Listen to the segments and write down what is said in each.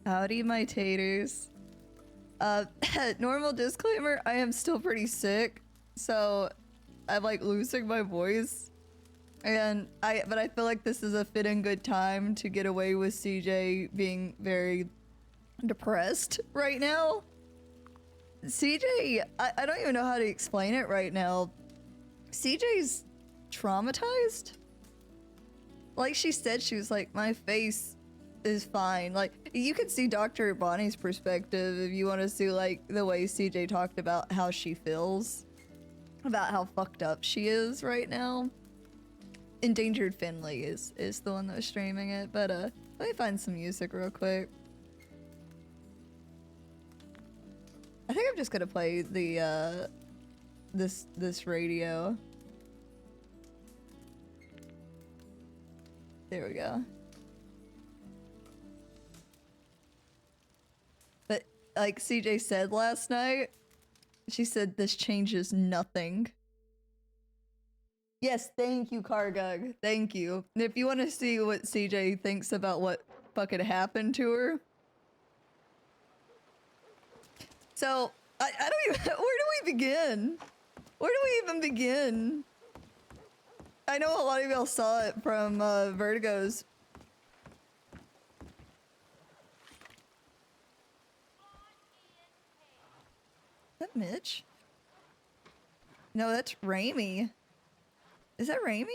Howdy, my taters. Normal disclaimer, I am still pretty sick, so I'm like losing my voice. But I feel like this is a fitting good time to get away with CJ being very depressed right now. CJ, I don't even know how to explain it right now. CJ's traumatized. Like she said, she was like, my face is fine. Like, you could see Dr. Bonnie's perspective if you want to see like the way CJ talked about how she feels. About how fucked up she is right now. Endangered Finley is the one that was streaming it, but let me find some music real quick. I think I'm just gonna play the this radio. There we go. But like CJ said last night, she said this changes nothing. Yes, thank you, Kargug. Thank you. If you want to see what CJ thinks about what fucking happened to her. So, I don't even... Where do we begin? Where do we even begin? I know a lot of y'all saw it from Vertigo's. Is that Mitch? No, that's Raimi. Is that Raimi?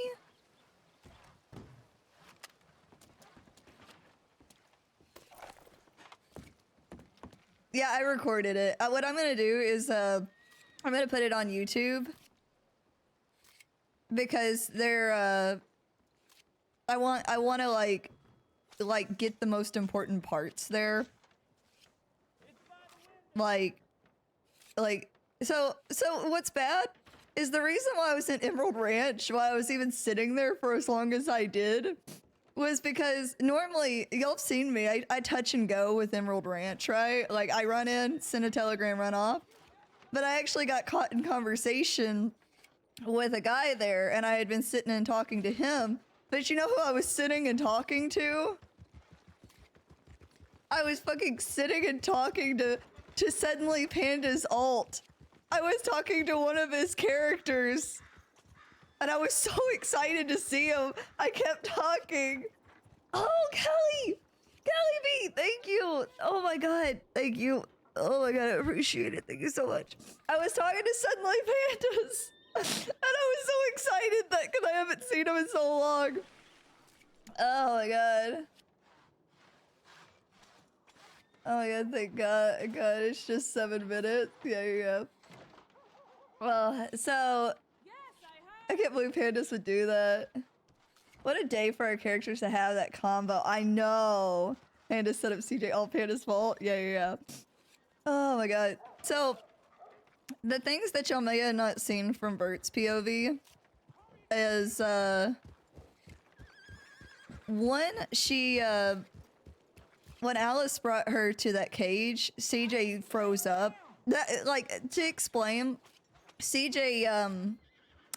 Yeah, I recorded it. What I'm gonna do is I'm gonna put it on YouTube because they're I want to like get the most important parts there. Like so what's bad is the reason why I was in Emerald Ranch, why I was even sitting there for as long as I did, was because normally, y'all have seen me, I touch and go with Emerald Ranch, right? Like, I run in, send a telegram, run off. But I actually got caught in conversation with a guy there, and I had been sitting and talking to him. But you know who I was sitting and talking to? I was fucking sitting and talking to Suddenly Panda's alt. I was talking to one of his characters. And I was so excited to see him. I kept talking. Oh, Kelly! Kelly B, thank you. Oh my god, thank you. Oh my god, I appreciate it. Thank you so much. I was talking to Suddenly Pandas. And I was so excited that because I haven't seen him in so long. Oh my god. Oh my god, thank god. God, it's just 7 minutes. Yeah. Well, so I can't believe Pandas would do that. What a day for our characters to have that combo. I know. Pandas set up CJ, all Pandas' fault. Yeah. Oh my god. So, the things that y'all may have not seen from Bert's POV is, one, she, when Alice brought her to that cage, CJ froze up. That, like, to explain, CJ,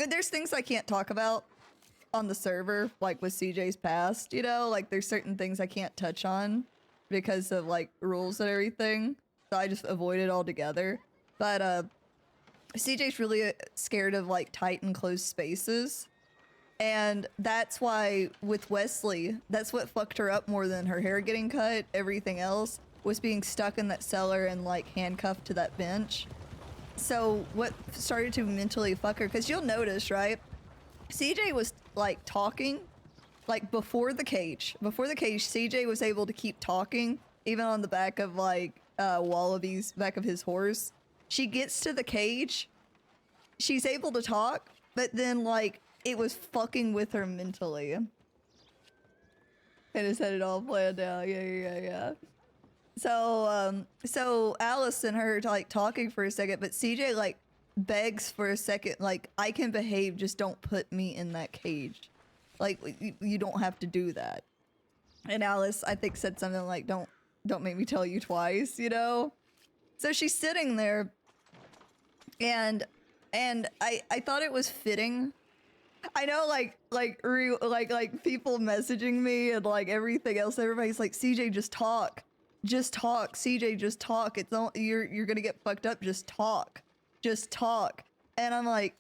there's things I can't talk about on the server, like with CJ's past, you know? Like, there's certain things I can't touch on because of, like, rules and everything. So I just avoid it altogether. But, CJ's really scared of, like, tight and closed spaces. And that's why, with Wesley, that's what fucked her up more than her hair getting cut. Everything else was being stuck in that cellar and, like, handcuffed to that bench. So what started to mentally fuck her, because you'll notice, right? CJ was like talking, like before the cage, CJ was able to keep talking, even on the back of like Wallaby's back of his horse. She gets to the cage, she's able to talk, but then like it was fucking with her mentally. And just had it all planned out. Yeah. So Alice and her like talking for a second, but CJ like begs for a second, like, I can behave, just don't put me in that cage. Like, you don't have to do that. And Alice, I think, said something like, don't make me tell you twice, you know? So she's sitting there, and I thought it was fitting. I know, like people messaging me and like everything else, everybody's like, CJ, just talk. just talk, CJ, just talk. It's all, you're gonna get fucked up. Just talk. Just talk. And I'm like,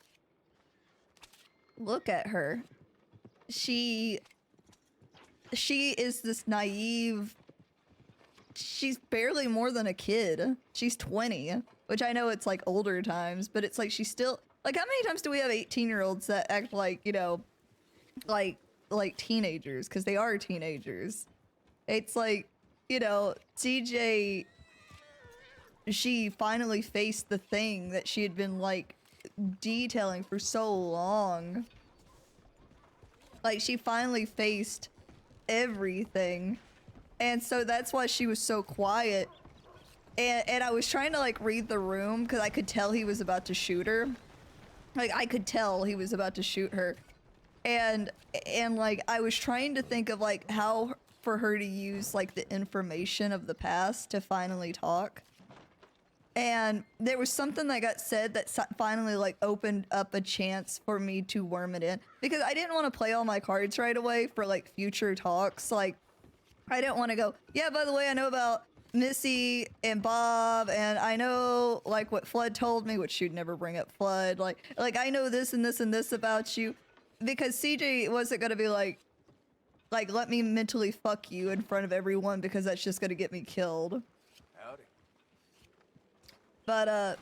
look at her. She is this naive. She's barely more than a kid. She's 20, which I know it's like older times, but it's like she's still like, how many times do we have 18-year-olds that act like, you know, like teenagers, because they are teenagers. It's like, you know, CJ, she finally faced the thing that she had been like detailing for so long. Like, she finally faced everything. And so that's why she was so quiet. And I was trying to like read the room because I could tell he was about to shoot her. Like, I could tell he was about to shoot her. And like, I was trying to think of like how for her to use like the information of the past to finally talk. And there was something that got said that finally like opened up a chance for me to worm it in, because I didn't want to play all my cards right away for like future talks. Like, I didn't want to go, yeah, by the way, I know about Missy and Bob, and I know like what Flood told me, which she'd never bring up Flood. Like I know this and this and this about you, because CJ wasn't gonna be like let me mentally fuck you in front of everyone, because that's just gonna get me killed. Howdy. But Howdy,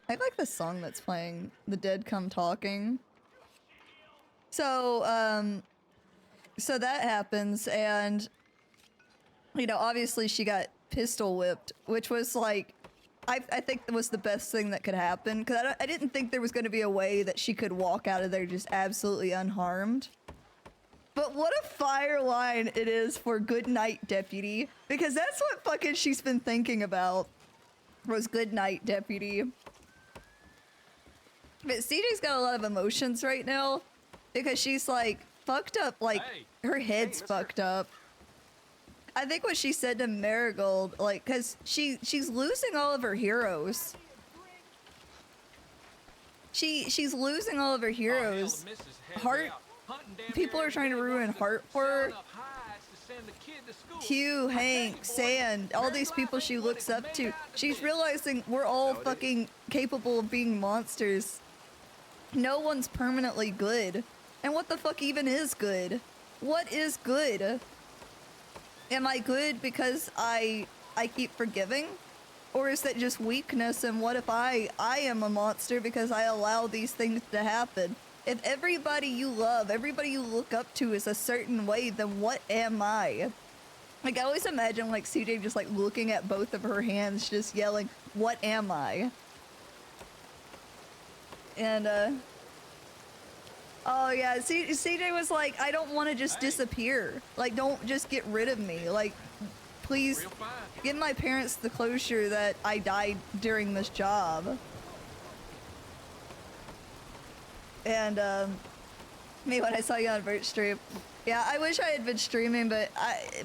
I like the song that's playing, "The Dead Come Talking." So so that happens, and you know, obviously she got pistol whipped, which was like, I think it was the best thing that could happen, because I didn't think there was going to be a way that she could walk out of there just absolutely unharmed. But what a fire line it is for "Good night, deputy," because that's what fucking she's been thinking about, was "Good night, deputy." But CJ's got a lot of emotions right now, because she's like fucked up, like her head's fucked up. I think what she said to Marigold, like, because she's losing all of her heroes. She's losing all of her heroes. Heart, people are trying to ruin Heart for her. Hugh, Hank, Sand, all these people she looks up to. She's realizing we're all fucking capable of being monsters. No one's permanently good. And what the fuck even is good? What is good? Am I good because I keep forgiving? Or is that just weakness? And what if I am a monster because I allow these things to happen? If everybody you love, everybody you look up to is a certain way, then what am I? Like, I always imagine like CJ just like looking at both of her hands, just yelling, "What am I?" And oh yeah, CJ was like, I don't want to just disappear. Like, don't just get rid of me. Like, please give my parents the closure that I died during this job. And me, when I saw you on Vert stream, yeah, I wish I had been streaming, but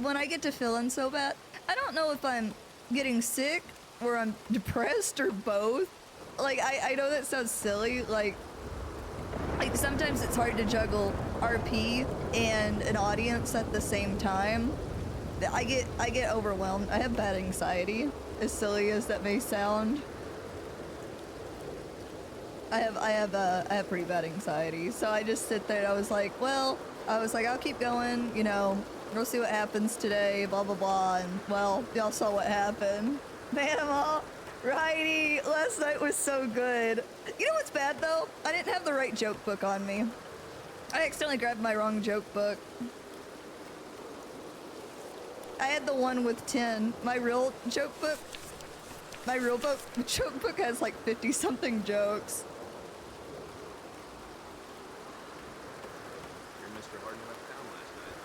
when I get to feeling so bad, I don't know if I'm getting sick or I'm depressed or both. Like, I know that sounds silly, like sometimes it's hard to juggle RP and an audience at the same time. I get overwhelmed. I have bad anxiety, as silly as that may sound. I have pretty bad anxiety, so I just sit there and I was like, I'll keep going, you know, we'll see what happens today, blah blah blah, and well, y'all saw what happened. Panama, righty, last night was so good. You know what's bad though? I didn't have the right joke book on me. I accidentally grabbed my wrong joke book. I had the one with 10. My real joke book has like 50 something jokes.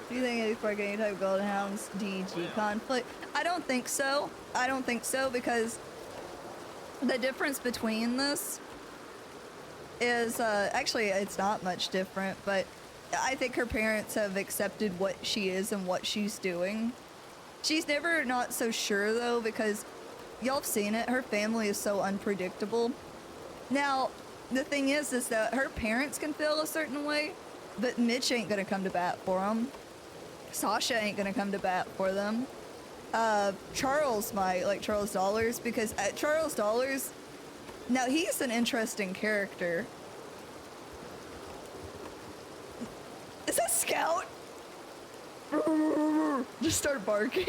Do you think it's like any type of Golden Hounds DG conflict? I don't think so. I don't think so, because the difference between this is, actually it's not much different, but I think her parents have accepted what she is and what she's doing. She's never not so sure though, because y'all have seen it, her family is so unpredictable. Now, the thing is that her parents can feel a certain way, but Mitch ain't gonna come to bat for them. Sasha ain't gonna come to bat for them. Charles might, like Charles Dollars, because Charles Dollars, now he's an interesting character. Is that Scout? Just start barking.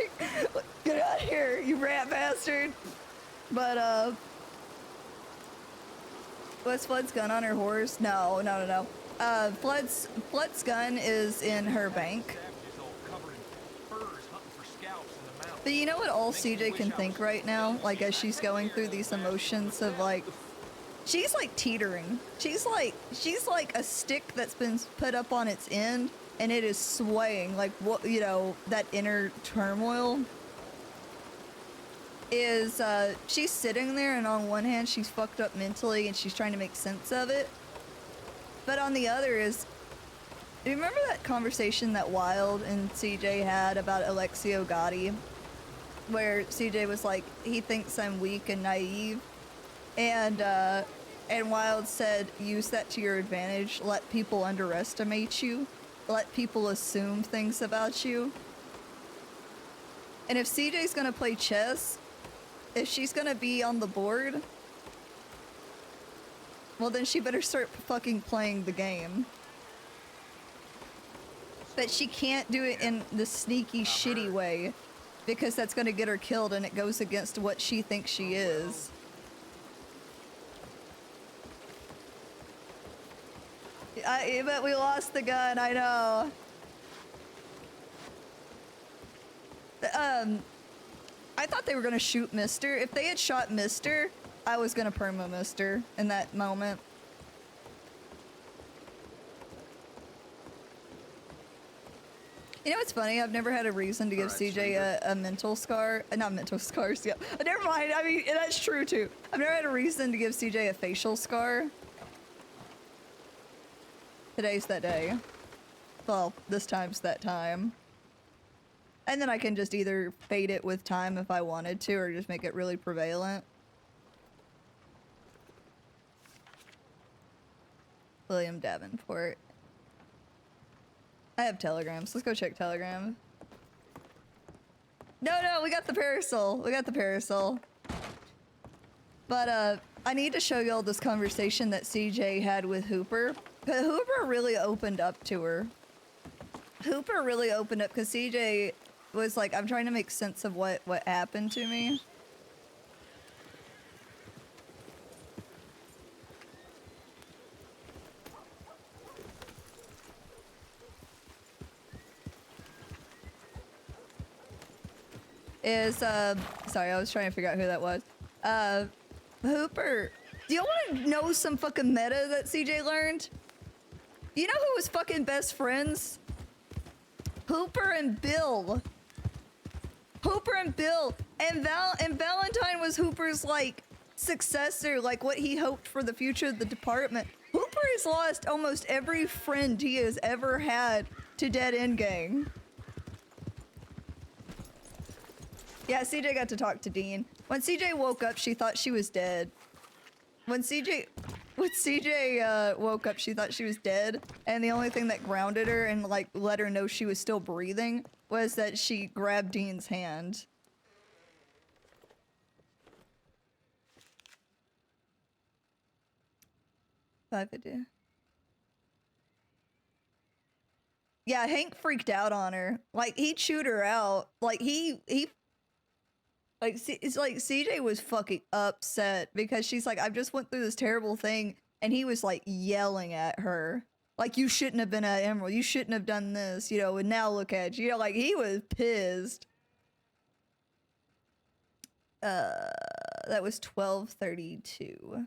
Get out of here, you rat bastard. But, was Flood's gun on her horse? No. Flood's gun is in her bank. But you know what all CJ can think right now? Like, as she's going through these emotions of, like, she's, like, teetering. She's like a stick that's been put up on its end, and it is swaying. Like, what, you know, that inner turmoil is, she's sitting there, and on one hand, she's fucked up mentally, and she's trying to make sense of it. But on the other is, do you remember that conversation that Wild and CJ had about Alexio Gotti? Where CJ was like, he thinks I'm weak and naive, and Wild said, use that to your advantage. Let people underestimate you. Let people assume things about you. And if CJ's gonna play chess, if she's gonna be on the board, well then she better start fucking playing the game. But she can't do it in the sneaky, shitty way, because that's gonna get her killed and it goes against what she thinks she is. But we lost the gun, I know. I thought they were gonna shoot Mister. If they had shot Mister, I was gonna perma Mister in that moment. You know what's funny? I've never had a reason to give CJ a mental scar. Not mental scars, yeah. Never mind, I mean, that's true too. I've never had a reason to give CJ a facial scar. Today's that day. Well, this time's that time. And then I can just either fade it with time if I wanted to, or just make it really prevalent. William Davenport. I have telegrams. Let's go check telegram. No, we got the parasol. We got the parasol. But, I need to show y'all this conversation that CJ had with Hooper. Hooper really opened up to her. Hooper really opened up because CJ was like, I'm trying to make sense of what happened to me. Sorry, I was trying to figure out who that was. Hooper, do you want to know some fucking meta that CJ learned? You know who was fucking best friends? Hooper and Bill. Hooper and Bill. And Valentine was Hooper's, like, successor, like what he hoped for the future of the department. Hooper has lost almost every friend he has ever had to Dead End Gang. Yeah, CJ got to talk to Dean. When CJ woke up, she thought she was dead. When CJ woke up, she thought she was dead, and the only thing that grounded her and, like, let her know she was still breathing was that she grabbed Dean's hand. Yeah, Hank freaked out on her. Like, he chewed her out. Like, like, it's like CJ was fucking upset because she's like, I've just went through this terrible thing, and he was like yelling at her. Like, you shouldn't have been at Emerald. You shouldn't have done this, you know, and now look at you. You know, like, he was pissed. That was 12:32.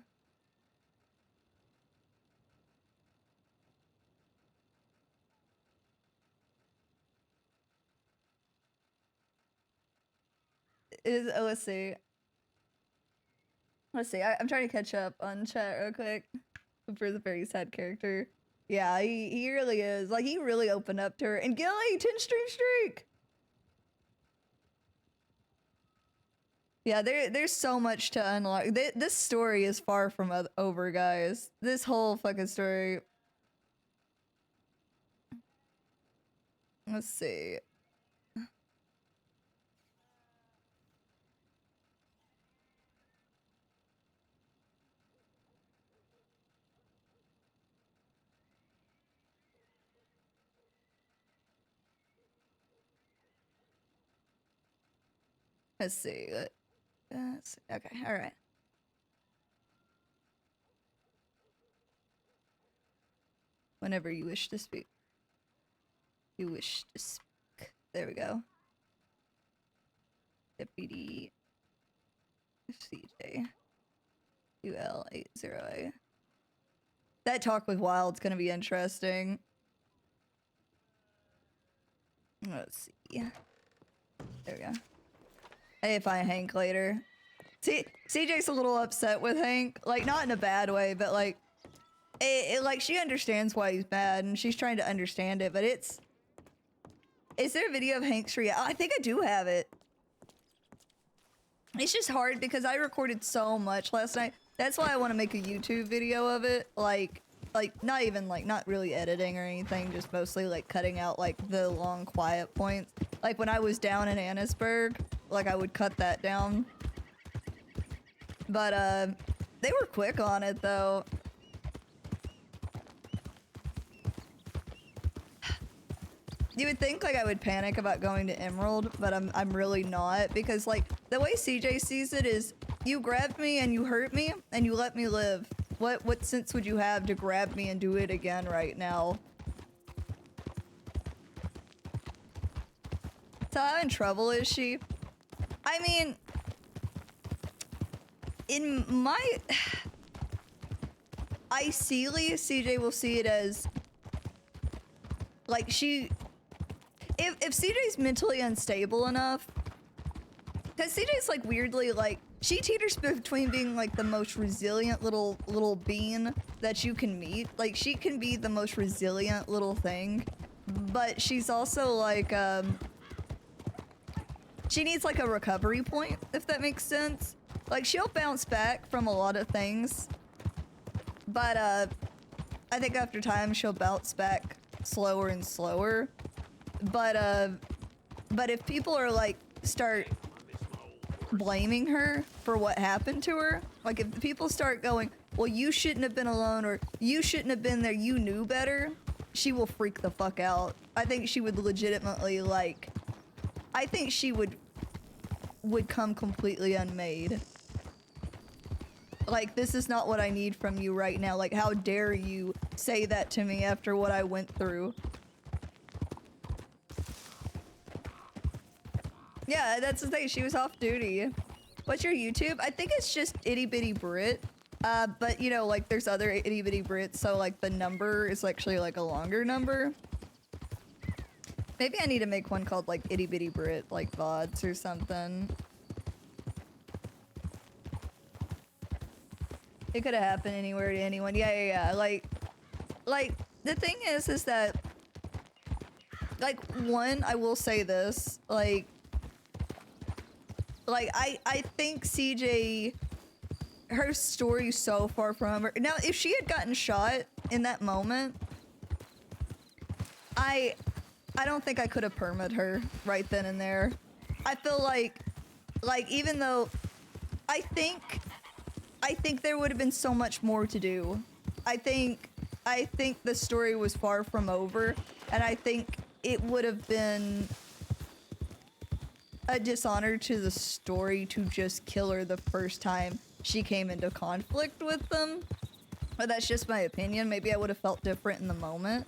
Let's see. I'm trying to catch up on chat real quick. For the very sad character. Yeah, he really is. Like, he really opened up to her. And Gilly, 10 streak! Yeah, there's so much to unlock. This story is far from over, guys. This whole fucking story. Let's see. Let's see. Okay, all right. Whenever you wish to speak. You wish to speak. There we go. Deputy CJ. UL80A. That talk with Wild's gonna be interesting. Let's see. There we go. Hey, find Hank later. See, CJ's a little upset with Hank. Like, not in a bad way, but like, like she understands why he's mad and she's trying to understand it, but it's... Is there a video of Hank's reaction? I think I do have it. It's just hard because I recorded so much last night. That's why I want to make a YouTube video of it. Like not even like, not really editing or anything, just mostly like cutting out like the long quiet points. Like when I was down in Annisburg, like I would cut that down. But they were quick on it though. You would think like I would panic about going to Emerald, but I'm really not, because like the way CJ sees it is you grabbed me and you hurt me and you let me live. What sense would you have to grab me and do it again right now? So how in trouble is she? I mean, in my... Ideally, CJ will see it as like she... If CJ's mentally unstable enough, because CJ's like weirdly like, she teeters between being like the most resilient little bean that you can meet. Like she can be the most resilient little thing, but she's also like, she needs like a recovery point, if that makes sense. Like she'll bounce back from a lot of things, but I think after time she'll bounce back slower and slower. But if people are like start blaming her for what happened to her, like if people start going, well, you shouldn't have been alone, or you shouldn't have been there, you knew better, she will freak the fuck out. I think she would legitimately like, I think she would come completely unmade. Like, this is not what I need from you right now. Like, how dare you say that to me after what I went through? Yeah, that's the thing. She was off duty. What's your YouTube? I think it's just Itty Bitty Brit. But you know, like there's other Itty Bitty Brits, so like the number is actually like a longer number. Maybe I need to make one called like Itty Bitty Brit, like VODs or something. It could have happened anywhere to anyone. Yeah. Like the thing is that, like, one, I will say this, like I think CJ, her story's so far from her. Now, if she had gotten shot in that moment, I don't think I could have perma'd her right then and there. I feel like even though I think there would have been so much more to do. I think the story was far from over, and I think it would have been a dishonor to the story to just kill her the first time she came into conflict with them. But that's just my opinion. Maybe I would have felt different in the moment.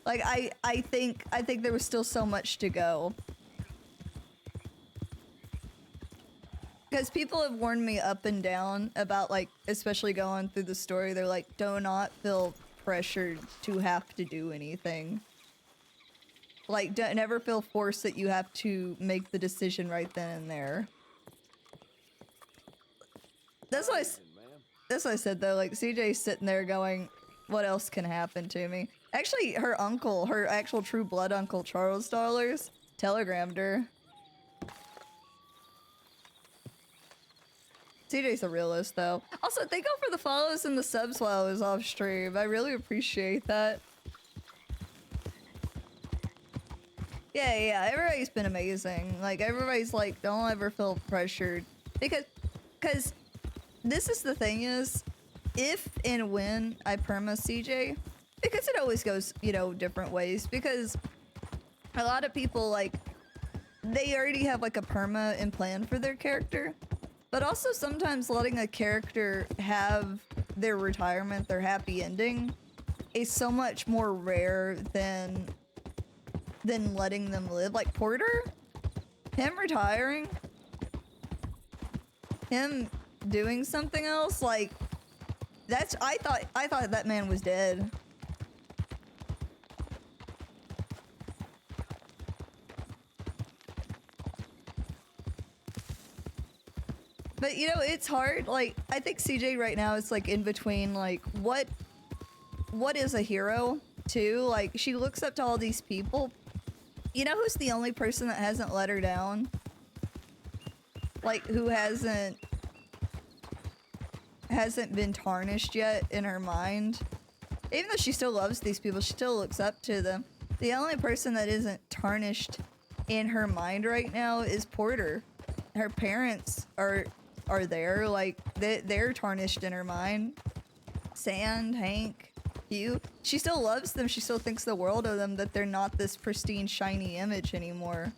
Like, I think there was still so much to go. Because people have warned me up and down about, like, especially going through the story, they're like, do not feel pressured to have to do anything. Like, never feel forced that you have to make the decision right then and there. That's what I said, though. Like, CJ's sitting there going, what else can happen to me? Actually, her uncle, her actual true blood uncle, Charles Dollars, telegrammed her. CJ's a realist, though. Also, thank you for the follows and the subs while I was off stream. I really appreciate that. Yeah, everybody's been amazing. Like, everybody's like, don't ever feel pressured. Because this is the thing is, if and when I perma CJ, because it always goes, you know, different ways, because a lot of people, like, they already have like a perma and plan for their character, but also sometimes letting a character have their retirement, their happy ending, is so much more rare than letting them live. Like Porter, him retiring, him doing something else, like that's I thought that man was dead. But you know, it's hard. Like, I think CJ right now is like in between, like, what is a hero too? Like, she looks up to all these people. You know who's the only person that hasn't let her down? Like, who hasn't been tarnished yet in her mind? Even though she still loves these people, she still looks up to them. The only person that isn't tarnished in her mind right now is Porter. Her parents are there, like they're tarnished in her mind. Sand, Hank, Hugh, she still loves them. She still thinks the world of them, that they're not this pristine, shiny image anymore.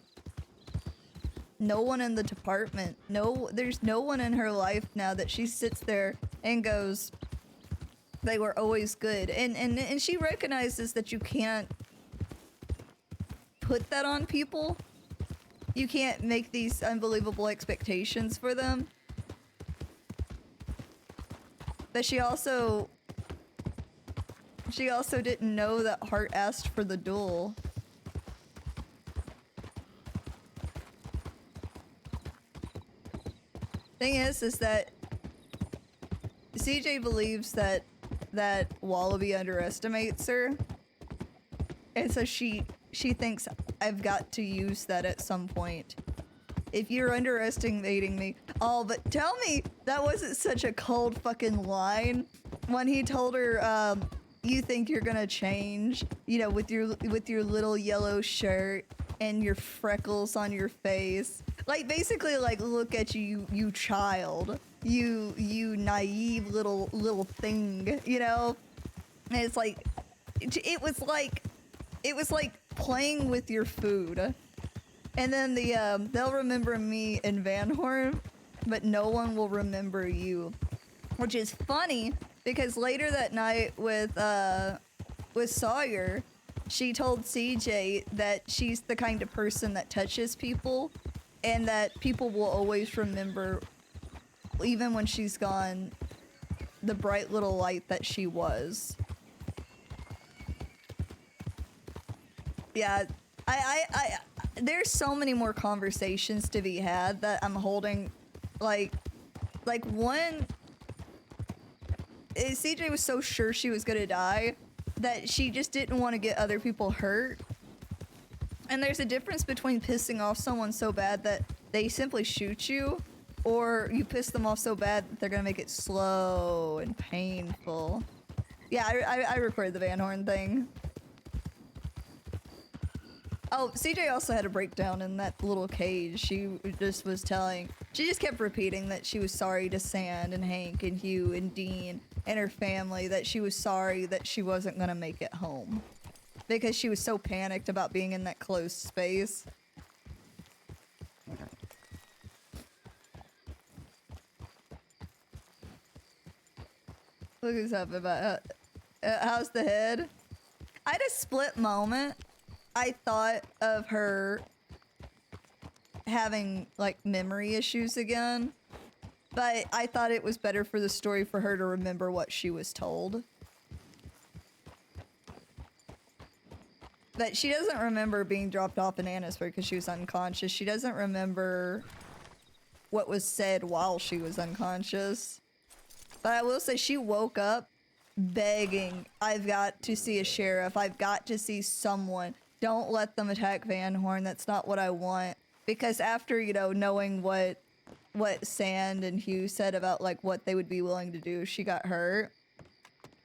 No one in the department, there's no one in her life now that she sits there and goes, they were always good. And she recognizes that you can't put that on people. You can't make these unbelievable expectations for them. But she also didn't know that Hart asked for the duel. Thing is that CJ believes that Wallaby underestimates her. And so she thinks, I've got to use that at some point. If you're underestimating me. Oh, but tell me that wasn't such a cold fucking line when he told her, you think you're gonna change, you know, with your little yellow shirt and your freckles on your face. Like, basically, like, look at you, you child. You naive little thing, you know? And it's like, it was like playing with your food. And then they'll remember me in Van Horn, but no one will remember you. Which is funny, because later that night with Sawyer, she told CJ that she's the kind of person that touches people, and that people will always remember, even when she's gone, the bright little light that she was. Yeah, I there's so many more conversations to be had that I'm holding, like one, CJ was so sure she was gonna die that she just didn't want to get other people hurt. And there's a difference between pissing off someone so bad that they simply shoot you, or you piss them off so bad that they're gonna make it slow and painful. Yeah, I recorded the Van Horn thing. Oh, CJ also had a breakdown in that little cage. She just kept repeating that she was sorry to Sand and Hank and Hugh and Dean and her family, that she was sorry that she wasn't gonna make it home. Because she was so panicked about being in that closed space. Look who's up about how's the head? I had a split moment. I thought of her having, like, memory issues again, but I thought it was better for the story for her to remember what she was told. But she doesn't remember being dropped off in Annisburg because she was unconscious. She doesn't remember what was said while she was unconscious. But I will say she woke up begging, I've got to see a sheriff. I've got to see someone. Don't let them attack Van Horn. That's not what I want. Because after, you know, knowing what Sand and Hugh said about, like, what they would be willing to do, she got hurt.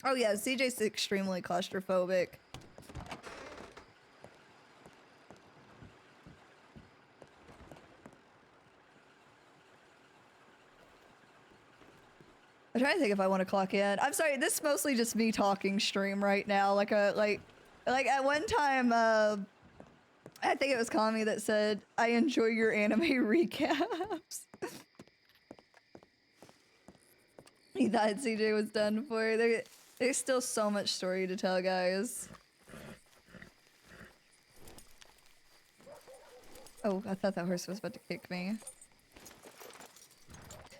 Oh yeah, CJ's extremely claustrophobic. I'm trying to think if I want to clock in. I'm sorry, this is mostly just me talking stream right now. Like at one time, I think it was Kami that said, I enjoy your anime recaps. He thought CJ was done for. There's still so much story to tell, guys. Oh, I thought that horse was about to kick me.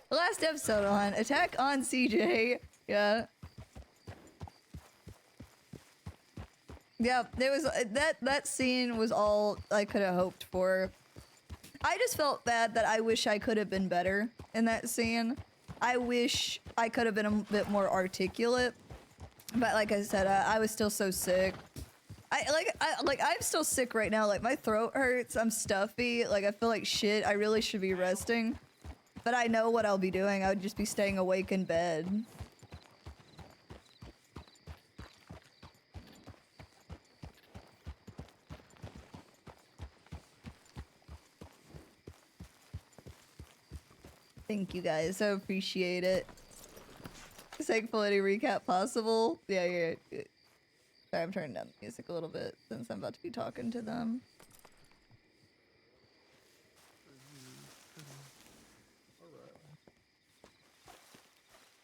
The last episode on Attack on CJ. Yeah. Yeah, there was that scene was all I could have hoped for. I just felt bad that I wish I could have been better in that scene. I wish I could have been a bit more articulate. But like I said, I was still so sick. I'm still sick right now. Like my throat hurts. I'm stuffy. Like I feel like shit. I really should be resting. But I know what I'll be doing. I would just be staying awake in bed. Thank you guys. I appreciate it. Thankful any recap possible. Yeah, yeah. Sorry, I'm turning down the music a little bit since I'm about to be talking to them.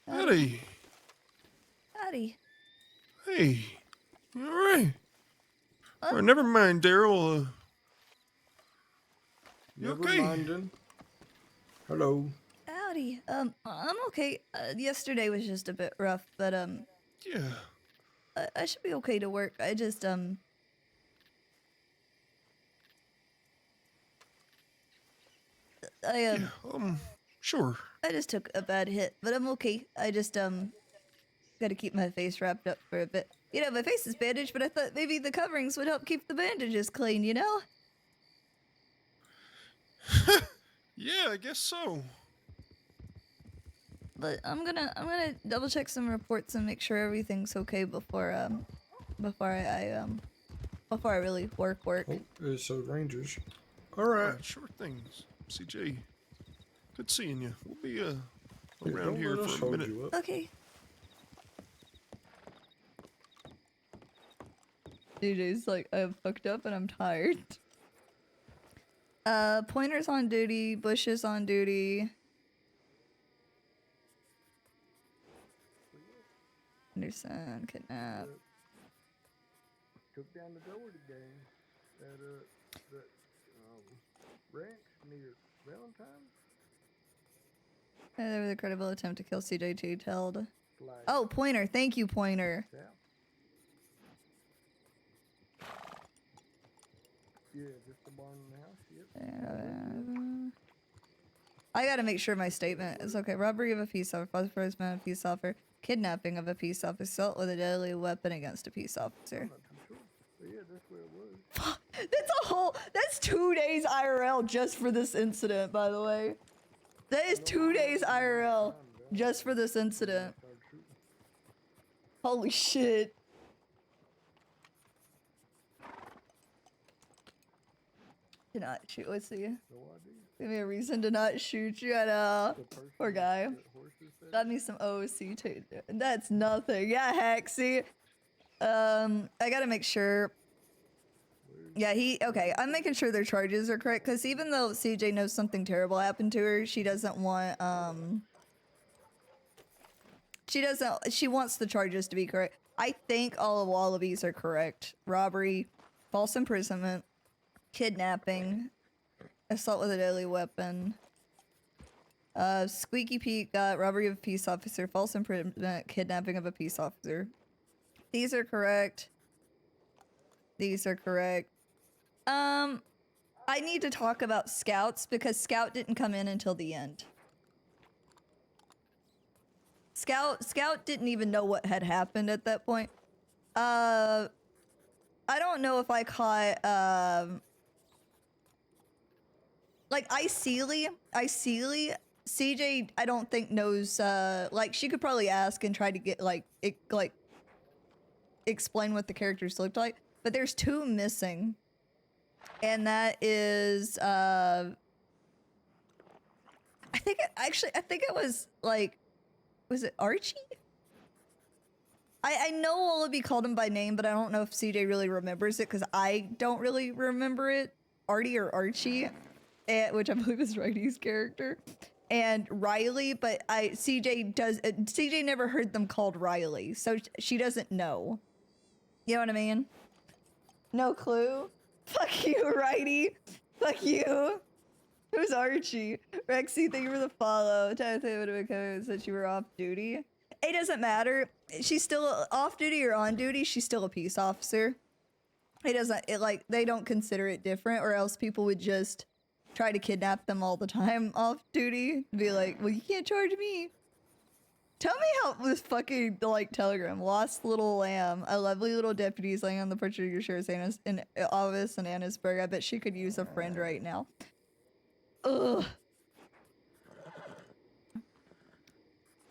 Howdy. Howdy. Hey. You alright? Alright, never mind, Daryl. You Never okay? minding. Hello. Howdy. I'm okay. Yesterday was just a bit rough, but Yeah. I should be okay to work. I just Yeah, sure. I just took a bad hit, but I'm okay. I just gotta keep my face wrapped up for a bit. You know, my face is bandaged, but I thought maybe the coverings would help keep the bandages clean, you know? Yeah, I guess so. But I'm gonna double check some reports and make sure everything's okay before before I really work. Oh, it's Rangers. Alright. Sure things. CJ, good seeing you. We'll be Yeah, around don't here let us for a hold minute. you up. Okay. DJ's like, I'm fucked up and I'm tired. Pointer's on duty, Bush is on duty. Anderson, kidnap. Took down the Doherty gang at that ranch near Valentine. There was a credible attempt to kill CJ detailed. Flag Oh, Pointer. Thank you, Pointer. south. Yeah, just the barn in the house. Yep. I gotta make sure my statement is okay. Robbery of a peace officer, phosphorus man of a peace officer, kidnapping of a peace officer, assault with a deadly weapon against a peace officer. I'm not too sure. But yeah, that's where it was. That's 2 days IRL just for this incident, by the way. That is 2 days IRL just for this incident. Started shooting. Holy shit. To not shoot, let's see. No idea. Give me a reason to not shoot you at The person poor guy. that horses said Got me some OC too. That's nothing. Yeah, Hexy. I gotta make sure. Yeah, okay. I'm making sure their charges are correct because even though CJ knows something terrible happened to her, she doesn't want she wants the charges to be correct. I think all of Wallabies are correct. Robbery, false imprisonment, kidnapping, assault with a deadly weapon. Squeaky Pete got robbery of a peace officer, false imprisonment, kidnapping of a peace officer. These are correct. These are correct. I need to talk about Scouts because Scout didn't come in until the end. Scout didn't even know what had happened at that point. I don't know if I caught, like, Iceely, CJ, I don't think knows, like, she could probably ask and try to get, like, explain what the characters looked like, but there's 2 missing. And that is, I think it was, like, was it Archie? I know Wallaby called him by name, but I don't know if CJ really remembers it because I don't really remember it. Artie or Archie, which I believe is Riley's character, and Riley, but CJ never heard them called Riley, so she doesn't know. You know what I mean? No clue. Fuck you, Righty. Fuck you. Who's Archie? Rexy, thank you for the follow. Timothy would have been said you were off duty. It doesn't matter. She's still off duty or on duty. She's still a peace officer. Like, they don't consider it different, or else people would just try to kidnap them all the time off duty. Be like, well, you can't charge me. Tell me how this fucking, like, telegram. Lost little lamb. A lovely little deputy is laying on the portrait of your sheriff's in office in Annisburg. I bet she could use a friend right now. Ugh.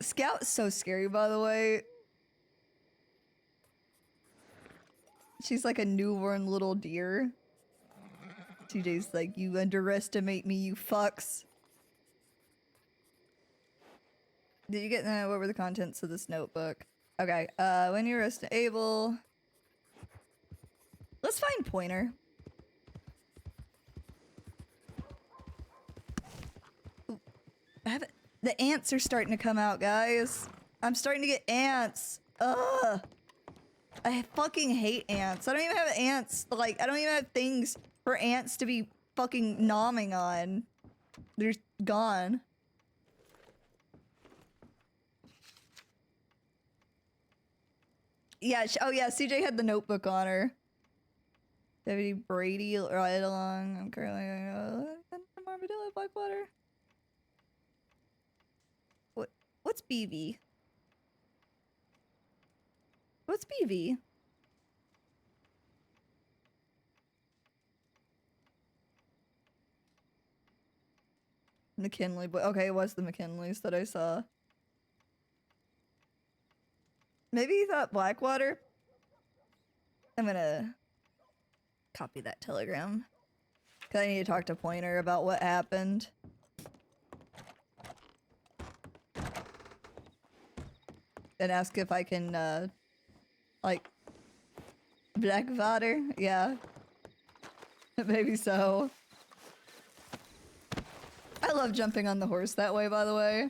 Scout's so scary, by the way. She's like a newborn little deer. TJ's like, you underestimate me, you fucks. Did you get what were the contents of this notebook? Okay, when you're able. Let's find Pointer. Ooh, the ants are starting to come out, guys. I'm starting to get ants. Ugh. I fucking hate ants. I don't even have ants. Like, I don't even have things for ants to be fucking nomming on. They're gone. Yeah, oh yeah, CJ had the notebook on her. Deputy Brady right along. I'm currently from Armadillo Blackwater. What's BV? What's BV? McKinley, but okay, it was the McKinleys that I saw. Maybe he thought Blackwater. I'm gonna copy that telegram. Cause I need to talk to Pointer about what happened. And ask if I can, like, Blackwater? Yeah. Maybe so. I love jumping on the horse that way, by the way.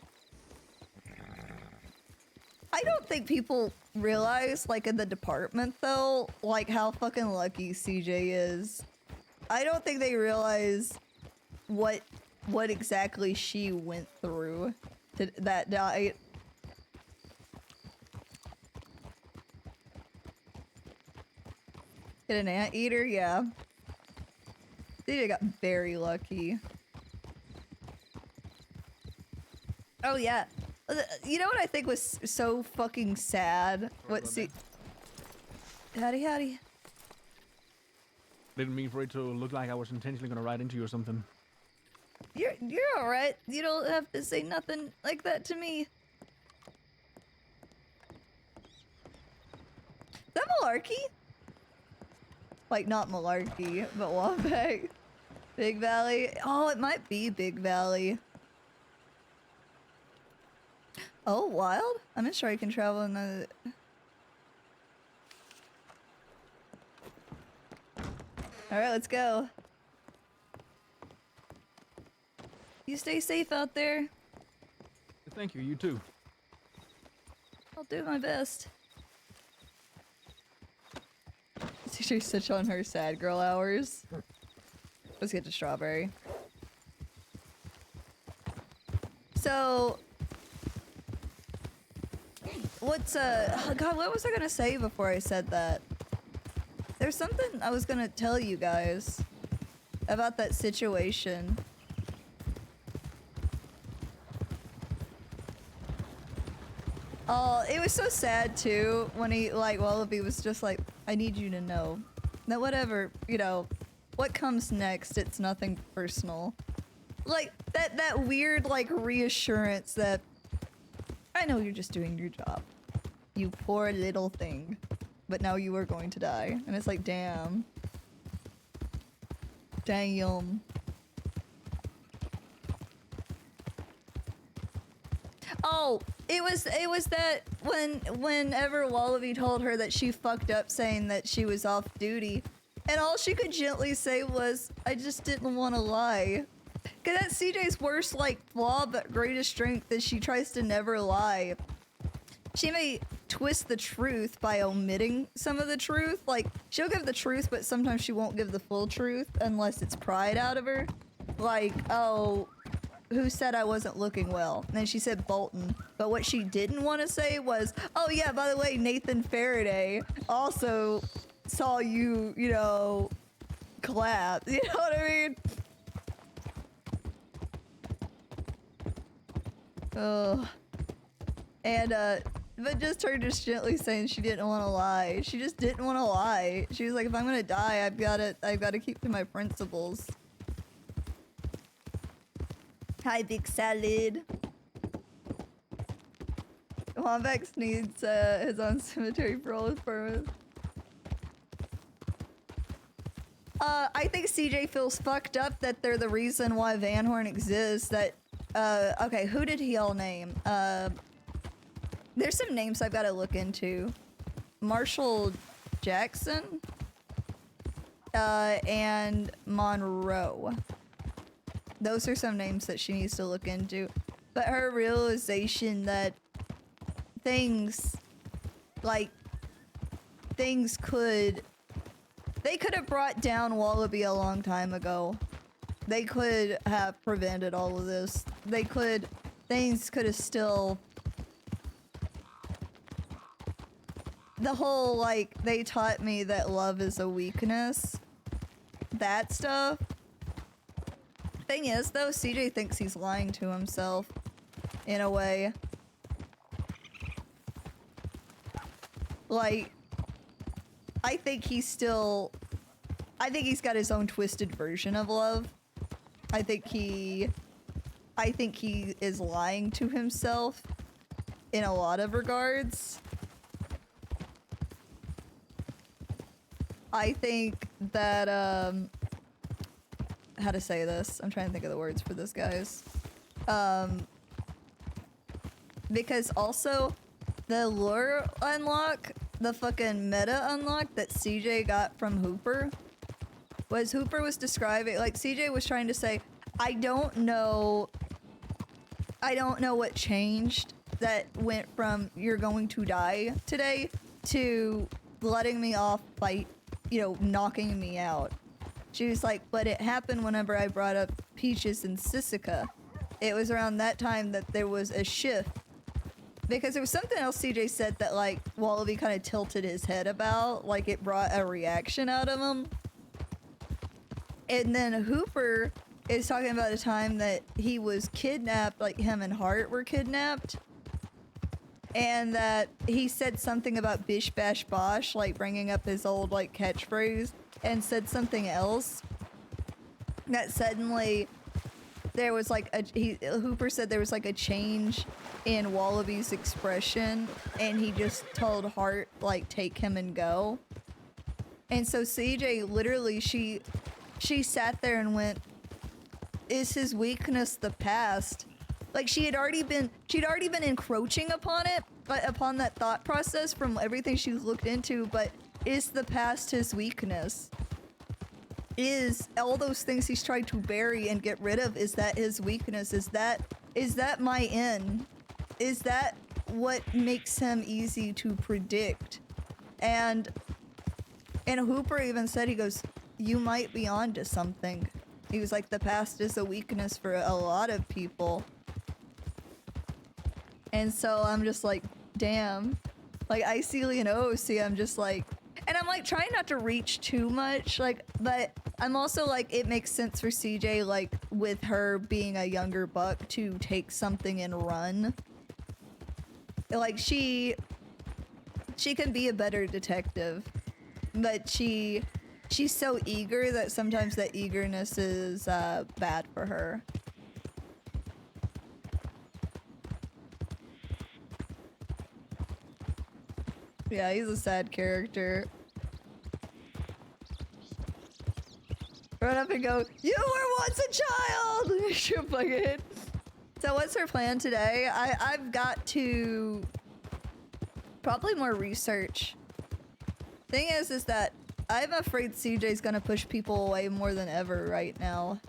I don't think people realize, like, in the department, though, like, how fucking lucky CJ is. I don't think they realize what exactly she went through that night. Get an anteater? Yeah. CJ got very lucky. Oh, yeah. You know what I think was so fucking sad? What, see... Howdy, howdy. Didn't mean for it to look like I was intentionally gonna ride into you or something. You're alright. You don't have to say nothing like that to me. Is that malarkey? Like, not malarkey, but Wombat. Big Valley. Oh, it might be Big Valley. Oh, wild? I'm not sure I can travel in the... Alright, let's go. You stay safe out there. Thank you, you too. I'll do my best. She's such on her sad girl hours. Let's get to Strawberry. So... What's, oh God, what was I gonna say before I said that? There's something I was gonna tell you guys about that situation. Oh, it was so sad too when he, like, Wallaby was just like, I need you to know that whatever, you know, what comes next, it's nothing personal. Like, that weird, like, reassurance that I know you're just doing your job. You poor little thing. But now you are going to die. And it's like, damn. Damn. Oh, Oh, it was that whenever Wallaby told her that she fucked up saying that she was off duty, and all she could gently say was, I just didn't want to lie. Cause that's CJ's worst like flaw but greatest strength is she tries to never lie. She may twist the truth by omitting some of the truth. Like, she'll give the truth, but sometimes she won't give the full truth unless it's pried out of her. Like, oh, who said I wasn't looking well? And then she said Bolton. But what she didn't want to say was, oh yeah, by the way, Nathan Faraday also saw you, you know, clap. You know what I mean? Ugh. And, but just her just gently saying she didn't want to lie. She just didn't want to lie. She was like, if I'm gonna die, I've gotta keep to my principles. Hi, Big Salad. Wombax needs his own cemetery for all his permits. I think CJ feels fucked up that they're the reason why Van Horn exists. That, okay, who did he all name? There's some names I've got to look into. Marshall Jackson, and Monroe. Those are some names that she needs to look into. But her realization that things, like, things they could have brought down Wallaby a long time ago. They could have prevented all of this. Things could have still... The whole, like, they taught me that love is a weakness. That stuff. Thing is, though, CJ thinks he's lying to himself. In a way. Like, I think he's got his own twisted version of love. I think he is lying to himself in a lot of regards. I think that, how to say this? I'm trying to think of the words for this, guys. Because also, the lure unlock, the fucking meta unlock that CJ got from Hooper, Hooper was describing, like, CJ was trying to say, I don't know what changed that went from you're going to die today to letting me off by, you know, knocking me out. She was like, but it happened whenever I brought up Peaches and Sissika. It was around that time that there was a shift. Because there was something else CJ said that, like, Wallaby kind of tilted his head about. Like, it brought a reaction out of him. And then Hooper is talking about a time that he was kidnapped, like, him and Hart were kidnapped. And that he said something about bish bash bosh, like bringing up his old like catchphrase, and said something else. That suddenly there was like Hooper said there was like a change in Wallaby's expression, and he just told Hart like take him and go. And so CJ literally she sat there and went, is his weakness the past? Like she'd already been encroaching upon it, but upon that thought process from everything she's looked into, but is the past his weakness? Is all those things he's tried to bury and get rid of, is that his weakness? Is that my end? Is that what makes him easy to predict? And Hooper even said, he goes, you might be onto something. He was like, the past is a weakness for a lot of people. And so I'm just like, damn. Like, I see Leonosi, I'm just like... And I'm like, trying not to reach too much, like, but I'm also like, it makes sense for CJ, like, with her being a younger buck, to take something and run. Like, she can be a better detective, but she's so eager that sometimes that eagerness is bad for her. Yeah, he's a sad character. Run up and go, you were once a child! Shoot fucking. So what's our plan today? I've got to probably more research. Thing is that I'm afraid CJ's gonna push people away more than ever right now.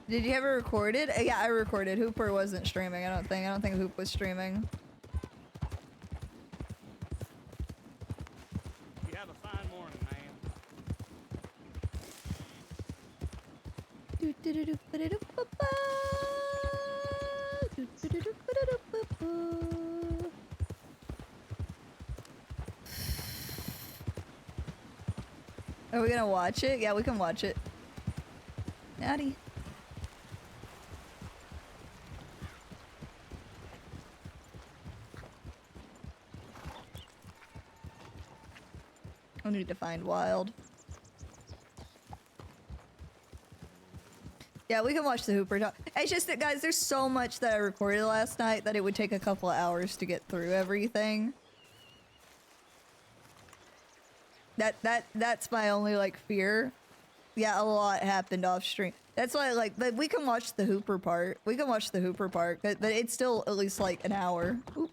Did you ever record it? Yeah, I recorded. Hooper wasn't streaming, I don't think. I don't think Hoop was streaming. You have a fine morning, man. Are we gonna watch it? Yeah, we can watch it. Natty. I need to find Wild. Yeah, we can watch the Hooper talk. It's just that, guys, there's so much that I recorded last night that it would take a couple of hours to get through everything. That's my only, like, fear. Yeah, a lot happened off stream. That's why, like, but we can watch the Hooper part. We can watch the Hooper part, but it's still at least, like, an hour. Oop.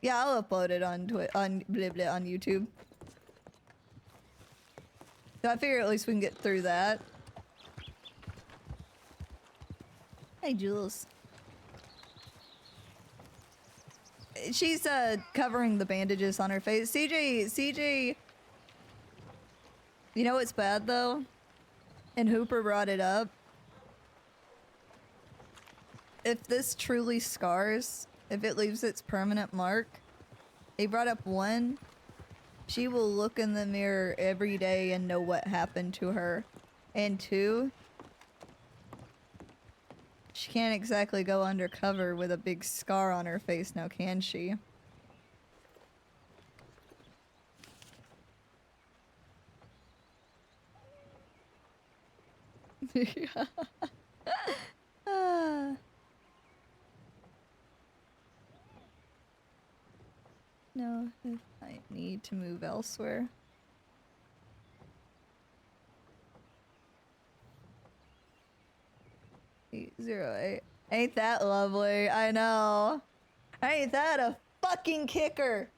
Yeah, I'll upload it on on YouTube. So I figure at least we can get through that. Hey, Jules. She's covering the bandages on her face. CJ. You know what's bad though? And Hooper brought it up. If this truly scars, if it leaves its permanent mark, he brought up one, she will look in the mirror every day and know what happened to her. And two, she can't exactly go undercover with a big scar on her face now, can she? Ah. No, I need to move elsewhere. 808. Ain't that lovely? I know. Ain't that a fucking kicker?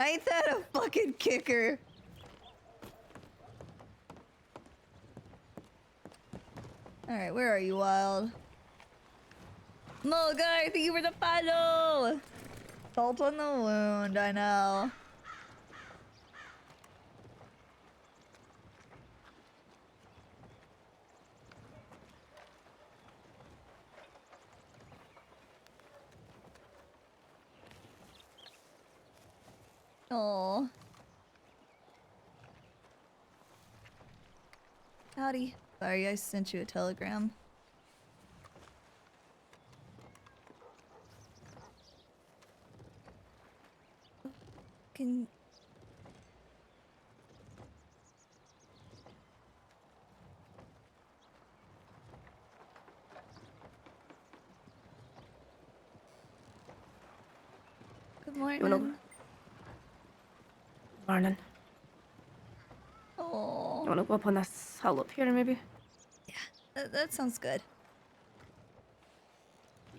Ain't that a fucking kicker? Alright, where are you, Wild? Mulgar, thank you for the follow! Salt on the wound, I know. Oh. Howdy. Sorry, I sent you a telegram. Can... Good morning. Morning. Oh. You wanna go up on this hill up here, maybe? Yeah, that sounds good.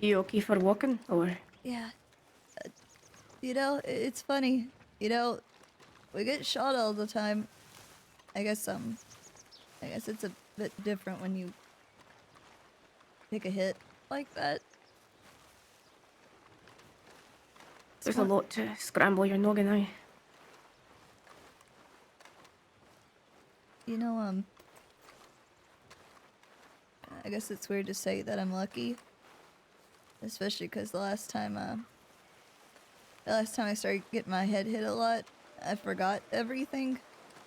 You okay for walking, or? Yeah. You know, it's funny. You know, we get shot all the time. I guess it's a bit different when you take a hit like that. There's a lot to scramble your noggin eye. You know, I guess it's weird to say that I'm lucky. Especially because the last time I started getting my head hit a lot, I forgot everything.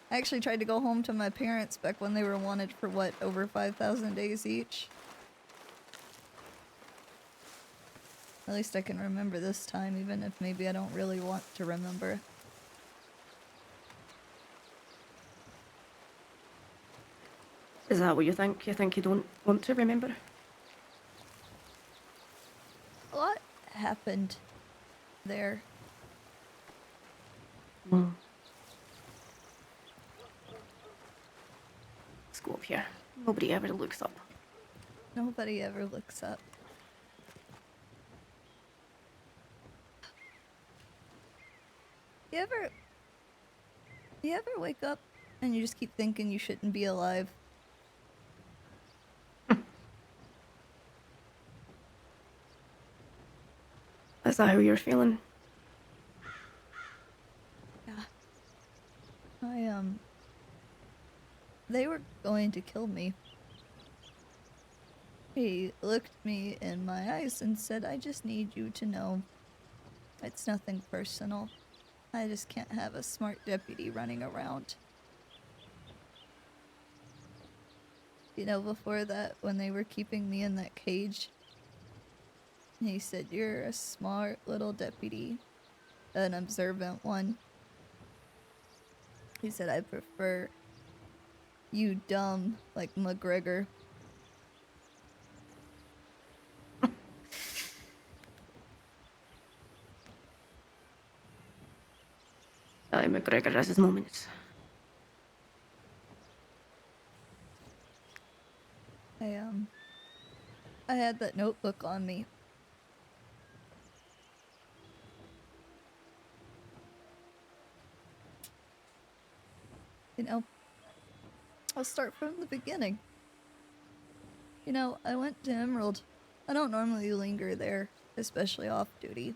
I actually tried to go home to my parents back when they were wanted for, what, over 5,000 days each? At least I can remember this time, even if maybe I don't really want to remember. Is that what you think? You think you don't want to remember? happened there. Mm. Let's go up here. Nobody ever looks up. Nobody ever looks up. You ever wake up and you just keep thinking you shouldn't be alive? Is that how you're feeling? Yeah. They were going to kill me. He looked me in my eyes and said, I just need you to know it's nothing personal. I just can't have a smart deputy running around. You know, before that, when they were keeping me in that cage, he said, you're a smart little deputy, an observant one. He said, I prefer you dumb like McGregor. McGregor has his moments. I had that notebook on me. You know, I'll start from the beginning. You know, I went to Emerald. I don't normally linger there, especially off duty.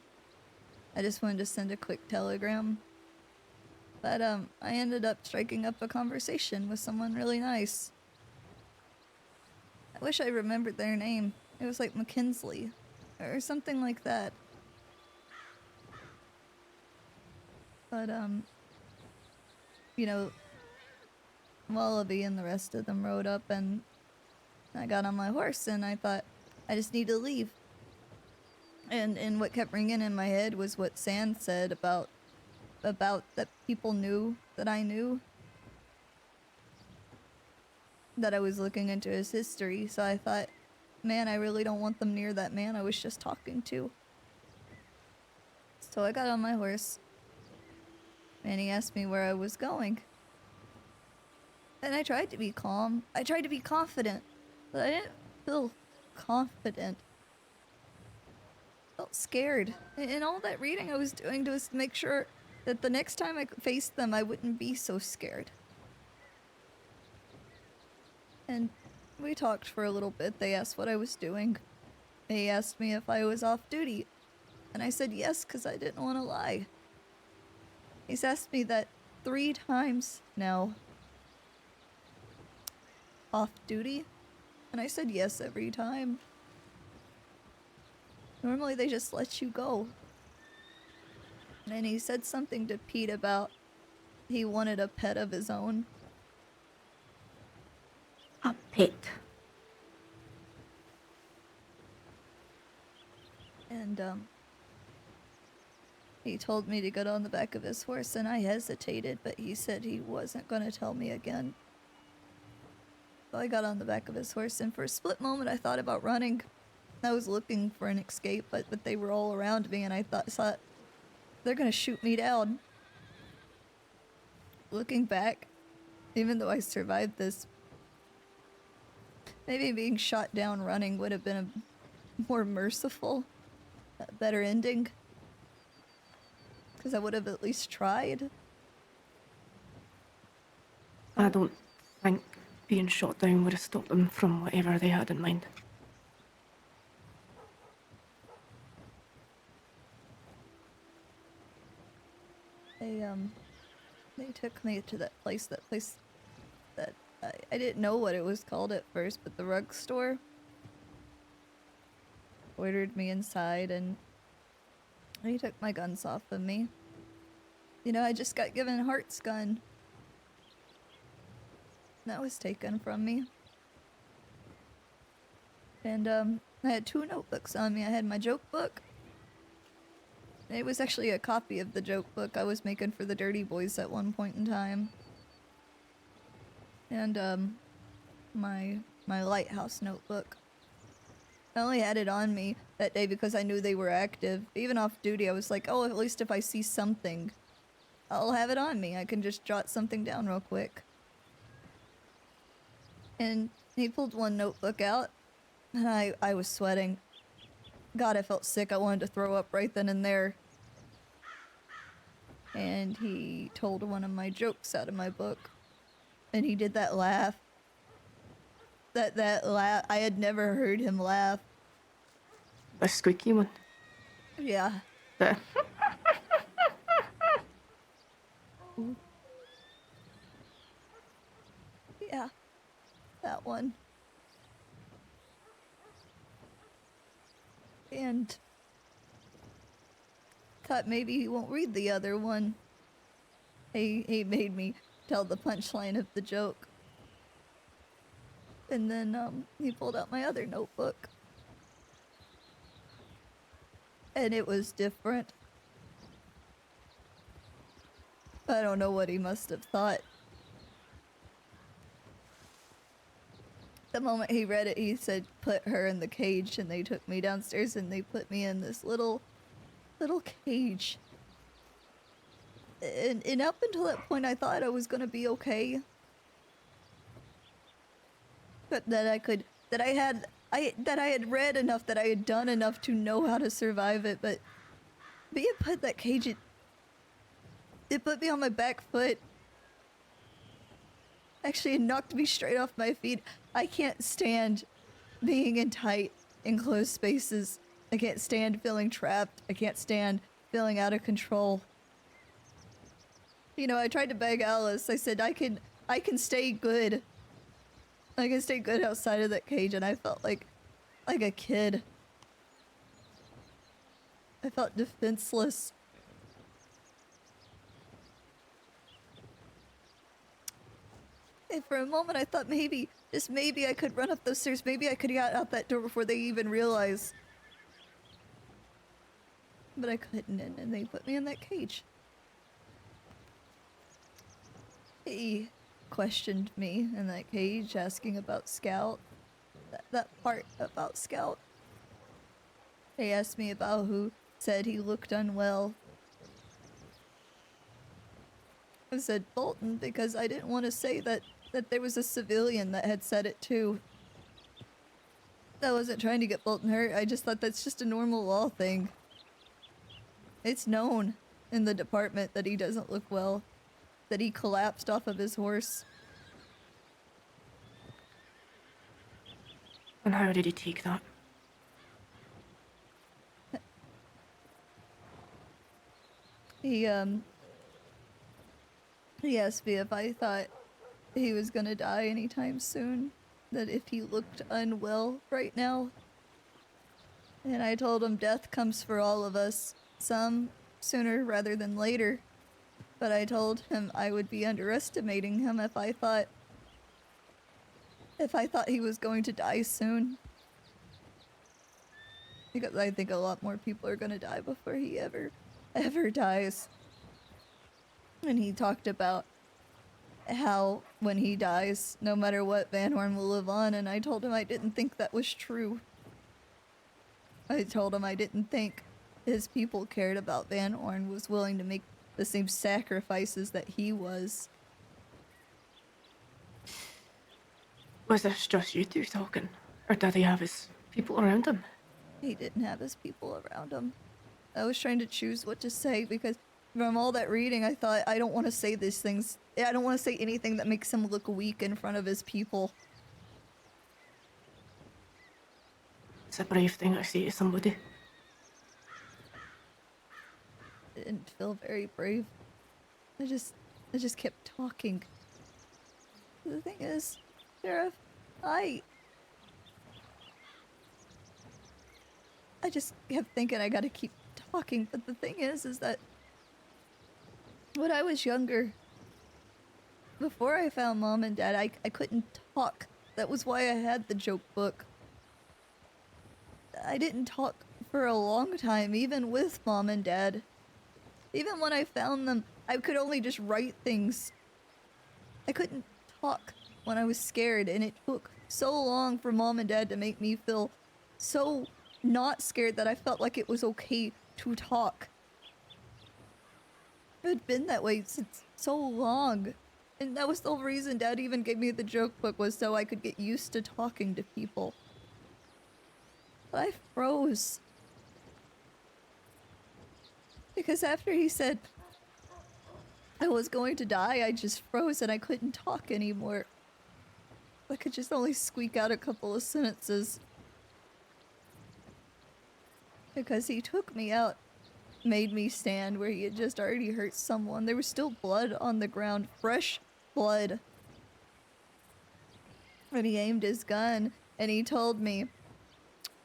I just wanted to send a quick telegram. But, I ended up striking up a conversation with someone really nice. I wish I remembered their name. It was like McKinsley, or something like that. But, you know, Wallaby and the rest of them rode up and I got on my horse and I thought, I just need to leave. And what kept ringing in my head was what Sand said about that people knew that I knew. That I was looking into his history, so I thought, man, I really don't want them near that man I was just talking to. So I got on my horse, and he asked me where I was going. And I tried to be calm. I tried to be confident, but I didn't feel confident. I felt scared. And all that reading I was doing was to make sure that the next time I faced them, I wouldn't be so scared. And we talked for a little bit. They asked what I was doing. They asked me if I was off duty. And I said yes, because I didn't want to lie. He's asked me that 3 times now. Off duty? And I said yes every time. Normally they just let you go. And he said something to Pete about he wanted a pet of his own. A pet. And, he told me to get on the back of his horse, and I hesitated, but he said he wasn't going to tell me again. So I got on the back of his horse, and for a split moment I thought about running. I was looking for an escape, but they were all around me, and I thought they're going to shoot me down. Looking back, even though I survived this, maybe being shot down running would have been a more merciful, better ending. Because I would have at least tried. I don't think being shot down would have stopped them from whatever they had in mind. They took me to that place that I didn't know what it was called at first, but the rug store. Ordered me inside and he took my guns off of me. You know, I just got given Hart's gun. That was taken from me. And, I had 2 notebooks on me. I had my joke book. It was actually a copy of the joke book I was making for the Dirty Boys at one point in time. And, my lighthouse notebook. I only had it on me that day because I knew they were active. Even off duty, I was like, oh, at least if I see something, I'll have it on me. I can just jot something down real quick. And he pulled one notebook out, and I was sweating. God, I felt sick. I wanted to throw up right then and there. And he told one of my jokes out of my book. And he did that laugh. That laugh, I had never heard him laugh. The squeaky one. Yeah. The Yeah. That one. And thought maybe he won't read the other one. He made me tell the punchline of the joke. And then he pulled out my other notebook. And it was different. I don't know what he must have thought. The moment he read it, he said, put her in the cage, and they took me downstairs and they put me in this little cage. And up until that point, I thought I was gonna be okay. But that I had read enough, that I had done enough to know how to survive it, but being put in that cage, it put me on my back foot. Actually, it knocked me straight off my feet. I can't stand being in tight, enclosed spaces. I can't stand feeling trapped. I can't stand feeling out of control. You know, I tried to beg Alice. I said, I can stay good. I can stay good outside of that cage, and I felt like a kid. I felt defenseless. And for a moment I thought maybe, just maybe I could run up those stairs, maybe I could get out that door before they even realized. But I couldn't, and they put me in that cage. He questioned me in that cage, asking about Scout. That part about Scout. He asked me about who said he looked unwell. I said Bolton because I didn't want to say that there was a civilian that had said it too. I wasn't trying to get Bolton hurt, I just thought that's just a normal law thing. It's known in the department that he doesn't look well, that he collapsed off of his horse. And how did he take that? He asked me if I thought he was gonna die anytime soon, that if he looked unwell right now. And I told him death comes for all of us, some sooner rather than later. But I told him I would be underestimating him if I thought he was going to die soon. Because I think a lot more people are gonna die before he ever dies. And he talked about how when he dies, no matter what, Van Horn will live on, and I told him I didn't think that was true. I told him I didn't think his people cared about Van Horn, was willing to make the same sacrifices that he was. Was this just you two talking? Or did he have his people around him? He didn't have his people around him. I was trying to choose what to say because from all that reading, I thought, I don't want to say these things. I don't want to say anything that makes him look weak in front of his people. It's a brave thing to say to somebody. It didn't feel very brave. I just kept talking. The thing is, Sheriff, I just kept thinking I gotta keep talking, but the thing is that when I was younger, before I found Mom and Dad, I couldn't talk. That was why I had the joke book. I didn't talk for a long time, even with Mom and Dad. Even when I found them, I could only just write things. I couldn't talk when I was scared, and it took so long for Mom and Dad to make me feel so not scared that I felt like it was okay to talk. It had been that way since so long. And that was the whole reason Dad even gave me the joke book, was so I could get used to talking to people. But I froze. Because after he said I was going to die, I just froze and I couldn't talk anymore. I could just only squeak out a couple of sentences. Because he took me out, made me stand where he had just already hurt someone. There was still blood on the ground, fresh blood. And he aimed his gun and he told me,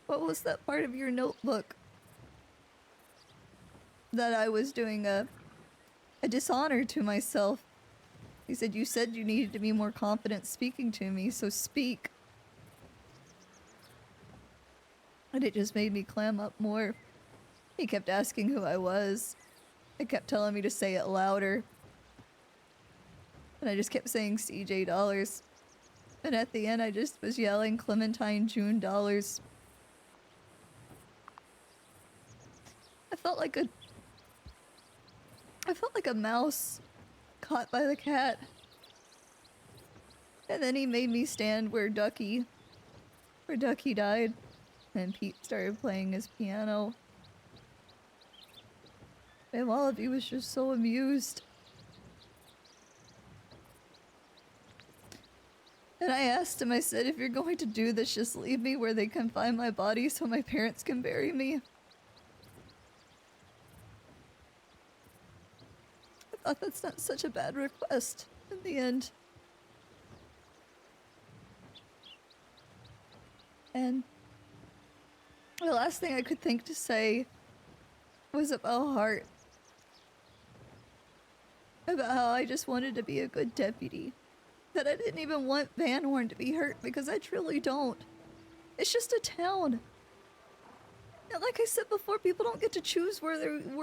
"What was that part of your notebook that I was doing a dishonor to myself?" He said, "You said you needed to be more confident speaking to me, so speak." And it just made me clam up more. He kept asking who I was. He kept telling me to say it louder. And I just kept saying CJ Dollars. And at the end I just was yelling Clementine June Dollars. I felt like a mouse caught by the cat. And then he made me stand where Ducky died. And Pete started playing his piano. And Wallaby was just so amused. And I asked him, I said, "If you're going to do this, just leave me where they can find my body so my parents can bury me." I thought that's not such a bad request in the end. And the last thing I could think to say was about Hart. About how I just wanted to be a good deputy. That I didn't even want Van Horn to be hurt, because I truly don't. It's just a town. And like I said before, people don't get to choose where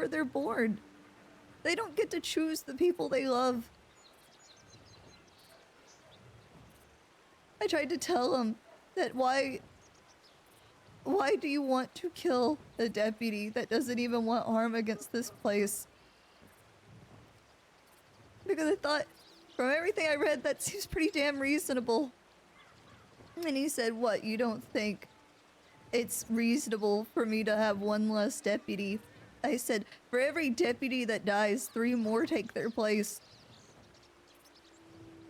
they're born. They don't get to choose the people they love. I tried to tell him that why do you want to kill a deputy that doesn't even want harm against this place? Because I thought, from everything I read, that seems pretty damn reasonable. And he said, "What, you don't think it's reasonable for me to have one less deputy?" I said, "For every deputy that dies, 3 more take their place.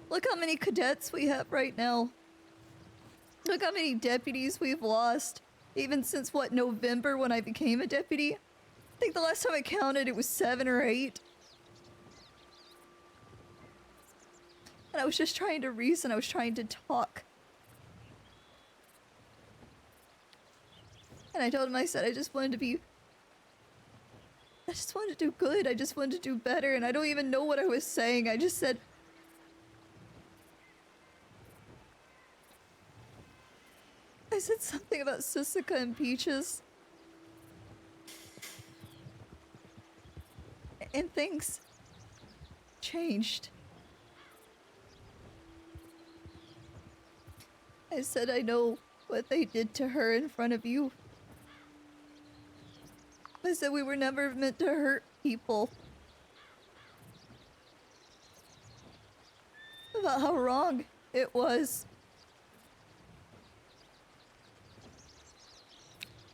Look how many cadets we have right now. Look how many deputies we've lost, even since, what, November, when I became a deputy? I think the last time I counted, it was 7 or 8. And I was just trying to reason, I was trying to talk. And I told him, I said, I just wanted to do good, I just wanted to do better, and I don't even know what I was saying, I just said... I said something about Sissika and Peaches. And things changed. I said, "I know what they did to her in front of you." I said, "We were never meant to hurt people." About how wrong it was.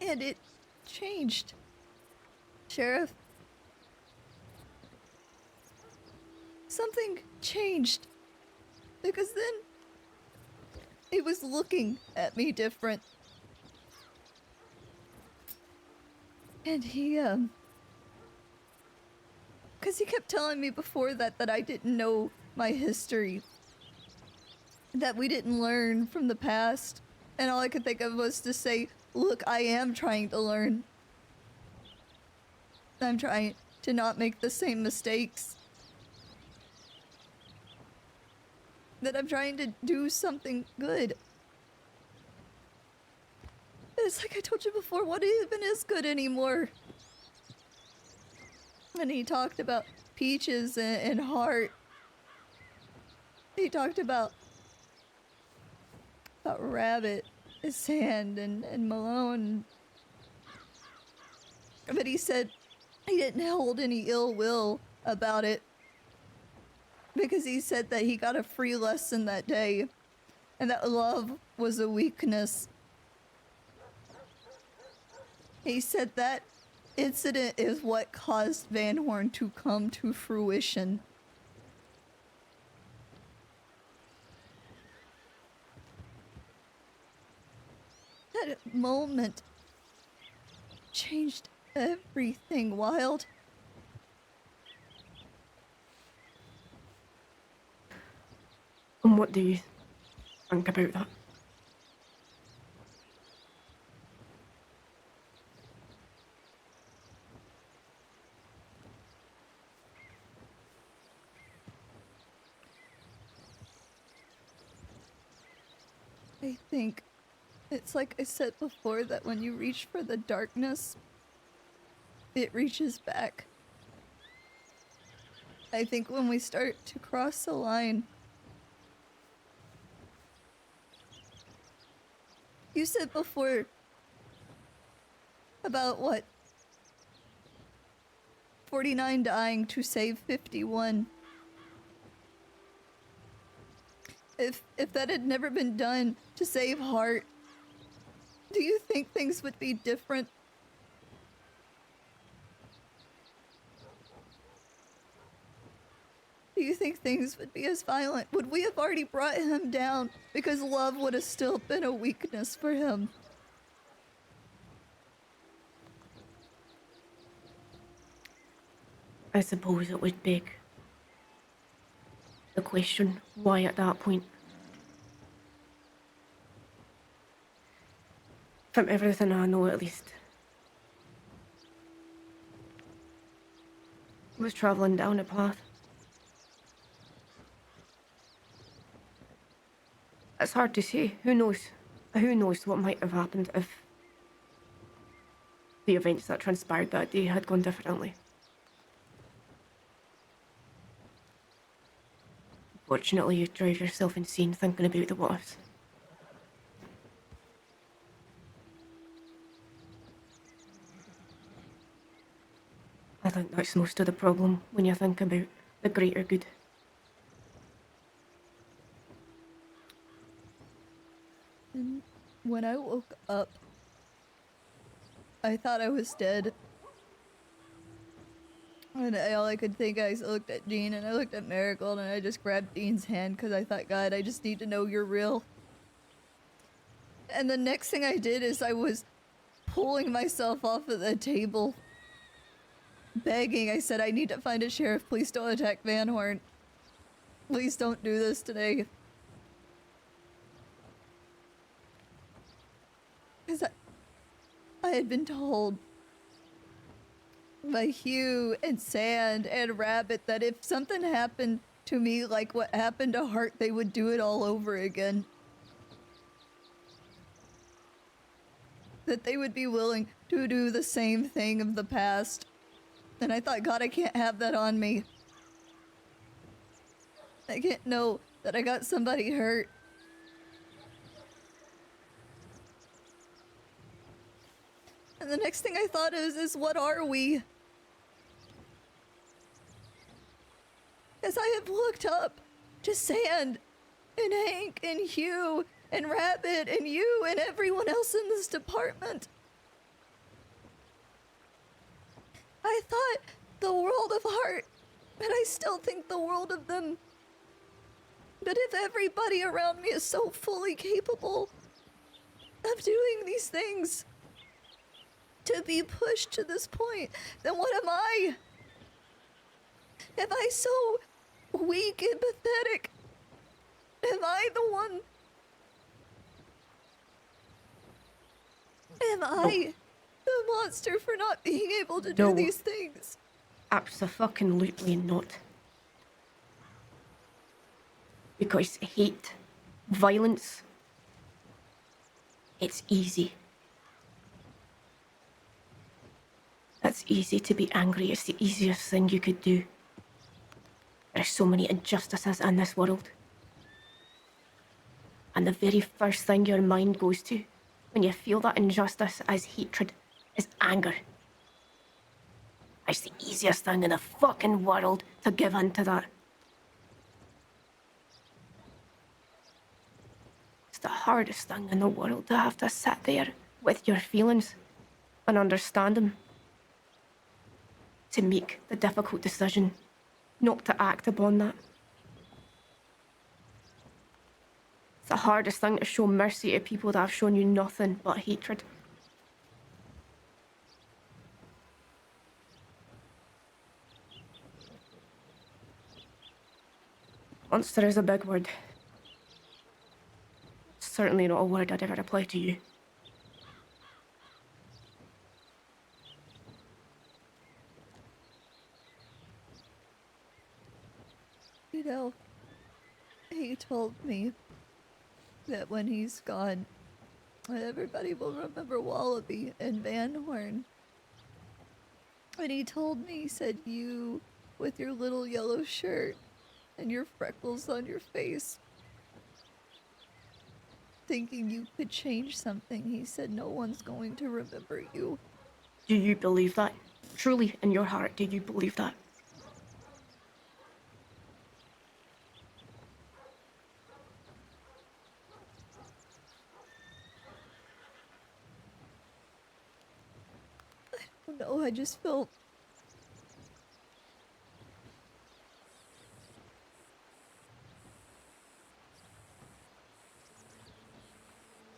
And it changed. Sheriff. Something changed. Because then he was looking at me different. And he, because he kept telling me before that I didn't know my history. That we didn't learn from the past. And all I could think of was to say, "Look, I am trying to learn. I'm trying to not make the same mistakes. That I'm trying to do something good." It's like I told you before, what even is good anymore? And he talked about Peaches and Heart. He talked about Rabbit. Sand and Malone. But he said he didn't hold any ill will about it because he said that he got a free lesson that day and that love was a weakness. He said that incident is what caused Van Horn to come to fruition. That moment changed everything, Wild. And what do you think about that? I think it's like I said before, that when you reach for the darkness, it reaches back. I think when we start to cross the line, you said before about what? 49 dying to save 51. If that had never been done to save Hart, do you think things would be different? Do you think things would be as violent? Would we have already brought him down because love would have still been a weakness for him? I suppose it would beg the question, why at that point? From everything I know, at least, I was travelling down a path. It's hard to say. Who knows? Who knows what might have happened if the events that transpired that day had gone differently. Fortunately, you drive yourself insane thinking about the what ifs. I think that's most of the problem when you think about the greater good. And when I woke up, I thought I was dead. And all I could think, I looked at Dean and I looked at Marigold and I just grabbed Dean's hand because I thought, God, I just need to know you're real. And the next thing I did is I was pulling myself off of the table, begging. I said, I need to find a sheriff. Please don't attack Van Horn. Please don't do this today. Because I had been told by Hugh and Sand and Rabbit that if something happened to me like what happened to Hart, they would do it all over again. That they would be willing to do the same thing of the past. And I thought, God, I can't have that on me. I can't know that I got somebody hurt. And the next thing I thought is what are we? As I have looked up to Sand and Hank and Hugh and Rabbit and you and everyone else in this department, I thought the world of Hart, but I still think the world of them. But if everybody around me is so fully capable of doing these things, to be pushed to this point, then what am I? Am I so weak and pathetic? Am I the one? Am I the monster for not being able to do No. these things? Abso-fucking-lutely not. Because hate, violence, it's easy. It's easy to be angry. It's the easiest thing you could do. There's so many injustices in this world. And the very first thing your mind goes to when you feel that injustice is hatred, is anger. It's the easiest thing in the fucking world to give in to that. It's the hardest thing in the world to have to sit there with your feelings and understand them. To make the difficult decision not to act upon that. It's the hardest thing to show mercy to people that have shown you nothing but hatred. Monster is a big word. Certainly not a word I'd ever apply to you. You know, he told me that when he's gone, everybody will remember Wallaby and Van Horn. And he told me, he said, you with your little yellow shirt and your freckles on your face, thinking you could change something. He said, no one's going to remember you. Do you believe that? Truly, in your heart, do you believe that? No, I just felt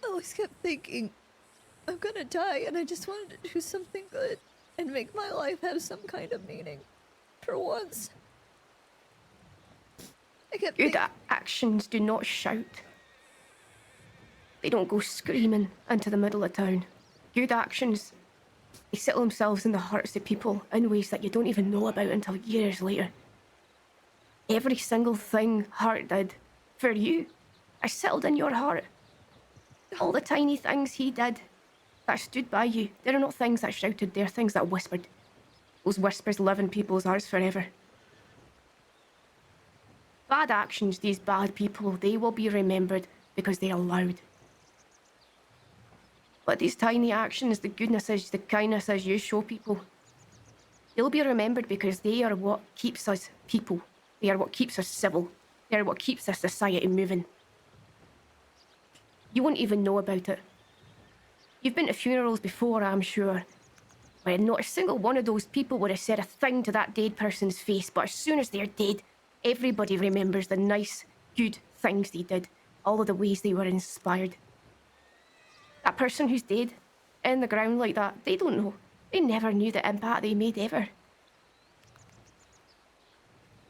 I always kept thinking I'm gonna die, and I just wanted to do something good and make my life have some kind of meaning for once. I kept Good thinking, actions do not shout. They don't go screaming into the middle of town. Good actions, they settle themselves in the hearts of people in ways that you don't even know about until years later. Every single thing Hart did for you is settled in your heart. All the tiny things he did that stood by you, they're not things that shouted, they're things that whispered. Those whispers live in people's hearts forever. Bad actions, these bad people, they will be remembered because they are loud. But these tiny actions, the goodnesses, the kindnesses you show people, they'll be remembered because they are what keeps us people. They are what keeps us civil. They are what keeps this society moving. You won't even know about it. You've been to funerals before, I'm sure, where not a single one of those people would have said a thing to that dead person's face, but as soon as they're dead, everybody remembers the nice, good things they did, all of the ways they were inspired. That person who's dead, in the ground like that, they don't know. They never knew the impact they made ever.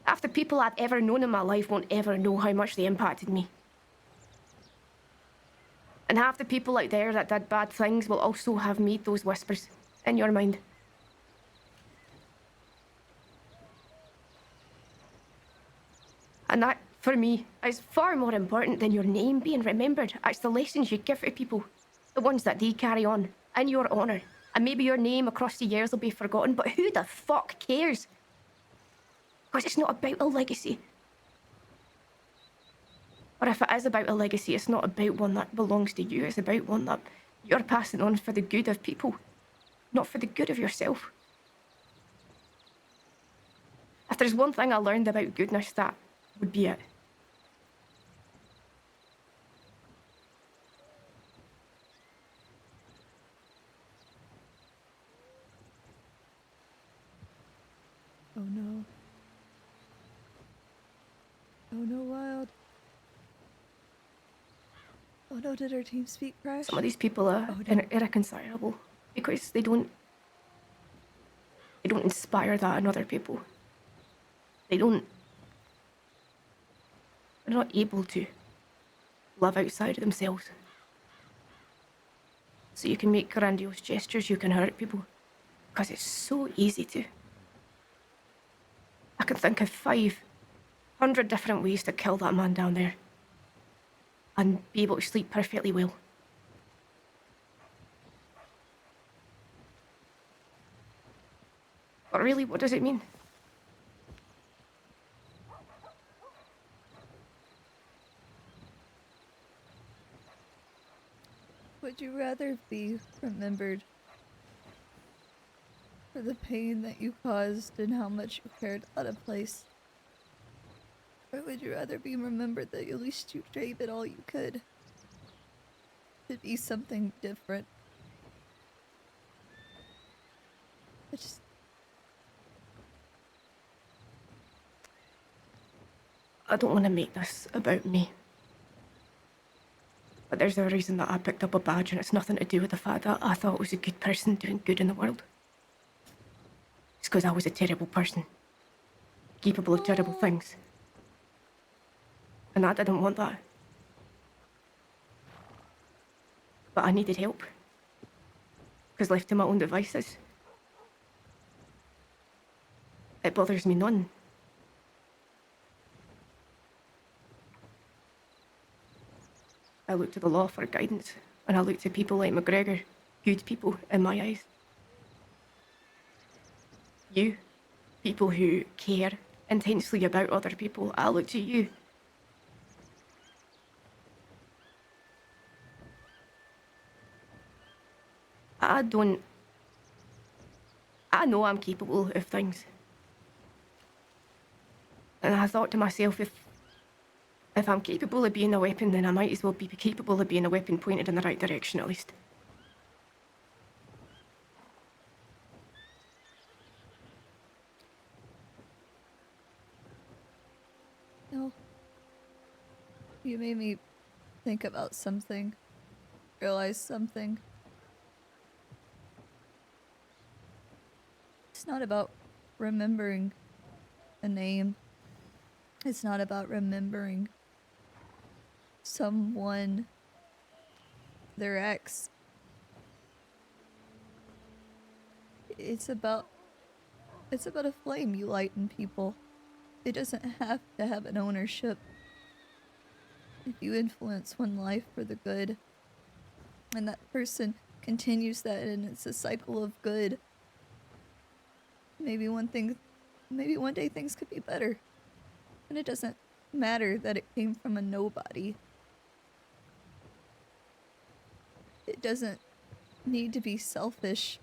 Half the people I've ever known in my life won't ever know how much they impacted me. And half the people out there that did bad things will also have made those whispers in your mind. And that, for me, is far more important than your name being remembered. It's the lessons you give to people, the ones that they carry on, in your honour. And maybe your name across the years will be forgotten, but who the fuck cares? Because it's not about a legacy. Or if it is about a legacy, it's not about one that belongs to you, it's about one that you're passing on for the good of people, not for the good of yourself. If there's one thing I learned about goodness, that would be it. oh no. Oh no, Wild. Oh no, did our team speak crash? Some of these people are irreconcilable because they don't inspire that in other people. They're not able to live outside of themselves. So you can make grandiose gestures, you can hurt people, because it's so easy to. I can think of 500 different ways to kill that man down there and be able to sleep perfectly well. But really, what does it mean? Would you rather be remembered for the pain that you caused and how much you cared about a place? Or would you rather be remembered that at least you gave it all you could to be something different? I just... I don't want to make this about me. But there's a reason that I picked up a badge, and it's nothing to do with the fact that I thought I was a good person doing good in the world. It's because I was a terrible person, capable of terrible things. And I didn't want that. But I needed help. Because left to my own devices, it bothers me none. I look to the law for guidance, and I look to people like McGregor, good people in my eyes. You, people who care intensely about other people, I look to you. I know I'm capable of things. And I thought to myself, if I'm capable of being a weapon, then I might as well be capable of being a weapon pointed in the right direction, at least. No. You made me think about something. Realize something. It's not about remembering a name. It's not about remembering someone, their ex. It's about a flame you light in people. It doesn't have to have an ownership. If you influence one life for the good, and that person continues that, and it's a cycle of good, maybe one day things could be better. And it doesn't matter that it came from a nobody. It doesn't need to be selfish.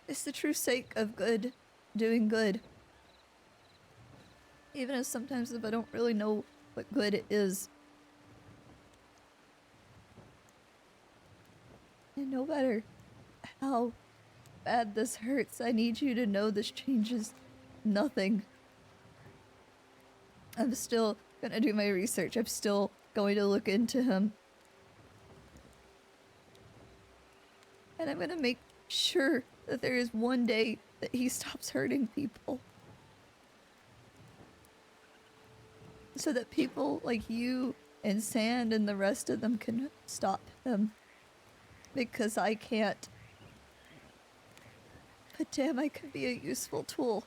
It's the true sake of good, doing good. Even if sometimes I don't really know what good is. And no matter how bad this hurts, I need you to know this changes nothing. I'm still gonna do my research. I'm still going to look into him. And I'm gonna make sure that there is one day that he stops hurting people. So that people like you and Sand and the rest of them can stop him. Because I can't. But damn, I could be a useful tool.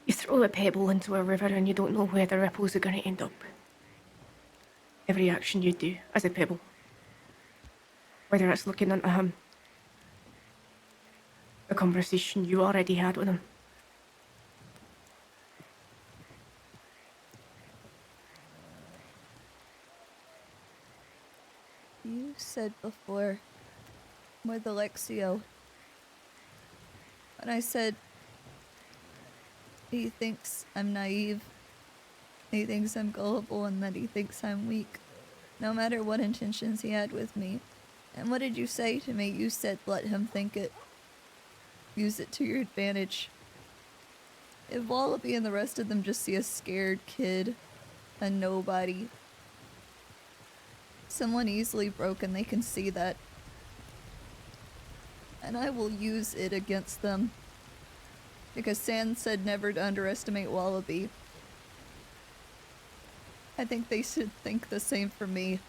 You throw a pebble into a river and you don't know where the ripples are going to end up. Every action you do is a pebble. Whether it's looking into him, a conversation you already had with him. You said before, with Alexio, when I said he thinks I'm naive, he thinks I'm gullible, and that he thinks I'm weak, no matter what intentions he had with me. And what did you say to me? You said let him think it. Use it to your advantage. If Wallaby and the rest of them just see a scared kid, a nobody, someone easily broken, they can see that. And I will use it against them. Because Sand said never to underestimate Wallaby. I think they should think the same for me.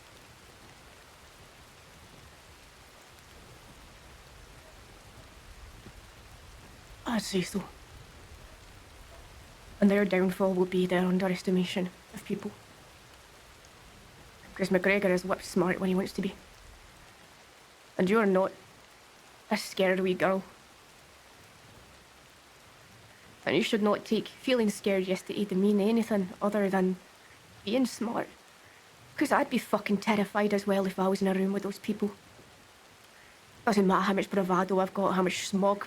I'd say so. And their downfall will be their underestimation of people. Because McGregor is whip smart when he wants to be. And you're not a scared wee girl. And you should not take feeling scared yesterday to mean anything other than being smart. Because I'd be fucking terrified as well if I was in a room with those people. Doesn't matter how much bravado I've got, how much smug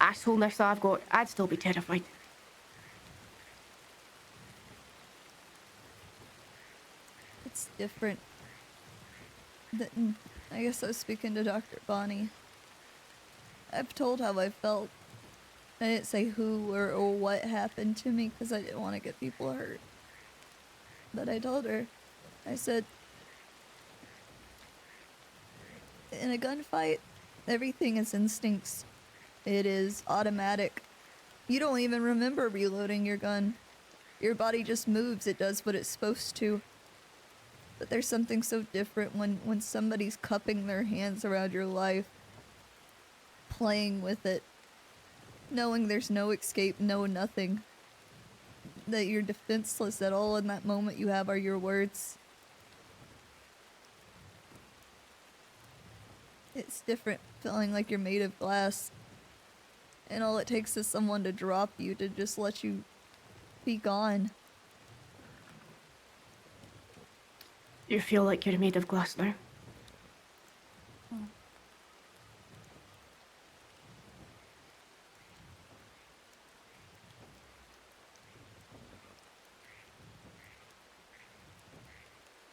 assholeness I've got, I'd still be terrified. It's different. I guess I was speaking to Dr. Bonnie. I've told how I felt. I didn't say who or what happened to me because I didn't want to get people hurt. But I told her, I said, in a gunfight, everything is instincts. It is automatic. You don't even remember reloading your gun. Your body just moves, it does what it's supposed to. But there's something so different when somebody's cupping their hands around your life, playing with it, knowing there's no escape, no nothing. That you're defenseless, that all in that moment you have are your words. It's different feeling like you're made of glass. And all it takes is someone to drop you, to just let you be gone. You feel like you're made of glass now.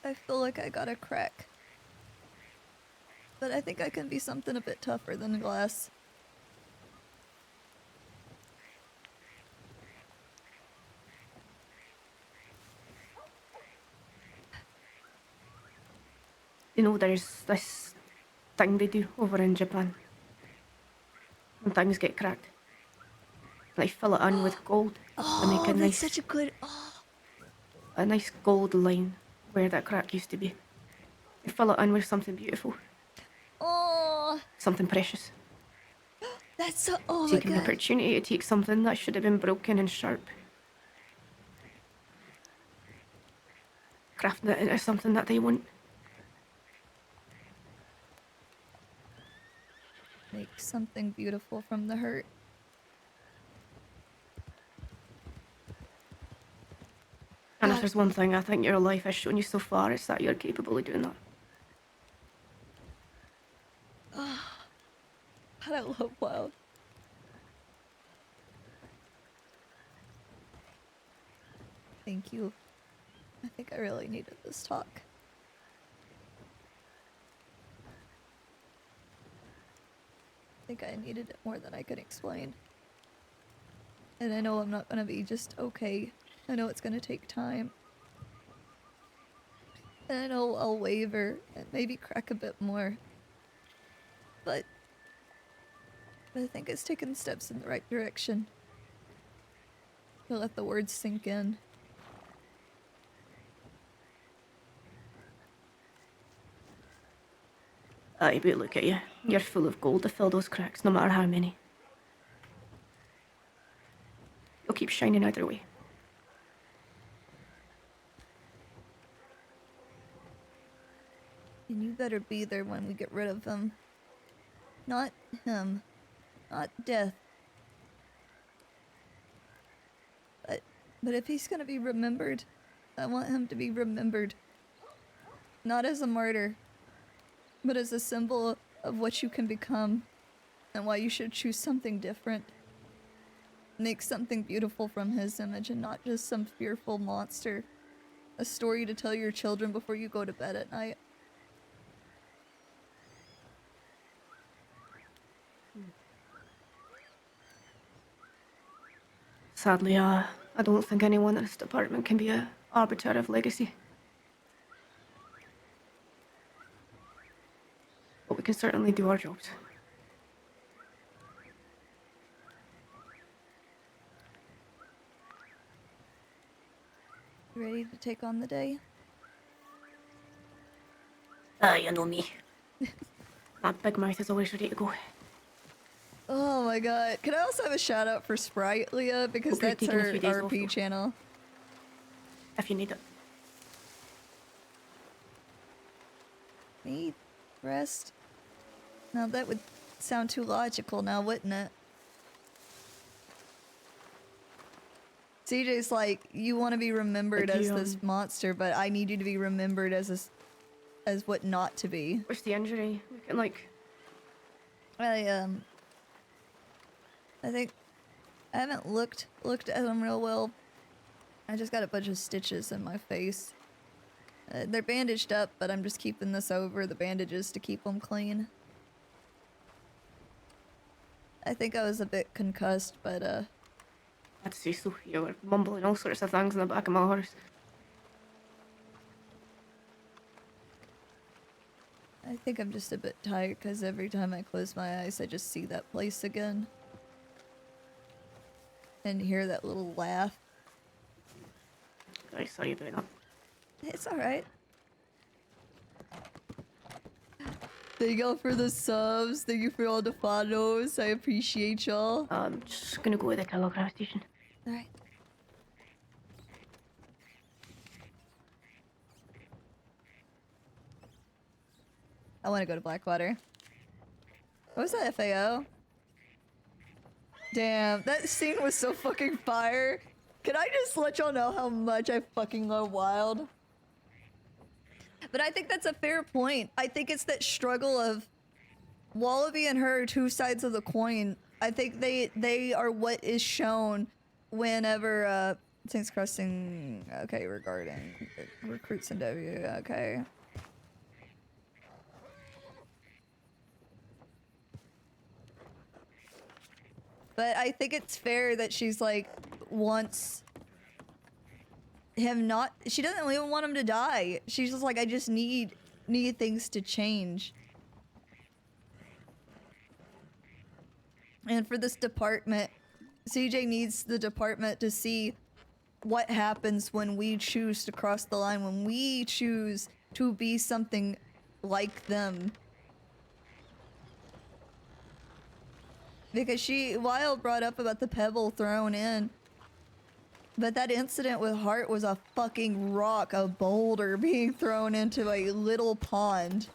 I feel like I got a crack. But I think I can be something a bit tougher than glass. You know, there's this thing they do over in Japan. When things get cracked. They fill it in with gold to make Oh, a that's nice, such a good... Oh, a nice gold line where that crack used to be. They fill it in with something beautiful, oh, something precious. that's so... Oh my Taking the god. opportunity to take something that should have been broken and sharp, crafting it into something that they want. Make something beautiful from the hurt. And if God. there's one thing I think your life has shown you so far, it's that you're capable of doing that. God, I love Wild. Thank you. I think I really needed this talk. I think I needed it more than I could explain. And I know I'm not gonna be just okay. I know it's gonna take time. And I know I'll waver and maybe crack a bit more. But I think it's taken steps in the right direction. To let the words sink in. Aye, but look at you. You're full of gold to fill those cracks, no matter how many. You'll keep shining either way. And you better be there when we get rid of him. Not him. Not death. But if he's gonna be remembered, I want him to be remembered. Not as a martyr, but as a symbol of what you can become and why you should choose something different. Make something beautiful from his image and not just some fearful monster. A story to tell your children before you go to bed at night. Sadly, I don't think anyone in this department can be a arbiter of legacy. But we can certainly do our jobs. You ready to take on the day? You know me. That big mouth is always ready to go. Oh my god. Can I also have a shout out for Sprite, Leah? Because Hope you're that's taking a her few days off, RP though. channel. If you need it. Need rest? Now that would sound too logical now, wouldn't it? CJ's like, you want to be remembered Like as you, this monster, but I need you to be remembered as this, as what not to be. What's the injury? We can, like, I think I haven't looked at them real well. I just got a bunch of stitches in my face. They're bandaged up, but I'm just keeping this over the bandages to keep them clean. I think I was a bit concussed, but I'd say so. You were mumbling all sorts of things in the back of my horse. I think I'm just a bit tired because every time I close my eyes, I just see that place again. And hear that little laugh. Very sorry about that. It's alright. Thank y'all for the subs. Thank you for all the follows. I appreciate y'all. I'm just gonna go to the telegraph station. Alright. I want to go to Blackwater. What was that FAO? Damn, that scene was so fucking fire. Can I just let y'all know how much I fucking love Wild? But I think that's a fair point. I think it's that struggle of Wallaby and her are two sides of the coin. I think they are what is shown whenever Saints Crossing, okay, regarding recruits and W, okay. But I think it's fair that she's like, wants him not, she doesn't even want him to die. She's just like, I just need things to change. And for this department, CJ needs the department to see what happens when we choose to cross the line, when we choose to be something like them. Because Wild brought up about the pebble thrown in. But that incident with Hart was a fucking rock, a boulder being thrown into a little pond.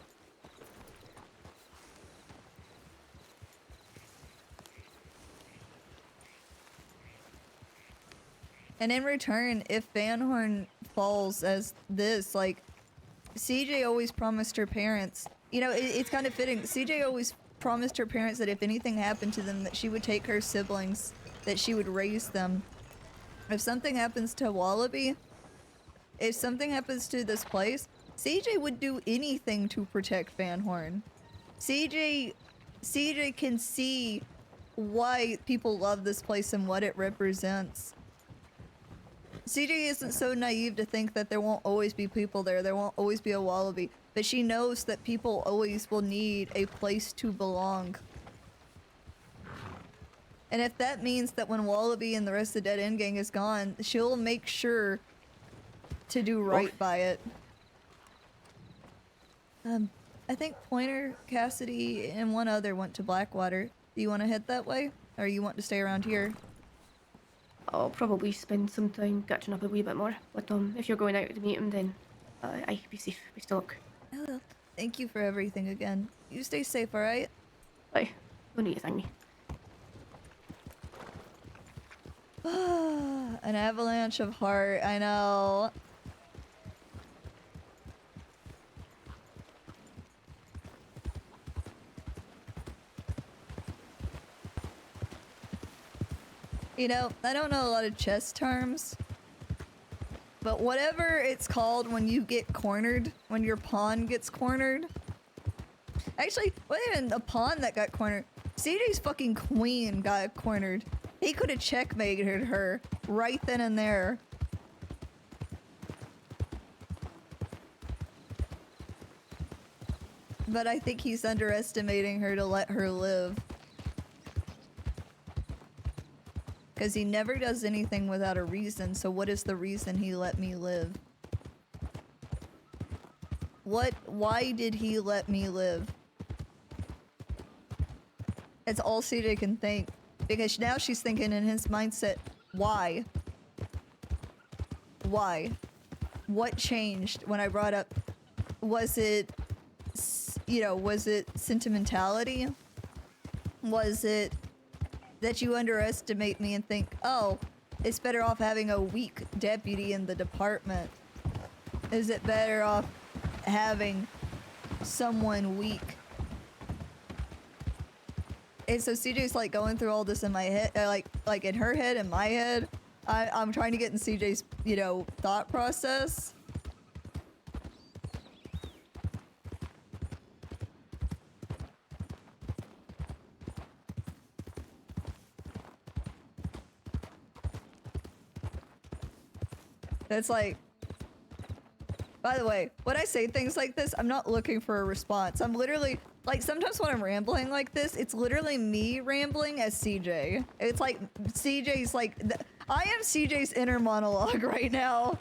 And in return, if Van Horn falls as this, like, CJ always promised her parents, you know, it's kind of fitting. CJ always promised her parents that if anything happened to them, that she would take her siblings, that she would raise them. If something happens to Wallaby, if something happens to this place, CJ would do anything to protect Van Horn. CJ can see why people love this place and what it represents. CJ isn't so naive to think that there won't always be people there, there won't always be a Wallaby, but she knows that people always will need a place to belong. And if that means that when Wallaby and the rest of the Dead End Gang is gone, she'll make sure to do right by it. I think Pointer, Cassidy, and one other went to Blackwater. Do you want to head that way? Or you want to stay around here? I'll probably spend some time catching up a wee bit more. But if you're going out to meet him, then aye, be safe. Best of luck. Oh, well, thank you for everything again. You stay safe, alright? Aye, no need to thank me. An avalanche of heart, I know. You know, I don't know a lot of chess terms, but whatever it's called when you get cornered, when your pawn gets cornered. Actually, wasn't even a pawn that got cornered. CJ's fucking queen got cornered. He could have checkmated her right then and there. But I think he's underestimating her to let her live. Because he never does anything without a reason, so what is the reason he let me live? Why did he let me live? That's all CJ can think. Because now she's thinking in his mindset, why? Why? What changed when I brought up, was it, you know, was it sentimentality? Was it that you underestimate me and think, oh, it's better off having a weak deputy in the department? Is it better off having someone weak? And so CJ's like going through all this in my head, like in her head and my head. I'm trying to get in CJ's, you know, thought process. It's like, by the way, when I say things like this, I'm not looking for a response. I'm literally, like, sometimes when I'm rambling like this, it's literally me rambling as CJ. It's like, CJ's like, I am CJ's inner monologue right now.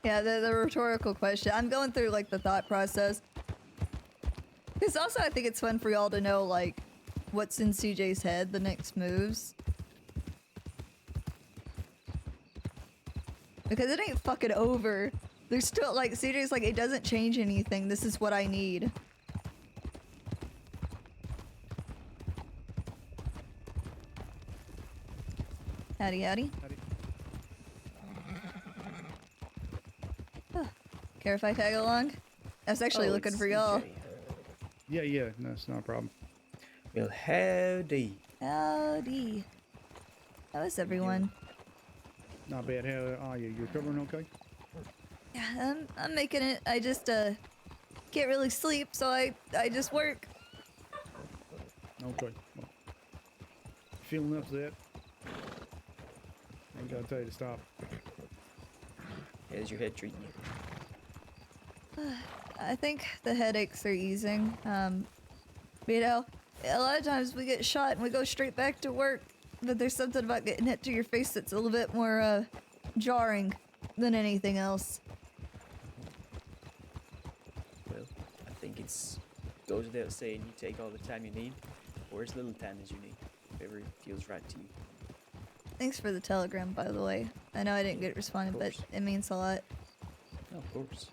Yeah, the rhetorical question. I'm going through, like, the thought process. Because also I think it's fun for y'all to know, like, what's in CJ's head, the next moves. Because it ain't fucking over. There's still, like, CJ's like, it doesn't change anything. This is what I need. Howdy, howdy. Care if I tag along? I was actually looking for y'all. Yeah, no, it's not a problem. Well, howdy. Howdy. How is everyone? Not bad. How are you? You're recovering okay? Yeah, I'm making it. I just can't really sleep, so I just work. Okay. Well, feeling up to that? I ain't gotta tell you to stop. How's your head treating you? I think the headaches are easing. You know, a lot of times we get shot and we go straight back to work, but there's something about getting hit to your face that's a little bit more jarring than anything else. Well, I think it's goes without saying you take all the time you need, or as little time as you need, whatever feels right to you. Thanks for the telegram, by the way. I know I didn't get responded, but it means a lot. Oh, of course.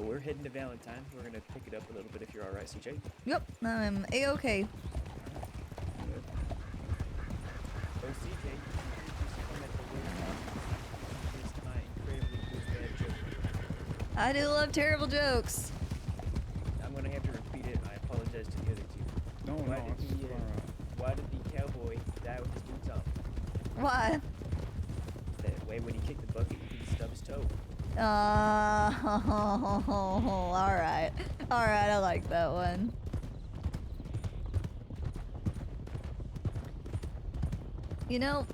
We're heading to Valentine. We're gonna pick it up a little bit if you're all right, CJ. Yep, I'm a-okay. Oh, CJ, you come at the word it's my incredibly good bad joke. I do love terrible jokes. I'm gonna have to repeat it. I apologize to the other two. No, Why no, did it's the, alright. Why did the cowboy die with his boots on? Why? That way, when he kicked the bucket, he could stub his toe. Alright. Alright, I like that one. You know,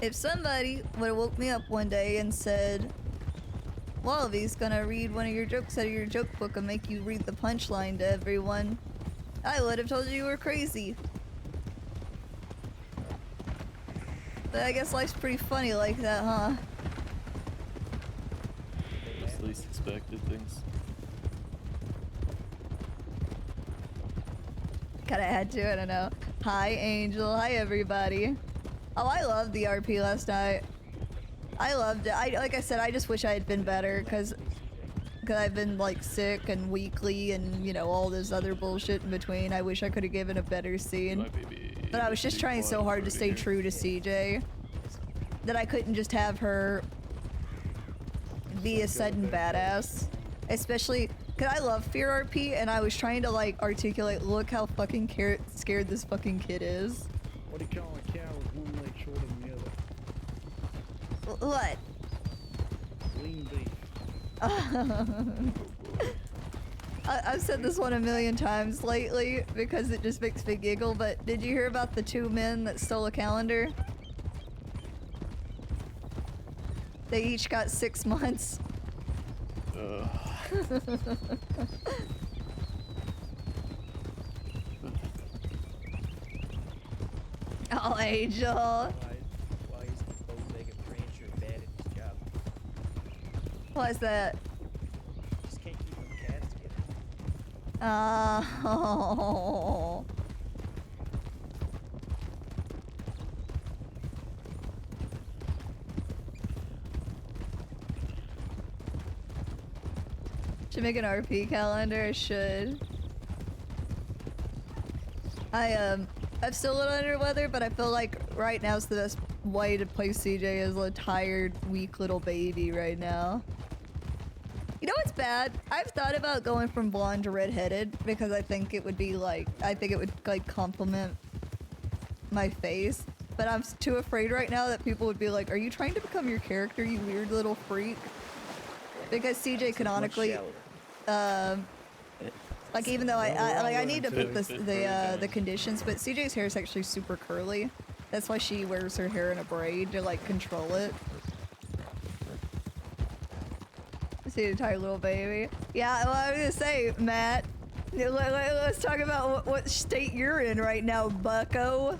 if somebody would have woke me up one day and said, Wallaby's gonna read one of your jokes out of your joke book and make you read the punchline to everyone, I would have told you were crazy. But I guess life's pretty funny like that, huh? Just least expected things. Kinda had to, I don't know. Hi, Angel. Hi, everybody. Oh, I loved the RP last night. I loved it. Like I said, I just wish I had been better, because I've been, like, sick and weakly and, you know, all this other bullshit in between. I wish I could have given a better scene. But I was just trying so hard to stay true to CJ that I couldn't just have her be a sudden badass. Especially, because I love Fear RP, and I was trying to, like, articulate, look how fucking scared this fucking kid is. What do you call a cow with one leg shorter than the other? What? Lean beef. I've said this one a million times lately because it just makes me giggle, but did you hear about the 2 men that stole a calendar? They each got 6 months. Oh, Angel. Why is the bow-legged rancher bad at his job? What's that? Just can't keep them cats together. Oh. Should make an RP calendar. I should. I'm still a little under weather, but I feel like right now's the best way to play CJ as a tired, weak little baby right now. You know what's bad? I've thought about going from blonde to redheaded because I think it would be like, I think it would like complement my face. But I'm too afraid right now that people would be like, are you trying to become your character, you weird little freak? Because CJ canonically, like even though I need to put the conditions, but CJ's hair is actually super curly. That's why she wears her hair in a braid to like control it. See the tired little baby. Yeah, well, I was gonna say, Matt, let's talk about what state you're in right now, bucko.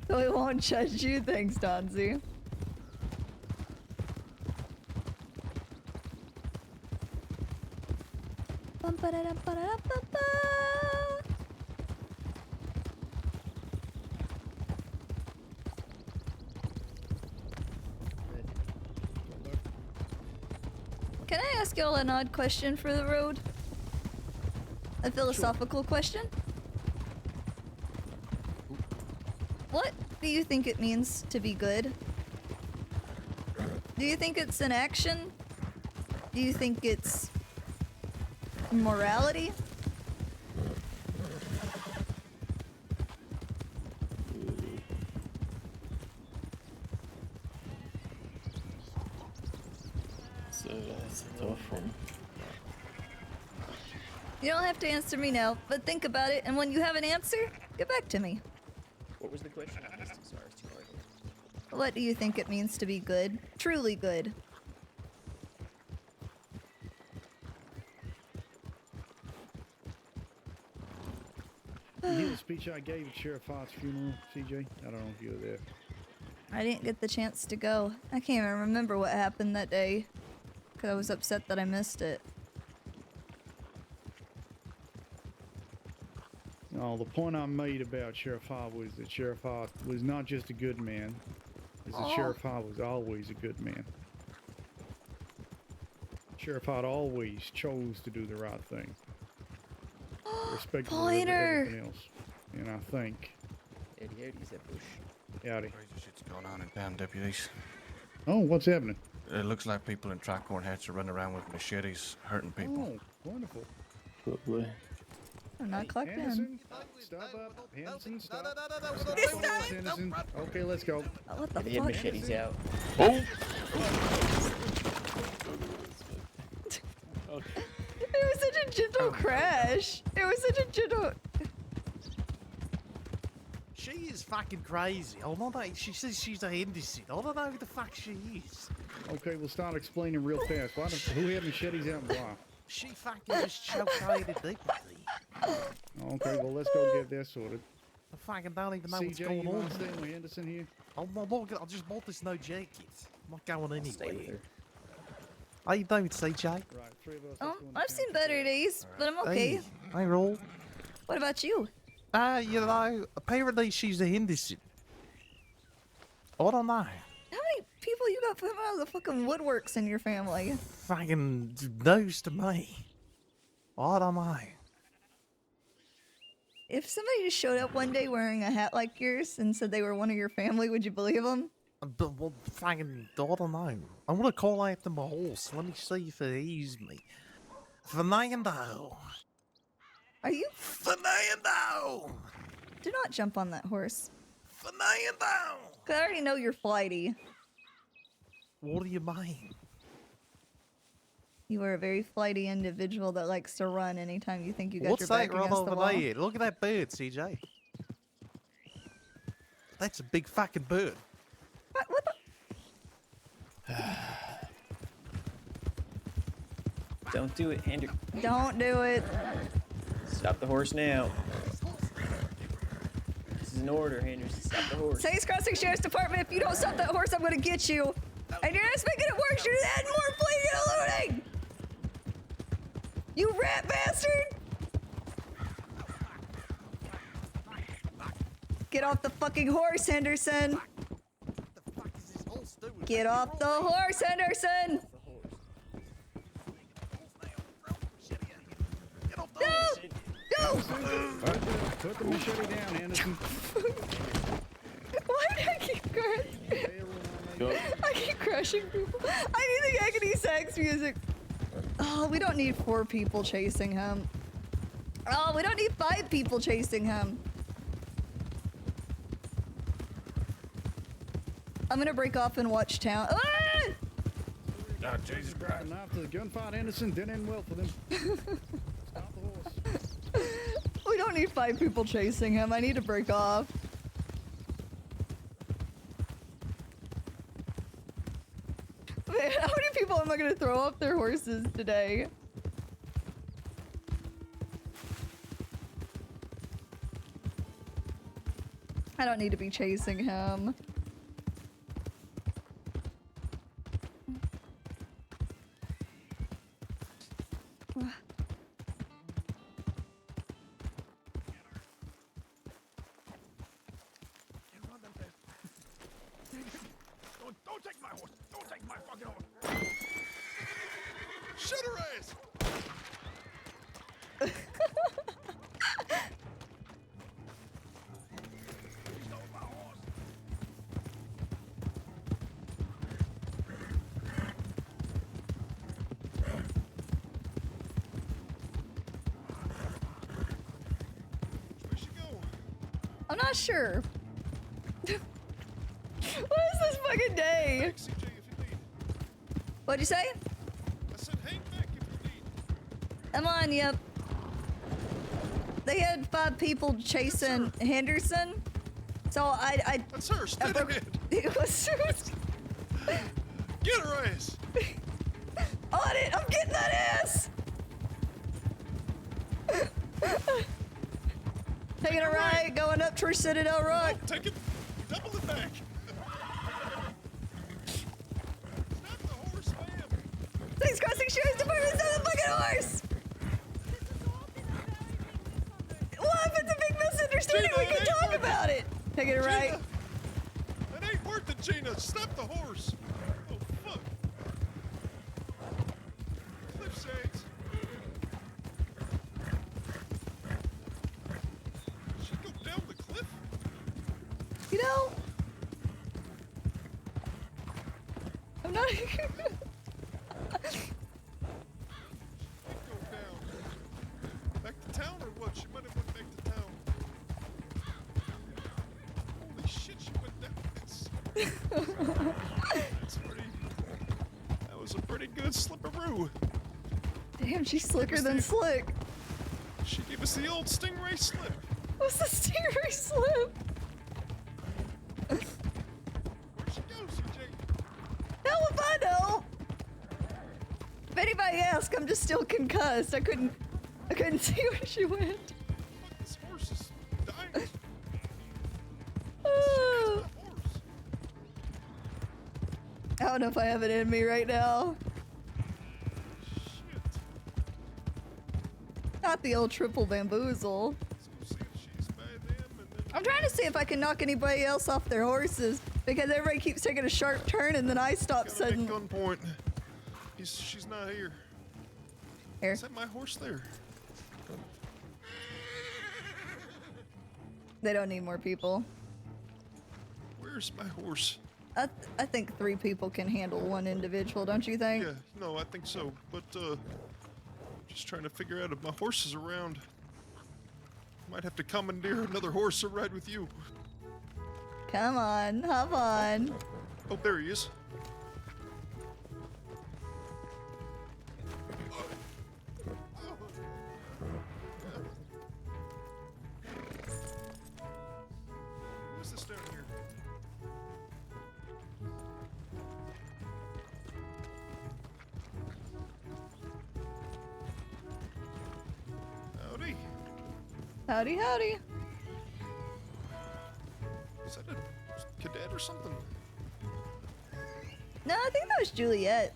We won't judge you, thanks, Donzi. Can I ask y'all an odd question for the road? A philosophical question? What do you think it means to be good? Do you think it's an action? Do you think it's morality? So that's a tough one. You don't have to answer me now, but think about it, and when you have an answer, get back to me. What was the question? I missed it. Sorry, it's too hard. What do you think it means to be good? Truly good. You hear the speech I gave at Sheriff Hart's funeral, CJ? I don't know if you were there. I didn't get the chance to go. I can't even remember what happened that day, because I was upset that I missed it. No, the point I made about Sheriff Hart was that Sheriff Hart was not just a good man, as that Sheriff Hart was always a good man. Sheriff Hart always chose to do the right thing. Respectful of everything else. And I think... Eddie, Eddie's that bush. Howdy. Crazy shit's going on in town, deputies. Oh, what's happening? It looks like people in trackhorn hats are running around with machetes, hurting people. Oh, wonderful. Probably. I'm not clocked in. Henderson, stop up. Henderson, stop. Stop, Henderson. Okay, let's go. Oh, what the Eddie had fuck? machetes out. Oh! It was such a gentle crash. It was such a gentle... She is fucking crazy. I don't know. She says she's a Henderson. I don't know who the fuck she is. Okay, we'll start explaining real fast. Who had machetes out and why? She fucking just choketed dignity. Okay, well, let's go get that sorted. I fucking don't even know what's CJ, going you on. mind staying with Henderson here? I'm not gonna, I just bought this no jacket. I'm not going Stay with anywhere. her. How you doing, CJ? Right, three of us. let's go in the I've town. seen better days, but I'm okay. Hey, roll. What about you? You know, apparently she's a Henderson. I don't know. How many people you got coming out of the fucking woodworks in your family? Fucking news to me. I don't know. If somebody just showed up one day wearing a hat like yours and said they were one of your family, would you believe them? But, well, fucking, I don't know. I'm gonna call after my horse. Let me see if it hears me. Fernando! Are you? Fernando! Do not jump on that horse. Fernando! 'Cause I already know you're flighty. What do you mean? You are a very flighty individual that likes to run anytime you think you got What's your that back right against the over wall. there? Look at that bird, CJ. That's a big fucking bird. What the? Don't do it, Andrew. Don't do it. Stop the horse now. This is an order, Henderson. Stop the horse. Saints Crossing Sheriff's Department, if you don't stop that horse, I'm gonna get you. And you're just making it worse. You're adding more bleeding and looting. You rat bastard! Get off the fucking horse, Henderson! The fuck is this horse doing? Get off the horse, Henderson! The horse. Get off the No! horse! No! Put the machete down, Anderson. Why did I keep crashing? Go. I keep crashing people. I need the agony sax music. Oh, we don't need 4 people chasing him. Oh, we don't need 5 people chasing him. I'm gonna break off and watch town. Ah! Oh, Jesus Christ. Knife to the gunfight, Anderson. Didn't end well for them. Stop the horse. We don't need 5 people chasing him. I need to break off. Man, how many people am I gonna throw off their horses today? I don't need to be chasing him. Don't take my horse! Don't take my fucking horse! Shoot her ass! Where'd she go? I'm not sure. What is this fucking day? Hey, CJ, if you need. What'd you say? I said hang back if you need. I'm on, yep. They had 5 people chasing Henderson. So I That's her. Stand broke- ahead. it was Get her ass! on it! I'm getting that ass! Taking a right, going up towards Citadel Rock. Oh, take it. Double it back. Stop the horse, ma'am. Thanks, Crossing Sheriff's Department, stop the fucking horse! What if it's a big misunderstanding? Gina, We can it ain't talk worth about it! Taking a right. Gina, that ain't worth it, Gina. Stop the horse. Oh, fuck. Cliff shades. She go down the cliff? You know? I'm not... She might go down. Back to town or what? She might have went back to town. Holy shit, she went down. That's pretty... That was a pretty good slipperoo. Damn, she's slicker than slick. She gave us the old stingray slip. What's the stingray slip? Where'd she go, CJ? Hell if I know! If anybody asks, I'm just still concussed. I couldn't see where she went. Fuck, this horse is dying. Oh. That horse. I don't know if I have it in me right now. Shit. Not the old triple bamboozle. Let's go see if she's by them and then... I'm trying to see if I can knock anybody else off their horses because everybody keeps taking a sharp turn and then I stop Got him suddenly. at gunpoint. She's not here. Here. Is that my horse there? They don't need more people. Where's my horse? I think 3 people can handle 1 individual, don't you think? Yeah, no, I think so. But, just trying to figure out if my horse is around. Might have to commandeer another horse to ride with you. Come on, hop on. Oh, there he is. Who's this down here? Howdy. Howdy, howdy. Is that a cadet or something? No, I think that was Juliet.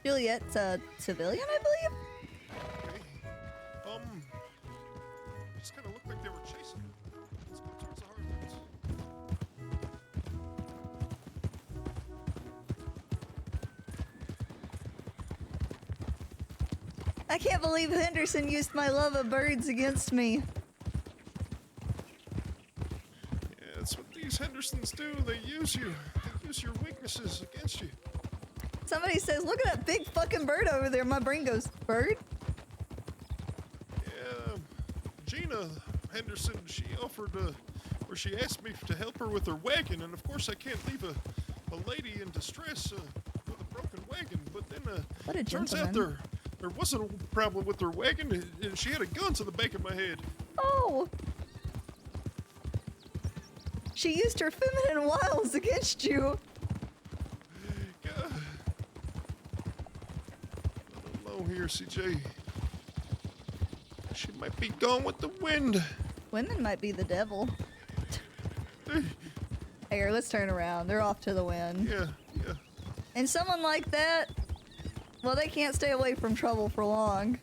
Juliet's a civilian, I believe? Okay. Just kind of looked like they were chasing I can't believe Henderson used my love of birds against me. Yeah, that's what these Hendersons do. They use you. They use your weaknesses against you. Somebody says, look at that big fucking bird over there. My brain goes, bird? Yeah, Gina Henderson, she offered, or she asked me to help her with her wagon, and of course I can't leave a lady in distress with a broken wagon, but then What a turns out gentleman. there wasn't a problem with her wagon, and she had a gun to the back of my head. Oh! She used her feminine wiles against you. Yeah. I don't know here, CJ. She might be gone with the wind. Women might be the devil. Here, let's turn around. They're off to the wind. Yeah, yeah. And someone like that, well, they can't stay away from trouble for long.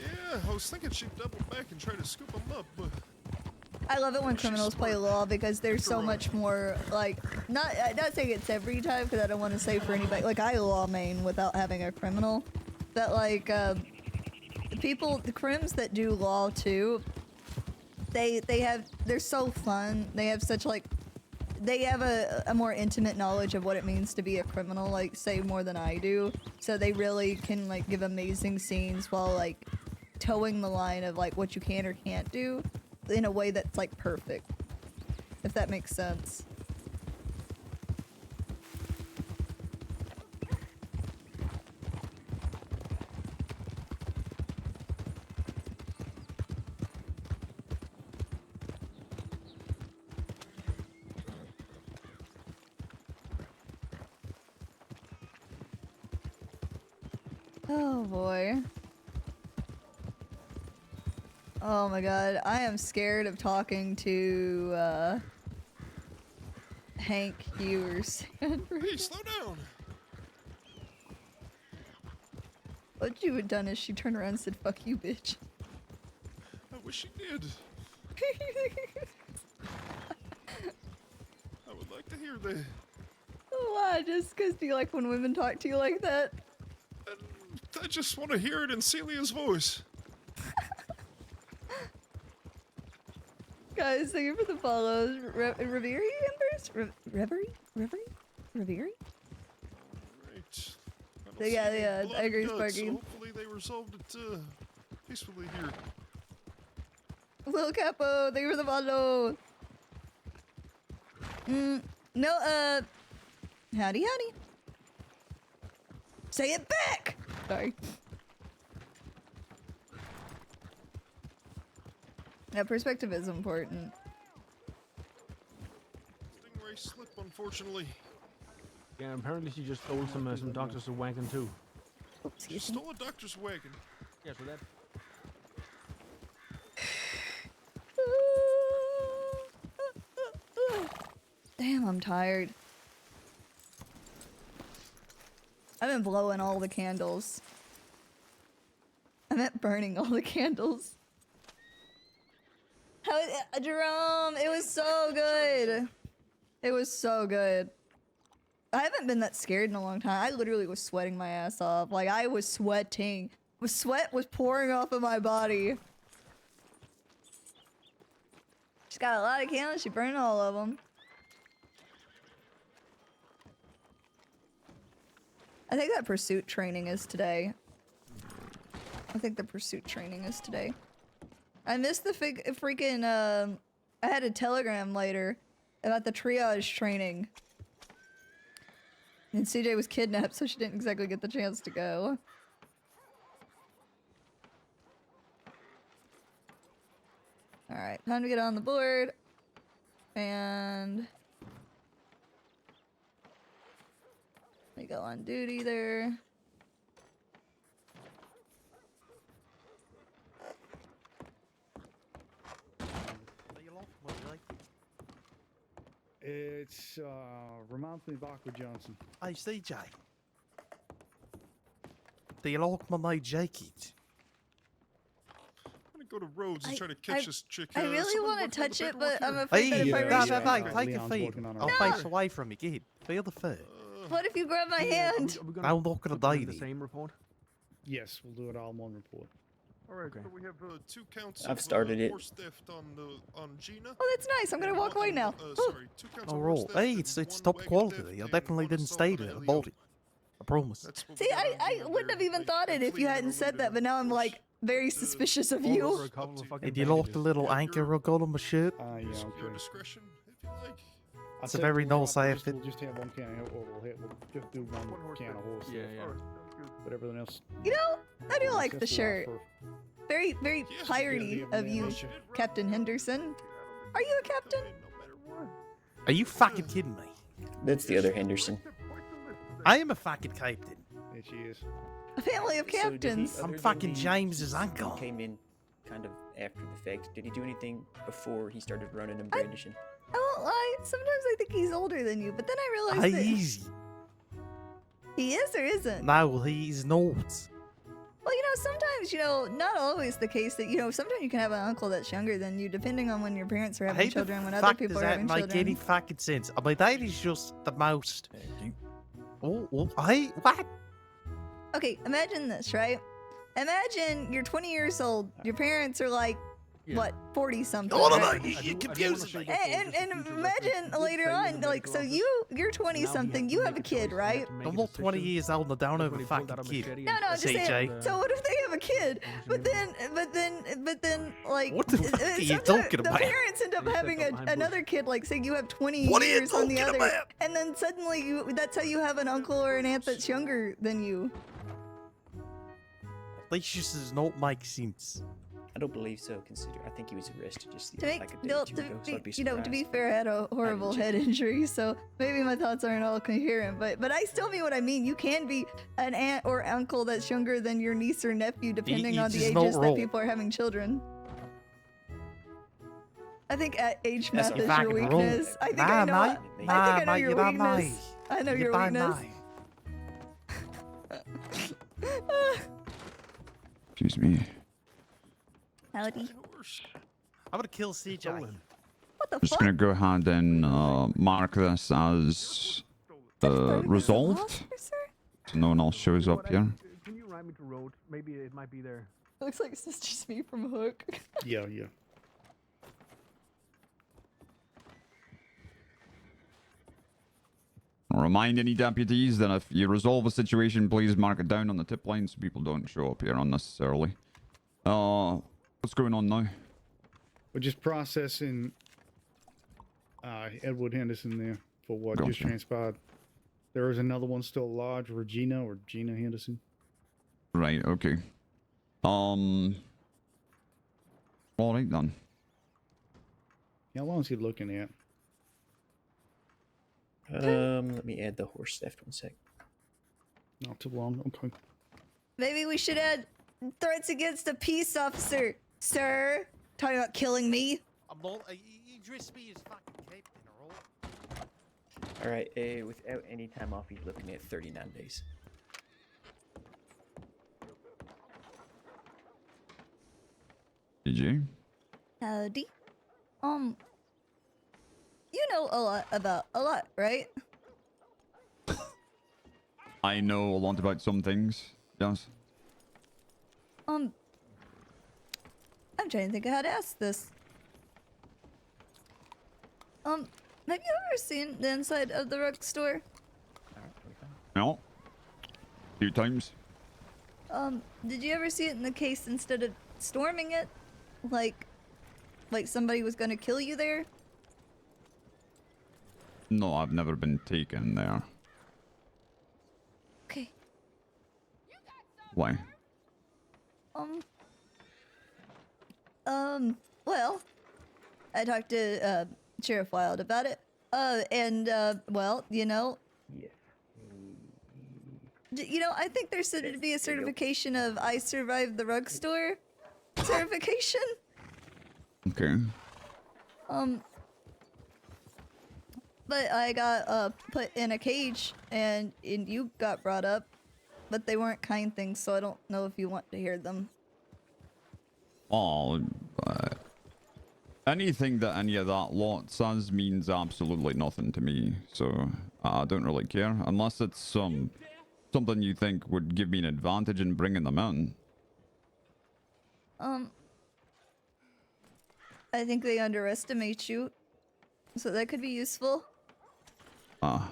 Yeah, I was thinking she'd double back and try to scoop them up, but... I love it when She's criminals play smart. law because there's so After all. much more, like, not saying it's every time because I don't want to say for anybody, like, I law main without having a criminal, but, like, the crims that do law too, they're so fun. They have such, like, they have a more intimate knowledge of what it means to be a criminal, like, say more than I do, so they really can, like, give amazing scenes while, like, towing the line of, like, what you can or can't do in a way that's, like, perfect, if that makes sense. Oh boy. Oh my god, I am scared of talking to Hank Hughes. Hey, slow down! What you had done is she turned around and said, fuck you, bitch. I wish she did. I would like to hear that. Why? Just because do you like when women talk to you like that? I just want to hear it in Celia's voice. Guys, thank you for the follows. Reverie Embers? Reverie? Right. I don't Yeah, see any yeah, blood I agree, and guts, Sparky. so hopefully they resolved it peacefully here. Lil Capo, thank you for the follow. No, howdy howdy. Say it back! Sorry. Yeah, perspective is important. Stingray slip, unfortunately. Yeah, apparently she just stole some doctor's wagon too. She stole a doctor's wagon. Yeah, so that. Damn, I'm tired. I've been blowing all the candles. I meant burning all the candles. Jerome, it was so good. It was so good. I haven't been that scared in a long time. I literally was sweating my ass off. Like, I was sweating. Sweat was pouring off of my body. She's got a lot of candles. She burned all of them. I think that pursuit training is today. I think the pursuit training is today. I missed the freaking, I had a telegram later about the triage training. And CJ was kidnapped, so she didn't exactly get the chance to go. Alright, time to get on the board. And... we go on duty there. It's reminds me of Aqua Johnson. Hey, CJ. Do you like my mate jacket? I'm gonna go to Rhodes and try to catch this chick. I really someone want work to on the touch it, paperwork but I'm here. afraid that Hey, if I no, reach no, it... no, Yeah, take a Leon's feel. working on it I'll right face now. away from you. Get it. Feel the foot. What if you grab my hand? Are we gonna I'm not gonna do date the you. same report? Yes, we'll do it all in one report. All right, Okay. so we have 2 counts I've of started it. horse theft on Gina. Oh, that's nice. I'm gonna and walk away one- now. Sorry, 2 counts of horse Alright. theft Hey, and it's 1 top wagon quality. theft I and definitely 1 didn't assault stay on there a about Leon. it. I promise. That's what See, we got on I Gina wouldn't there. have even thought it if you hadn't said that, but now I'm like very suspicious of All over you. a couple of fucking Hey, do you like bandages. the little Yeah, anchor you're- I got on my shirt? Yeah, Your okay. discretion, if you like. I'd It's a say very we'll nice drop it, outfit. We'll just have one can of, or we'll just do one horse can of theft. horse. Yeah, theft. yeah. But everything else. You know, I do like the accessory shirt. offer. Very, very Yeah, piratey yeah, of you, yeah. Captain Henderson. Are you a captain? No matter what. Are you fucking kidding me? That's the other Henderson. I am a fucking captain. There she is. A family of So did he- captains. I'm other than fucking the James's who uncle. Came in kind of after the fact. Did he do anything before he started running and brandishing? I won't lie. Sometimes I think he's older than you, but then I realize that Easy. he is or isn't. No, he's not. Well, you know, sometimes, you know, not always the case that, you know, sometimes you can have an uncle that's younger than you, depending on when your parents are How having the children, when other fuck people does are that having make children. any fucking sense? I mean, that is just the most. Hey, what? Okay, imagine this, right? Imagine you're 20 years old. Your parents are like, Yeah. what, 40 something? No, no, no, right? you're confusing me. And imagine later on, like, so you're 20 something, you have a kid, right? I'm not 20 years old and I don't have a fucking kid. No, I'm just saying. CJ. So what if they have a kid? But then, like, What the fuck are you sometimes talking the about? parents end up You said having something behind another kid. Like, say you have 20 What are you years on the talking other, about? and then suddenly that's how you have an uncle or an aunt that's younger than you. This just does not make sense. I don't believe so. Consider, I think he was arrested just To make, like a day no, or two ago. So I'd be you know, to be surprised. fair, I had a horrible check. head injury, so maybe my thoughts aren't all coherent. But I still mean what I mean. You can be an aunt or uncle that's younger than your niece or nephew, depending on the it's not ages that wrong. people are having children. I think age That's math not is your fucking wrong. weakness. I think I know. Nah, I think I know mate, your you don't know. weakness. I know You your don't weakness. know. Excuse me. Howdy. Horse. I'm gonna kill CJ. What the Just fuck? gonna go ahead and mark this as resolved, Officer? so no one else shows up here. Can you ride me to road? Maybe it might be there. Looks like this is just me from Hook. Yeah. I'll remind any deputies that if you resolve a situation, please mark it down on the tip line so people don't show up here unnecessarily. What's going on now? We're just processing Edward Henderson there for what just Gotcha. transpired. There is another one still lodged, Regina or Gina Henderson. Right, okay. Alright then. How long is he looking at? Let me add the horse theft 1 sec. Not too long. Okay. Maybe we should add threats against a peace officer, sir. Talking about killing me. I'm not. You dress me as fucking captain, alright? All right, without any time off, he's looking at 39 days. Did you? Howdy. You know a lot about a lot, right? I know a lot about some things, yes. I'm trying to think of how to ask this. Have you ever seen the inside of the rug store? No. A few times. Did you ever see it in the case instead of storming it? Like somebody was gonna kill you there? No, I've never been taken there. Okay. Why? Well, I talked to, Sheriff Wild about it. Well, you know, Yes. you know, I think there should be a certification of I survived the rug store certification. Okay. But I got, put in a cage and you got brought up, but they weren't kind things, so I don't know if you want to hear them. Oh, anything that any of that lot says means absolutely nothing to me, so I don't really care unless it's some something you think would give me an advantage in bringing them in? I think they underestimate you, so that could be useful. Ah,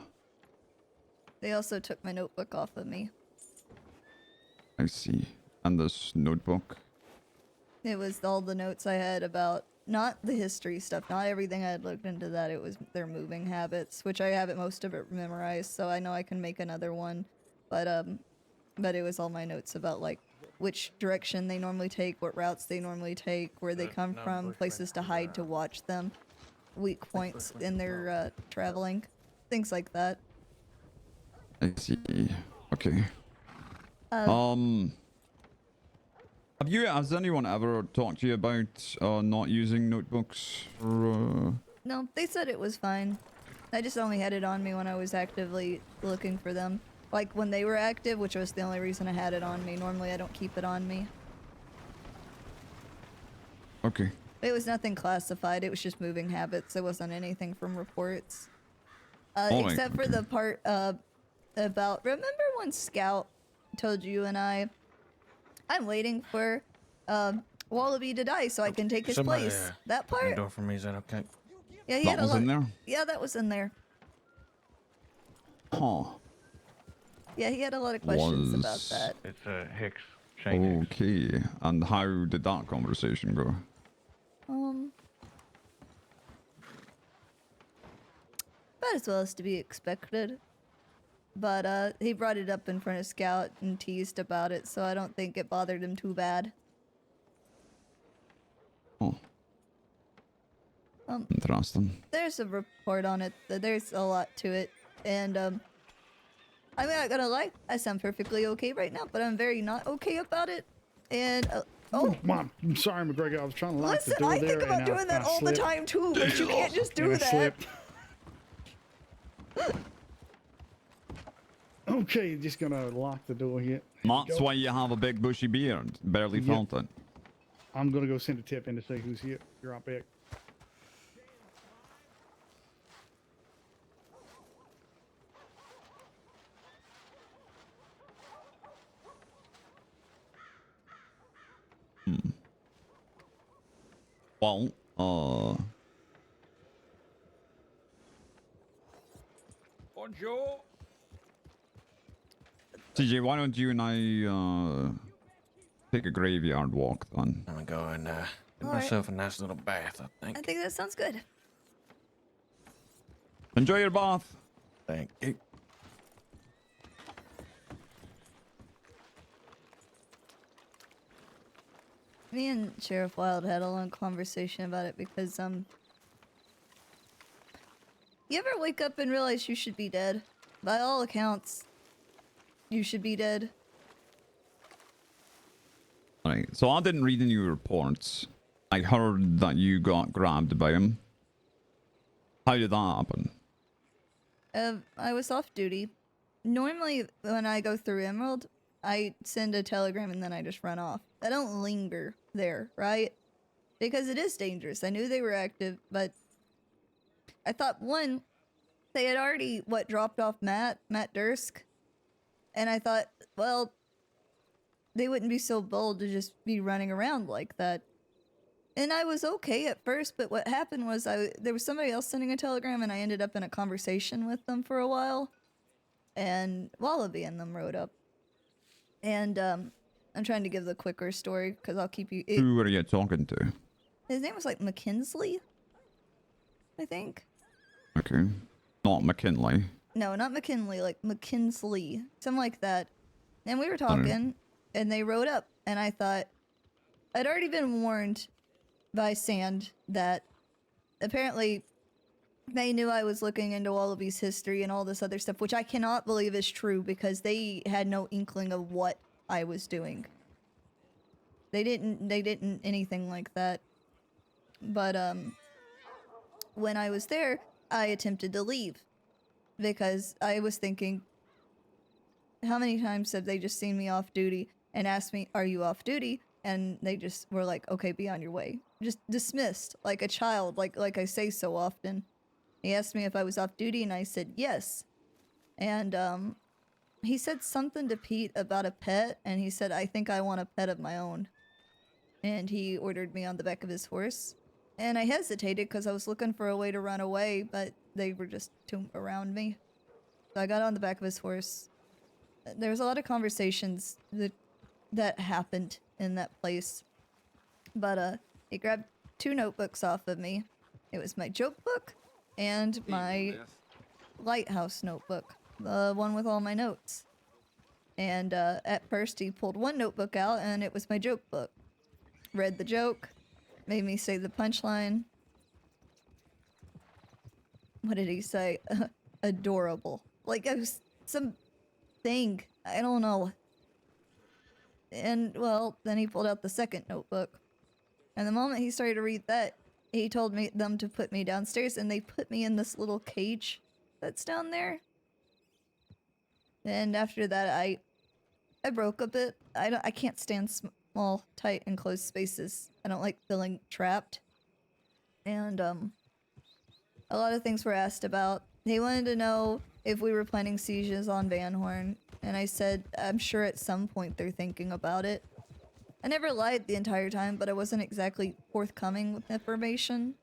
They also took my notebook off of me. I see. And this notebook? It was all the notes I had about, not the history stuff, not everything I had looked into that, it was their moving habits, which I have most of it memorized, so I know I can make another one. But it was all my notes about, like, which direction they normally take, what routes they normally take, where they come from, places to hide to watch them, weak points in their traveling, things like that. I see. Okay. Has anyone ever talked to you about not using notebooks? Or, No, they said it was fine. I just only had it on me when I was actively looking for them. Like when they were active, which was the only reason I had it on me. Normally I don't keep it on me. Okay. It was nothing classified, it was just moving habits. It wasn't anything from reports. Except for the part about, remember when Scout told you and I'm waiting for Wallaby to die so I can take his place. That part? Door for me, is that okay? Yeah, he that had a was lot. in there? Yeah, that was in there. Huh. Yeah, he had a lot of questions about that. It's Hicks. Shane Hicks. Okay. And how did that conversation go? About as well as to be expected. But he brought it up in front of Scout and teased about it, so I don't think it bothered him too bad. Oh. Interesting. There's a report on it. There's a lot to it, and I'm not gonna lie. I sound perfectly okay right now, but I'm very not okay about it. And oh, Mom, I'm sorry, McGregor. I was trying to lock the listen, door I there. think about and doing that all the slipped. time too, but you can't just do And I that. slipped. Okay, just gonna lock the door here. That's why you have a big bushy beard. Barely felt it. I'm gonna go send a tip in to say who's here. You're right back. Well, Bonjour. CJ, why don't you and I take a graveyard walk then? I'm gonna go and give All right. myself a nice little bath, I think. I think that sounds good. Enjoy your bath. Thank you. Me and Sheriff Wild had a long conversation about it because you ever wake up and realize you should be dead? By all accounts, you should be dead. Right, so I didn't read any reports. I heard that you got grabbed by him. How did that happen? I was off duty. Normally, when I go through Emerald, I send a telegram and then I just run off. I don't linger there, right? Because it is dangerous. I knew they were active, but I thought, one, they had already, dropped off Matt Dursk. And I thought, well, they wouldn't be so bold to just be running around like that. And I was okay at first, but what happened was there was somebody else sending a telegram and I ended up in a conversation with them for a while. And Wallaby and them rode up. And I'm trying to give the quicker story because I'll keep you... Who were you talking to? His name was like McKinsley, I think. Okay. Not McKinley. No, not McKinley, like McKinsley. Something like that. And we were talking and they rode up and I thought... I'd already been warned by Sand that apparently they knew I was looking into Wallaby's history and all this other stuff, which I cannot believe is true because they had no inkling of what I was doing. They didn't anything like that. But when I was there, I attempted to leave because I was thinking, how many times have they just seen me off duty and asked me, "Are you off duty?" And they just were like, "Okay, be on your way." Just dismissed like a child, like I say so often. He asked me if I was off duty and I said yes. And he said something to Pete about a pet, and he said, I think I want a pet of my own. And he ordered me on the back of his horse. And I hesitated because I was looking for a way to run away, but they were just too around me. So I got on the back of his horse. There was a lot of conversations that happened in that place. But he grabbed 2 notebooks off of me. It was my joke book and my lighthouse notebook, the one with all my notes. And at first he pulled one notebook out and it was my joke book. Read the joke, made me say the punchline. What did he say? Adorable. Like it was some thing. I don't know. And well, then he pulled out the second notebook. And the moment he started to read that, he told them to put me downstairs, and they put me in this little cage that's down there. And after that, I broke a bit. I can't stand small, tight, enclosed spaces. I don't like feeling trapped. And a lot of things were asked about. They wanted to know if we were planning sieges on Van Horn, and I said I'm sure at some point they're thinking about it. I never lied the entire time, but I wasn't exactly forthcoming with information.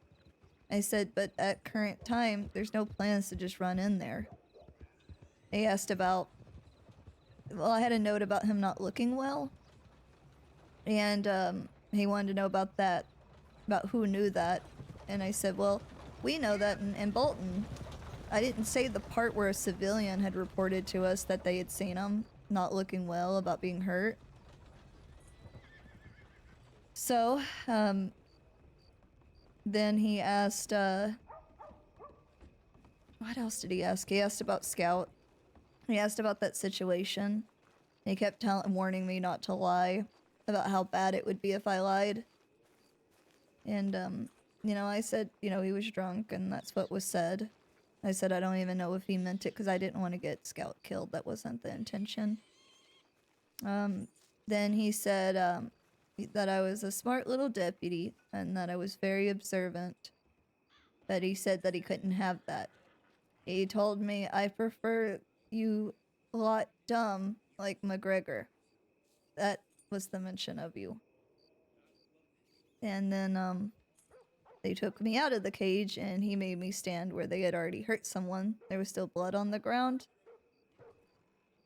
I said, but at current time, there's no plans to just run in there. They asked about... Well, I had a note about him not looking well. And he wanted to know about that. About who knew that. And I said, well, we know that in Bolton. I didn't say the part where a civilian had reported to us that they had seen him not looking well, about being hurt. So, then he asked, what else did he ask? He asked about Scout. He asked about that situation. He kept warning me not to lie, about how bad it would be if I lied. And, you know, I said, you know, he was drunk, and that's what was said. I said I don't even know if he meant it, because I didn't want to get Scout killed. That wasn't the intention. Then he said, that I was a smart little deputy and that I was very observant. But he said that he couldn't have that. He told me, I prefer you a lot dumb like McGregor. That was the mention of you. And then they took me out of the cage and he made me stand where they had already hurt someone. There was still blood on the ground.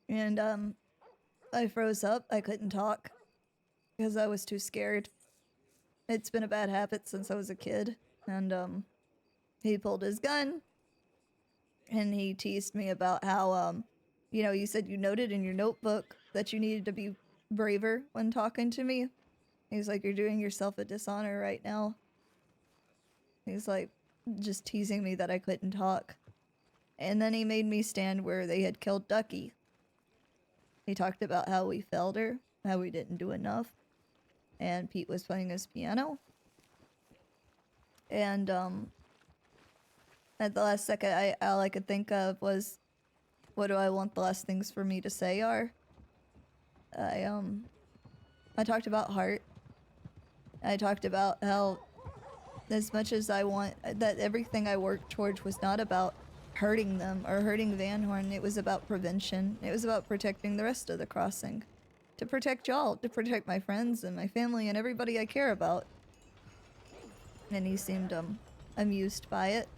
And I froze up. I couldn't talk. Because I was too scared. It's been a bad habit since I was a kid. And, he pulled his gun. And he teased me about how, you know, you said you noted in your notebook that you needed to be braver when talking to me. He's like, you're doing yourself a dishonor right now. He's like, just teasing me that I couldn't talk. And then he made me stand where they had killed Ducky. He talked about how we failed her, how we didn't do enough. And Pete was playing his piano. And, at the last second, all I could think of was, what do I want the last things for me to say are? I talked about heart. I talked about how, as much as I want, that everything I worked towards was not about hurting them or hurting Van Horn. It was about prevention. It was about protecting the rest of the crossing. To protect y'all, to protect my friends and my family and everybody I care about. And he seemed, amused by it.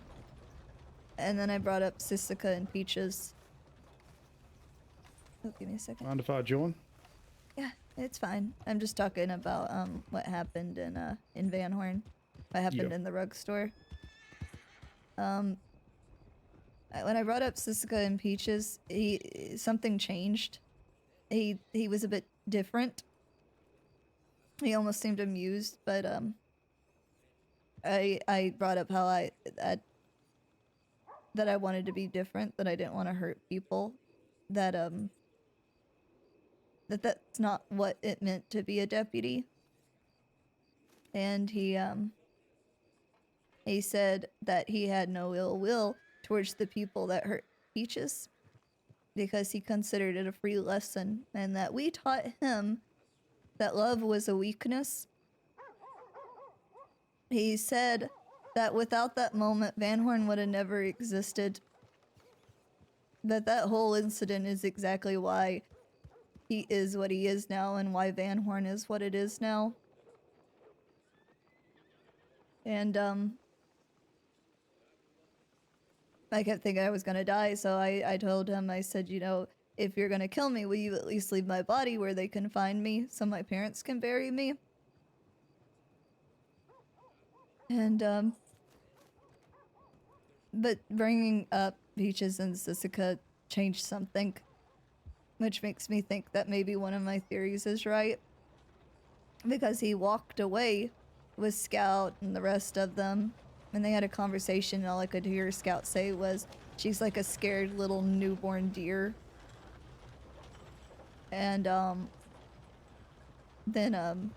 And then I brought up Sissica and Peaches. Oh, give me a second. Mind if I join? Yeah, it's fine. I'm just talking about, what happened in Van Horn. What happened in the rug store. When I brought up Sissica and Peaches, something changed. He was a bit different. He almost seemed amused, but I brought up how that I wanted to be different, that I didn't want to hurt people, that that's not what it meant to be a deputy. And he said that he had no ill will towards the people that hurt Peaches, because he considered it a free lesson, and that we taught him that love was a weakness. He said that without that moment, Van Horn would have never existed. that whole incident is exactly why he is what he is now and why Van Horn is what it is now. And, I kept thinking I was gonna die, so I told him, I said, you know, if you're gonna kill me, will you at least leave my body where they can find me so my parents can bury me? And, but bringing up Peaches and Sisika changed something, which makes me think that maybe one of my theories is right. Because he walked away with Scout and the rest of them, and they had a conversation, and all I could hear Scout say was, she's like a scared little newborn deer. And, then,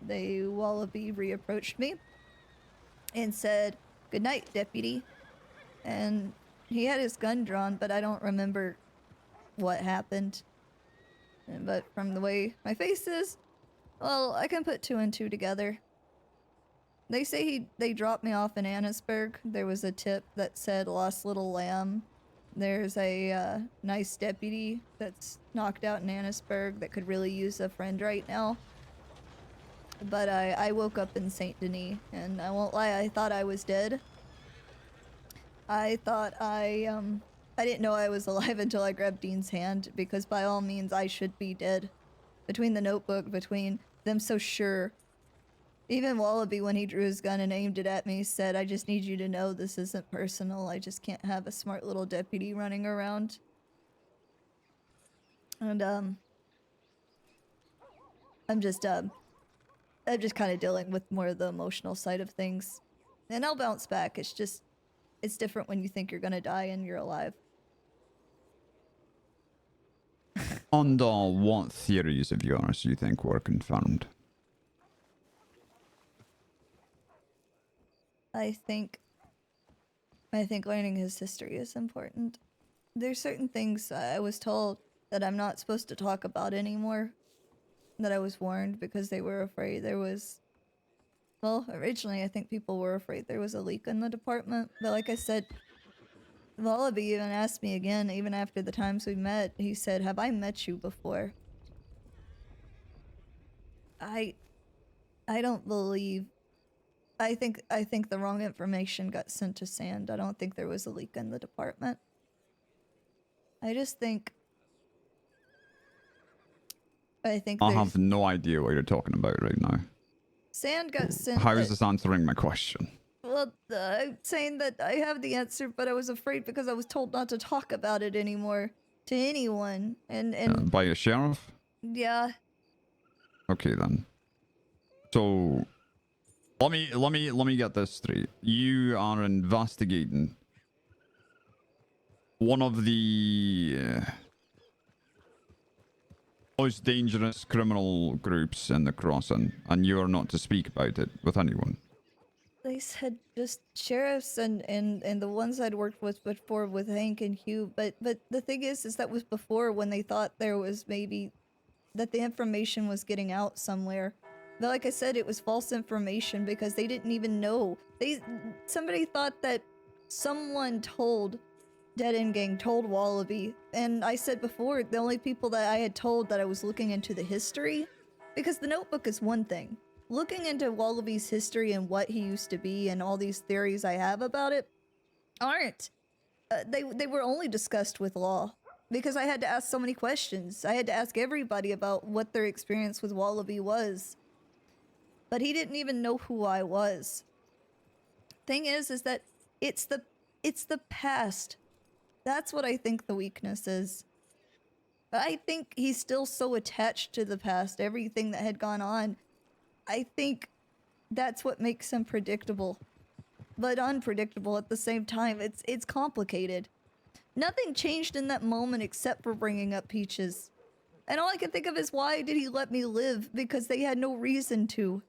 the Wallaby reapproached me and said, "Good night, deputy." And he had his gun drawn, but I don't remember what happened. But from the way my face is, well, I can put two and two together. They say they dropped me off in Annisburg. There was a tip that said lost little lamb. There's a nice deputy that's knocked out in Annisburg that could really use a friend right now. But I woke up in Saint Denis, and I won't lie, I thought I was dead. I thought I didn't know I was alive until I grabbed Dean's hand, because by all means I should be dead. Between the notebook, between them so sure. Even Wallaby, when he drew his gun and aimed it at me, said, "I just need you to know this isn't personal. I just can't have a smart little deputy running around." And, I'm just kind of dealing with more of the emotional side of things. And I'll bounce back. It's just, it's different when you think you're gonna die and you're alive. And what theories of yours you think were confirmed? I think learning his history is important. There's certain things I was told that I'm not supposed to talk about anymore. That I was warned because they were afraid there was... Well, originally I think people were afraid there was a leak in the department. But like I said, Wallaby even asked me again, even after the times we met. He said, "Have I met you before?" I don't believe... I think the wrong information got sent to Sand. I don't think there was a leak in the department. I just think... I have no idea what you're talking about right now. Sand got sent... How is this answering my question? Well, I'm saying that I have the answer, but I was afraid because I was told not to talk about it anymore to anyone. And by a sheriff? Yeah. Okay then. So let me get this straight. You are investigating one of the most dangerous criminal groups in the crossing, and you are not to speak about it with anyone. They said just sheriffs and the ones I'd worked with before with Hank and Hugh, but the thing is that was before, when they thought there was maybe that the information was getting out somewhere. But like I said, it was false information because they didn't even know. Somebody thought that someone told Dead End Gang, told Wallaby, and I said before, the only people that I had told that I was looking into the history, because the notebook is one thing. Looking into Wallaby's history and what he used to be and all these theories I have about it aren't. They were only discussed with Law, because I had to ask so many questions. I had to ask everybody about what their experience with Wallaby was. But he didn't even know who I was. Thing is that it's the past. That's what I think the weakness is. I think he's still so attached to the past, everything that had gone on. I think that's what makes him predictable, but unpredictable at the same time. It's complicated. Nothing changed in that moment except for bringing up Peaches. And all I can think of is, why did he let me live? Because they had no reason to.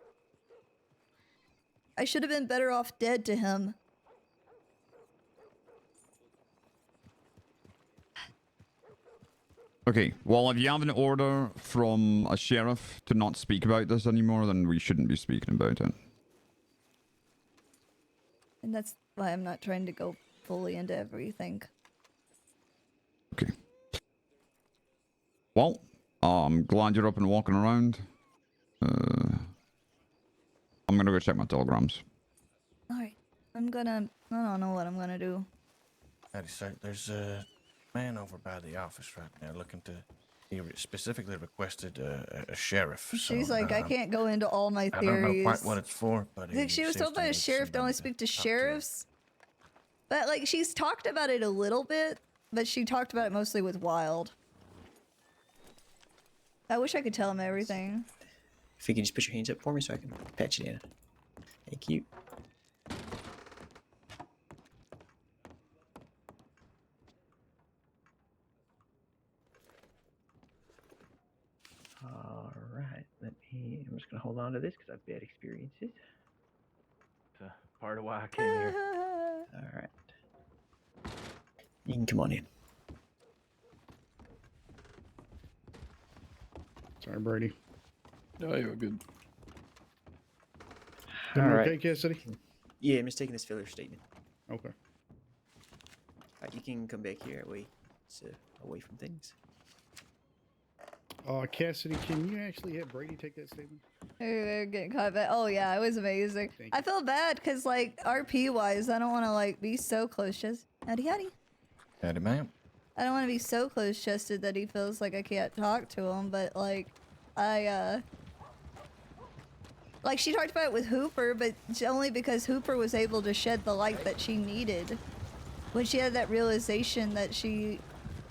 I should have been better off dead to him. Okay, well, if you have an order from a sheriff to not speak about this anymore, then we shouldn't be speaking about it. And that's why I'm not trying to go fully into everything. Well, I'm glad you're up and walking around. I'm gonna go check my telegrams. Alright. I don't know what I'm gonna do. Howdy, sir. There's a man over by the office right now looking to. He specifically requested a sheriff. She's so, like, I can't go into all my I don't know theories. quite what it's for, but Like, she was told by a sheriff to only speak to sheriffs. But, like, she's talked about it a little bit, but she talked about it mostly with Wild. I wish I could tell him everything. If you could just put your hands up for me so I can patch it in. Thank you. Alright, I'm just gonna hold on to this because I've bad experiences. It's a part of why I came here. Alright. You can come on in. Sorry, Brady. No, you're good. Alright. Okay, Cassidy? Yeah, I'm just taking this filler statement. Okay. Alright, you can come back here away from things. Cassidy, can you actually have Brady take that statement? Getting caught back. Oh yeah, it was amazing. I feel bad because like RP wise, I don't want to like be so close chested. Howdy howdy. Howdy, ma'am. I don't want to be so close chested that he feels like I can't talk to him. But like, like she talked about it with Hooper, but only because Hooper was able to shed the light that she needed when she had that realization that she.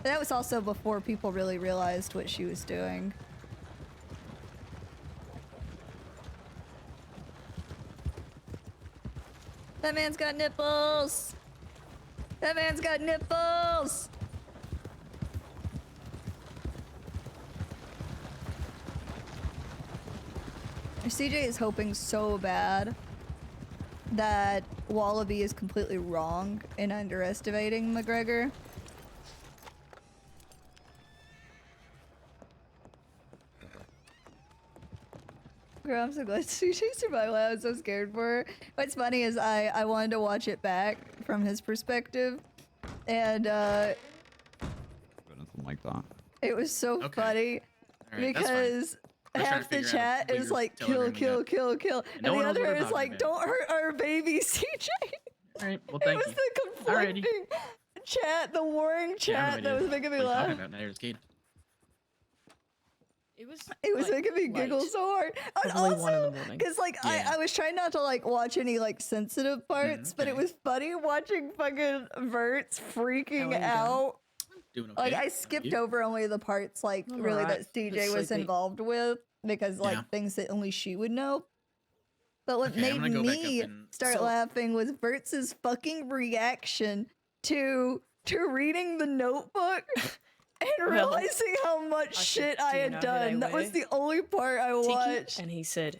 That was also before people really realized what she was doing. That man's got nipples! That man's got nipples! CJ is hoping so bad that Wallaby is completely wrong in underestimating McGregor. Girl, I'm so glad she survived. I was so scared for her. What's funny is I wanted to watch it back from his perspective, and Nothing like that. it was so funny because half the chat is like kill, kill, kill, kill, and the other is like don't hurt our baby, CJ. All right, well, thank it was the conflicting chat, the warring chat that was making me laugh. It was making me giggle so hard. And also, because like I was trying not to like watch any like sensitive parts, but it was funny watching fucking Verts freaking out. Doing okay. Like I skipped over only the parts like really that CJ was involved with because like things that only she would know. But what made me start laughing was Verts' fucking reaction to reading the notebook. And realizing how much shit I had done. That was the only part I watched. And he said,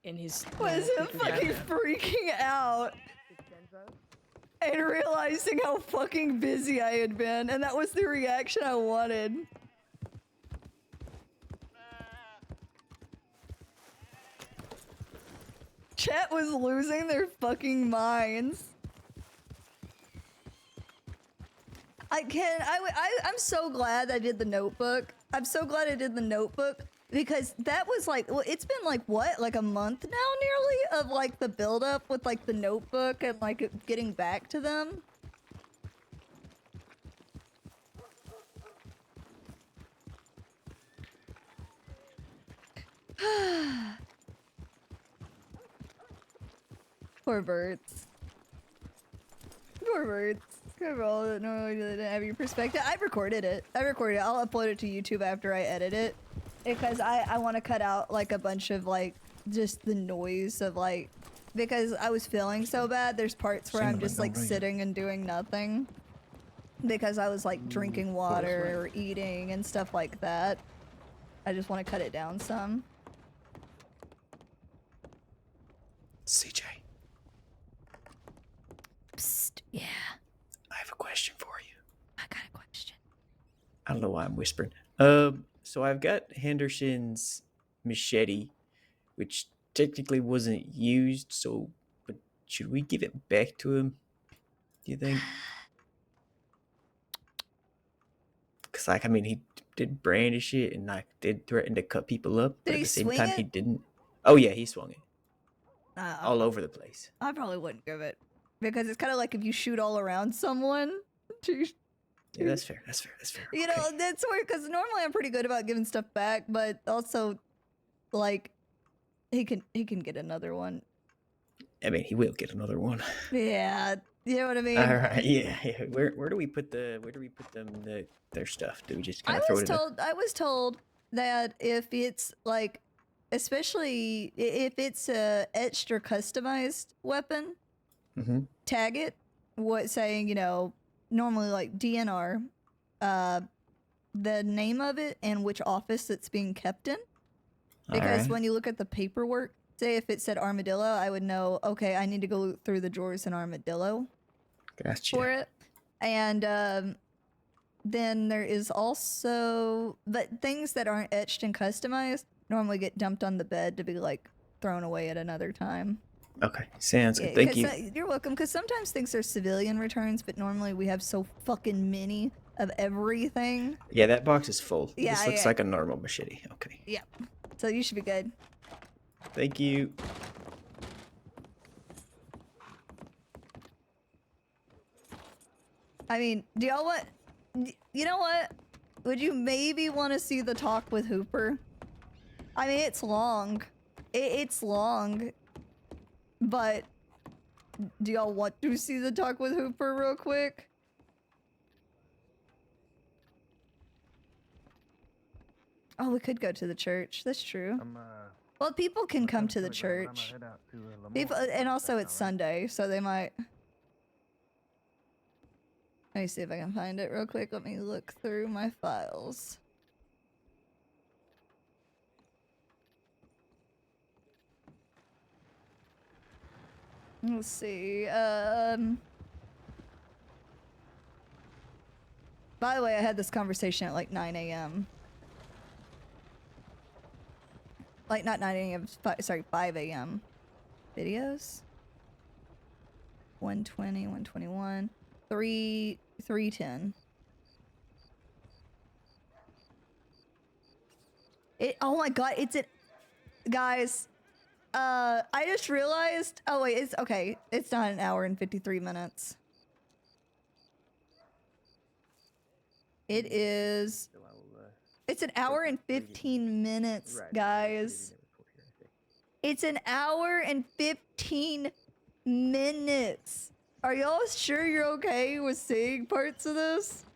in his... Was him fucking freaking out. And realizing how fucking busy I had been. And that was the reaction I wanted. Chat was losing their fucking minds. I'm so glad I did the notebook. I'm so glad I did the notebook because that was like, well, it's been like what, like a month now nearly of like the build up with like the notebook and like getting back to them. Poor birds. Poor birds. Roll that normally didn't have your perspective. I recorded it. I'll upload it to YouTube after I edit it because I want to cut out like a bunch of like just the noise of like because I was feeling so bad. There's parts where I'm just like sitting and doing nothing because I was like drinking water or eating and stuff like that. I just want to cut it down some. CJ. Psst, yeah. I have a question for you. I got a question. I don't know why I'm whispering. So I've got Henderson's machete, which technically wasn't used, but should we give it back to him? Do you think? Because, like, I mean, he did brandish it and like did threaten to cut people up, but Did at he the same swing time it? he didn't. Oh yeah, he swung it I all over the place. I probably wouldn't give it because it's kind of like if you shoot all around someone. Yeah, that's fair. That's fair. That's fair. You know, that's weird because normally I'm pretty good about giving stuff back, but also, like, he can get another one. I mean, he will get another one. Yeah, you know what I mean. All right. Yeah. Where do we put them? Their stuff? Do we just kind of throw it? I was told that if it's like, especially if it's a etched or customized weapon, tag it. What saying, you know, normally like DNR, the name of it and which office it's being kept in. Because Alright. when you look at the paperwork, say if it said armadillo, I would know, okay, I need to go through the drawers in armadillo for it. And then there is also, but things that aren't etched and customized normally get dumped on the bed to be like thrown away at another time. Okay, sounds good. Thank you. You're welcome, because sometimes things are civilian returns, but normally we have so fucking many of everything. Yeah, that box is full. Yeah, This looks like a normal machete. Okay. Yeah. So you should be good. Thank you. I mean, do y'all want... You know what? Would you maybe want to see the talk with Hooper? I mean, it's long. It's long. But... Do y'all want to see the talk with Hooper real quick? Oh, we could go to the church. That's true. Well, people can come to the church. People, and also it's Sunday, so they might... Let me see if I can find it real quick. Let me look through my files. Let's see. By the way, I had this conversation at like 9 a.m. Like, not 9 a.m. Sorry, 5 a.m. Videos? 120, 121, 310. Oh my god, it's it. Guys, I just realized. Oh wait, it's okay. It's not an hour and 53 minutes. It is. It's an hour and 15 minutes, guys. It's an hour and 15 minutes. Are y'all sure you're okay with seeing parts of this?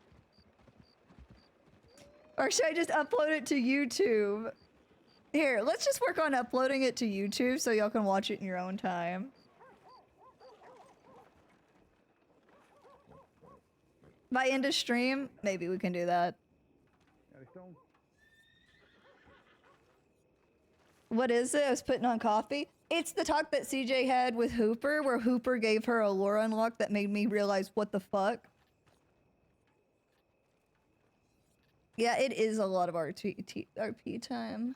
Or should I just upload it to YouTube? Here, let's just work on uploading it to YouTube so y'all can watch it in your own time. By end of stream, maybe we can do that. What is it? I was putting on coffee. It's the talk that CJ had with Hooper, where Hooper gave her a lore unlock that made me realize what the fuck. Yeah, it is a lot of RP time.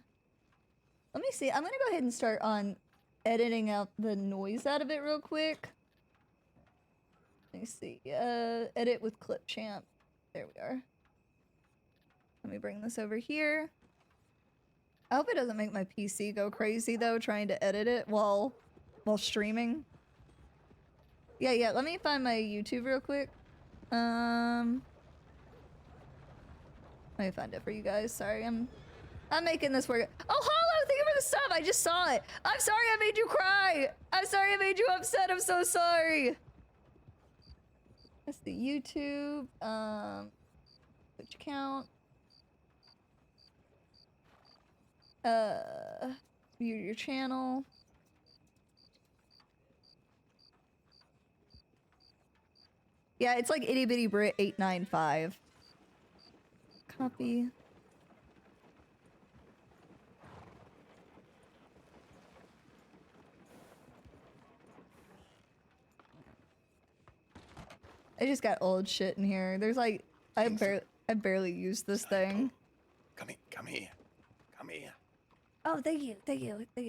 Let me see. I'm gonna go ahead and start on editing out the noise out of it real quick. Let me see. Edit with Clipchamp. There we are. Let me bring this over here. I hope it doesn't make my PC go crazy though, trying to edit it while streaming. Yeah, let me find my YouTube real quick. Let me find it for you guys. Sorry, I'm making this work. Oh, Hollow, thank you for the sub. I just saw it. I'm sorry I made you cry. I'm sorry I made you upset. I'm so sorry. That's the YouTube. Twitch account. View your channel. Yeah, it's like itty bitty Brit 895. Copy. I just got old shit in here. There's like I barely use this thing. Come here. Oh, thank you.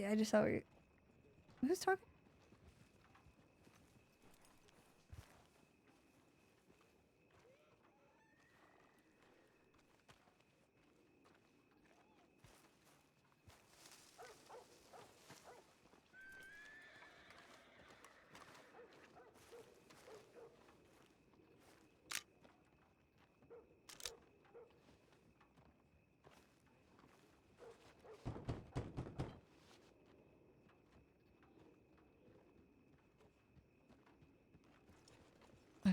I just saw you. Who's talking?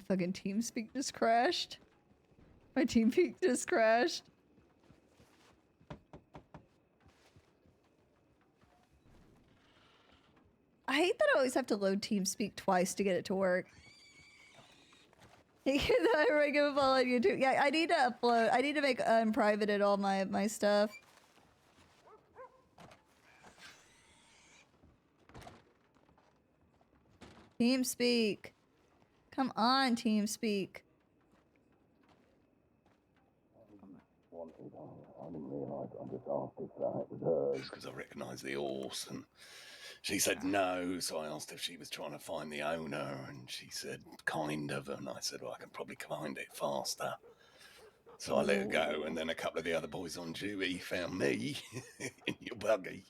fucking TeamSpeak just crashed. My TeamSpeak just crashed. I hate that I always have to load TeamSpeak twice to get it to work. I give a follow on YouTube. Yeah, I need to upload. I need to make unprivated all my stuff. TeamSpeak. Come on, TeamSpeak. I didn't realise. I just asked if it was hers because I recognised the horse, and she said no. So I asked if she was trying to find the owner, and she said kind of. And I said, well, I can probably find it faster. So I let her go, and then a couple of the other boys on duty found me in your buggy,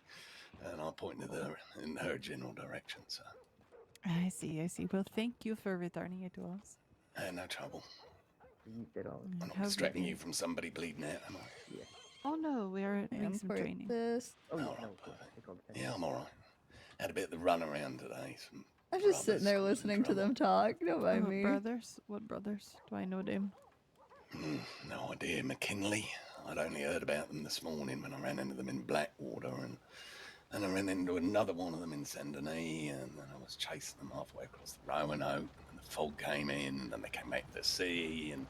and I pointed her in her general direction. So I see, I see. Well, thank you for returning it to us. no trouble. I'm not How distracting good you from somebody bleeding out, am I? Yeah. Oh no, we are doing some training. This. Oh, all right, perfect. Yeah, I'm all right. Had a bit of the run around today. Some I'm just sitting there listening to them talk. Don't mind me. Brothers? What brothers? Do I know them? No idea. McKinley. I'd only heard about them this morning when I ran into them in Blackwater, and then I ran into another one of them in Saint Denis, and then I was chasing them halfway across the Roanoke, and the fog came in, and then they came back to the sea, and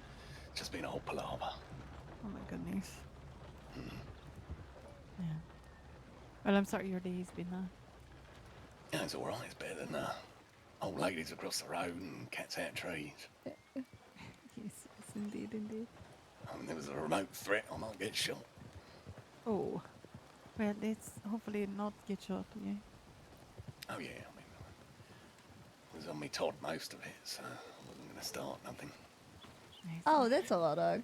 it's just been a whole palaver. Oh my goodness. Yeah. Well, I'm sorry your day's been Yeah, it's all right. It's better than old ladies across the road and cats out trees. Yes, indeed, indeed. I mean, there was a remote threat I might get shot. Oh. Well, let's hopefully not get shot, yeah. Oh, yeah, I mean, it was on me Todd most of it, so I wasn't going to start nothing. Oh, that's a lot, dog.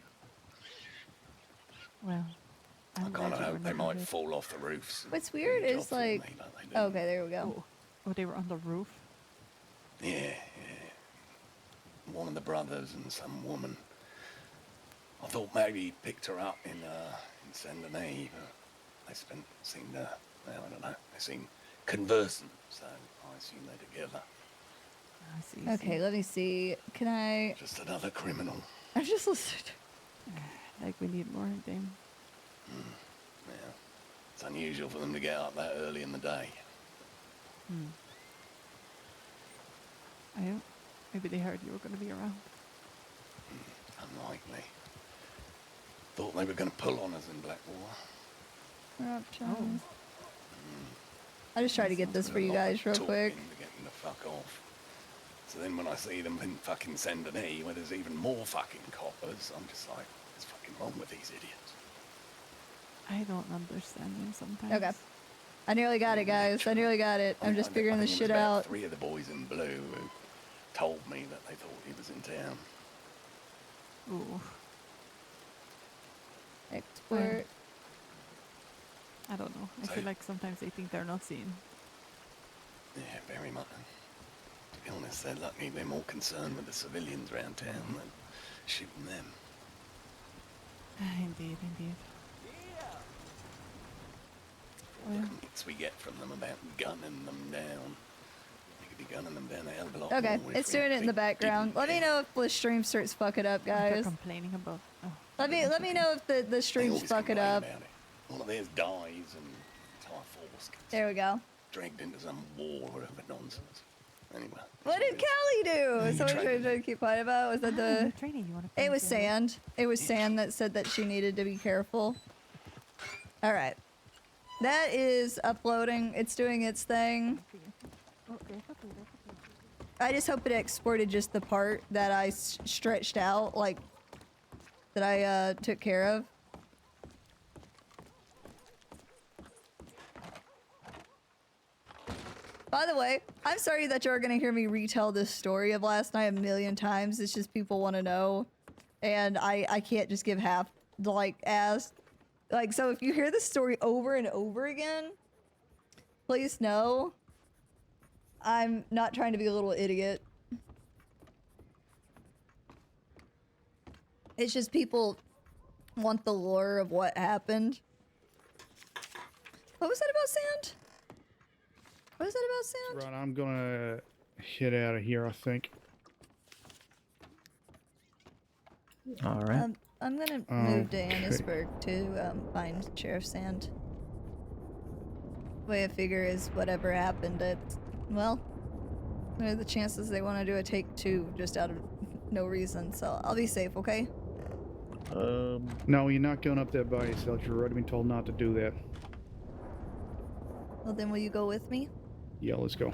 Well, I kind of hope they might fall off the roofs. What's weird is like, okay, there we go. Oh, they were on the roof? Yeah. One of the brothers and some woman. I thought maybe he picked her up in Saint Denis, but they seemed, well, I don't know, they seemed conversant, so I assume they're together. I see. Okay, let me see. Can I? Just another criminal. I've just listened. Like we need more of them. Yeah, it's unusual for them to get up that early in the day. Oh, maybe they heard you were going to be around. Unlikely. Thought they were going to pull on us in Blackwater. We're up, John. I just tried to get this for you guys real quick. To get them to fuck off. So then when I see them in fucking Saint Denis, where there's even more fucking coppers, I'm just like, what's fucking wrong with these idiots? I don't understand them sometimes. Okay. I nearly got it, guys. I nearly got it. I'm just figuring this shit out. 3 of the boys in blue who told me that they thought he was in town. Ooh. Export. I don't know. I feel like sometimes they think they're not seen. Yeah, very much. To be honest, they're lucky they're more concerned with the civilians around town than shooting them. Indeed, indeed. The complaints we get from them about gunning them down. They could be gunning them down a hell of a lot Okay, more it's if doing it in the they background. Let me know if the stream starts fucking up, They're guys. complaining about. Oh, Let me know if the stream's always fucking complain up. about it. One of theirs dies and entire force gets There we go. dragged into some war or whatever nonsense. Anyway. What did Callie do? Someone training. tried to keep quiet about. Was that the? Training. You want It was Sand. It was Sand that said that she needed to be careful. All right. That is uploading. It's doing its thing. I just hope it exported just the part that I stretched out, like, that I took care of. By the way, I'm sorry that you're gonna hear me retell this story of last night a million times. It's just people want to know, and I can't just give half, like, so if you hear this story over and over again, please know I'm not trying to be a little idiot. It's just people want the lore of what happened. What was that about Sand? What was that about Sand? Right, I'm gonna head out of here, I think. All right. I'm gonna move to Annisburg to find Sheriff Sand. Way I figure is whatever happened at, well, what are the chances they want to do a take two just out of no reason, so I'll be safe, okay? No, you're not going up there by yourself. You've already been told not to do that. Well, then will you go with me? Yeah, let's go.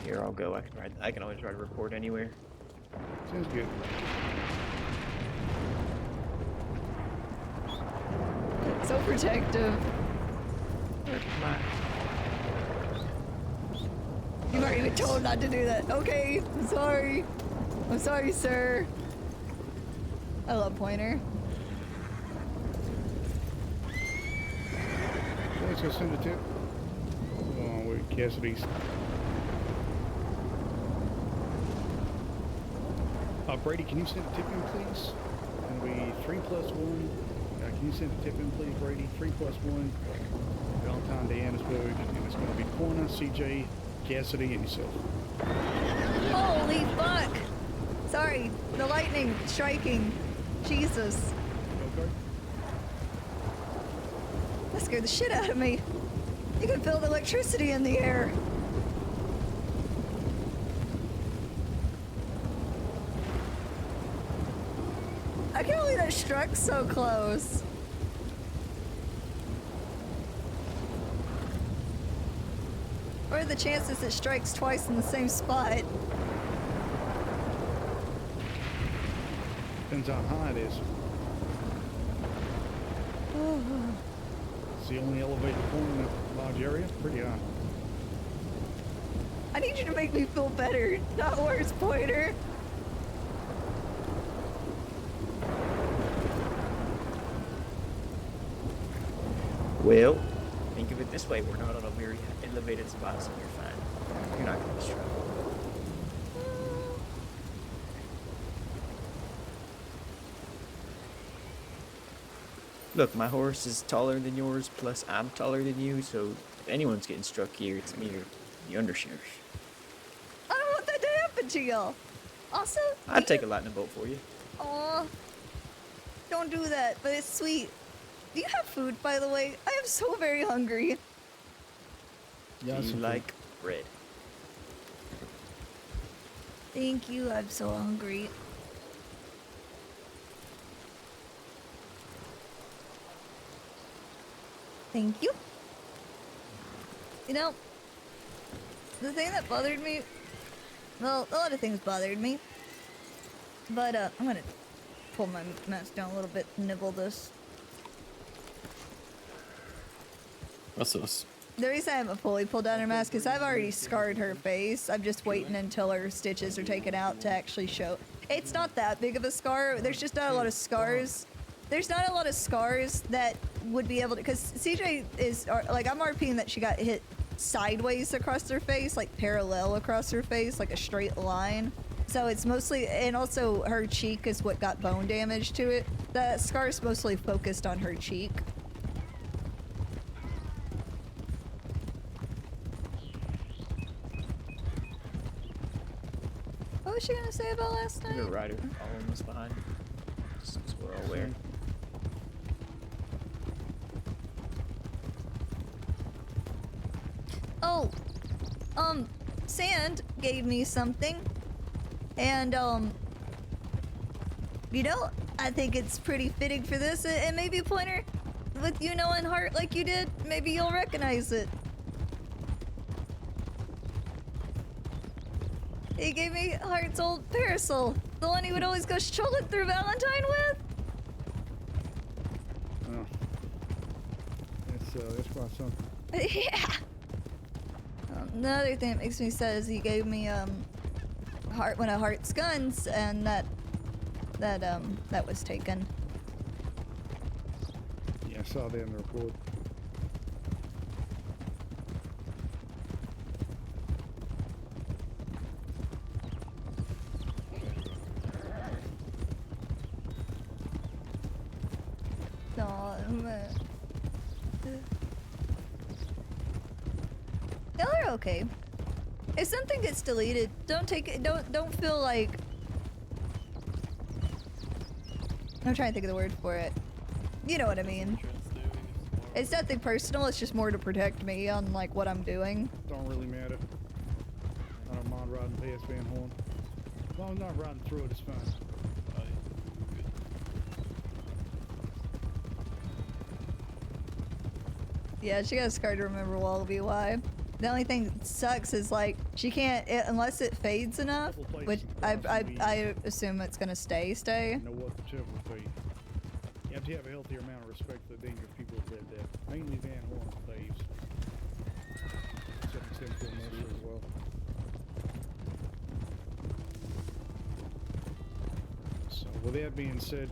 Here, I'll go. I can always try to report anywhere. Sounds good. So protective. You've already been told not to do that. Okay, I'm sorry. I'm sorry, sir. I love Pointer. Let's go send a tip. Oh, wait, Cassidy's. Brady, can you send a tip in, please? It'll be 3 plus 1. Can you send a tip in, please, Brady? 3 plus 1. Valentine to Annisburg. And it's going to be Pointer, CJ, Cassidy, and yourself. Holy fuck! Sorry, the lightning striking. Jesus. Okay. That scared the shit out of me. You can feel the electricity in the air. I can't believe that struck so close. What are the chances it strikes twice in the same spot? Depends how high it is. It's the only elevated point in that large area. Pretty high. I need you to make me feel better, not worse, Pointer. Well, think of it this way. We're not on a very elevated spot, so you're fine. You're not going to be struck. Look, my horse is taller than yours, plus I'm taller than you, so if anyone's getting struck here, it's me or the undersheriff. I don't want that to happen to y'all. Also, I'd take a lightning bolt for you. aw, don't do that, but it's sweet. Do you have food, by the way? I am so very hungry. Yeah, do you like bread? Thank you, I'm so hungry. Thank you. You know, the thing that bothered me, well, a lot of things bothered me, but I'm gonna pull my mask down a little bit and nibble this. That's us. The reason I haven't fully pulled down her mask is I've already scarred her face. I'm just waiting until her stitches are taken out to actually show. It's not that big of a scar. There's just not a lot of scars. There's not a lot of scars that would be able to, because CJ is, like, I'm RPing that she got hit sideways across her face, like parallel across her face, like a straight line. So it's mostly, and also her cheek is what got bone damage to it. The scar is mostly focused on her cheek. What was she gonna say about last night? The rider following us behind. Just so we're all aware. Oh, Sand gave me something, and you know, I think it's pretty fitting for this, and maybe Pointer, with you knowing Heart like you did, maybe you'll recognize it. He gave me Heart's old parasol, the one he would always go strolling through Valentine with. Oh. That's quite something. Yeah. The other thing that makes me sad is he gave me Heart, one of Heart's guns, and that was taken. Yeah, I saw that in the report. Y'all are okay. If something gets deleted, don't take it. Don't feel like I'm trying to think of the word for it. You know what I mean. It's nothing personal, it's just more to protect me on like what I'm doing. Don't really matter. I don't mind riding past Van Horn. As long as I'm not riding through it, it's fine. Yeah, she got scared to remember Wallaby why. The only thing that sucks is like she can't unless it fades enough, which I assume it's gonna stay. You know what the tip would be. You have to have a healthier amount of respect for the dangerous people that live there. Mainly Van Horn thieves. To some extent, Bill Mercer as well. So with that being said,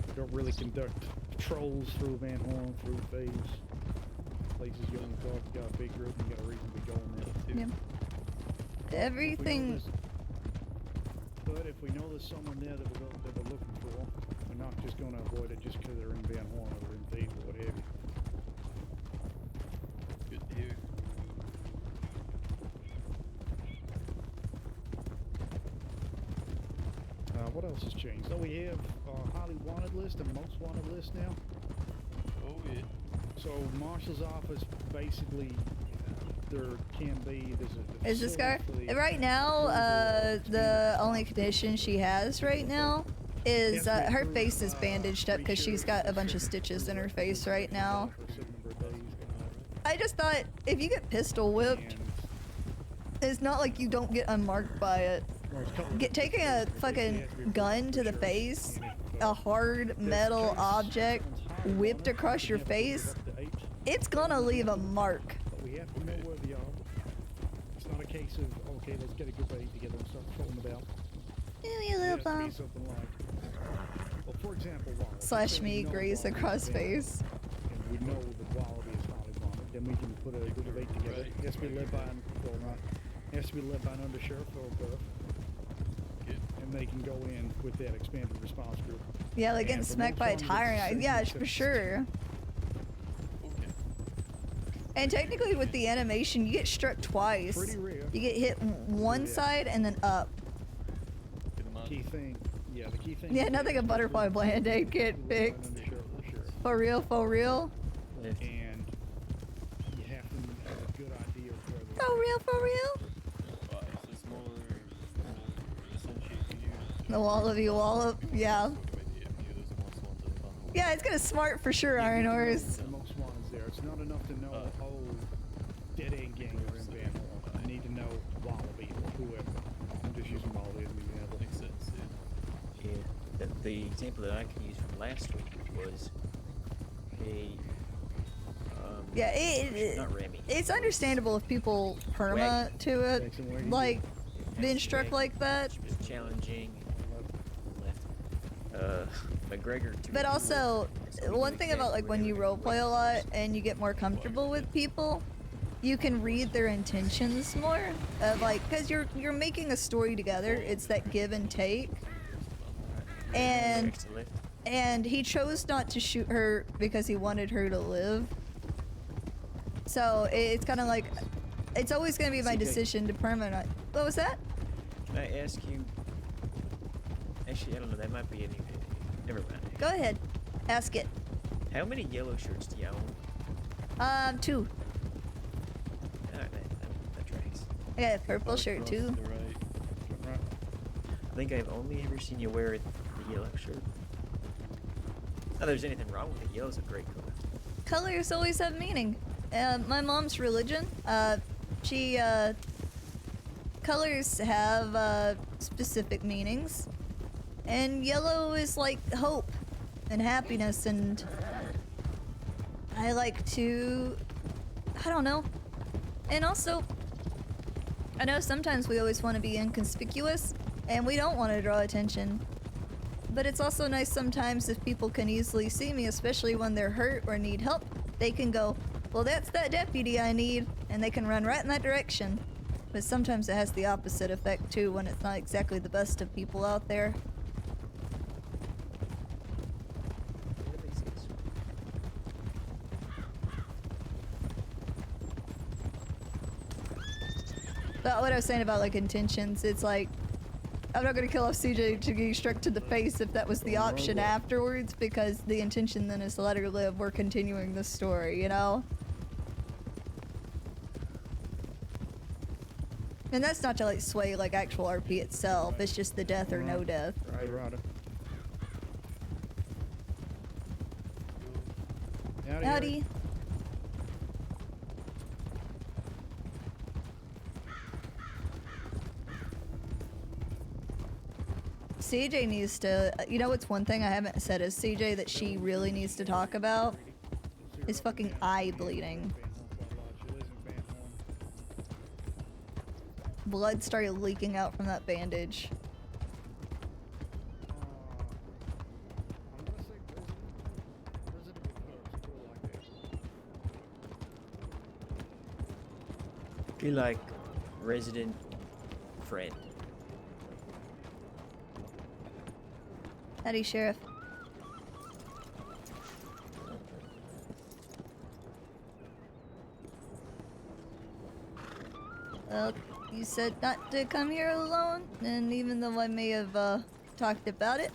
we don't really conduct patrols through Van Horn, through thieves. Places you only talk, you got a big group, and you got a reason to be going there too. Yeah. Everything. But if we know there's someone there that we're looking for, we're not just going to avoid it just because they're in Van Horn or they're in Thieves or what have you. Good to hear. What else has changed? So we have a highly wanted list and most wanted list now. Oh yeah. So Marshal's office basically there can be Is this guy? Right now, the only condition she has right now is her face is bandaged up because she's got a bunch of stitches in her face right now. I just thought if you get pistol whipped, it's not like you don't get unmarked by it. Taking a fucking gun to the face, a hard metal object whipped across your face, it's gonna leave a mark. But we have to know where they are. It's not a case of, okay, let's get a good bait together and start throwing them about. You little bum. Something like, well, for example, Slash me grease across face. And we know the Wallaby is highly wanted. Then we can put a good bait together. It has to be led by an, well, not, it has to be led by an undersheriff or above. And they can go in with that expanded response group. Yeah, like getting smacked by a tire. Yeah, for sure. And technically with the animation, you get struck twice. Pretty rare. You get hit one side and then up. Key thing. Yeah, the key thing. Yeah, nothing a butterfly bland aid can't fix. For real, for real. And you have to have a good idea of where they For real, for real. The Wallaby Wallop, yeah. Yeah, it's gonna smart for sure, Iron Horse. The most ones there. It's not enough to know, oh, dead end gang are in Van Horn. I need to know Wallaby or whoever. I'm just using Wallaby as an example. Makes sense, yeah. Yeah, the example that I can use from last week was a yeah, not Remy. It's understandable if people perma to it, like being struck like that. It's challenging. McGregor. But also, one thing about like when you roleplay a lot and you get more comfortable with people, you can read their intentions more. Like, cause you're making a story together. It's that give and take. And he chose not to shoot her because he wanted her to live. So it's kind of like, it's always gonna be my decision to permanent. What was that? Can I ask you? Actually, I don't know. That might be any. Never mind. Go ahead. Ask it. How many yellow shirts do you own? 2. Alright, that tracks. I got a purple shirt too. I think I've only ever seen you wear the yellow shirt. Not there's anything wrong with it. Yellow's a great color. Colors always have meaning. My mom's religion, colors have specific meanings. And yellow is like hope and happiness, and I like to, I don't know. And also, I know sometimes we always want to be inconspicuous and we don't want to draw attention. But it's also nice sometimes if people can easily see me, especially when they're hurt or need help. They can go, well, that's that deputy I need, and they can run right in that direction. But sometimes it has the opposite effect too when it's not exactly the best of people out there. But what I was saying about like intentions, it's like I'm not gonna kill off CJ to get struck to the face if that was the option afterwards, because the intention then is to let her live. We're continuing the story, you know? And that's not to like sway like actual RP itself, it's just the death or no death. Right, Ryder. Howdy. CJ needs to, you know what's one thing I haven't said is CJ that she really needs to talk about? Is fucking eye bleeding. Blood started leaking out from that bandage. Be like resident friend. Howdy, Sheriff. Well, you said not to come here alone, and even though I may have talked about it,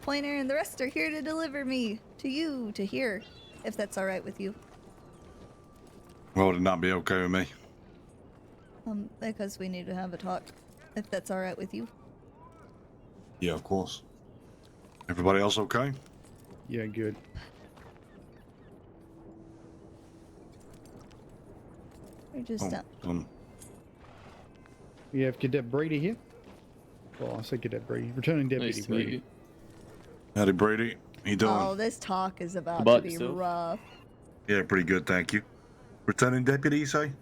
Pointer and the rest are here to deliver me to you to hear, if that's alright with you. Well, it'd not be okay with me. Because we need to have a talk, if that's alright with you. Yeah, of course. Everybody else okay? Yeah, good. We're just We have Cadet Brady here. Well, I say Cadet Brady. Returning Deputy Brady. Howdy, Brady. How you doing? Oh, this talk is about to be rough. Yeah, pretty good, thank you. Returning deputy, you say?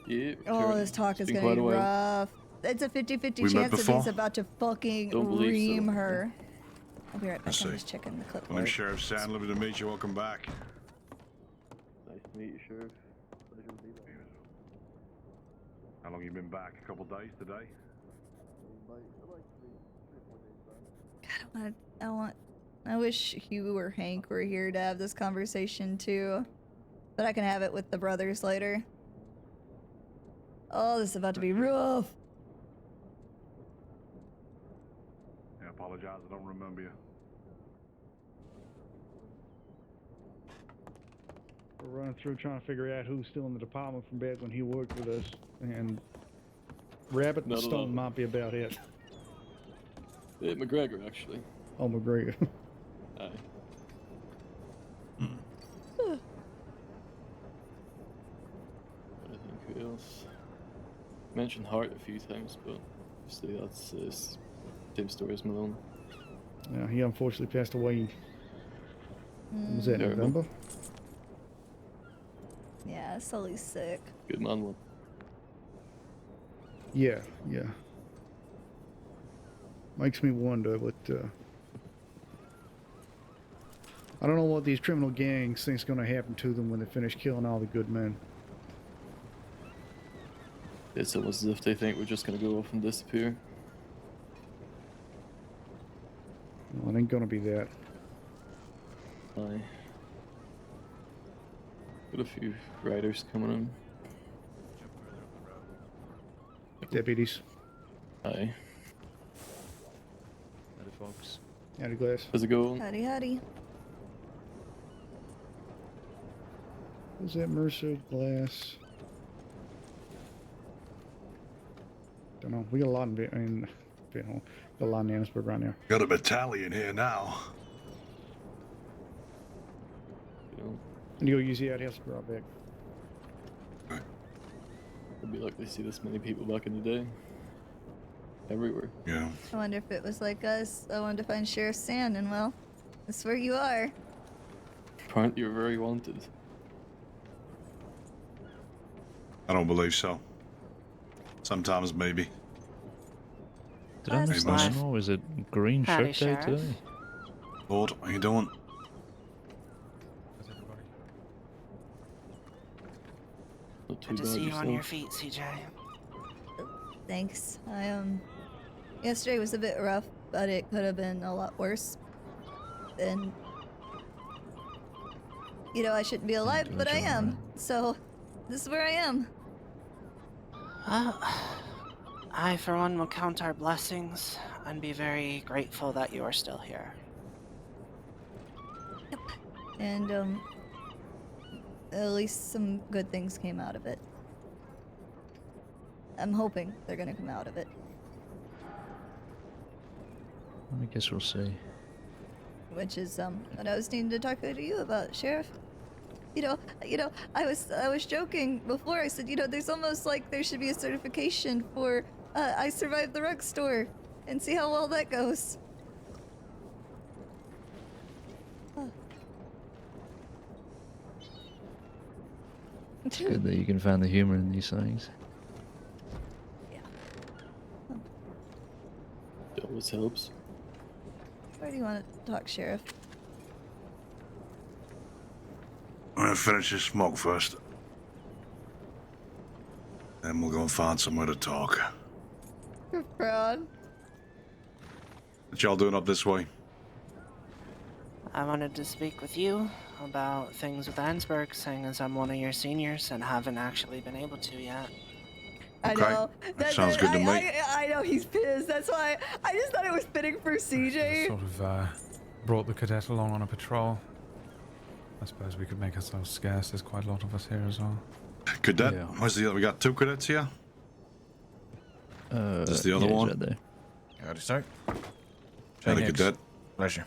Yeah. Oh, this talk is gonna be rough. It's a 50-50 chance that he's about to fucking ream her. I'll be right back. I'm just checking the clipboard. I'm Sheriff Sandler to meet you. Welcome back. Nice to meet you, Sheriff. Pleasure to be there. How long you been back? A couple days today? God, I wish Hugh or Hank were here to have this conversation too. But I can have it with the brothers later. Oh, this is about to be rough. I apologize, I don't remember you. We're running through trying to figure out who's still in the department from back when he worked with us. And Rabbit and Stone might be about it. McGregor, actually. Oh, McGregor. Aye. I think who else? Mentioned Hart a few times, but obviously that's same story as Malone. Yeah, he unfortunately passed away. Was that November? Yeah, Sully's sick. Good man, one. Yeah, yeah. Makes me wonder what, I don't know what these criminal gangs think's gonna happen to them when they finish killing all the good men. It's almost as if they think we're just gonna go off and disappear. Well, it ain't gonna be that. Aye. Got a few riders coming in. Deputies. Aye. Howdy, folks. Howdy, Glass. How's it going? Howdy, howdy. Who's that? Mercer, Glass. Don't know. We got a lot in got a lot in Annisburg right now. Got a battalion here now. And you go use the outhouse to right back. It'd be like they see this many people back in the day. Everywhere. Yeah. I wonder if it was like us. I wanted to find Sheriff Sand, and well, that's where you are. Apparently you're very wanted. I don't believe so. Sometimes maybe. Did I miss the memo? Is it Green Howdy, Shirt Day Sheriff. today? Lord, how you doing? Good to see you on your feet, CJ. Thanks. Yesterday was a bit rough, but it could have been a lot worse. And you know, I shouldn't be alive, but I am. So this is where I am. I, for one, will count our blessings and be very grateful that you are still here. Yep. And, at least some good things came out of it. I'm hoping they're gonna come out of it. I guess we'll see. Which is, what I was needing to talk to you about, Sheriff. You know, I was joking before. I said, there's almost like there should be a certification for, I survived the rug store, and see how well that goes. Huh. It's good that you can find the humor in these things. It always helps. Where do you want to talk, Sheriff? I'm gonna finish this smoke first. Then we'll go and find somewhere to talk. You're proud. What y'all doing up this way? I wanted to speak with you about things with Ansberg, seeing as I'm one of your seniors and haven't actually been able to yet. I Okay, know. that sounds good to me. I know he's pissed. That's why I just thought it was fitting for CJ. Sort of brought the cadet along on a patrol. I suppose we could make ourselves scarce. There's quite a lot of us here as well. Cadet? Yeah. Where's the other? We got 2 cadets here? Is this the other one? Right there. Howdy, sir. Howdy, Hanks. cadet. Pleasure.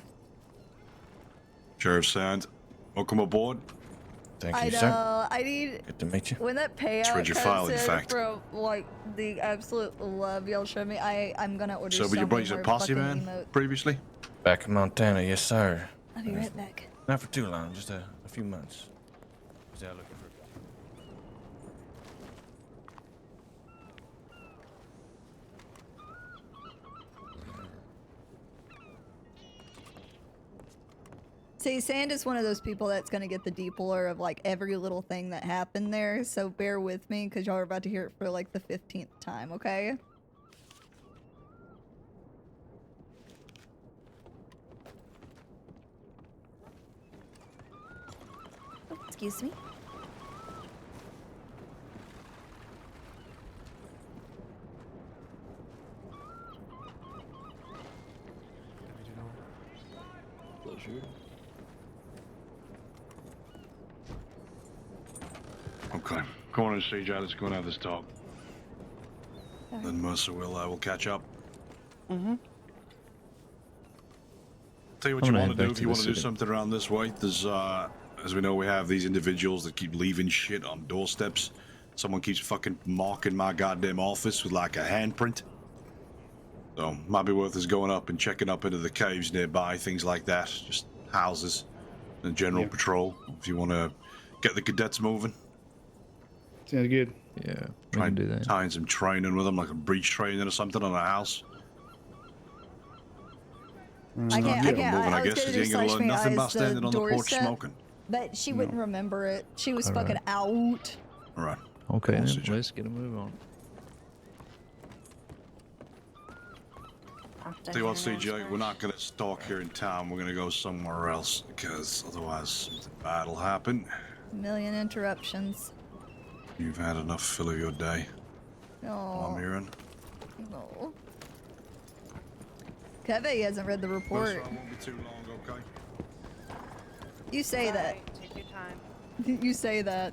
Sheriff Sands, welcome aboard. Thank I you, know. sir. I need. Good to meet you. When that payout read your comes file, in in fact. from like the absolute love y'all showed me, I'm gonna order. So, were you many raised a more posse fucking man emotes. previously? Back in Montana, yes, sir. I'll be right back. Not for too long, just a few months. Was out looking for. See, Sand is one of those people that's gonna get the deep lore of like every little thing that happened there. So bear with me, because y'all are about to hear it for like the 15th time. Okay. Oh, excuse me. Pleasure. Okay. Come on in, CJ. Let's go and have this talk. Then Mercer will catch up. Mm-hmm. Tell you what I'm you gonna want to head do back if to you the want to do city. something around this way. There's, as we know, we have these individuals that keep leaving shit on doorsteps. Someone keeps fucking marking my goddamn office with like a handprint. So, might be worth us going up and checking up into the caves nearby, things like that. Just houses and general patrol. If you want to get the cadets moving. Sounds good. Yeah, we Try can and do that. tie in some training with them, like a breach training or something on a house. I Not can't. get 'em moving, I was guess, 'cause gonna you do ain't gonna slash learn me nothing by eyes the standing on the porch doorstep, smoking. but she wouldn't remember it. She was Alright. fucking out. All right. Okay, Come on, then, CJ. let's get a move on. Tell you what, CJ, we're not gonna stalk here in town. We're gonna go somewhere else because otherwise something bad will happen. A million interruptions. You've had enough fill of your day. All I'm No. hearing. No. Kevin hasn't read the report. Mercer, I won't be too long, okay? You say that. Take your time. You say that.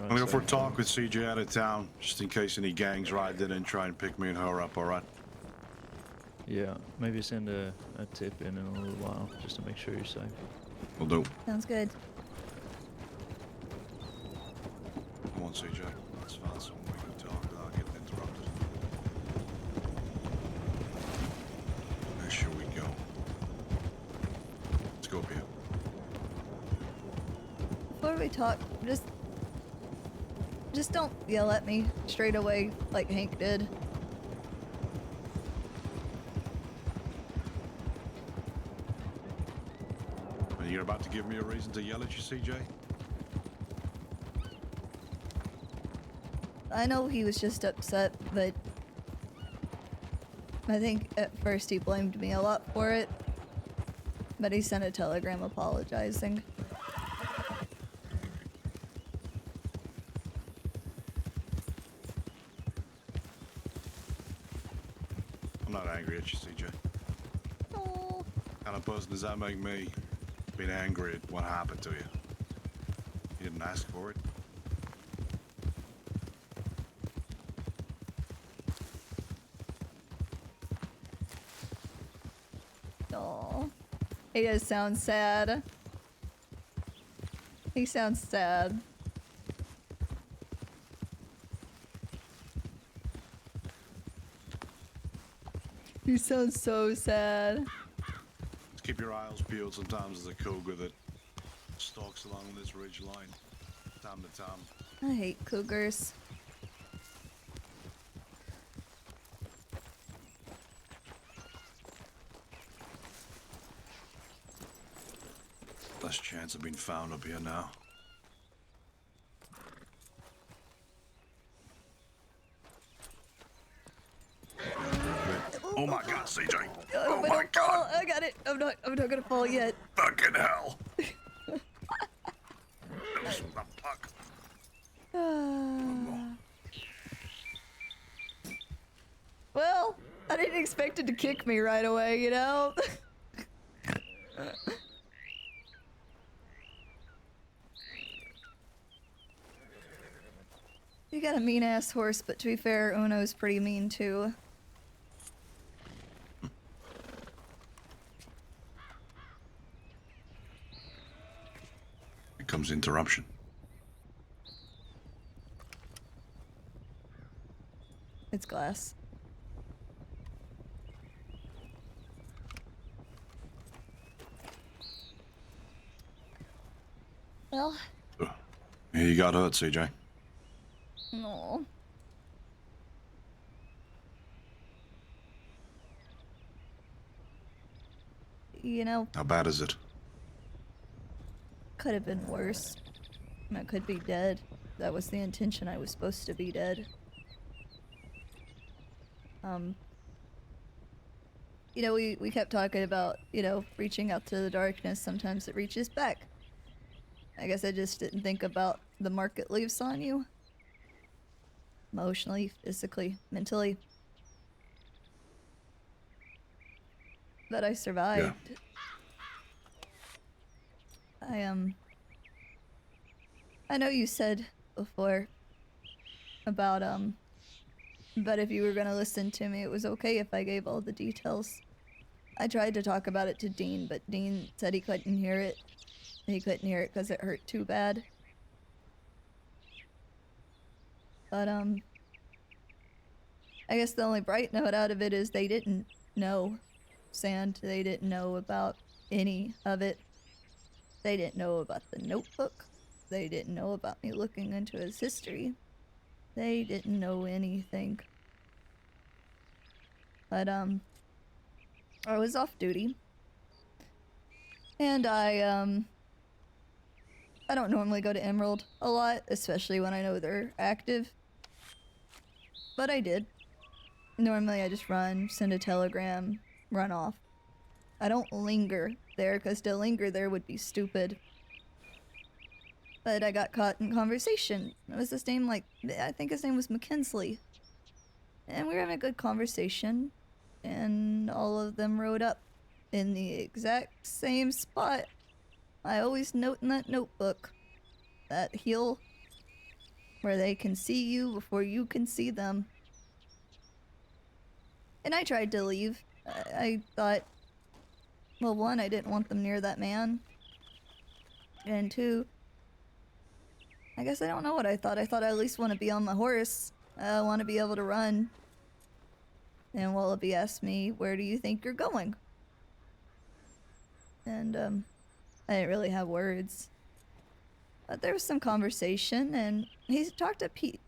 I'm gonna go for a talk with CJ out of town, just in case any gangs ride in and try and pick me and her up, alright? Yeah, maybe send a tip in a little while, just to make sure you're safe. Will do. Sounds good. Come on, CJ. Let's find somewhere we can talk without getting interrupted. Where should we go? Let's go up here. Before we talk, just don't yell at me straight away like Hank did. And you're about to give me a reason to yell at you, CJ? I know he was just upset, but I think at first he blamed me a lot for it. But he sent a telegram apologizing. get you, CJ. Oh. Kind of person does that make me? Being angry at what happened to you. You didn't ask for it. Oh. He does sound sad. He sounds sad. He sounds so sad. Just keep your eyes peeled. Sometimes there's a cougar that stalks along this ridge line, time to time. I hate cougars. Less chance of being found up here now. Oh my God, CJ! Oh my God! I got it. I'm not gonna fall yet. Fucking hell! That was a puck. Well, I didn't expect it to kick me right away, you know? You got a mean-ass horse, but to be fair, Uno's pretty mean too. Here comes interruption. It's glass. Well. Here you got hurt, CJ. No. You know, How bad is it? could have been worse. I could be dead. That was the intention. I was supposed to be dead. You know, we kept talking about, you know, reaching out to the darkness. Sometimes it reaches back. I guess I just didn't think about the mark it leaves on you. Emotionally, physically, mentally. But I survived. Yeah. I know you said before about, but if you were gonna listen to me, it was okay if I gave all the details. I tried to talk about it to Dean, but Dean said he couldn't hear it. He couldn't hear it because it hurt too bad. But, I guess the only bright note out of it is they didn't know Sand. They didn't know about any of it. They didn't know about the notebook. They didn't know about me looking into his history. They didn't know anything. But, I was off duty. And I don't normally go to Emerald a lot, especially when I know they're active. But I did. Normally I just run, send a telegram, run off. I don't linger there, because to linger there would be stupid. But I got caught in conversation. It was his name, like, I think his name was McKinsley. And we were having a good conversation, and all of them rode up in the exact same spot. I always note in that notebook, that hill where they can see you before you can see them. And I tried to leave. I thought, well, one, I didn't want them near that man. And two, I guess I don't know what I thought. I thought I at least want to be on my horse. I want to be able to run. And Wallaby asked me, where do you think you're going? And, I didn't really have words. But there was some conversation, and he talked to Pete,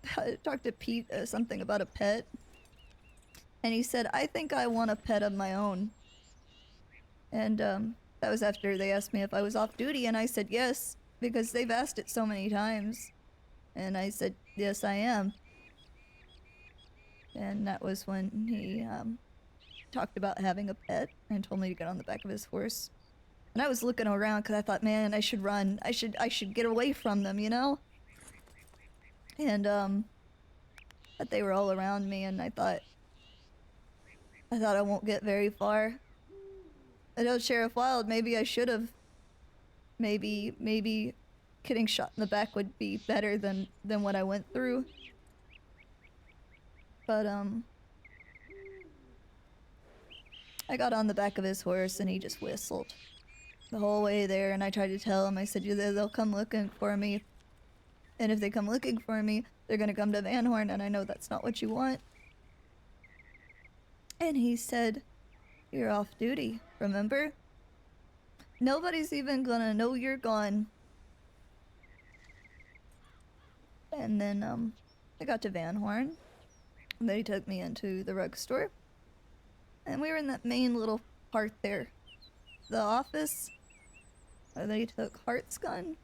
something about a pet. And he said, I think I want a pet of my own. And, that was after they asked me if I was off duty, and I said yes, because they've asked it so many times. And I said, yes, I am. And that was when he, talked about having a pet and told me to get on the back of his horse. And I was looking around because I thought, man, I should run. I should get away from them, you know? And, but they were all around me, and I thought, I thought I won't get very far. I know Sheriff Wild, maybe I should have. Maybe getting shot in the back would be better than what I went through. But, I got on the back of his horse and he just whistled the whole way there, and I tried to tell him, I said, they'll come looking for me. And if they come looking for me, they're gonna come to Van Horn, and I know that's not what you want. And he said, you're off duty, remember? Nobody's even gonna know you're gone. And then, I got to Van Horn. And they took me into the rug store. And we were in that main little part there. The office. Where they took Hart's gun.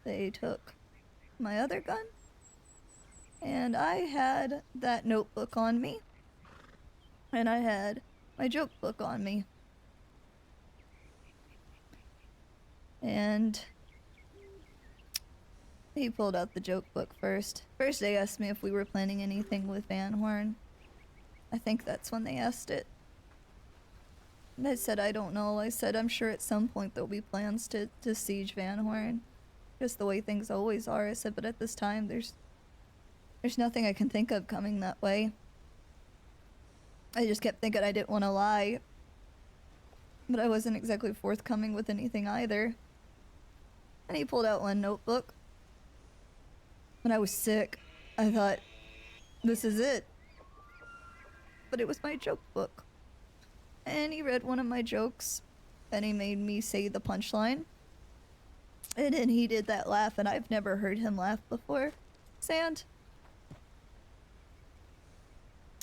They took my other gun. And I had that notebook on me. And I had my joke book on me. And he pulled out the joke book first. First they asked me if we were planning anything with Van Horn. I think that's when they asked it. And I said, I don't know. I said, I'm sure at some point there'll be plans to siege Van Horn. Just the way things always are. I said, but at this time there's nothing I can think of coming that way. I just kept thinking I didn't want to lie. But I wasn't exactly forthcoming with anything either. And he pulled out one notebook. When I was sick, I thought, this is it. But it was my joke book. And he read one of my jokes, and he made me say the punchline. And then he did that laugh, and I've never heard him laugh before. Sand.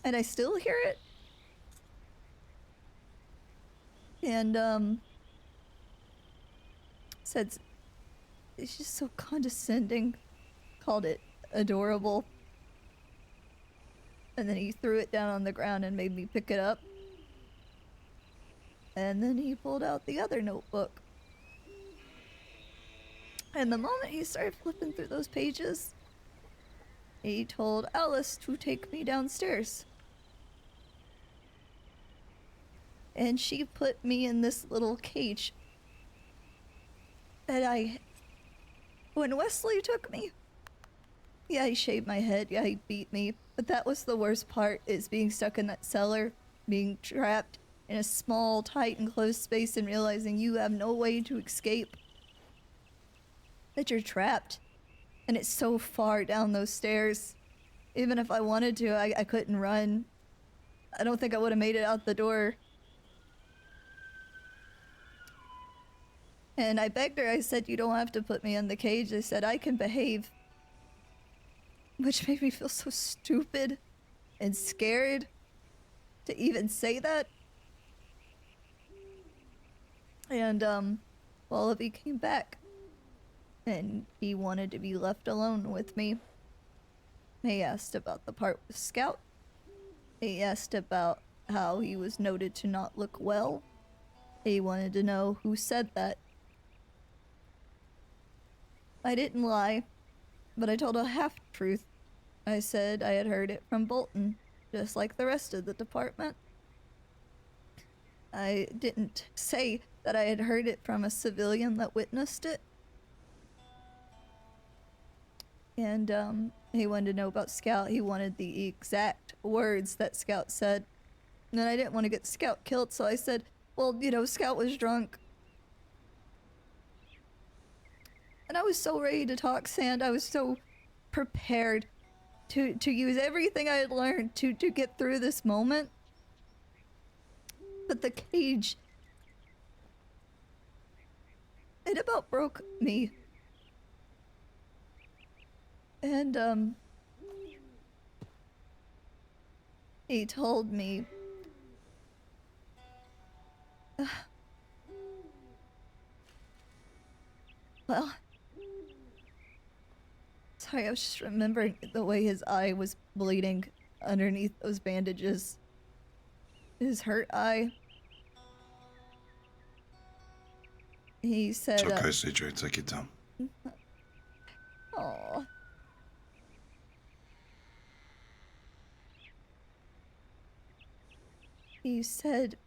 And I still hear it. And, said, it's just so condescending. Called it adorable. And then he threw it down on the ground and made me pick it up. And then he pulled out the other notebook. And the moment he started flipping through those pages, he told Alice to take me downstairs. And she put me in this little cage. And when Wesley took me, yeah, he shaved my head, yeah, he beat me, but that was the worst part, is being stuck in that cellar, being trapped in a small, tight, enclosed space and realizing you have no way to escape. That you're trapped. And it's so far down those stairs. Even if I wanted to, I couldn't run. I don't think I would have made it out the door. And I begged her, I said, you don't have to put me in the cage. I said, I can behave. Which made me feel so stupid and scared to even say that. And, Wallaby came back. And he wanted to be left alone with me. He asked about the part with Scout. He asked about how he was noted to not look well. He wanted to know who said that. I didn't lie, but I told a half-truth. I said I had heard it from Bolton, just like the rest of the department. I didn't say that I had heard it from a civilian that witnessed it. And, he wanted to know about Scout. He wanted the exact words that Scout said. And I didn't want to get Scout killed, so I said, well, you know, Scout was drunk. And I was so ready to talk, Sand. I was so prepared to use everything I had learned to get through this moment. But the cage, it about broke me. And, he told me, well, sorry, I was just remembering the way his eye was bleeding underneath those bandages. His hurt eye. He said, It's okay, CJ, take your time. Aww. he said,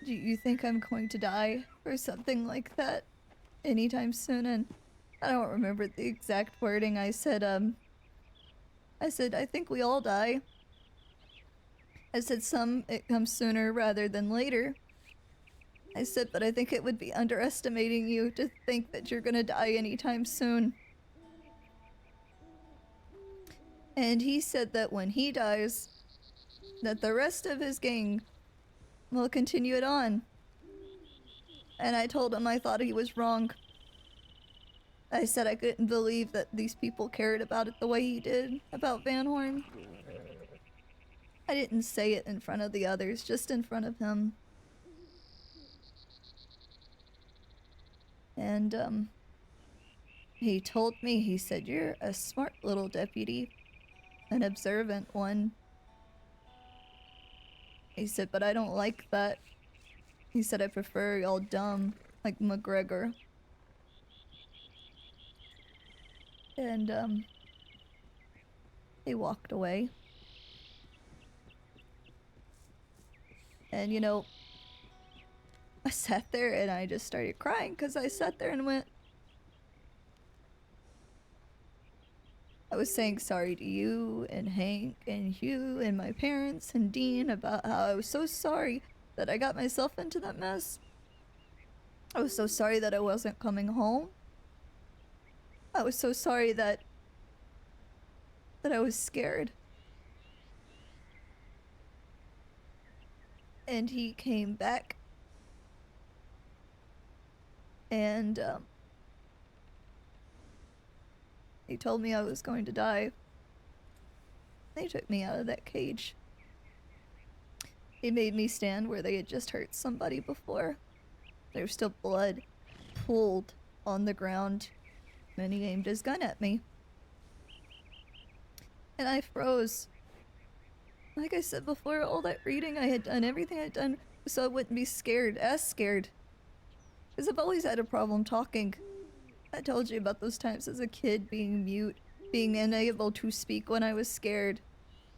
"Do you think I'm going to die?" or something like that anytime soon. And I don't remember the exact wording. I said, I think we all die. I said some it comes sooner rather than later. I said, but I think it would be underestimating you to think that you're gonna die anytime soon. And he said that when he dies, that the rest of his gang will continue it on. And I told him I thought he was wrong. I said I couldn't believe that these people cared about it the way he did about Van Horn. I didn't say it in front of the others, just in front of him. And, he told me, he said, "You're a smart little deputy. An observant one." He said, "But I don't like that." He said, "I prefer y'all dumb, like McGregor." And, he walked away. And, you know, I sat there and I just started crying because I sat there and went, I was saying sorry to you and Hank and Hugh and my parents and Dean about how I was so sorry that I got myself into that mess. I was so sorry that I wasn't coming home. I was so sorry that I was scared. And he came back. And, he told me I was going to die. They took me out of that cage. He made me stand where they had just hurt somebody before. There was still blood pooled on the ground. And he aimed his gun at me. And I froze. Like I said before, all that reading I had done, everything I'd done, so I wouldn't be scared, as scared. Because I've always had a problem talking. I told you about those times as a kid being mute, being unable to speak when I was scared.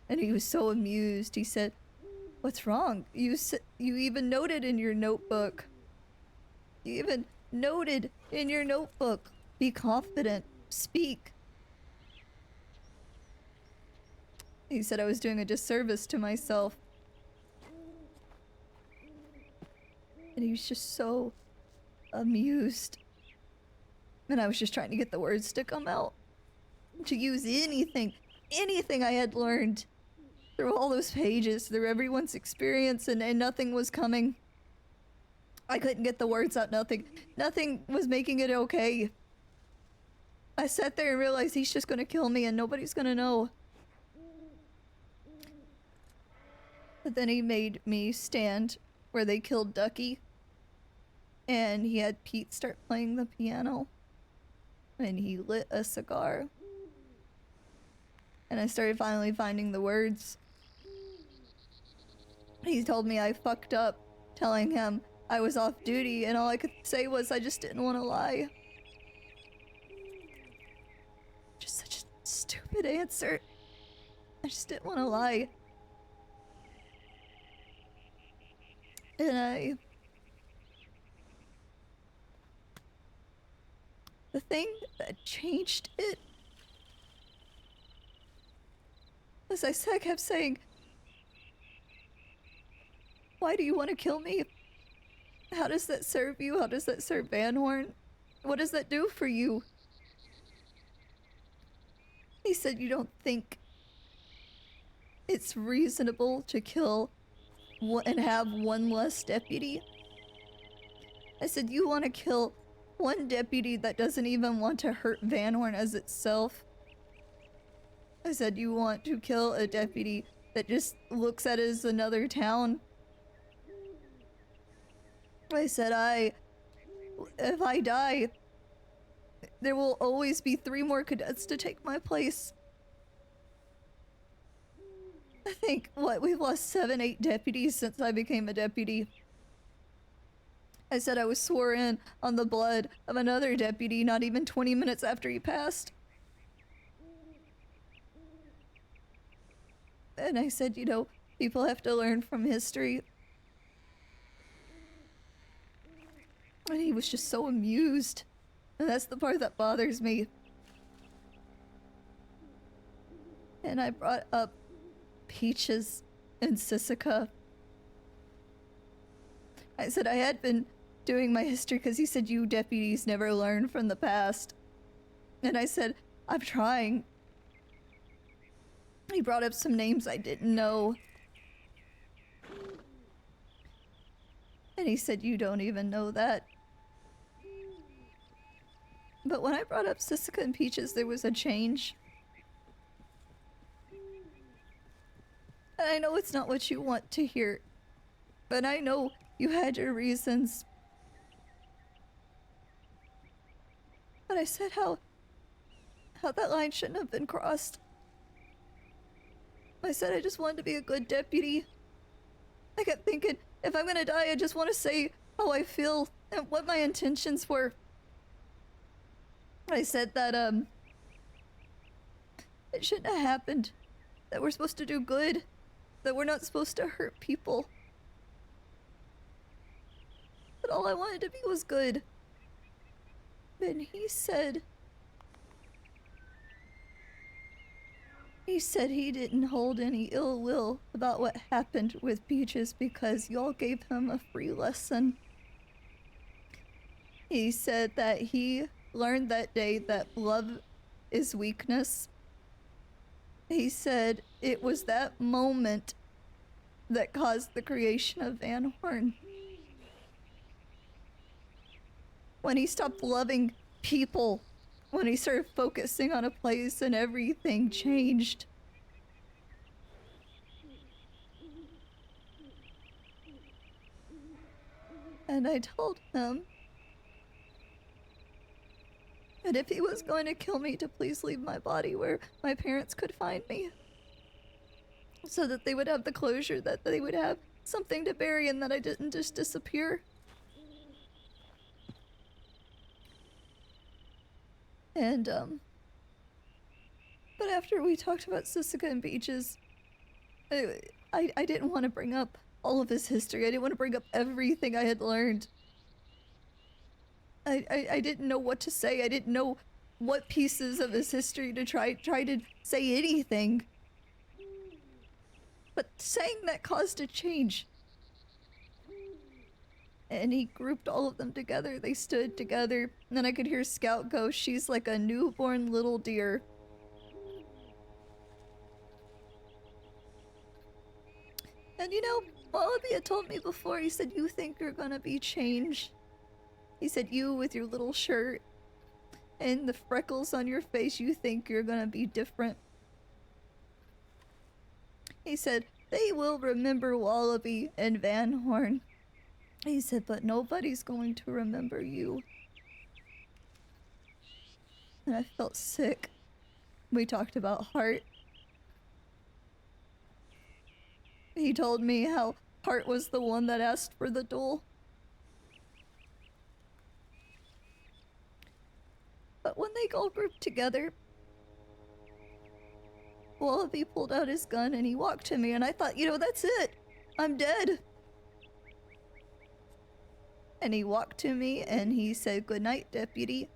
And he was so amused. He said, "What's wrong? You even noted in your notebook. You even noted in your notebook. Be confident. Speak." He said I was doing a disservice to myself. And he was just so amused. And I was just trying to get the words to come out. To use anything I had learned through all those pages, through everyone's experience, and nothing was coming. I couldn't get the words out, nothing was making it okay. I sat there and realized he's just gonna kill me and nobody's gonna know. But then he made me stand where they killed Ducky. And he had Pete start playing the piano. And he lit a cigar. And I started finally finding the words. He told me I fucked up, telling him I was off duty, and all I could say was I just didn't want to lie. Just such a stupid answer. I just didn't want to lie. And the thing that changed it was I kept saying, "Why do you want to kill me? How does that serve you? How does that serve Van Horn? What does that do for you?" He said, "You don't think it's reasonable to kill and have one less deputy?" I said, "You want to kill one deputy that doesn't even want to hurt Van Horn as itself?" I said, "You want to kill a deputy that just looks at it as another town?" I said, if I die, there will always be 3 more cadets to take my place. I think, we've lost 7, 8 deputies since I became a deputy. I said I was swore in on the blood of another deputy not even 20 minutes after he passed. And I said, you know, people have to learn from history. And he was just so amused. And that's the part that bothers me. And I brought up Peaches and Sissika. I said I had been doing my history because he said you deputies never learn from the past. And I said, I'm trying. He brought up some names I didn't know. And he said, you don't even know that. But when I brought up Sissika and Peaches, there was a change. And I know it's not what you want to hear, but I know you had your reasons. But I said how that line shouldn't have been crossed. I said I just wanted to be a good deputy. I kept thinking, if I'm gonna die, I just want to say how I feel and what my intentions were. I said that, it shouldn't have happened. That we're supposed to do good. That we're not supposed to hurt people. But all I wanted to be was good. And he said he didn't hold any ill will about what happened with Peaches because y'all gave him a free lesson. He said that he learned that day that love is weakness. He said it was that moment that caused the creation of Van Horn. When he stopped loving people, when he started focusing on a place and everything changed. And I told him that if he was going to kill me, to please leave my body where my parents could find me. So that they would have the closure, that they would have something to bury, and that I didn't just disappear. And, but after we talked about Sissika and Peaches, I didn't want to bring up all of his history. I didn't want to bring up everything I had learned. I didn't know what to say. I didn't know what pieces of his history to try to say anything. But saying that caused a change. And he grouped all of them together. They stood together. And then I could hear Scout go, she's like a newborn little deer. And you know, Wallaby had told me before, he said, you think you're gonna be changed. He said, you with your little shirt and the freckles on your face, you think you're gonna be different. He said, they will remember Wallaby and Van Horn. He said, but nobody's going to remember you. And I felt sick. We talked about Hart. He told me how Hart was the one that asked for the duel. But when they all grouped together, Wallaby pulled out his gun and he walked to me, and I thought, you know, that's it. I'm dead. And he walked to me and he said, good night, deputy.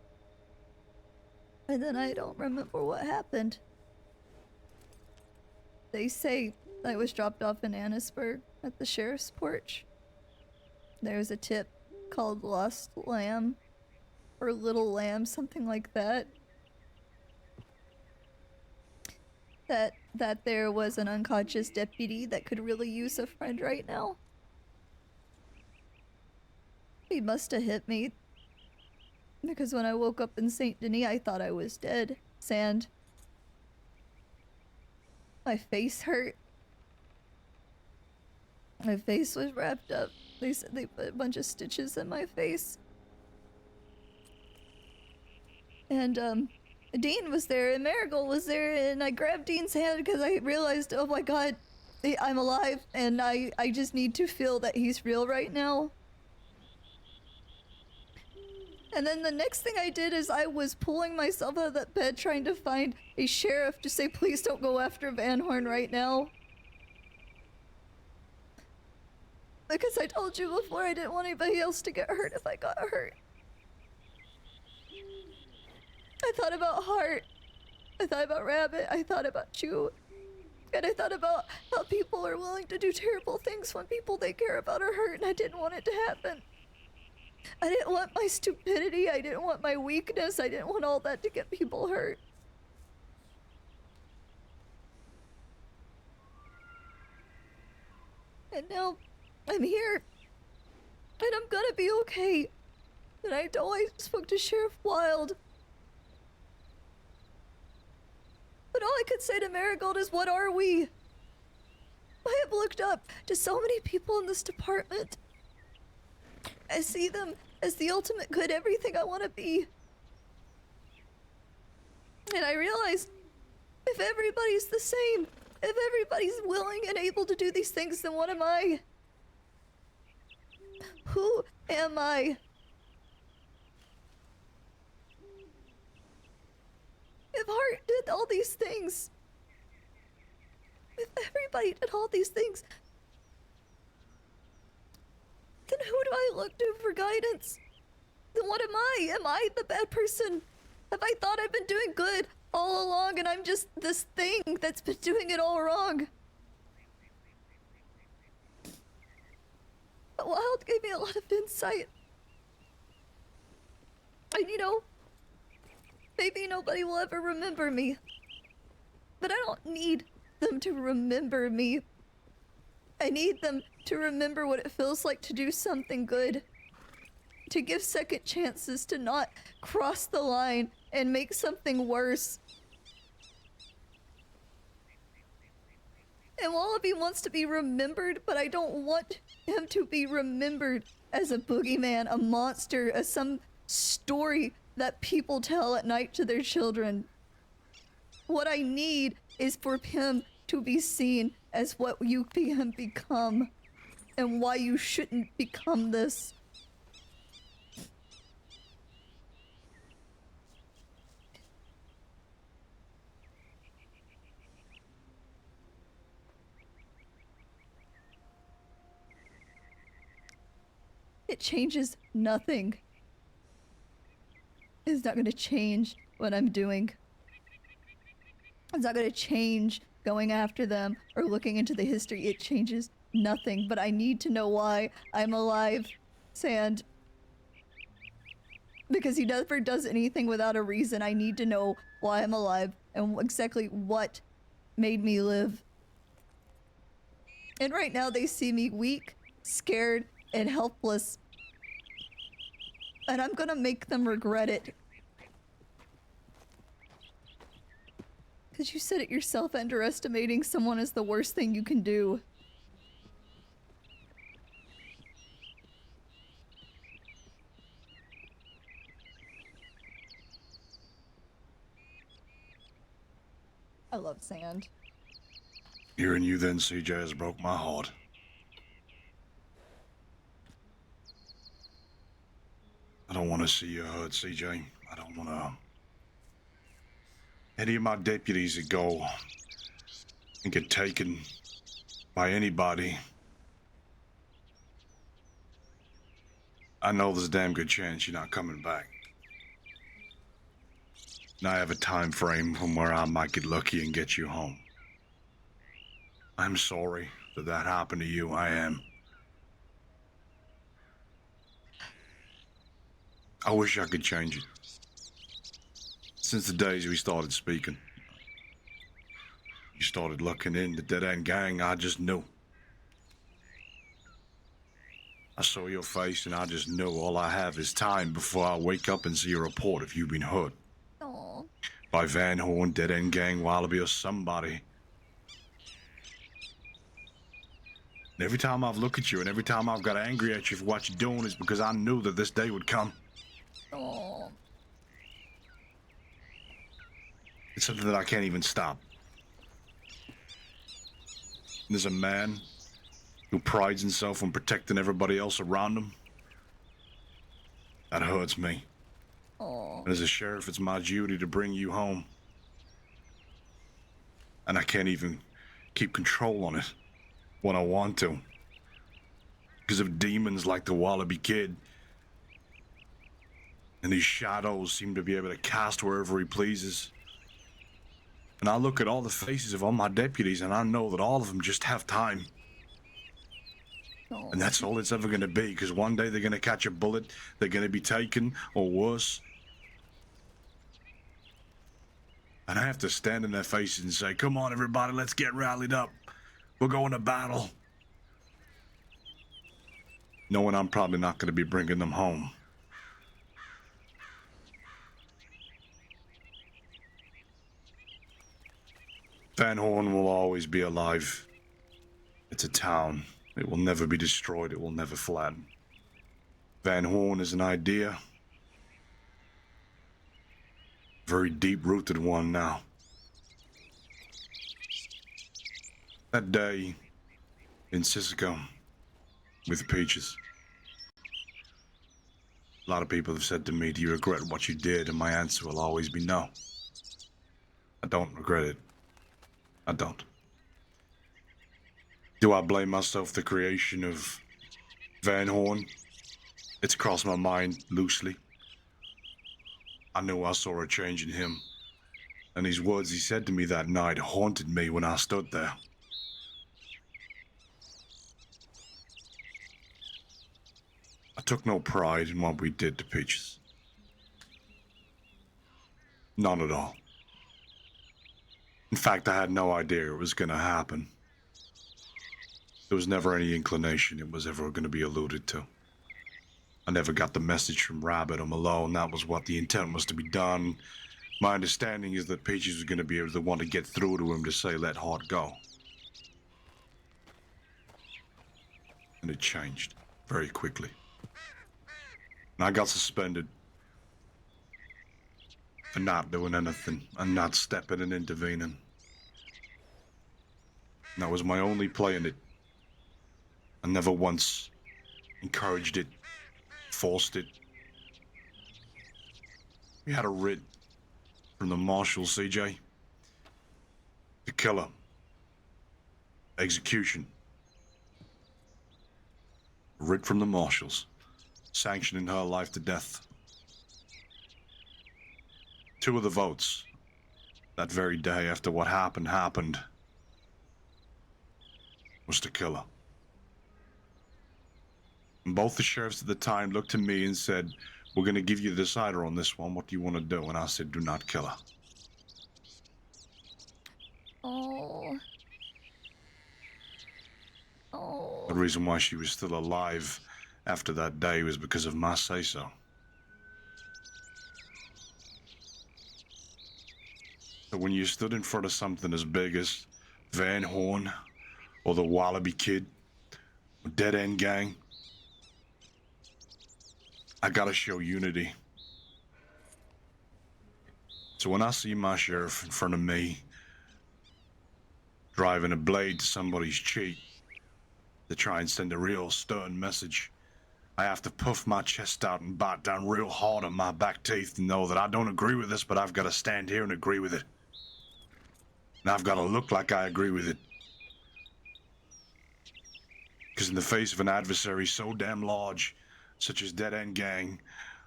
And then I don't remember what happened. They say I was dropped off in Annisburg at the sheriff's porch. There's a tip called Lost Lamb, or Little Lamb, something like that. That there was an unconscious deputy that could really use a friend right now. He must have hit me, because when I woke up in Saint Denis, I thought I was dead. Sand. My face hurt. My face was wrapped up. They said they put a bunch of stitches in my face. And, Dean was there, and Marigold was there, and I grabbed Dean's hand because I realized, oh my god, I'm alive, and I just need to feel that he's real right now. And then the next thing I did is I was pulling myself out of that bed trying to find a sheriff to say, please don't go after Van Horn right now. Because I told you before I didn't want anybody else to get hurt if I got hurt. I thought about Hart. I thought about Rabbit. I thought about you. And I thought about how people are willing to do terrible things when people they care about are hurt, and I didn't want it to happen. I didn't want my stupidity. I didn't want my weakness. I didn't want all that to get people hurt. And now I'm here. And I'm gonna be okay. And I always spoke to Sheriff Wild. But all I could say to Marigold is, what are we? I have looked up to so many people in this department. I see them as the ultimate good, everything I want to be. And I realized, if everybody's the same, if everybody's willing and able to do these things, then what am I? Who am I? If Hart did all these things, if everybody did all these things, then who do I look to for guidance? Then what am I? Am I the bad person? Have I thought I've been doing good all along and I'm just this thing that's been doing it all wrong? But Wild gave me a lot of insight. And you know, maybe nobody will ever remember me. But I don't need them to remember me. I need them to remember what it feels like to do something good. To give second chances, to not cross the line and make something worse. And Wallaby wants to be remembered, but I don't want him to be remembered as a boogeyman, a monster, as some story that people tell at night to their children. What I need is for him to be seen as what you can become, and why you shouldn't become this. It changes nothing. It's not going to change what I'm doing. It's not going to change going after them or looking into the history. It changes nothing, but I need to know why I'm alive, Sand. Because he never does anything without a reason. I need to know why I'm alive and exactly what made me live. And right now they see me weak, scared, and helpless. And I'm gonna make them regret it. Because you said it yourself, underestimating someone is the worst thing you can do. I love Sand. Hearing you then, CJ, has broke my heart. I don't want to see you hurt, CJ. I don't want to... Any of my deputies that go and get taken by anybody, I know there's a damn good chance you're not coming back. And I have a time frame from where I might get lucky and get you home. I'm sorry that that happened to you. I am. I wish I could change it. Since the days we started speaking, you started looking in the Dead End Gang, I just knew. I saw your face and I just knew all I have is time before I wake up and see a report if you've been hurt. Aww. By Van Horn, Dead End Gang, Wallaby, or somebody. And every time I've looked at you and every time I've got angry at you for what you're doing is because I knew that this day would come. Aww. It's something that I can't even stop. There's a man who prides himself on protecting everybody else around him. That hurts me. Aww. And as a sheriff, it's my duty to bring you home. And I can't even keep control on it when I want to. because of demons like the Wallaby Kid. And these shadows seem to be able to cast wherever he pleases. And I look at all the faces of all my deputies and I know that all of them just have time. And that's all it's ever going to be, because one day they're going to catch a bullet, they're going to be taken, or worse. And I have to stand in their faces and say, come on everybody, let's get rallied up. We're going to battle. Knowing I'm probably not going to be bringing them home. Van Horn will always be alive. It's a town. It will never be destroyed. It will never flatten. Van Horn is an idea. Very deep-rooted one now. That day in Sisseco with Peaches. A lot of people have said to me, do you regret what you did? And my answer will always be no. I don't regret it. I don't. Do I blame myself for the creation of Van Horn? It's crossed my mind loosely. I knew I saw a change in him. And these words he said to me that night haunted me when I stood there. I took no pride in what we did to Peaches. None at all. In fact, I had no idea it was going to happen. There was never any inclination it was ever going to be alluded to. I never got the message from Rabbit or Malone that was what the intent was to be done. My understanding is that Peaches was going to be the one to get through to him to say, let Hart go. And it changed very quickly. And I got suspended for not doing anything and not stepping and intervening. And that was my only play in it. I never once encouraged it, forced it. We had a writ from the marshal, CJ. To kill her. Execution. A writ from the marshals, sanctioning her life to death. 2 of the votes, that very day after what happened, was to kill her. And both the sheriffs at the time looked to me and said, we're going to give you the decider on this one. What do you want to do? And I said, do not kill her. Oh. Oh. The reason why she was still alive after that day was because of my say-so. So when you stood in front of something as big as Van Horn, or the Wallaby Kid, or Dead End Gang, I gotta show unity. So when I see my sheriff in front of me, driving a blade to somebody's cheek to try and send a real stern message, I have to puff my chest out and bite down real hard on my back teeth to know that I don't agree with this, but I've got to stand here and agree with it. And I've got to look like I agree with it. Because in the face of an adversary so damn large, such as Dead End Gang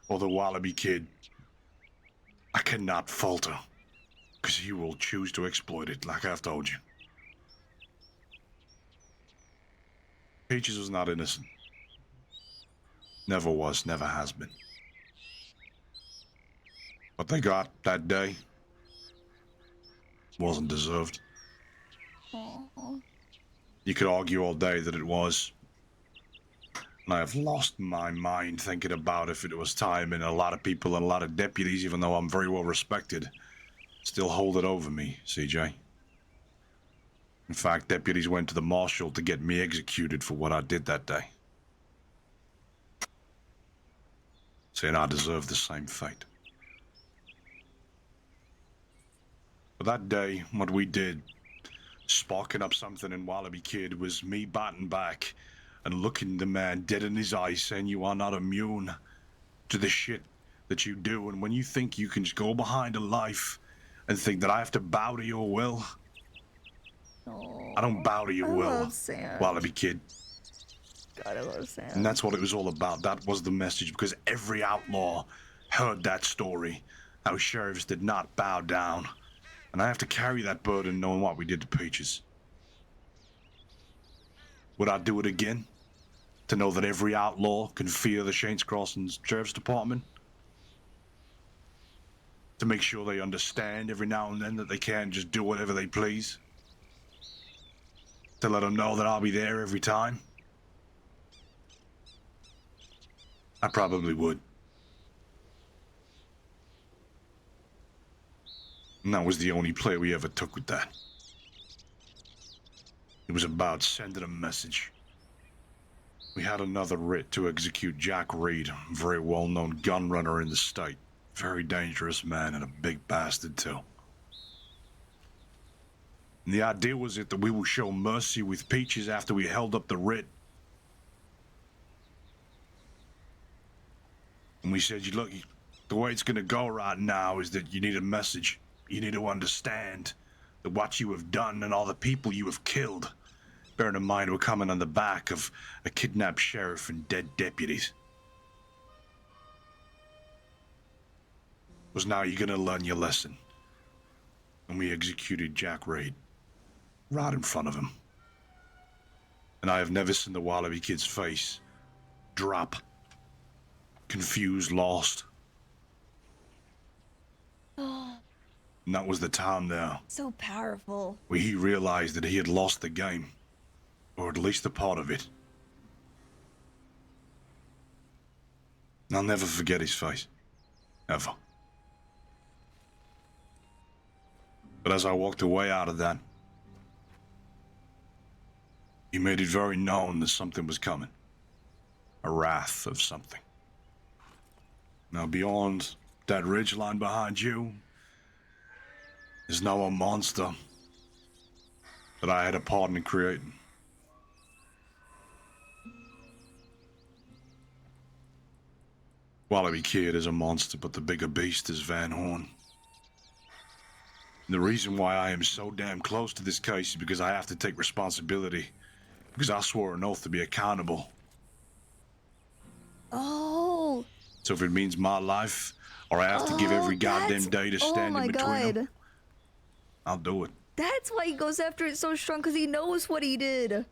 or the Wallaby Kid, I cannot falter, because he will choose to exploit it, like I've told you. Peaches was not innocent. Never was, never has been. What they got that day wasn't deserved. Oh. You could argue all day that it was. And I have lost my mind thinking about if it was time, and a lot of people and a lot of deputies, even though I'm very well respected, still hold it over me, CJ. In fact, deputies went to the marshal to get me executed for what I did that day. Saying I deserve the same fate. But that day, what we did, sparking up something in Wallaby Kid, was me biting back and looking the man dead in his eyes, saying you are not immune to the shit that you do. And when you think you can just go behind a life and think that I have to bow to your will, I don't bow to your will, Wallaby Kid. God, I love Santa. And that's what it was all about. That was the message, because every outlaw heard that story. How sheriffs did not bow down. And I have to carry that burden knowing what we did to Peaches. Would I do it again? To know that every outlaw can fear the Saints Crossing Sheriff's Department? To make sure they understand every now and then that they can't just do whatever they please? To let them know that I'll be there every time? I probably would. And that was the only play we ever took with that. It was about sending a message. We had another writ to execute Jack Reed, a very well-known gun runner in the state. Very dangerous man and a big bastard too. And the idea was that we will show mercy with Peaches after we held up the writ. And we said, look, the way it's gonna go right now is that you need a message. You need to understand that what you have done and all the people you have killed, bearing in mind we're coming on the back of a kidnapped sheriff and dead deputies, was now you're gonna learn your lesson. And we executed Jack Reed right in front of him. And I have never seen the WildRP kid's face drop. Confused, lost. Oh, And that was the time there so powerful. where he realized that he had lost the game. Or at least a part of it. And I'll never forget his face. Ever. But as I walked away out of that, he made it very known that something was coming. A wrath of something. Now beyond that ridge line behind you is now a monster that I had a part in creating. WildRP Kid is a monster, but the bigger beast is Van Horn. And the reason why I am so damn close to this case is because I have to take responsibility. Because I swore an oath to be accountable. Oh. So if it means my life, or I have to give every goddamn day to stand in between them, I'll do it. That's why he goes after it so strong, because he knows what he did.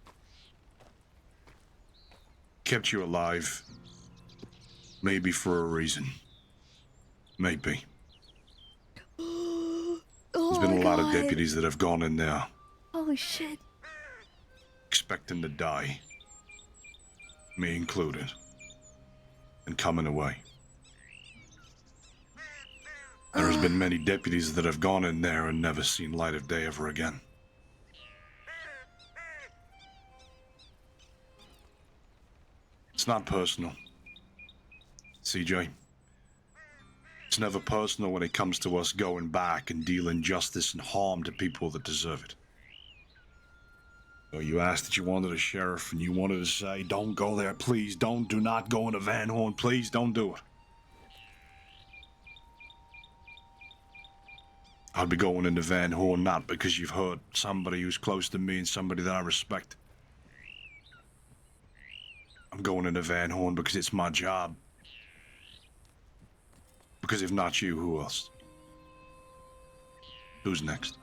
Kept you alive. Maybe for a reason. Maybe. There's been a lot of deputies that have gone in there Holy shit. expecting to die. Me included. And coming away. There has been many deputies that have gone in there and never seen light of day ever again. It's not personal. CJ. It's never personal when it comes to us going back and dealing justice and harm to people that deserve it. So you asked that you wanted a sheriff and you wanted to say, don't go there, please, do not go into Van Horn, please, don't do it. I'd be going into Van Horn not because you've hurt somebody who's close to me and somebody that I respect. I'm going into Van Horn because it's my job. Because if not you, who else? Who's next?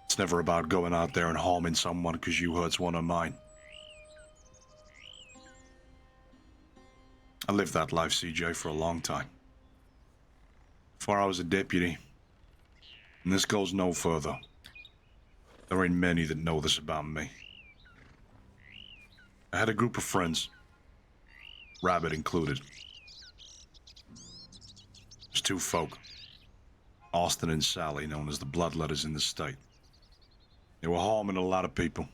It's never about going out there and harming someone because you hurts one of mine. I lived that life, CJ, for a long time. Before I was a deputy. And this goes no further. There ain't many that know this about me. I had a group of friends. Rabbit included. There's two folk. Austin and Sally, known as the Bloodletters in the state. They were harming a lot of people.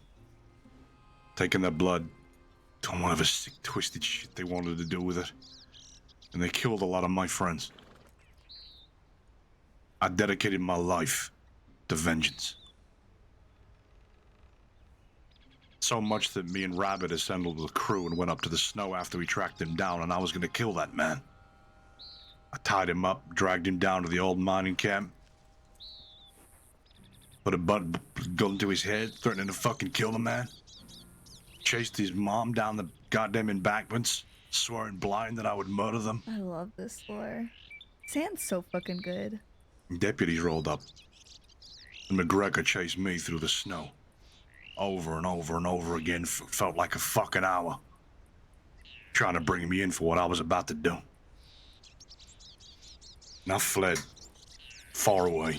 Taking their blood. Doing whatever sick, twisted shit they wanted to do with it. And they killed a lot of my friends. I dedicated my life to vengeance. So much that me and Rabbit assembled the crew and went up to the snow after we tracked him down, and I was gonna kill that man. I tied him up, dragged him down to the old mining camp. Put a gun to his head, threatening to fucking kill the man. chased his mom down the goddamn embankments, swearing blind that I would murder them. I love this lore. Sand's so fucking good. Deputies rolled up, and McGregor chased me through the snow. Over and over and over again, felt like a fucking hour. Trying to bring me in for what I was about to do. And I fled, far away.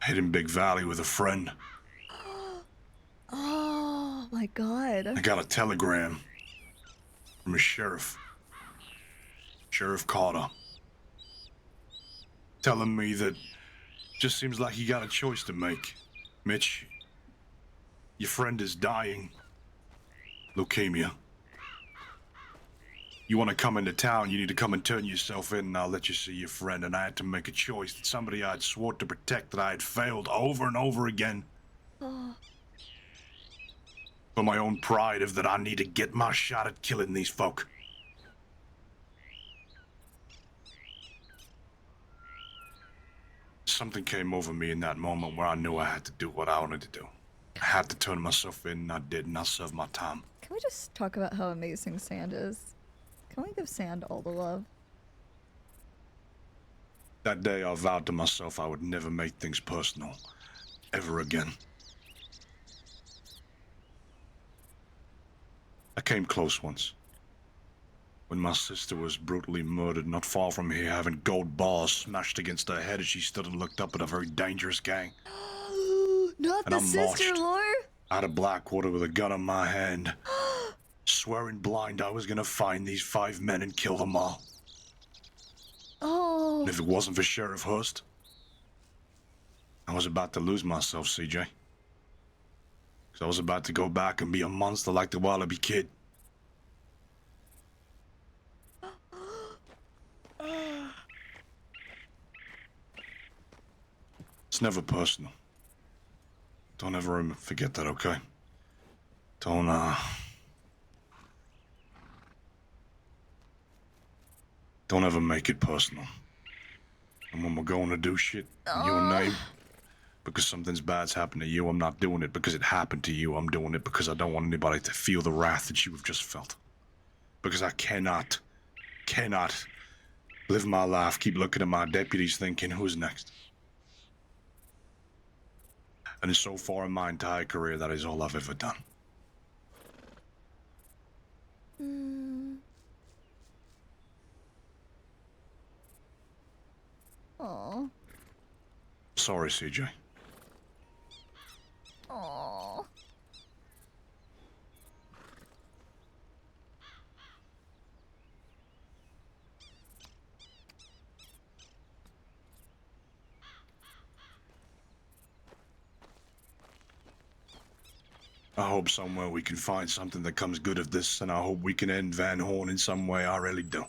Hid in Big Valley with a friend. Oh my god. I got a telegram from a sheriff, Sheriff Carter, telling me that just seems like you got a choice to make. Mitch, your friend is dying. Leukemia. You want to come into town, you need to come and turn yourself in, and I'll let you see your friend. And I had to make a choice that somebody I'd sworn to protect, that I had failed over and over again. Oh. For my own pride of that I need to get my shot at killing these folk. Something came over me in that moment where I knew I had to do what I wanted to do. I had to turn myself in, and I did, and I served my time. Can we just talk about how amazing Sand is? Can we give Sand all the love? That day I vowed to myself I would never make things personal, ever again. I came close once. When my sister was brutally murdered not far from here, having gold bars smashed against her head as she stood and looked up at a very dangerous gang. Not And the I sister marched lore? out of Blackwater with a gun in my hand, swearing blind I was gonna find these 5 men and kill them all. Oh. And if it wasn't for Sheriff Hurst, I was about to lose myself, CJ. Because I was about to go back and be a monster like the WildRP kid. It's never personal. Don't ever forget that, okay? Don't ever make it personal. And when we're going to do shit in your name, because something's bad's happened to you, I'm not doing it because it happened to you. I'm doing it because I don't want anybody to feel the wrath that you have just felt. Because I cannot live my life, keep looking at my deputies thinking, who's next? And so far in my entire career, that is all I've ever done. Oh. Sorry, CJ. Oh. I hope somewhere we can find something that comes good of this, and I hope we can end Van Horn in some way. I really do.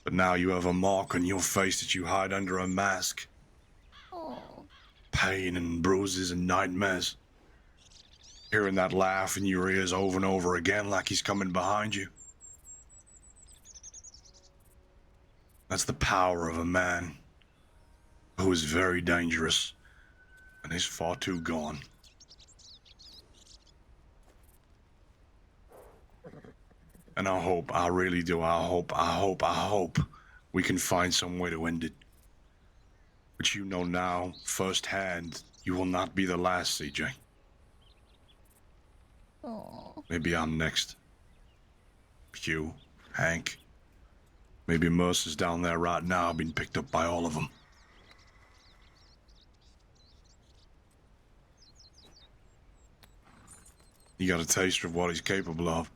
But now you have a mark on your face that you hide under a mask. Oh. Pain and bruises and nightmares. Hearing that laugh in your ears over and over again like he's coming behind you. That's the power of a man who is very dangerous and is far too gone. And I hope, I really do, I hope we can find some way to end it. But you know now, firsthand, you will not be the last, CJ. Oh. Maybe I'm next. Hugh, Hank. Maybe Mercer's down there right now, being picked up by all of them. You got a taste of what he's capable of.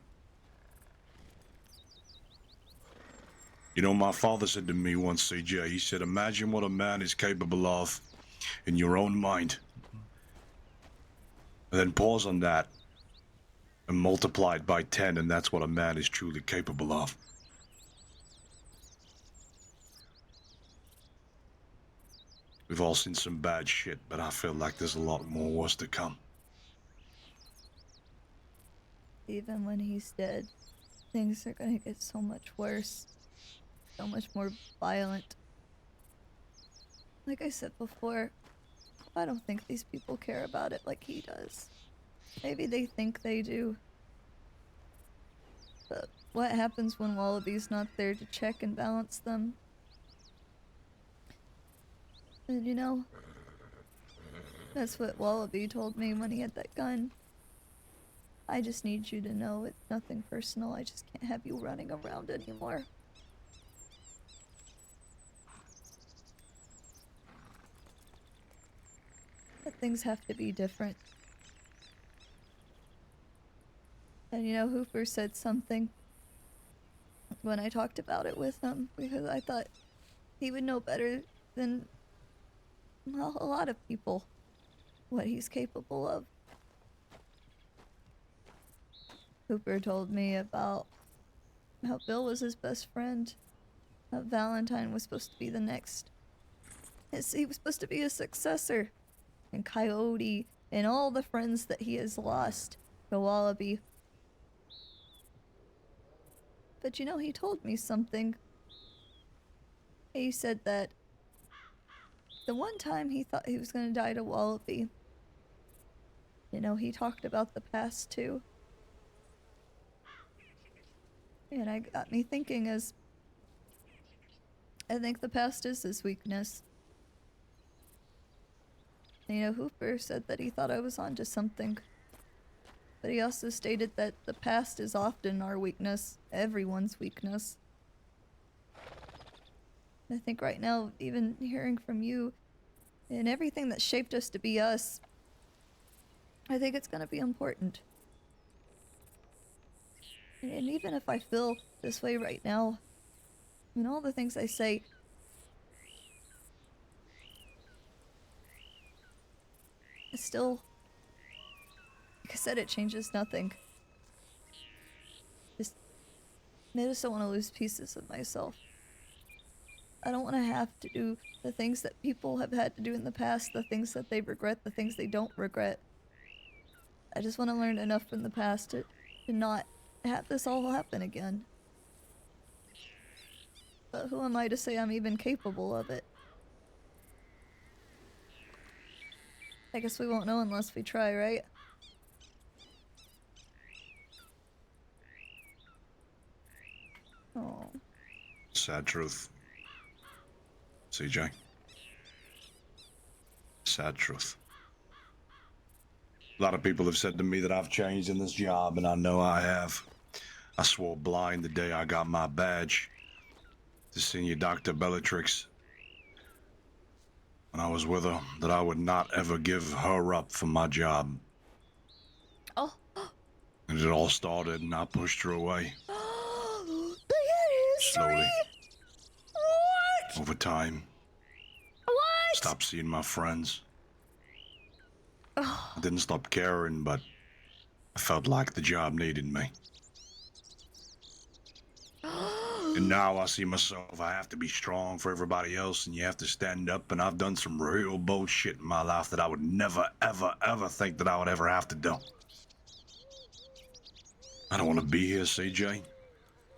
You know, my father said to me once, CJ, he said, imagine what a man is capable of in your own mind. And then pause on that and multiply it by 10, and that's what a man is truly capable of. We've all seen some bad shit, but I feel like there's a lot more worse to come. Even when he's dead, things are gonna get so much worse. So much more violent. Like I said before, I don't think these people care about it like he does. Maybe they think they do. But what happens when Wallaby's not there to check and balance them? And you know, that's what Wallaby told me when he had that gun. I just need you to know it's nothing personal. I just can't have you running around anymore. But things have to be different. And you know, Hooper said something when I talked about it with him, because I thought he would know better than, well, a lot of people what he's capable of. Hooper told me about how Bill was his best friend, how Valentine was supposed to be the next. He was supposed to be a successor, and Coyote, and all the friends that he has lost to Wallaby. But you know, he told me something. He said that the one time he thought he was gonna die to Wallaby, you know, he talked about the past too. And I got me thinking, as I think the past is his weakness. You know, Hooper said that he thought I was onto something. But he also stated that the past is often our weakness, everyone's weakness. I think right now, even hearing from you and everything that shaped us to be us, I think it's gonna be important. And even if I feel this way right now, and all the things I say, it's still, like I said, it changes nothing. I just don't want to lose pieces of myself. I don't want to have to do the things that people have had to do in the past, the things that they regret, the things they don't regret. I just want to learn enough from the past to not have this all happen again. But who am I to say I'm even capable of it? I guess we won't know unless we try, right? Oh. Sad truth. CJ. Sad truth. A lot of people have said to me that I've changed in this job, and I know I have. I swore blind the day I got my badge to Senior Dr. Bellatrix when I was with her that I would not ever give her up for my job. Oh. And it all started, and I pushed her away. Slowly. What? Over time. What? Stopped seeing my friends. Oh. I didn't stop caring, but I felt like the job needed me. And now I see myself, I have to be strong for everybody else, and you have to stand up, and I've done some real bullshit in my life that I would never, ever, ever think that I would ever have to do. I don't want to be here, CJ.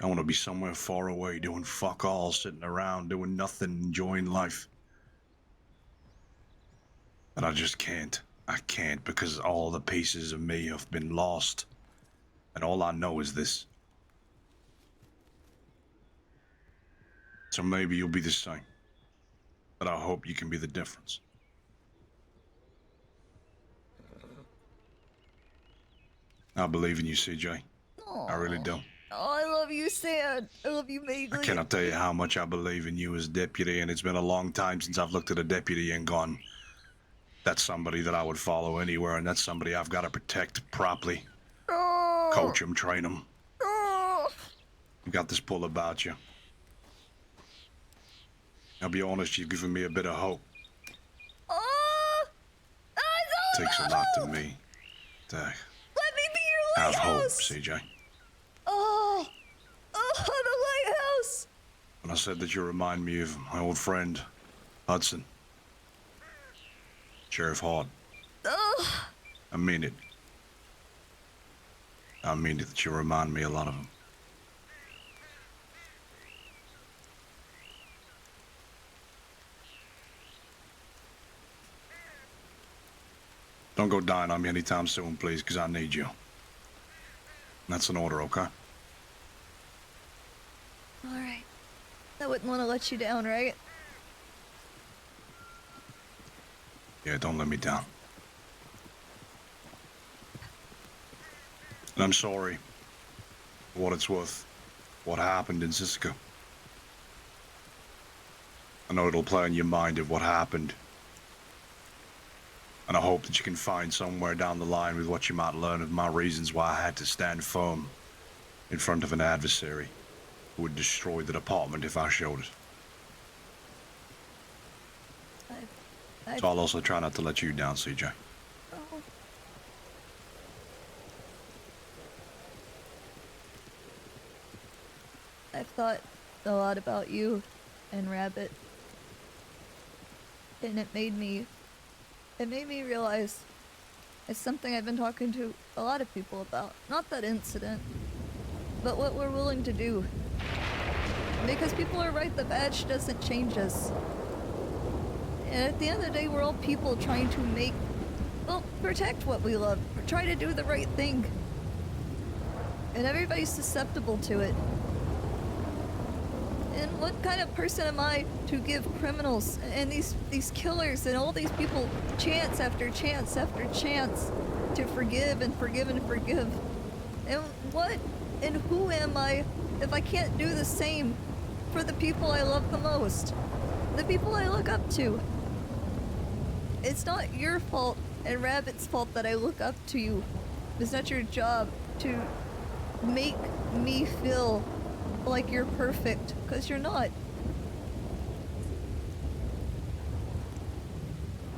I want to be somewhere far away, doing fuck all, sitting around, doing nothing, enjoying life. But I just can't. I can't, because all the pieces of me have been lost. And all I know is this. So maybe you'll be the same. But I hope you can be the difference. I believe in you, CJ. I really do. Oh, I love you, Sam. I love you, I Maidley. cannot tell you how much I believe in you as deputy, and it's been a long time since I've looked at a deputy and gone, that's somebody that I would follow anywhere, and that's somebody I've got to protect properly. Coach him, train him. You got this pull about you. I'll be honest, you've given me a bit of hope. It takes a lot to me to Let me be your have hope, lighthouse. CJ. Oh, the lighthouse. When I said that you remind me of my old friend, Hudson. Sheriff Hart. I mean it. I mean it that you remind me a lot of him. go dying on me anytime soon, please, because I need you. That's an order, okay? Alright. I wouldn't want to let you down, right? Yeah, don't let me down. And I'm sorry, for what it's worth, what happened in Cisco. I know it'll play on your mind of what happened. And I hope that you can find somewhere down the line with what you might learn of my reasons why I had to stand firm in front of an adversary who would destroy the department if I showed it. So I'll also try not to let you down, CJ. Oh. I've thought a lot about you and Rabbit. And it made me realize it's something I've been talking to a lot of people about. Not that incident, but what we're willing to do. Because people are right, the badge doesn't change us. And at the end of the day, we're all people trying to protect what we love. Try to do the right thing. And everybody's susceptible to it. And what kind of person am I to give criminals and these killers and all these people chance after chance after chance to forgive and forgive and forgive? And what and who am I if I can't do the same for the people I love the most? The people I look up to. It's not your fault and Rabbit's fault that I look up to you. It's not your job to make me feel like you're perfect, because you're not.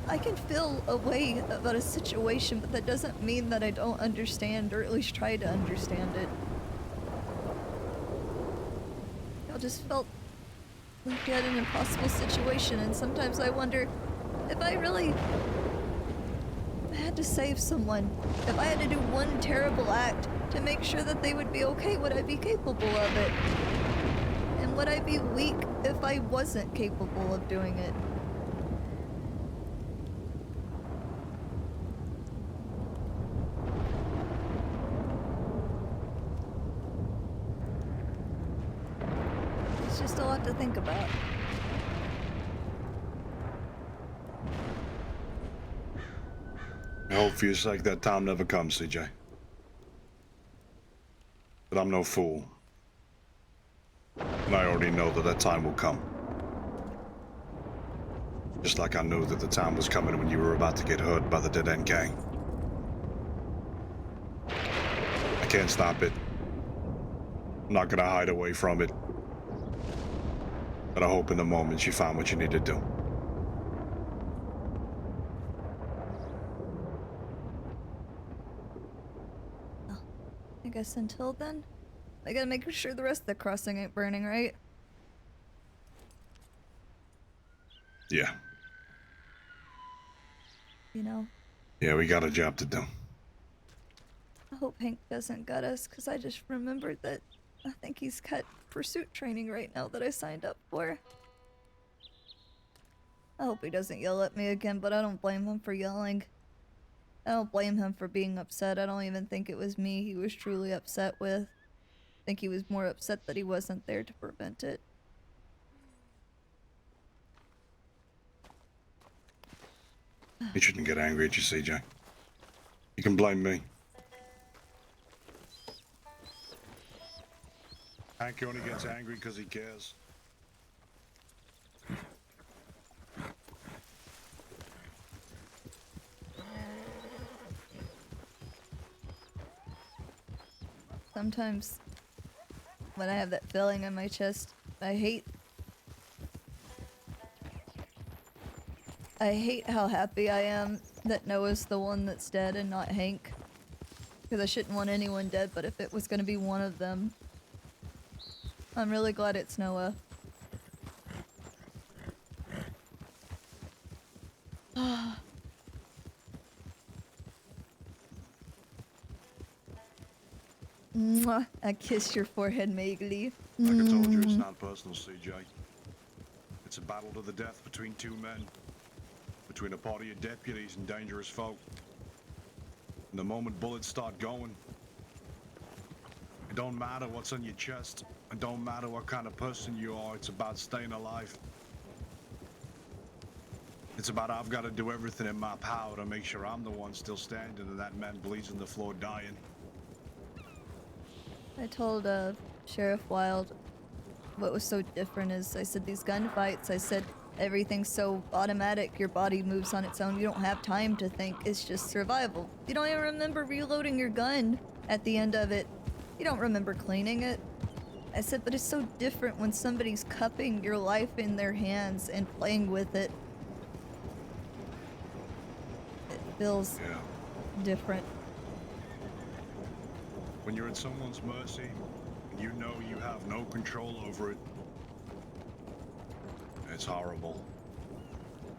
I can feel a way about a situation, but that doesn't mean that I don't understand, or at least try to understand it. I just felt like you had an impossible situation, and sometimes I wonder if I really had to save someone, if I had to do one terrible act to make sure that they would be okay, would I be capable of it? And would I be weak if I wasn't capable of doing it? It's just a lot to think about. I hope for your sake that time never comes, CJ. But I'm no fool. And I already know that that time will come. Just like I knew that the time was coming when you were about to get hurt by the Dead End Gang. I can't stop it. I'm not gonna hide away from it. But I hope in the moment you find what you need to do. I guess until then, I gotta make sure the rest of the crossing ain't burning, right? Yeah. You know? Yeah, we got a job to do. I hope Hank doesn't gut us, because I just remembered that I think he's cut pursuit training right now that I signed up for. I hope he doesn't yell at me again, but I don't blame him for yelling. I don't blame him for being upset. I don't even think it was me he was truly upset with. I think he was more upset that he wasn't there to prevent it. He shouldn't get angry at you, CJ. You can blame me. Hank only gets angry because he cares. Sometimes, when I have that feeling in my chest, I hate how happy I am that Noah's the one that's dead and not Hank. Because I shouldn't want anyone dead, but if it was going to be one of them, I'm really glad it's Noah. Mwah. I kiss your forehead, Megley. Like I told you, it's not personal, CJ. It's a battle to the death between two men. Between a party of deputies and dangerous folk. And the moment bullets start going, it don't matter what's on your chest. It don't matter what kind of person you are. It's about staying alive. It's about I've got to do everything in my power to make sure I'm the one still standing and that man bleeds on the floor dying. I told Sheriff Wild what was so different is I said these gunfights, I said everything's so automatic, your body moves on its own, you don't have time to think, it's just survival. You don't even remember reloading your gun at the end of it. You don't remember cleaning it. I said, but it's so different when somebody's cupping your life in their hands and playing with it. It feels different. When you're at someone's mercy, and you know you have no control over it, it's horrible.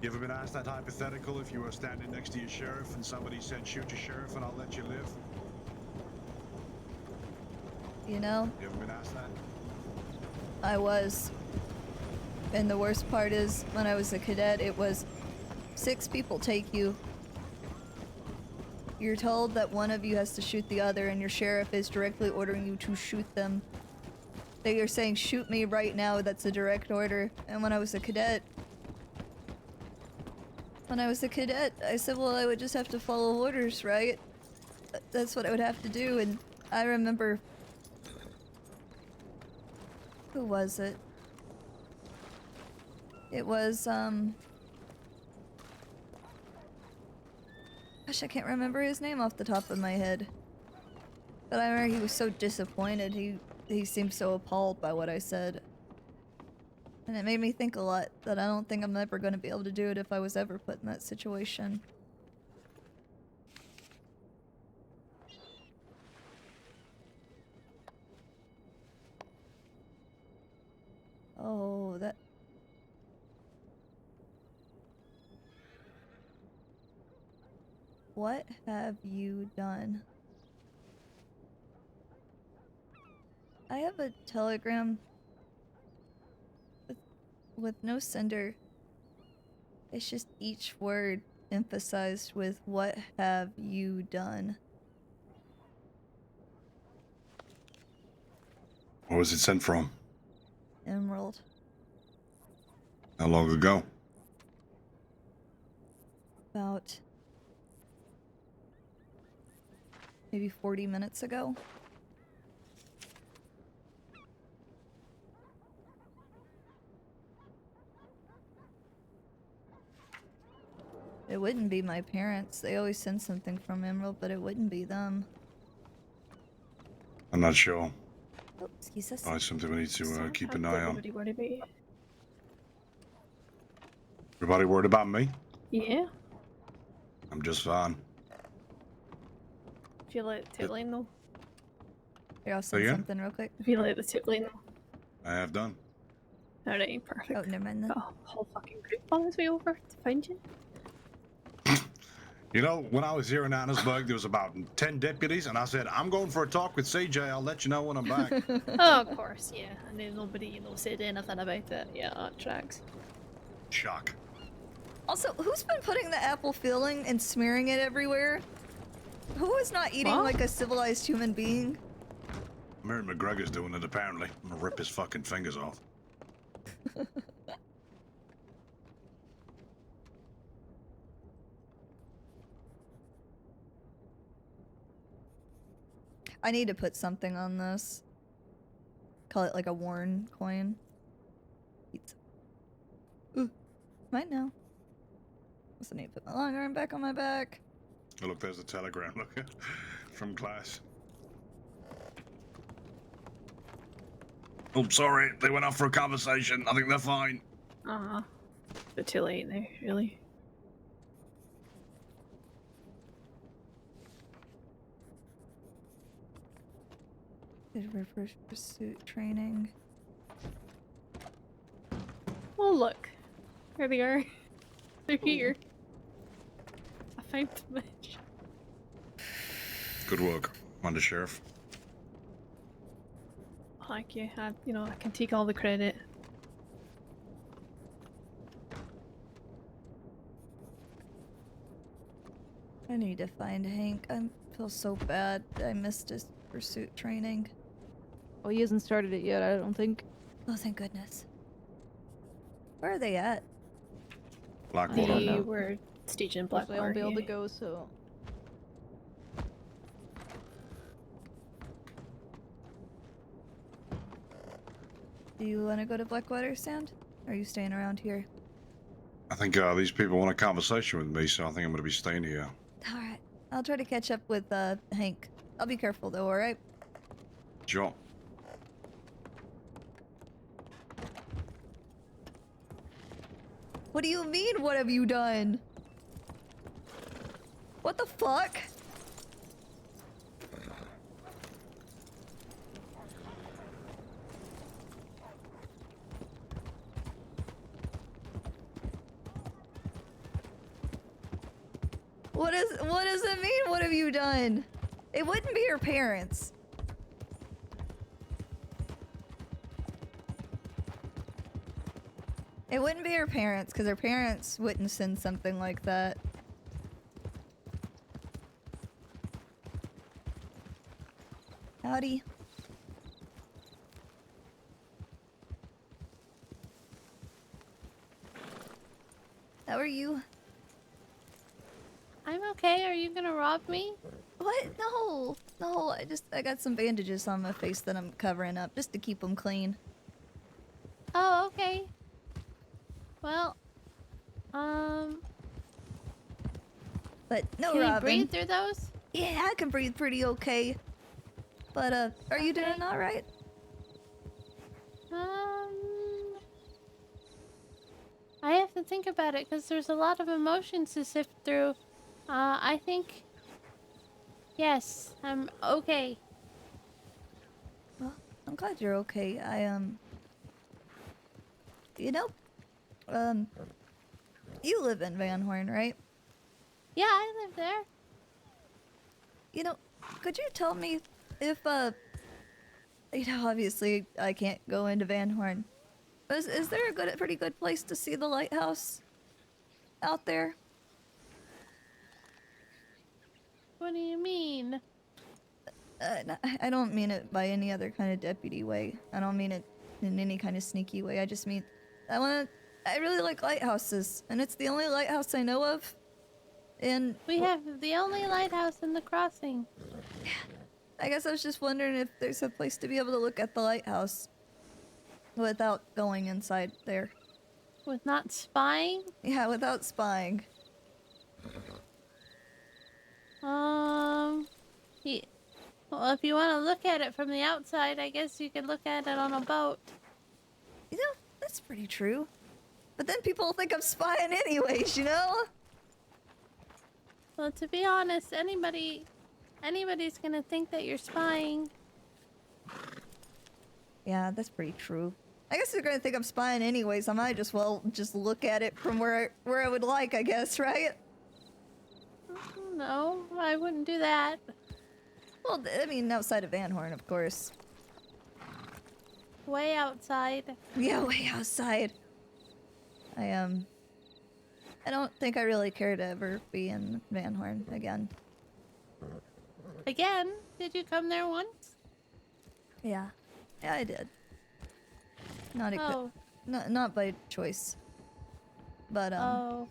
You ever been asked that hypothetical if you were standing next to your sheriff and somebody said, shoot your sheriff and I'll let you live? You know? You ever been asked that? I was. And the worst part is, when I was a cadet, it was 6 people take you. You're told that one of you has to shoot the other, and your sheriff is directly ordering you to shoot them. They are saying, shoot me right now, that's a direct order. And when I was a cadet, I said, well, I would just have to follow orders, right? That's what I would have to do, and I remember... Who was it? It was, Gosh, I can't remember his name off the top of my head. But I remember he was so disappointed. He seemed so appalled by what I said. And it made me think a lot that I don't think I'm ever going to be able to do it if I was ever put in that situation. Oh, that... What have you done? I have a telegram with no sender. It's just each word emphasized with what have you done. Where was it sent from? Emerald. How long ago? About maybe 40 minutes ago. It wouldn't be my parents. They always send something from Emerald, but it wouldn't be them. I'm not sure. Oh, excuse us. Probably something we need to keep an eye on. Everybody worried about you. Everybody worried about me? Yeah. I'm just fine. If you let the tip line know. Here, I'll send something real quick. If you let the tip line know. I have done. Alright, perfect. Oh, never mind then. Got a whole fucking group on its way over to find you. You know, when I was here in Annesburg, there was about 10 deputies, and I said, I'm going for a talk with CJ. I'll let you know when I'm back. Oh, of course, yeah. And then nobody, said anything about it. Yeah, that tracks. Shock. Also, who's been putting the apple filling and smearing it everywhere? Who is not eating like a civilized human being? Mary McGregor's doing it, apparently. I'm gonna rip his fucking fingers off. I need to put something on this. Call it like a worn coin. Pizza. Ooh, might now. Also need to put my long arm back on my back. Oh, look, there's a telegram. Look, from class. Oh, sorry. They went off for a conversation. I think they're fine. But too late now, really. Reverse pursuit training. Oh, look. There they are. They're here. I found the bitch. Good work, Wonder Sheriff. Thank you. I can take all the credit. I need to find Hank. I'm feel so bad. I missed his pursuit training. Well, he hasn't started it yet, I don't think. Oh, thank goodness. Where are they at? Blackwater. They were staging I Blackwater. won't be able to go, so... Do you want to go to Blackwater, Sand? Or are you staying around here? I think these people want a conversation with me, so I think I'm going to be staying here. Alright. I'll try to catch up with Hank. I'll be careful though, alright? Sure. What do you mean, what have you done? What the fuck? What does it mean? What have you done? It wouldn't be her parents. It wouldn't be her parents, because her parents wouldn't send something like that. Howdy. How are you? I'm okay. Are you gonna rob me? What? No. No, I got some bandages on my face that I'm covering up just to keep them clean. Oh, okay. Well, But no can robbing. you breathe through those? Yeah, I can breathe pretty okay. But, are you doing alright? I have to think about it because there's a lot of emotions to sift through. I think, yes, I'm okay. Well, I'm glad you're okay. You know, you live in Van Horn, right? Yeah, I live there. You know, could you tell me if, you know, obviously I can't go into Van Horn. Is there a pretty good place to see the lighthouse out there? What do you mean? I don't mean it by any other kind of deputy way. I don't mean it in any kind of sneaky way. I just mean, I really like lighthouses, and it's the only lighthouse I know of. And we have the only lighthouse in the crossing. I guess I was just wondering if there's a place to be able to look at the lighthouse without going inside there. With not spying? Yeah, without spying. Well, if you want to look at it from the outside, I guess you could look at it on a boat. You know, that's pretty true. But then people think I'm spying anyways, you know? Well, to be honest, anybody's gonna think that you're spying. Yeah, that's pretty true. I guess they're gonna think I'm spying anyways. I might just just look at it from where I would like, I guess, right? No, I wouldn't do that. Well, I mean, outside of Van Horn, of course. Way outside. Yeah, way outside. I don't think I really care to ever be in Van Horn again. Again? Did you come there once? Yeah. Yeah, I did. Not Oh. not by choice. But Oh.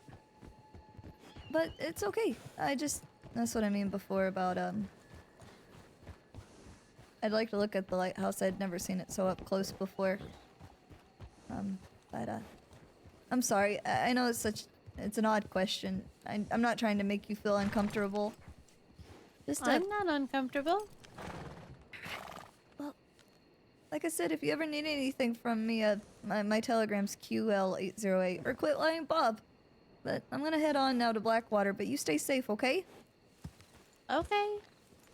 But it's okay. That's what I mean before about I'd like to look at the lighthouse. I'd never seen it so up close before. But I'm sorry. I know it's an odd question. I'm not trying to make you feel uncomfortable. I'm not uncomfortable. Well, like I said, if you ever need anything from me, my telegram's QL808, or quit lying Bob. But I'm gonna head on now to Blackwater, but you stay safe, okay? Okay.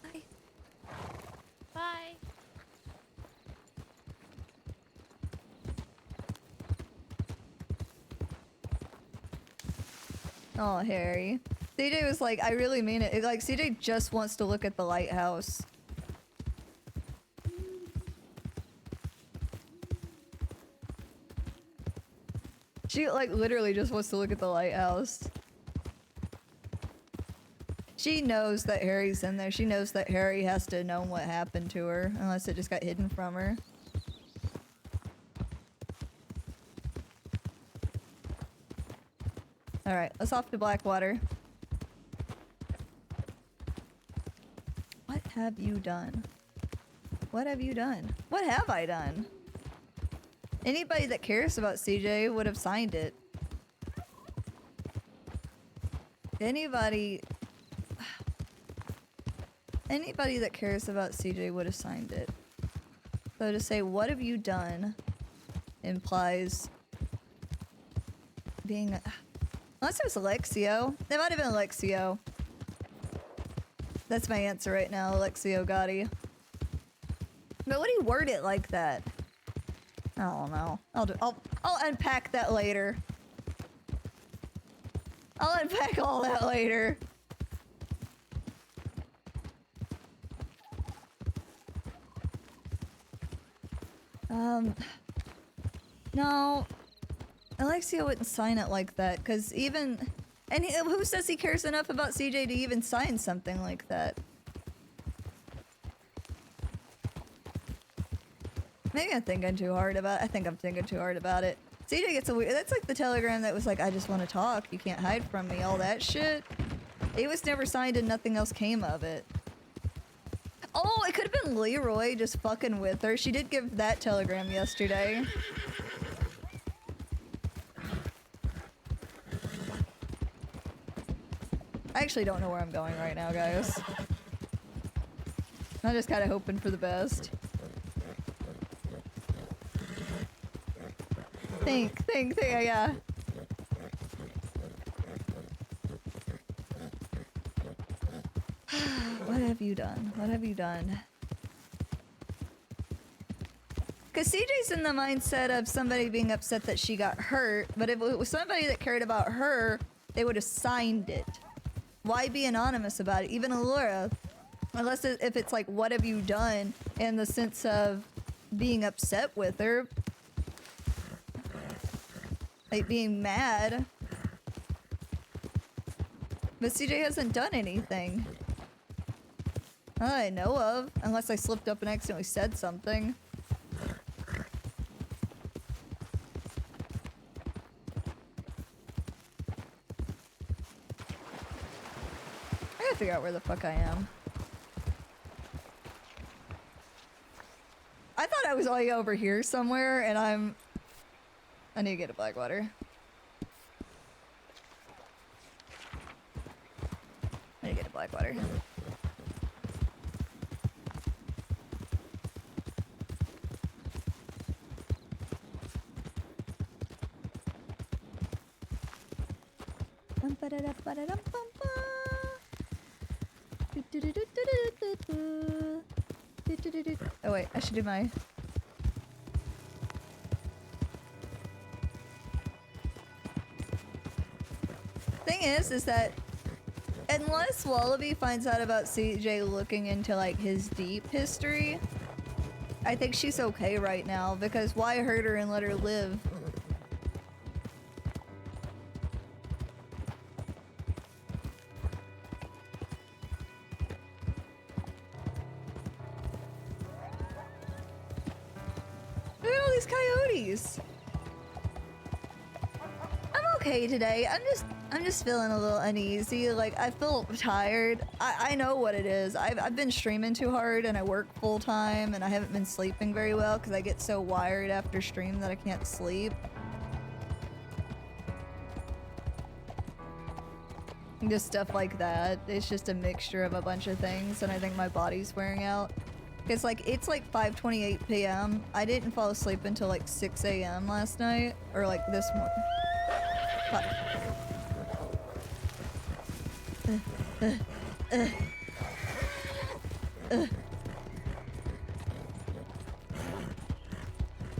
Bye. Bye. Oh, Harry. CJ was like, I really mean it. Like, CJ just wants to look at the lighthouse. She, like, literally just wants to look at the lighthouse. She knows that Harry's in there. She knows that Harry has to know what happened to her, unless it just got hidden from her. Alright, let's off to Blackwater. What have you done? What have you done? What have I done? Anybody that cares about CJ would have signed it. Anybody that cares about CJ would have signed it. So to say, what have you done, implies being... Unless it was Alexio. It might have been Alexio. That's my answer right now, Alexio Gotti. But what do you word it like that? I don't know. I'll unpack that later. I'll unpack all that later. No. Alexia wouldn't sign it like that, because even... And who says he cares enough about CJ to even sign something like that? Maybe I'm thinking too hard about it. I think I'm thinking too hard about it. CJ gets a weird... That's like the telegram that was like, I just want to talk. You can't hide from me. All that shit. It was never signed and nothing else came of it. Oh, it could have been Leroy just fucking with her. She did give that telegram yesterday. I actually don't know where I'm going right now, guys. I'm just kind of hoping for the best. Think, yeah. What have you done? What have you done? Because CJ's in the mindset of somebody being upset that she got hurt, but if it was somebody that cared about her, they would have signed it. Why be anonymous about it? Even Allura, unless if it's like, what have you done in the sense of being upset with her, like being mad. But CJ hasn't done anything. Not that I know of, unless I slipped up and accidentally said something. I gotta figure out where the fuck I am. I thought I was all the way over here somewhere, and I need to get to Blackwater. I need to get to Blackwater. Oh wait, I should do my... Thing is that unless Wallaby finds out about CJ looking into like his deep history, I think she's okay right now, because why hurt her and let her live? Look at all these coyotes. I'm okay today. I'm just feeling a little uneasy. Like, I feel tired. I know what it is. I've been streaming too hard and I work full time and I haven't been sleeping very well because I get so wired after stream that I can't sleep. Just stuff like that. It's just a mixture of a bunch of things, and I think my body's wearing out. It's like 5:28 p.m. I didn't fall asleep until like 6 a.m. last night, or like this morning.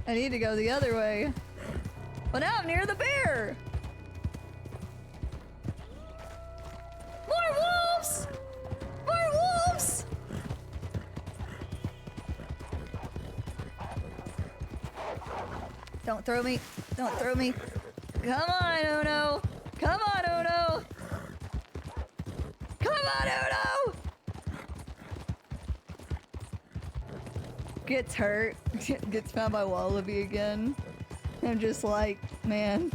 I need to go the other way. Well, now I'm near the bear. More wolves! More wolves! Don't throw me. Don't throw me. Come on, Ono. Come on, Ono. Come on, Uno! Gets hurt. Gets found by Wallaby again. I'm just like, man.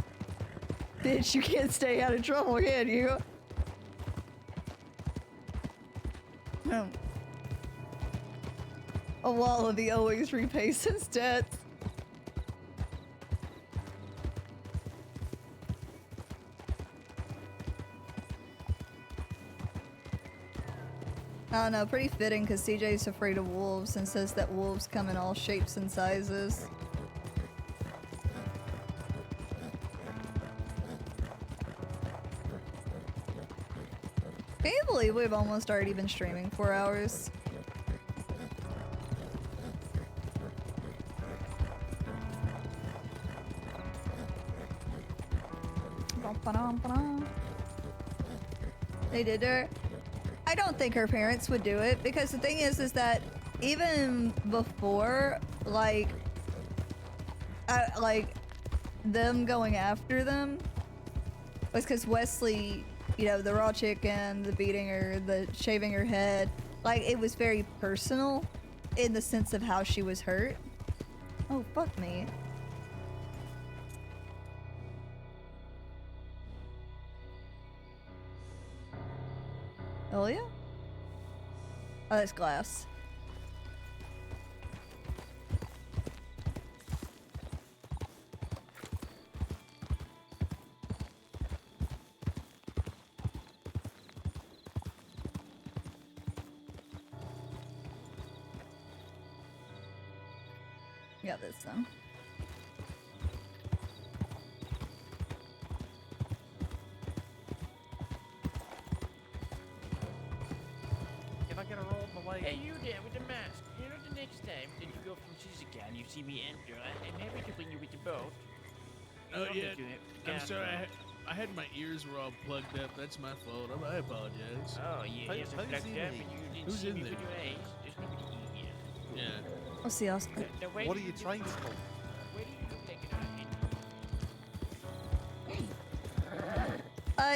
Bitch, you can't stay out of trouble, can you? No. A Wallaby always repays his debts. I don't know, pretty fitting because CJ's afraid of wolves and says that wolves come in all shapes and sizes. Can you believe we've almost already been streaming 4 hours? They did her. I don't think her parents would do it because the thing is that even before, like them going after them was because Wesley, you know, the raw chicken, the beating her, the shaving her head, like it was very personal in the sense of how she was hurt. Oh, fuck me. Oh yeah? Oh, that's glass. Got this then. Can I get a roll of my way? Hey, you there with the mask. You know, the next time that you go from Shizuka and you see me enter, I'm happy to bring you with the boat. Oh, Not yeah. that you have I'm sorry. I had my ears were all plugged up. That's my fault. I apologize. Oh, yeah, How- yes, how's I'm plugged in up there? and you didn't Who's see in me there? with your eyes. There's nobody in here. Yeah. I'll see Oscar. What are you trying for? Where do you look like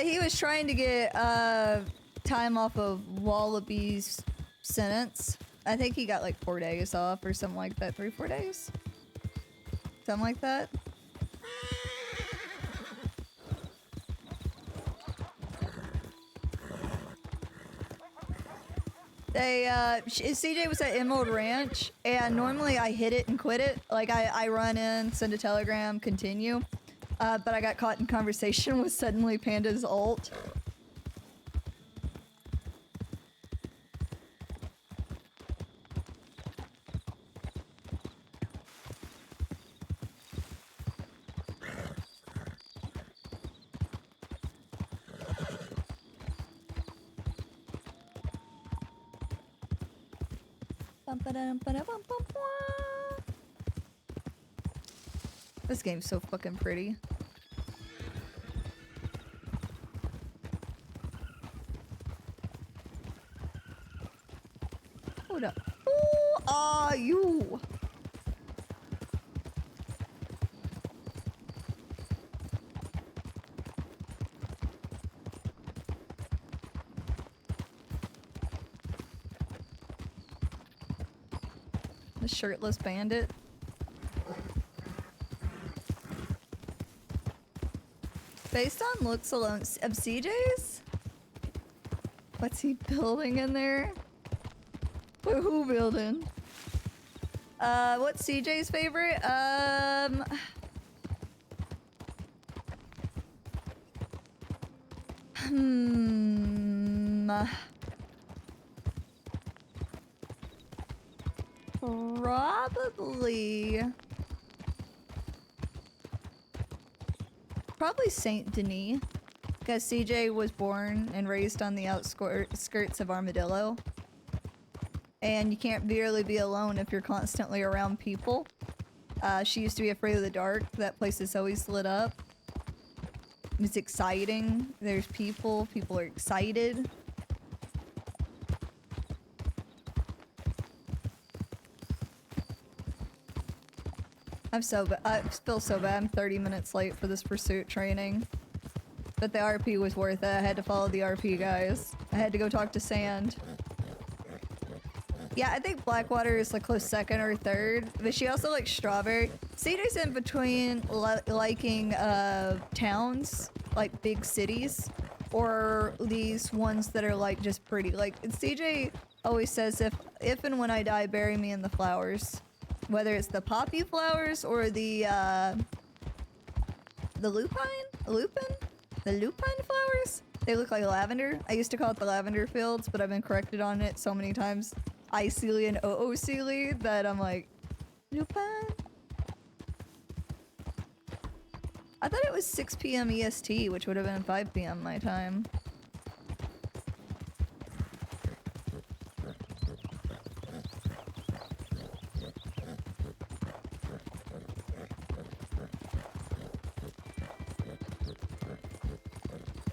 an He was trying to get time off of Wallaby's sentence. I think he got like 4 days off or something like that. 3-4 days? Something like that. CJ was at Emerald Ranch, and normally I hit it and quit it. Like, I run in, send a telegram, continue. But I got caught in conversation with suddenly Panda's ult. This game's so fucking pretty. Hold up. Who are you? The shirtless bandit. Based on looks alone of CJ's? What's he building in there? Who building? What's CJ's favorite? Probably Saint Denis, because CJ was born and raised on the outskirts of Armadillo. And you can't barely be alone if you're constantly around people. She used to be afraid of the dark. That place is always lit up. It's exciting. There's people. People are excited. I feel so bad. I'm 30 minutes late for this pursuit training. But the RP was worth it. I had to follow the RP guys. I had to go talk to Sand. Yeah, I think Blackwater is like close second or third, but she also likes Strawberry. Cedar's in between liking towns, like big cities, or these ones that are like just pretty. Like CJ always says, if and when I die, bury me in the flowers, whether it's the poppy flowers or the lupine flowers. They look like lavender. I used to call it the lavender fields, but I've been corrected on it so many times. I-Sealy and OO-Sealy that I'm like, lupine? I thought it was 6 p.m. EST, which would have been 5 p.m. my time.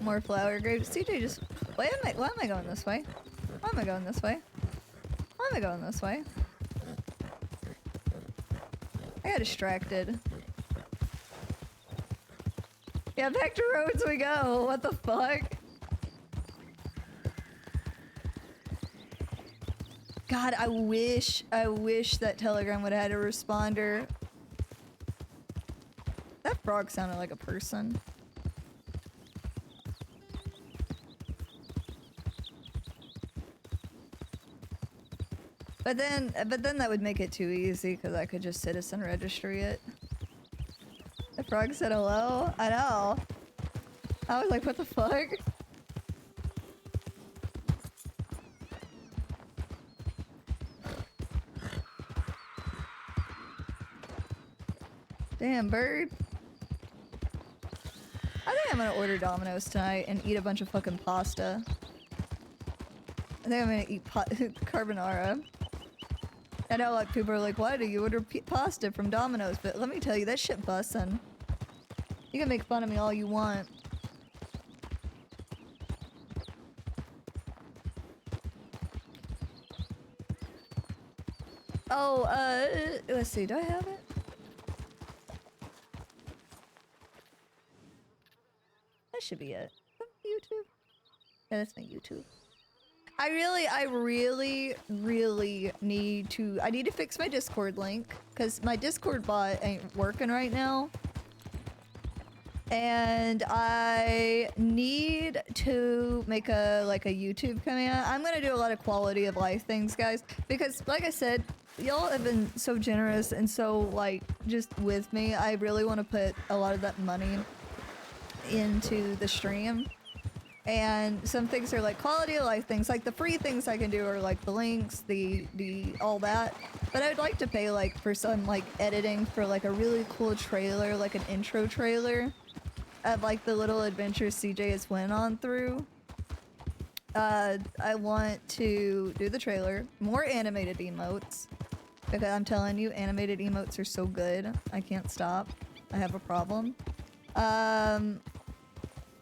More flower grapes. CJ just... why am I going this way? Why am I going this way? Why am I going this way? I got distracted. Yeah, back to roads we go. What the fuck? God, I wish that Telegram would have had a responder. That frog sounded like a person. But then that would make it too easy because I could just citizen registry it. The frog said hello? I know. I was like, what the fuck? Damn bird. I think I'm gonna order Domino's tonight and eat a bunch of fucking pasta. I think I'm gonna eat carbonara. I know, like, people are like, why do you order pasta from Domino's? But let me tell you, that shit bussin'. You can make fun of me all you want. Oh, let's see, do I have it? That should be it. YouTube? Yeah, that's my YouTube. I really need to fix my Discord link because my Discord bot ain't working right now. And I need to make a YouTube command. I'm gonna do a lot of quality of life things, guys, because like I said, y'all have been so generous and so like just with me. I really want to put a lot of that money into the stream. And some things are like quality of life things, like the free things I can do are like the links, the all that. But I'd like to pay like for some like editing for like a really cool trailer, like an intro trailer of like the little adventures CJ has went on through. I want to do the trailer, more animated emotes, because I'm telling you, animated emotes are so good. I can't stop. I have a problem.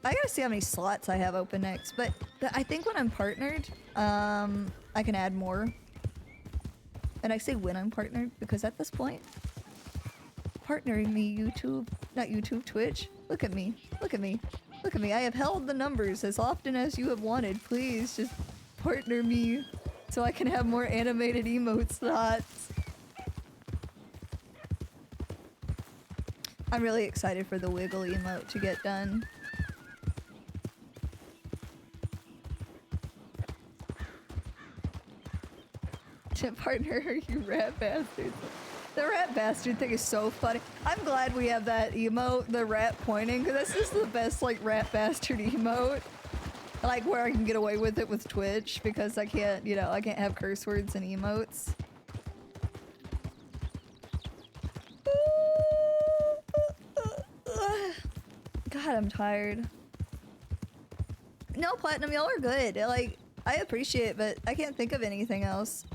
I gotta see how many slots I have open next, but I think when I'm partnered, I can add more. And I say when I'm partnered, because at this point, partnering me, YouTube, not YouTube, Twitch. Look at me, look at me, look at me. I have held the numbers as often as you have wanted. Please just partner me so I can have more animated emote slots. I'm really excited for the wiggle emote to get done. Partner, you rat bastards. The rat bastard thing is so funny. I'm glad we have that emote, the rat pointing, because that's just the best like rat bastard emote. Like where I can get away with it with Twitch because I can't, you know, I can't have curse words and emotes. God, I'm tired. No, Platinum, y'all are good. Like, I appreciate it, but I can't think of anything else.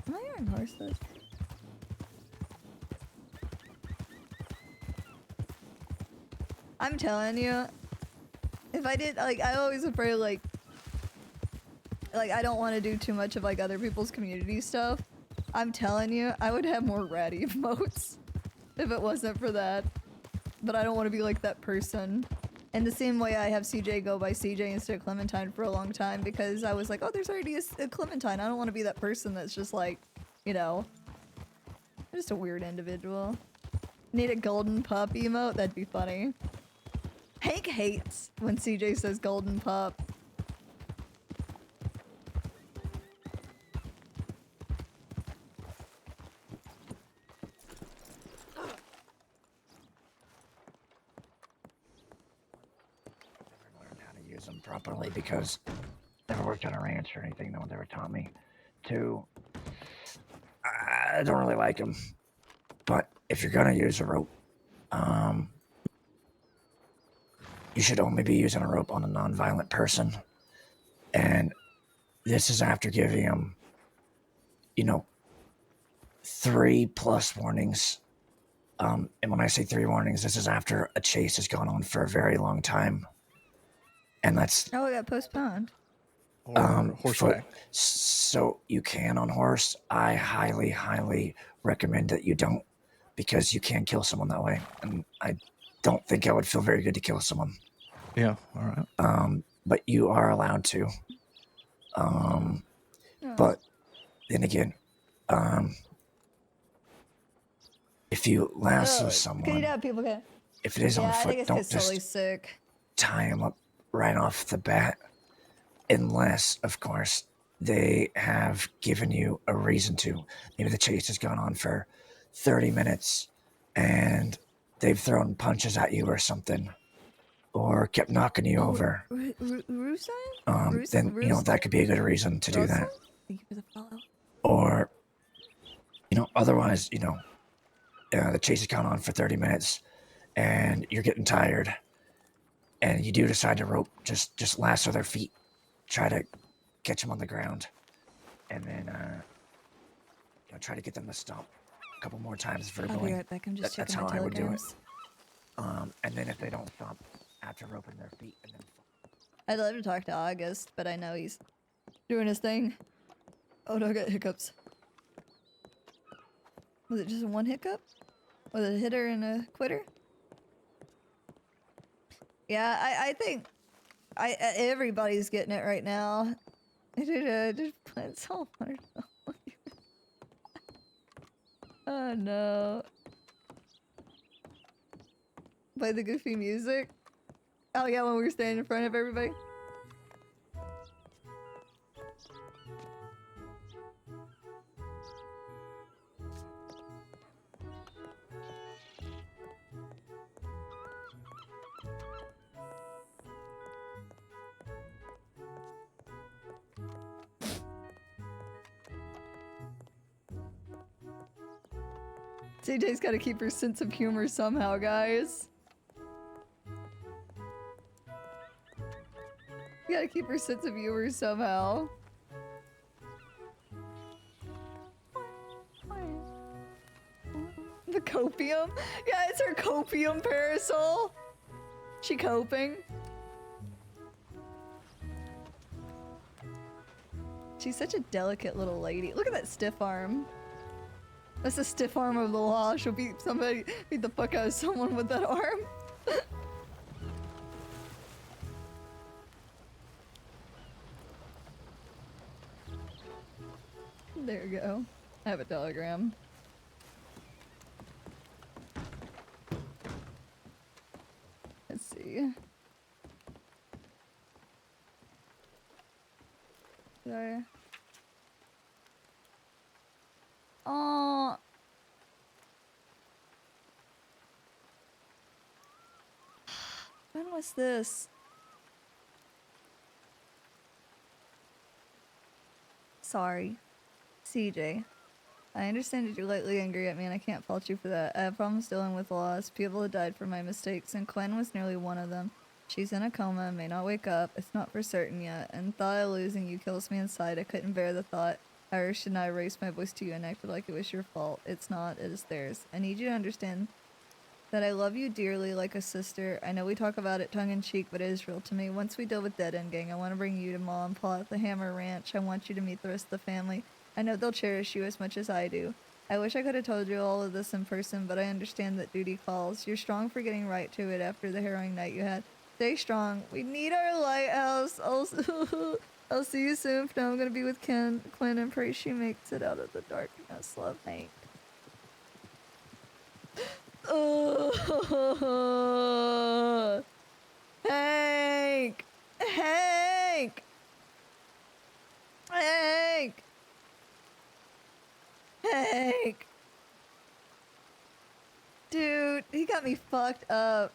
Am I on horses? I'm telling you, if I did, like, I always afraid, like I don't want to do too much of, like, other people's community stuff. I'm telling you, I would have more ratty emotes if it wasn't for that. But I don't want to be like that person In the same way I have CJ go by CJ instead of Clementine for a long time because I was like, oh, there's already a Clementine. I don't want to be that person that's just like, you know, just a weird individual. Need a golden pup emote? That'd be funny. Hank hates when CJ says golden pup. How to use them properly because never worked on a ranch or anything. No one's ever taught me. Two, I don't really like them. But if you're gonna use a rope, you should only be using a rope on a non-violent person. And this is after giving them, you know, 3+ warnings. And when I say 3 warnings, this is after a chase has gone on for a very long time. And that's Oh, it got postponed. horseback. So you can on horse. I highly, highly recommend that you don't, because you can kill someone that way, and I don't think I would feel very good to kill someone. Yeah, all right. But you are allowed to. But then again, if you lasso someone, Can you know people can? if it is on I foot, think it's don't because Sully's just sick. tie him up right off the bat, unless, of course, they have given you a reason to. Maybe the chase has gone on for 30 minutes and they've thrown punches at you or something, or kept knocking you over. Then, you know, that could be a good reason to do that. Thank you for the follow. Or, you know, otherwise, you know, the chase has gone on for 30 minutes and you're getting tired and you do decide to rope, just lasso their feet, try to catch them on the ground, and then you know, try to get them to stop a couple more times verbally. I'll be right back. I'm just That's checking how my I would do it. telegrams. And then if they don't stop after roping their feet, and then I'd love to talk to August, but I know he's doing his thing. Oh no, I got hiccups. Was it just one hiccup? Was it a hitter and a quitter? Yeah, I think everybody's getting it right now. Just playing so hard. Oh no. Play the goofy music. Oh yeah, when we were standing in front of everybody. CJ's gotta keep her sense of humor somehow, guys. You gotta keep her sense of humor somehow. The copium? Yeah, it's her copium parasol. She coping. She's such a delicate little lady. Look at that stiff arm. That's the stiff arm of the law. She'll beat the fuck out of someone with that arm. There you go. I have a telegram. Let's see. Sorry. Oh. When was this? Sorry. CJ. I understand that you're lightly angry at me and I can't fault you for that. I have problems dealing with loss. People have died for my mistakes and Quinn was nearly one of them. She's in a coma, may not wake up. It's not for certain yet. And thought of losing you kills me inside. I couldn't bear the thought. I should not raise my voice to you and acted like it was your fault. It's not, it is theirs. I need you to understand that I love you dearly like a sister. I know we talk about it tongue-in-cheek, but it is real to me. Once we deal with Dead End Gang, I want to bring you to Mom and Pa at the Hammer Ranch. I want you to meet the rest of the family. I know they'll cherish you as much as I do. I wish I could have told you all of this in person, but I understand that duty calls. You're strong for getting right to it after the harrowing night you had. Stay strong. We need our lighthouse. I'll see you soon. For now, I'm gonna be with Quinn and pray she makes it out of the darkness. Love, Hank. Hank! Hank! Hank! Hank! Dude, he got me fucked up.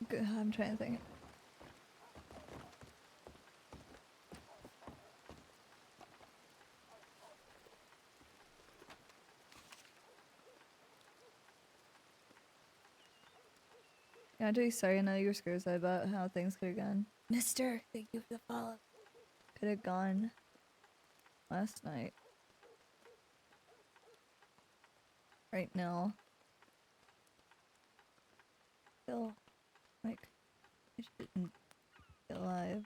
Good, I'm trying to think. Yeah, I'm really sorry. I know you were scared about how things could have gone. Mister, thank you for the follow. Could have gone last night. Right now. Feel like I shouldn't be alive.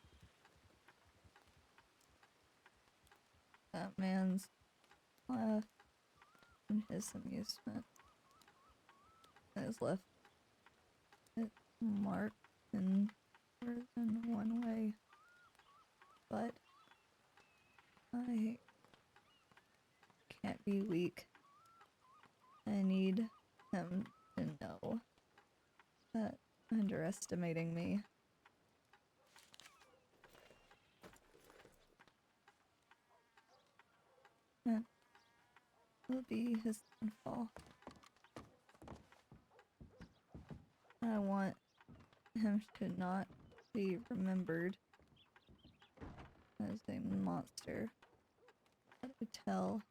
That man's laugh and his amusement has left it marked in more than one way. But I can't be weak. I need him to know that underestimating me that will be his downfall. I want him to not be remembered as a monster, but a tell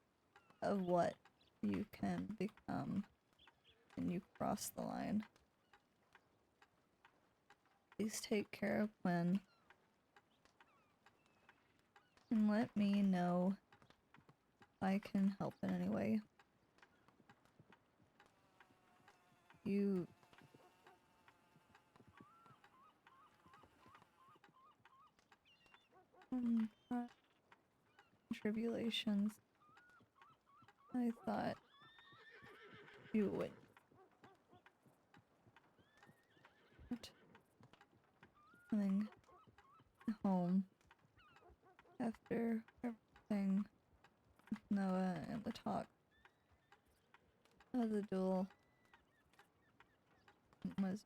of what you can become when you cross the line. Please take care of Gwen and let me know if I can help in any way. You tribulations. I thought you would. Coming home after everything with Noah and the talk of the duel was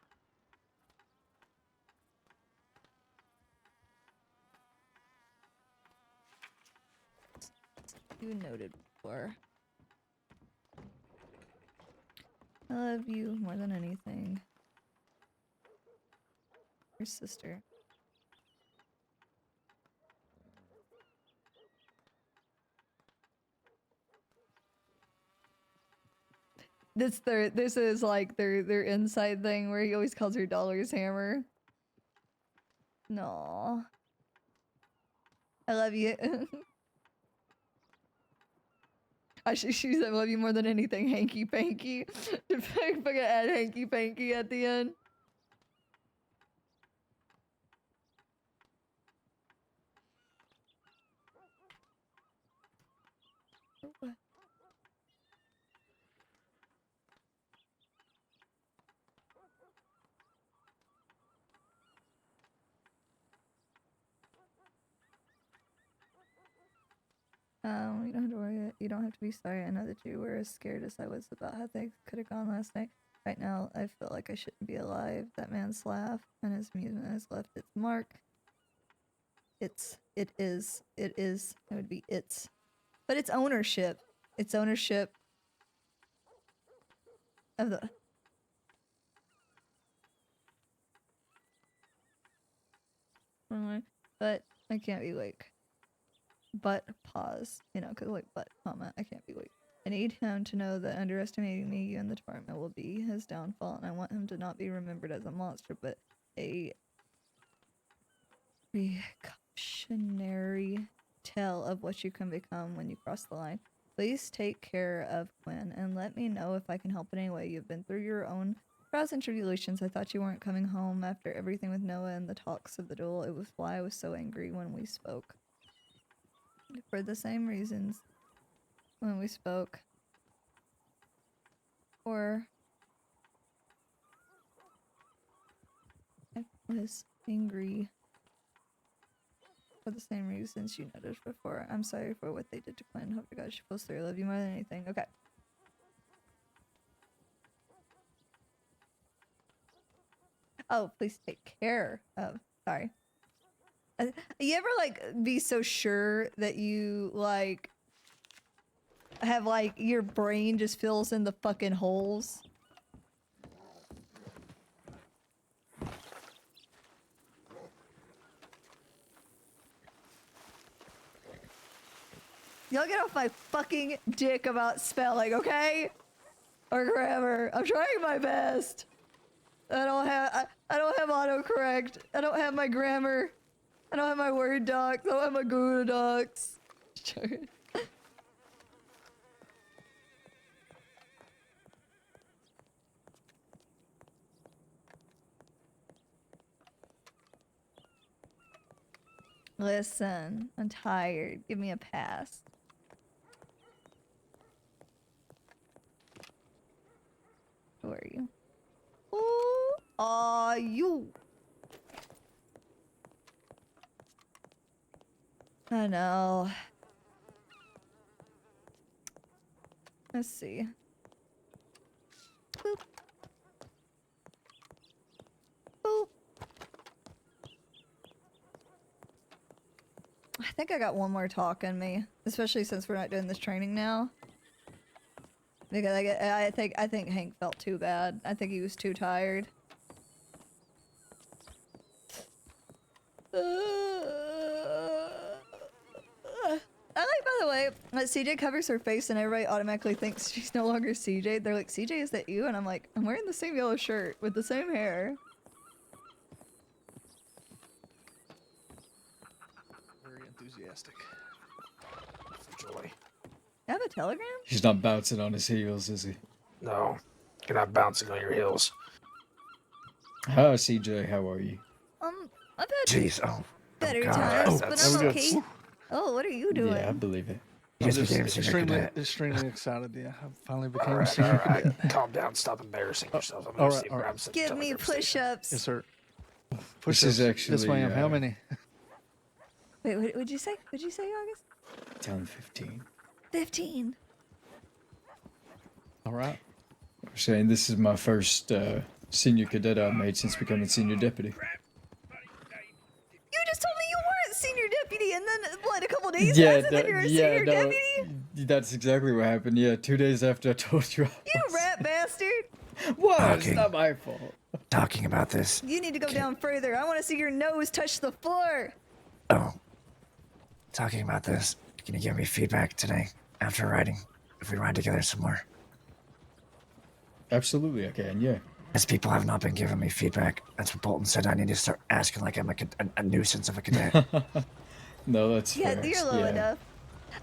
you noted before. I love you more than anything. Your sister. This is like their inside thing where he always calls her Dollar's Hammer. No. I love you. She said I love you more than anything, hanky panky. Fucking add hanky panky at the end. What? You don't have to worry. You don't have to be sorry. I know that you were as scared as I was about how things could have gone last night. Right now, I feel like I shouldn't be alive. That man's laugh and his amusement has left its mark. It is. It would be its. But it's ownership. It's ownership of the. But I can't be like. But pause, you know, because like but comma, I can't be weak. I need him to know that underestimating me and the department will be his downfall, and I want him to not be remembered as a monster, but a precautionary tale of what you can become when you cross the line. Please take care of Quinn and let me know if I can help in any way. You've been through your own trials and tribulations. I thought you weren't coming home after everything with Noah and the talks of the duel. It was why I was so angry when we spoke. For the same reasons when we spoke. Or I was angry for the same reasons you noticed before. I'm sorry for what they did to Quinn. Hope to God she pulls through. I love you more than anything. Okay. Oh, please take care of. Sorry. You ever like be so sure that you like have like your brain just fills in the fucking holes? Y'all get off my fucking dick about spelling, okay? Or grammar. I'm trying my best. I don't have autocorrect. I don't have my grammar. I don't have my Word docs. I don't have my Google Docs. Listen, I'm tired. Give me a pass. Who are you? Who are you? I know. Let's see. Boop. Boop. I think I got one more talk in me, especially since we're not doing this training now. Because I think Hank felt too bad. I think he was too tired. I like, by the way, that CJ covers her face and everybody automatically thinks she's no longer CJ. They're like, CJ, is that you? And I'm like, I'm wearing the same yellow shirt with the same hair. Very enthusiastic. Joy. You have a telegram? He's not bouncing on his heels, is he? No, you're not bouncing on your heels. Hi, CJ. How are you? I've had Jeez, oh. better God. times, Oh, but that's- I'm okay. Oh, what are you doing? Yeah, I believe it. You just became a senior cadet. extremely excited. Yeah, I finally became All a right, senior all right. cadet. Calm down. Stop embarrassing yourself. I'm all gonna right, see all right. grab some Give me telegram station. push-ups. Yes, sir. This Push-ups. is actually. Yes, ma'am. How many? Wait, what would you say? What'd you say, August? Tell him 15. 15. All right. I'm saying this is my first senior cadet I've made since becoming senior deputy. You just told me you weren't senior deputy, and then what? A couple days passed, and then you're a senior deputy. That's exactly what happened. Yeah, 2 days after I told you. You rat bastard! What? It's not my fault. Talking about this. You need to go down further. I want to see your nose touch the floor. Oh. Talking about this. Can you give me feedback today after riding? If we ride together some more. Absolutely, I can. Yeah. As people have not been giving me feedback. That's what Bolton said. I need to start asking like I'm a nuisance of a cadet. No, that's Yeah, fair. you're low yeah. enough.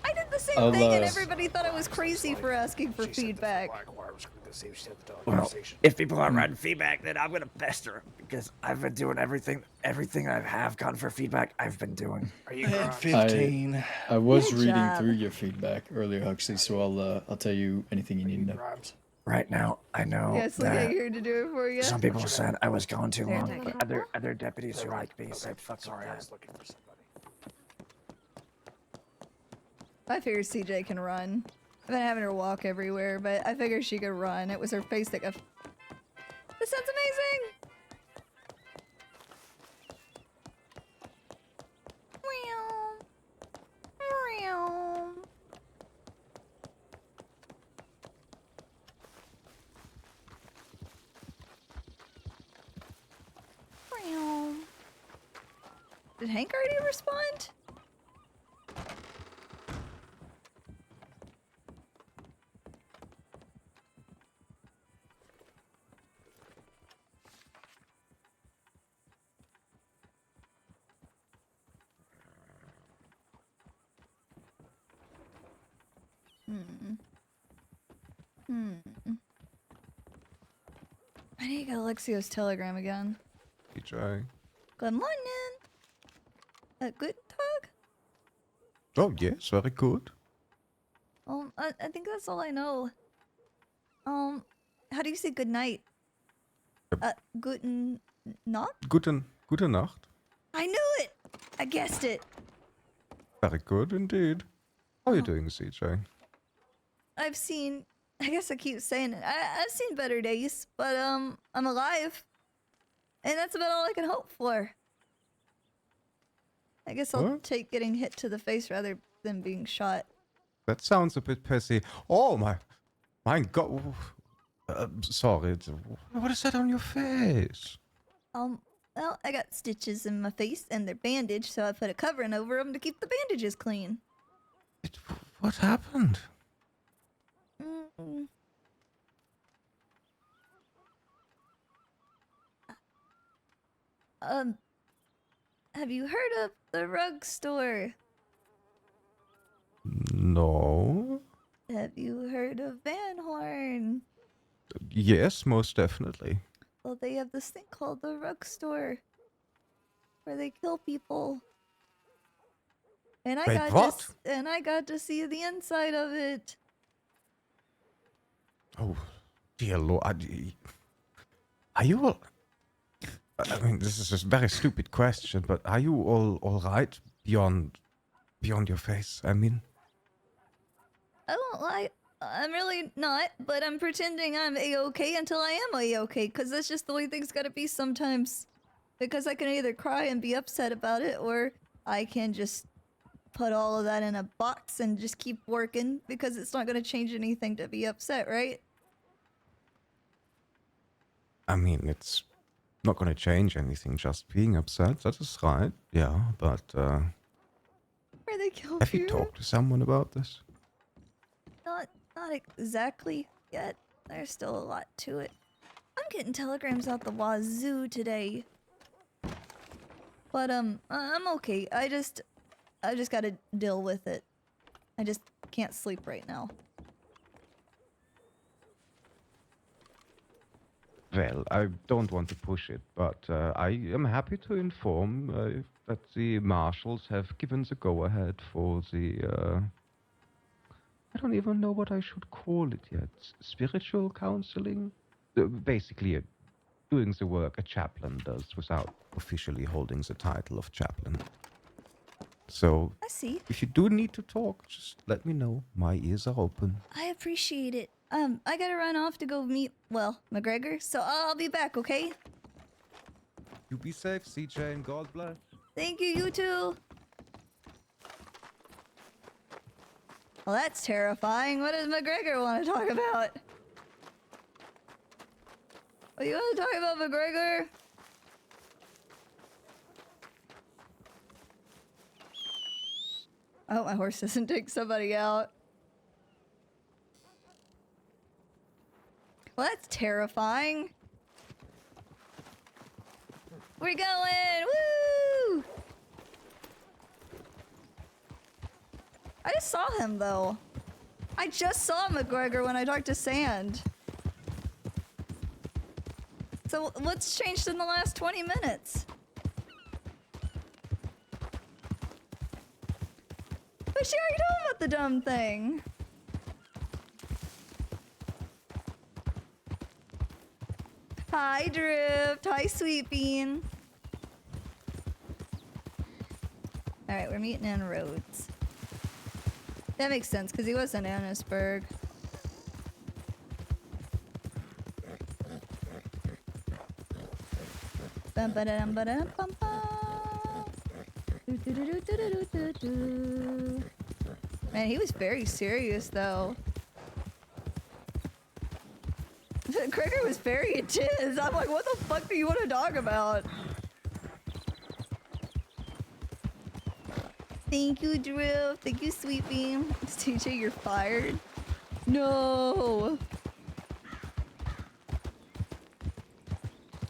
I did the same I'll, thing, and everybody thought I was crazy for asking for feedback. Well, if people aren't writing feedback, then I'm gonna pester because I've been doing everything I have gotten for feedback. I've been doing. Are you 15? I was Good reading job. through your feedback earlier, Huxley, so I'll tell you anything you need to know. Right now, I know Yes, look that at here to do it for you. some people said I was gone too There, long, take but it. other deputies who like me said, "Fuck sorry, I was looking for somebody." I figure CJ can run. I've been having her walk everywhere, but I figured she could run. It was her face that got... This sounds amazing! Meow. Meow. Meow. Did Hank already respond? I need to get Alexio's telegram again. CJ. Good morning. Good talk? Oh, yes, very good. I think that's all I know. How do you say good night? Guten Nacht? Gute Nacht. I knew it! I guessed it. Very good indeed. How are you doing, CJ? I've seen, I guess I keep saying it. I've seen better days, but I'm alive. And that's about all I can hope for. I guess I'll What? take getting hit to the face rather than being shot. That sounds a bit pissy. Oh my God. Sorry. What is that on your face? Well, I got stitches in my face and they're bandaged, so I put a covering over them to keep the bandages clean. What happened? Have you heard of the rug store? No. Have you heard of Van Horn? Yes, most definitely. Well, they have this thing called the rug store, where they kill people. And I Wait, got what? and I got to see the inside of it. Oh, dear Lord. Are you all... I mean, this is a very stupid question, but are you all right beyond your face? I mean... I won't lie, I'm really not, but I'm pretending I'm A-okay until I am A-okay, because that's just the way things gotta be sometimes. Because I can either cry and be upset about it, or I can just put all of that in a box and just keep working, because it's not gonna change anything to be upset, right? I mean, it's not going to change anything just being upset. That is right. Yeah, but Where they killed have you talked to someone about this? Not exactly yet. There's still a lot to it. I'm getting telegrams out the wazoo today. But I'm okay. I just gotta deal with it. I just can't sleep right now. Well, I don't want to push it, but I am happy to inform that the marshals have given the go-ahead for the... I don't even know what I should call it yet. Spiritual counseling? Basically, doing the work a chaplain does without officially holding the title of chaplain. So, I see. if you do need to talk, just let me know. My ears are open. I appreciate it. I gotta run off to go meet, well, McGregor, so I'll be back, okay? You be safe, CJ, and God bless. Thank you, you too. Well, that's terrifying. What does McGregor want to talk about? What you want to talk about, McGregor? I hope my horse doesn't take somebody out. Well, that's terrifying. We're going! Woo! I just saw him, though. I just saw McGregor when I talked to Sand. So what's changed in the last 20 minutes? But she already told about the dumb thing. Hi, Drift. Hi, Sweet Bean. Alright, we're meeting in Rhodes. That makes sense, because he was in Annisburg. Bum ba da dum ba da bum bum. Do do do do do do do do. Man, he was very serious though. Gregor was very intense. I'm like, what the fuck do you want to talk about? Thank you, Drew. Thank you, Sweet Beam. TJ, you're fired. No.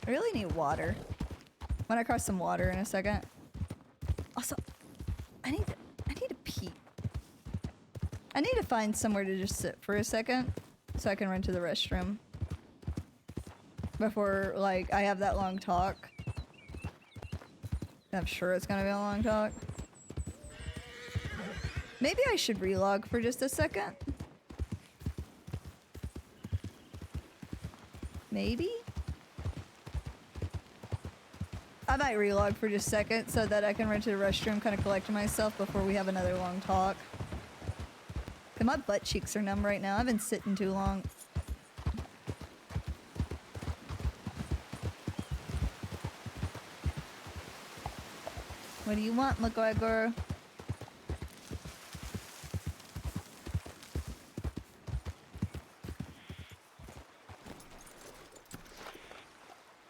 I really need water. I'm gonna cross some water in a second. Also, I need to pee. I need to find somewhere to just sit for a second. so I can run to the restroom before, like, I have that long talk. I'm sure it's gonna be a long talk. Maybe I should relog for just a second. Maybe? I might relog for just a second so that I can run to the restroom, kind of collect myself before we have another long talk. 'Cause my butt cheeks are numb right now. I've been sitting too long. What do you want, McGregor?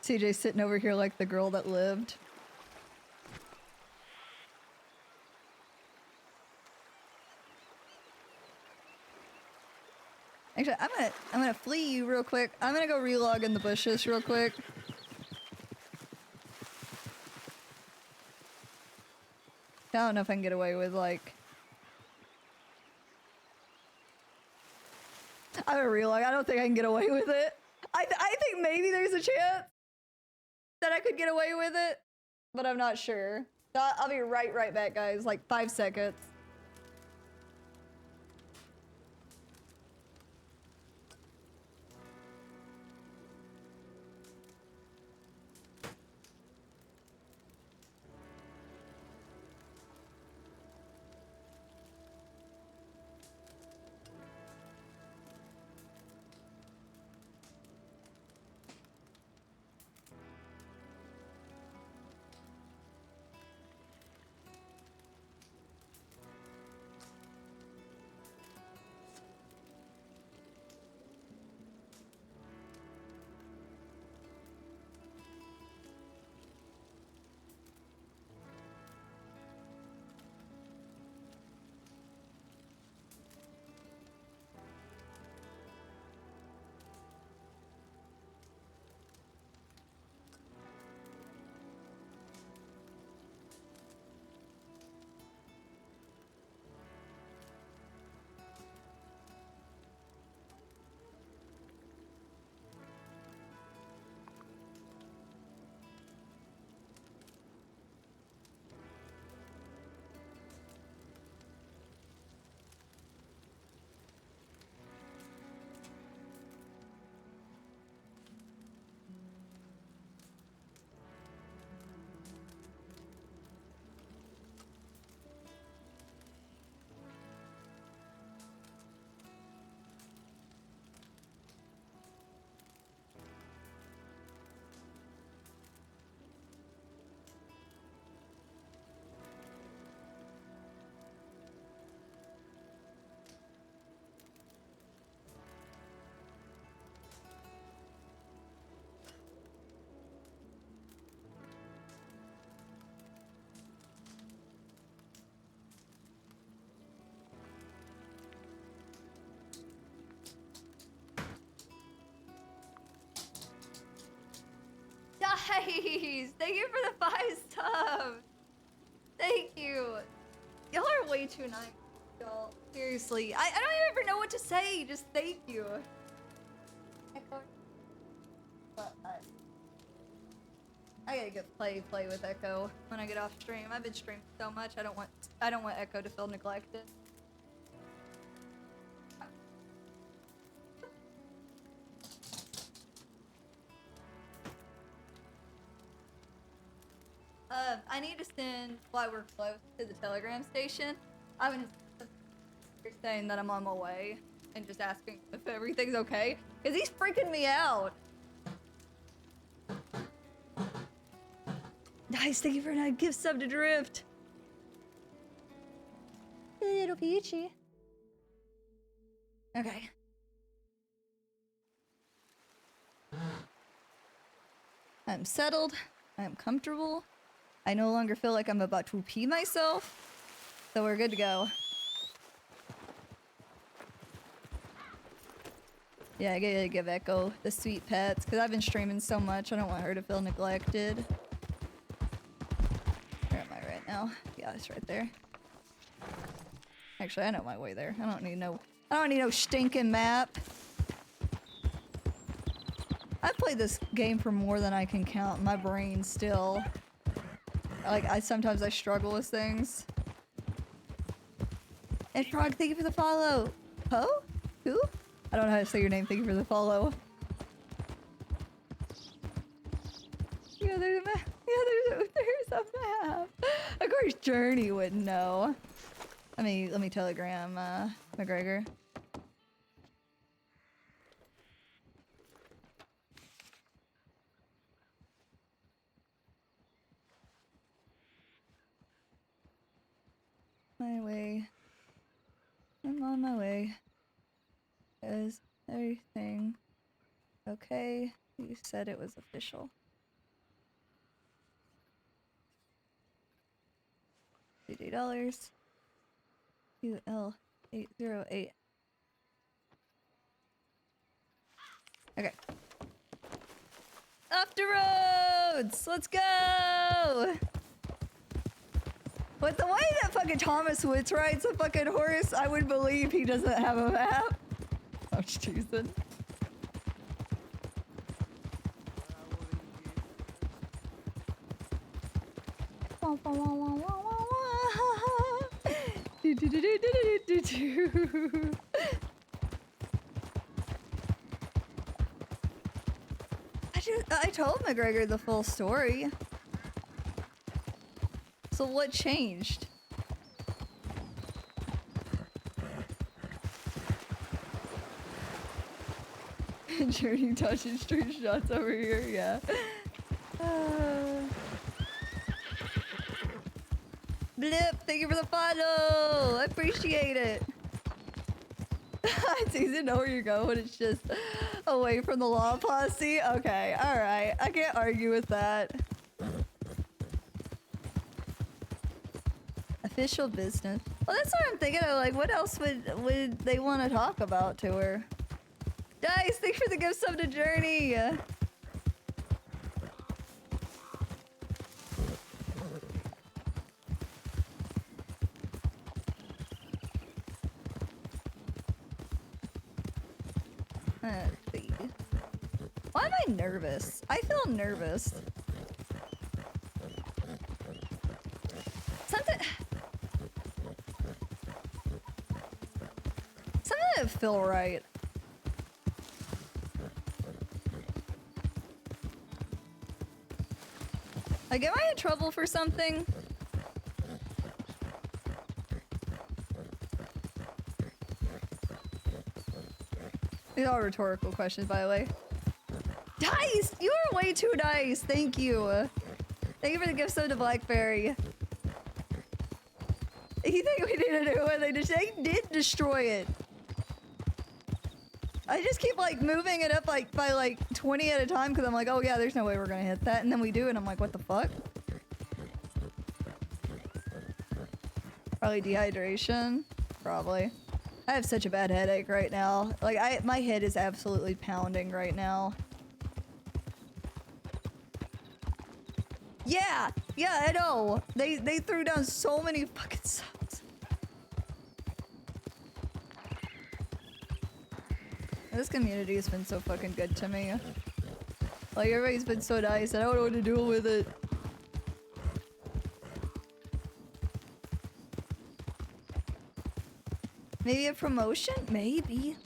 CJ's sitting over here like the girl that lived. Actually, I'm gonna flee you real quick. I'm gonna go relog in the bushes real quick. I don't know if I can get away with, like... I'm gonna relog. I don't think I can get away with it. I think maybe there's a chance that I could get away with it, but I'm not sure. So I'll be right back, guys. Like 5 seconds. Nice! Thank you for the 5 subs! Thank you! Y'all are way too nice, y'all. Seriously. I don't even know what to say, just thank you. Echo. But I gotta get play with Echo when I get off stream. I've been streaming so much, I don't want Echo to feel neglected. I need to send while we're close to the telegram station. I'm gonna saying that I'm on my way and just asking if everything's okay, because he's freaking me out. Nice, thank you for that gift sub to Drift. Little Peachy. Okay. I'm settled. I'm comfortable. I no longer feel like I'm about to pee myself. So we're good to go. Yeah, I gotta give Echo the sweet pets because I've been streaming so much. I don't want her to feel neglected. Where am I right now? Yeah, it's right there. Actually, I know my way there. I don't need no stinking map. I've played this game for more than I can count. My brain still, like, sometimes I struggle with things. And Frog, thank you for the follow. Poe? Who? I don't know how to say your name. Thank you for the follow. Yeah, there's a map. Yeah, there's a map. Of course, Journey wouldn't know. Let me telegram McGregor. My way. I'm on my way. Is everything okay? You said it was official. $50. UL808. Okay. Off the roads! Let's go! With the way that fucking Thomas Woods rides a fucking horse, I would believe he doesn't have a map. Oh, Jesus. I told McGregor the full story. So what changed? Journey touching street shots over here, yeah. Blip, thank you for the follow! I appreciate it! It's easy to know where you're going, it's just away from the law posse. Okay, alright. I can't argue with that. Official business. Well, that's what I'm thinking of, like, what else would they want to talk about to her? Dice, thanks for the gift sub to Journey! Let's see. Why am I nervous? I feel nervous. Something doesn't feel right. Like, am I in trouble for something? These are all rhetorical questions, by the way. Dice! You are way too nice! Thank you. Thank you for the gift sub to Blackberry. You think we need to do it? They did destroy it. I just keep, like, moving it up, like, by, like, 20 at a time, because I'm like, oh, yeah, there's no way we're gonna hit that. And then we do, and I'm like, what the fuck? Probably dehydration. Probably. I have such a bad headache right now. Like, my head is absolutely pounding right now. Yeah! Yeah, I know! They threw down so many fucking subs. This community has been so fucking good to me. Like, everybody's been so nice, and I don't know what to do with it. Maybe a promotion? Maybe.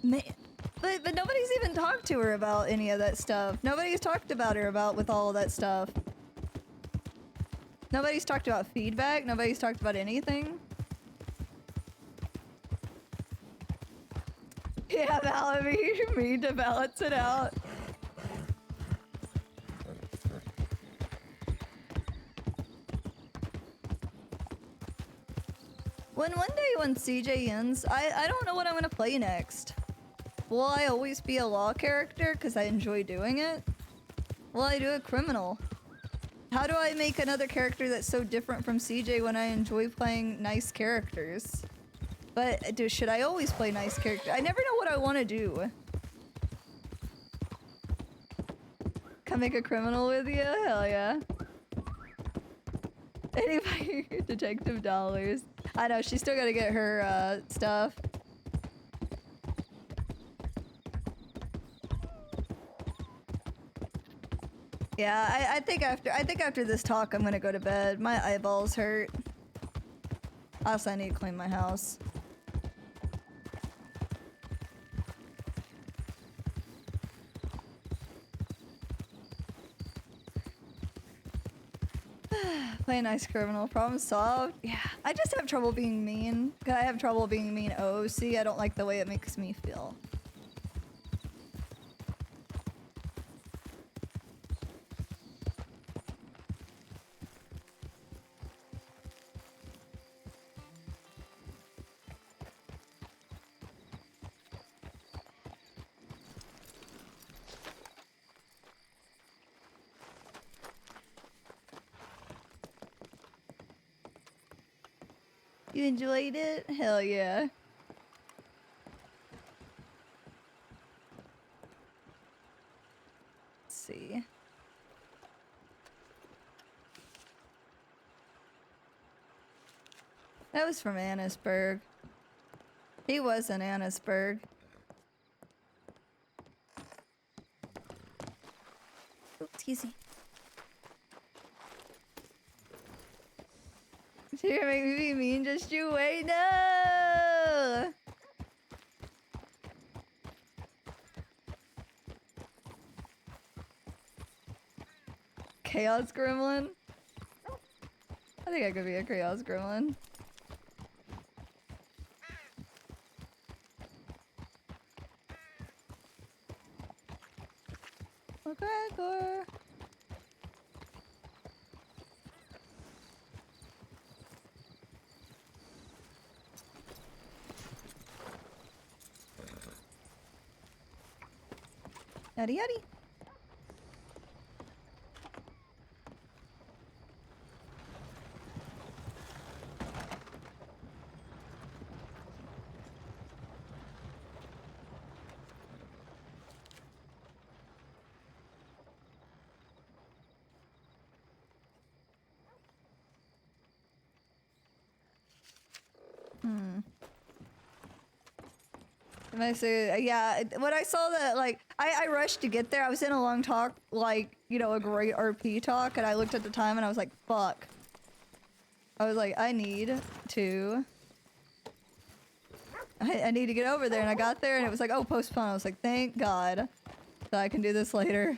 But nobody's even talked to her about any of that stuff. Nobody's talked about her with all of that stuff. Nobody's talked about feedback. Nobody's talked about anything. Yeah, Valaby, me to balance it out. One day when CJ ends, I don't know what I'm gonna play next. Will I always be a law character because I enjoy doing it? Will I do a criminal? How do I make another character that's so different from CJ when I enjoy playing nice characters? But should I always play nice characters? I never know what I want to do. Come make a criminal with you? Hell yeah. Anybody, Detective Dollars. I know, she's still gotta get her stuff. Yeah, I think after this talk, I'm gonna go to bed. My eyeballs hurt. Also, I need to clean my house. Play a nice criminal. Problem solved. Yeah, I just have trouble being mean. I have trouble being mean OOC. I don't like the way it makes me feel. You enjoyed it? Hell yeah. Let's see. That was from Annisburg. He was in Annisburg. Oh, excuse me. You're gonna make me be mean, just you wait. No! Chaos Gremlin? I think I could be a Chaos Gremlin. McGregor. Yaddy yaddy. And I say, yeah, when I saw that, like, I rushed to get there. I was in a long talk, like, you know, a great RP talk, and I looked at the time and I was like, fuck. I was like, I need to get over there, and I got there and it was like, oh, postpone. I was like, thank God that I can do this later.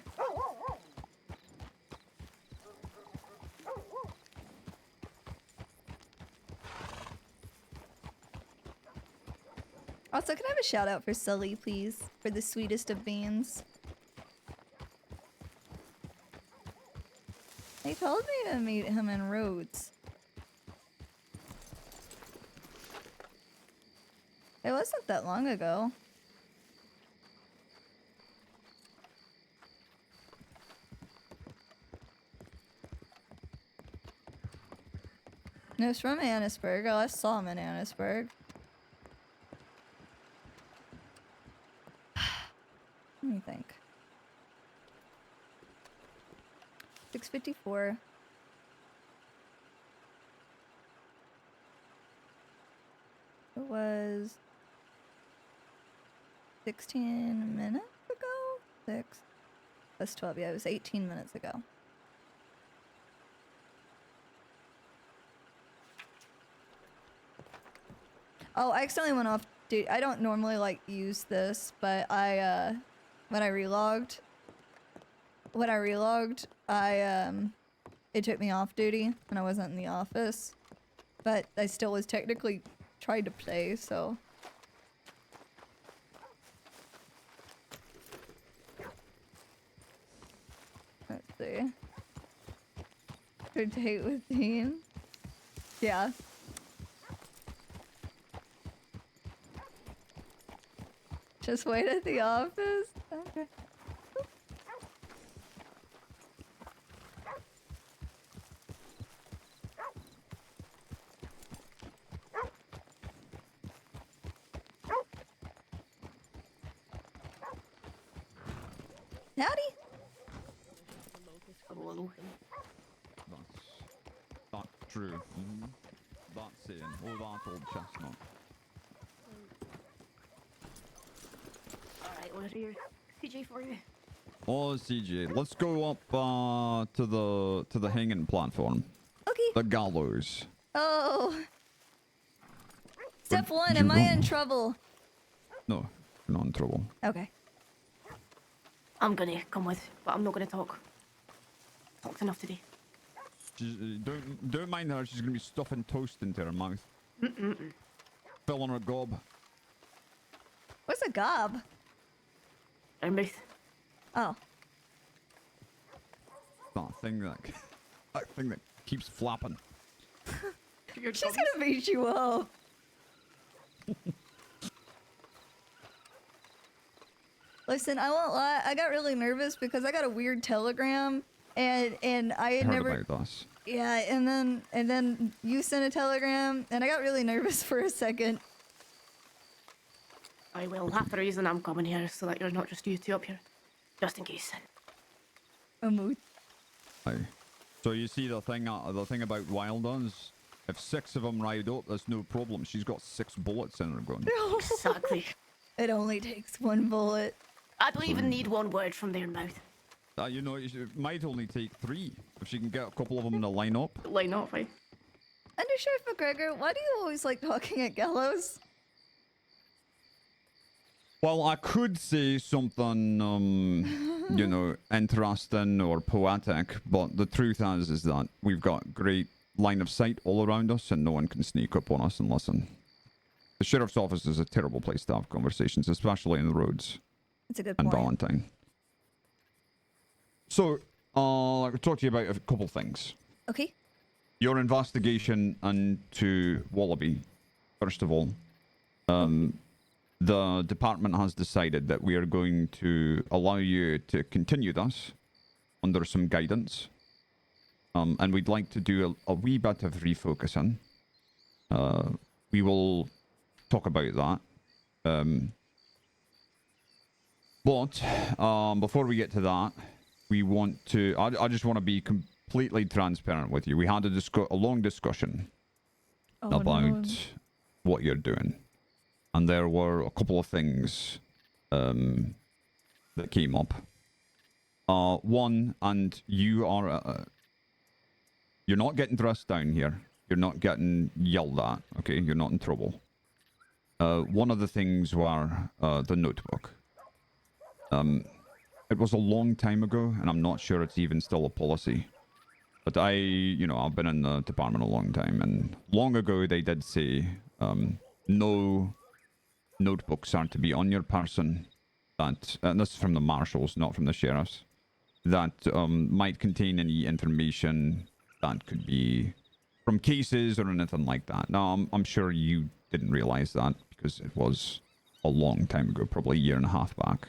Also, can I have a shout out for Sully, please? For the sweetest of beans. They told me to meet him in Rhodes. It wasn't that long ago. It was from Annisburg. I last saw him in Annisburg. Let me think. 6:54. It was 16 minutes ago? 6 plus 12. Yeah, it was 18 minutes ago. Oh, I accidentally went off. Dude, I don't normally like use this, but I when I relogged, it took me off duty and I wasn't in the office, but I still was technically trying to play, so. Let's see. To date with Dean? Yeah. Just wait at the office? Okay. Howdy. Hello. That's true. That's it. All that old chestnut. Alright, well, here's CJ for you. Oh, CJ, let's go up to the hanging platform. Okay. The gallows. Oh. Step one, you am I in wrong. trouble? No, you're not in trouble. Okay. I'm gonna come with, but I'm not gonna talk. Talked enough today. She's, don't mind her. She's gonna be stuffing toast into her mouth. Filling her gob. What's a gob? Her mouth. Oh. That thing that keeps flapping. She's gonna beat you up. Listen, I won't lie. I got really nervous because I got a weird telegram, and I had Heard never. about this. Yeah, and then you sent a telegram, and I got really nervous for a second. I will. Half the reason I'm coming here is so that you're not just you two up here, just in case. Aye. So you see the thing about Wilders? If 6 of them ride up, there's no problem. She's got 6 bullets in her gun. Exactly. It only takes 1 bullet. I don't even need one word from their mouth. You know, it might only take 3 if she can get a couple of them to line up. Line up, right? Under Sheriff McGregor, why do you always like talking at gallows? Well, I could say something, you know, interesting or poetic, but the truth is that we've got great line of sight all around us and no one can sneak up on us and listen. The sheriff's office is a terrible place to have conversations, especially in the roads. That's a good and point. Valentine. So, I'll talk to you about a couple things. Okay. Your investigation into Wallaby, first of all. The department has decided that we are going to allow you to continue this under some guidance. And we'd like to do a wee bit of refocusing. We will talk about that. But before we get to that, we want to... I just want to be completely transparent with you. We had a long discussion about what you're doing. And there were a couple of things that came up. One, and you are... you're not getting thrust down here. You're not getting yelled at, okay? You're not in trouble. One of the things were the notebook. It was a long time ago, and I'm not sure it's even still a policy. But I've been in the department a long time, and long ago they did say no notebooks are to be on your person, and this is from the marshals, not from the sheriffs, that might contain any information that could be from cases or anything like that. Now, I'm sure you didn't realize that because it was a long time ago, probably a year and a half back.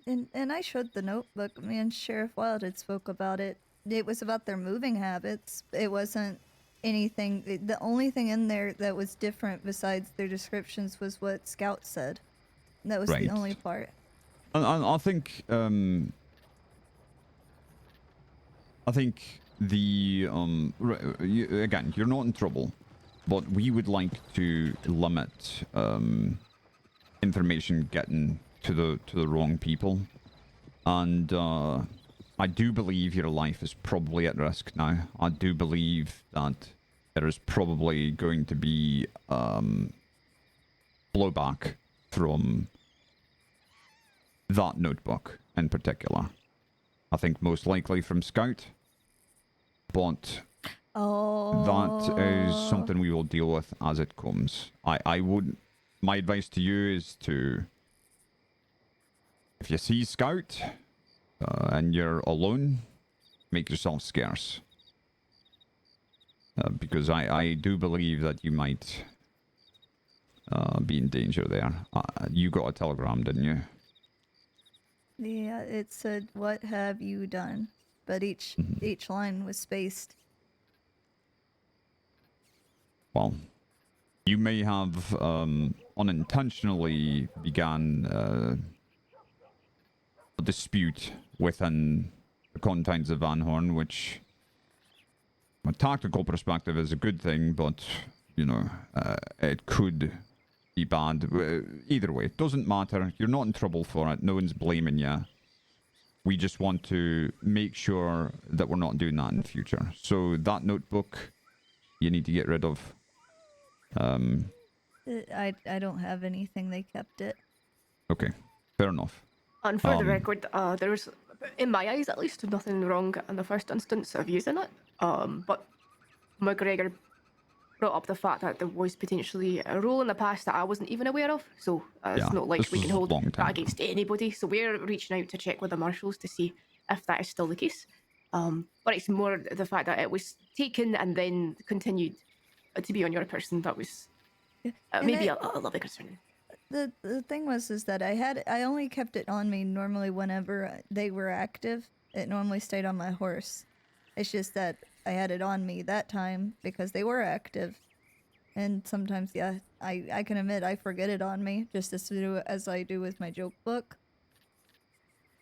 And I showed the notebook. Me and Sheriff Wild had spoke about it. It was about their moving habits. It wasn't anything. The only thing in there that was different besides their descriptions was what Scout said. That was the only part. And I think the again, you're not in trouble, but we would like to limit information getting to the wrong people, and I do believe your life is probably at risk now. I do believe that there is probably going to be blowback from that notebook in particular. I think most likely from Scout, but that is something we will deal with as it comes. I would, my advice to you is to, if you see Scout and you're alone, make yourself scarce. Because I do believe that you might be in danger there. You got a telegram, didn't you? Yeah, it said, "What have you done?" But each line was spaced. Well, you may have unintentionally began a dispute within the confines of Van Horn, which, from a tactical perspective, is a good thing, but, you know, it could be bad. Either way, it doesn't matter. You're not in trouble for it. No one's blaming you. We just want to make sure that we're not doing that in the future. So that notebook, you need to get rid of. I don't have anything. They kept it. Okay, fair enough. And for the record, there was, in my eyes at least, nothing wrong in the first instance of using it. But McGregor brought up the fact that there was potentially a role in the past that I wasn't even aware of. So it's not like we can hold that against anybody. So we're reaching out to check with the marshals to see if that is still the case. But it's more the fact that it was taken and then continued to be on your person that was maybe a little bit concerning. The thing was is that I only kept it on me normally whenever they were active. It normally stayed on my horse. It's just that I had it on me that time because they were active. And sometimes, yeah, I can admit I forget it on me just as I do with my joke book.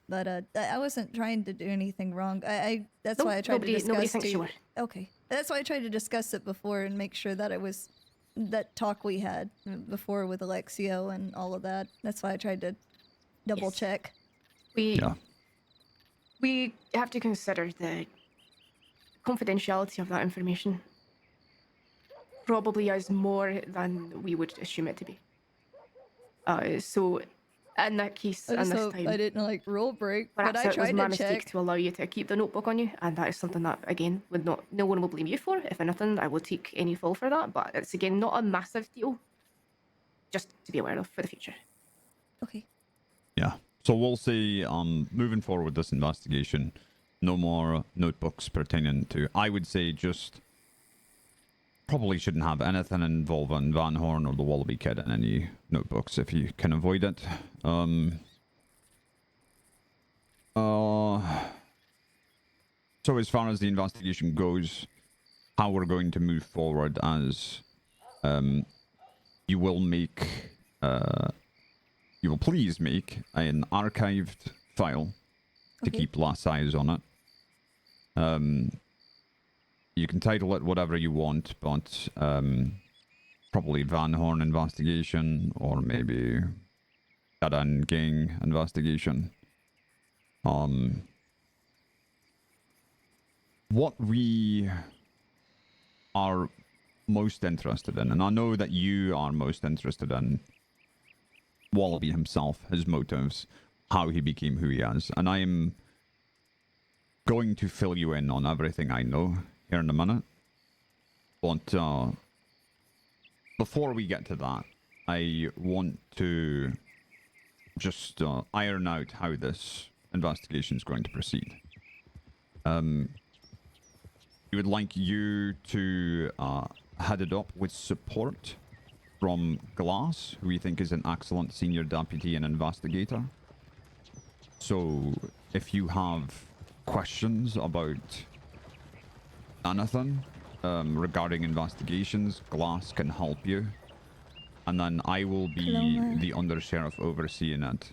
But I wasn't trying to do anything wrong. That's why I tried to discuss nobody thinks you were. Okay. That's why I tried to discuss it before and make sure that it was that talk we had before with Alexio and all of that. That's why I tried to double check. We have to consider the confidentiality of that information. Probably is more than we would assume it to be. So in that case, I in just this hope time, I didn't like rule break, but perhaps I it was tried my to mistake check. to allow you to keep the notebook on you, and that is something that again no one will blame you for. If anything, I will take any fall for that. But it's again not a massive deal. Just to be aware of for the future. Okay. Yeah. So we'll say, moving forward with this investigation, no more notebooks pertaining to. I would say just probably shouldn't have anything involving Van Horn or the Wallaby Kid in any notebooks if you can avoid it. So as far as the investigation goes, how we're going to move forward as you will please make an archived file to keep last eyes on it. You can title it whatever you want, but probably Van Horn investigation or maybe Dadan Gang investigation. What we are most interested in, and I know that you are most interested in Wallaby himself, his motives, how he became who he is, and I am going to fill you in on everything I know here in a minute. But before we get to that, I want to just iron out how this investigation is going to proceed. We would like you to head it up with support from Glass, who we think is an excellent senior deputy and investigator. So if you have questions about anything regarding investigations, Glass can help you. And then I will be the undersheriff overseeing it.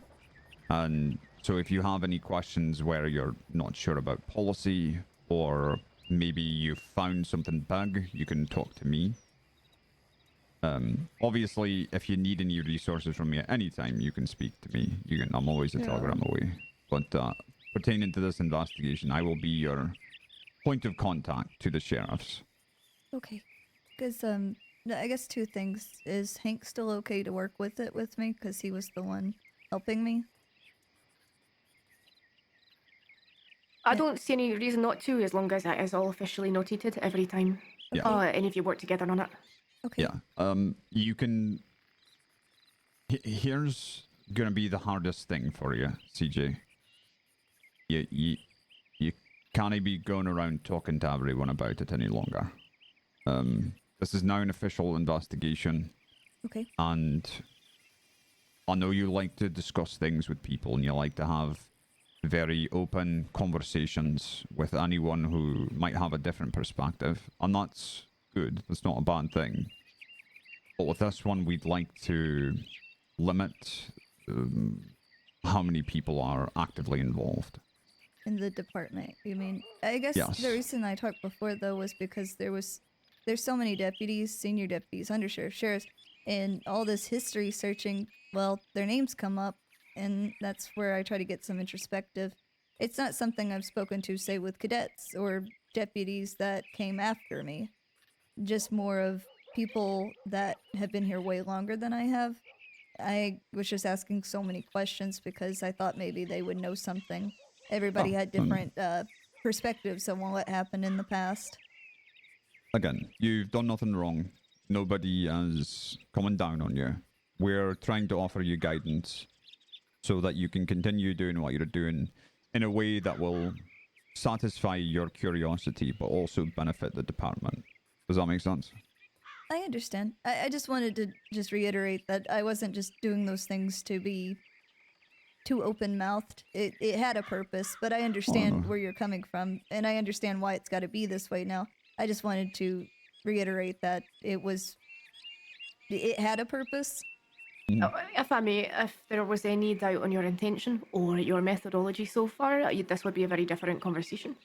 And so if you have any questions where you're not sure about policy, or maybe you found something big, you can talk to me. Obviously, if you need any resources from me at any time, you can speak to me. I'm always a telegram away. But pertaining to this investigation, I will be your point of contact to the sheriffs. Okay. Because, I guess two things. Is Hank still okay to work with me? Because he was the one helping me? I don't see any reason not to, as long as it is all officially notated every time. Yeah. Any of you work together on it. Okay. Yeah. You can... Here's gonna be the hardest thing for you, CJ. You can't be going around talking to everyone about it any longer. This is now an official investigation. Okay. And I know you like to discuss things with people and you like to have very open conversations with anyone who might have a different perspective. And that's good. That's not a bad thing. But with this one, we'd like to limit how many people are actively involved. In the department, you mean? I guess Yes. the reason I talked before, though, was because there's so many deputies, senior deputies, undersheriffs, sheriffs, and all this history searching, well, their names come up, and that's where I try to get some introspective. It's not something I've spoken to, say, with cadets or deputies that came after me. Just more of people that have been here way longer than I have. I was just asking so many questions because I thought maybe they would know something. Everybody had different perspectives on what happened in the past. Again, you've done nothing wrong. Nobody is coming down on you. We're trying to offer you guidance so that you can continue doing what you're doing in a way that will satisfy your curiosity but also benefit the department. Does that make sense? I understand. I just wanted to just reiterate that I wasn't just doing those things to be too open-mouthed. It had a purpose, but I understand where you're coming from, and I understand why it's got to be this way now. I just wanted to reiterate that it had a purpose. If I may, if there was any doubt on your intention or your methodology so far, this would be a very different conversation.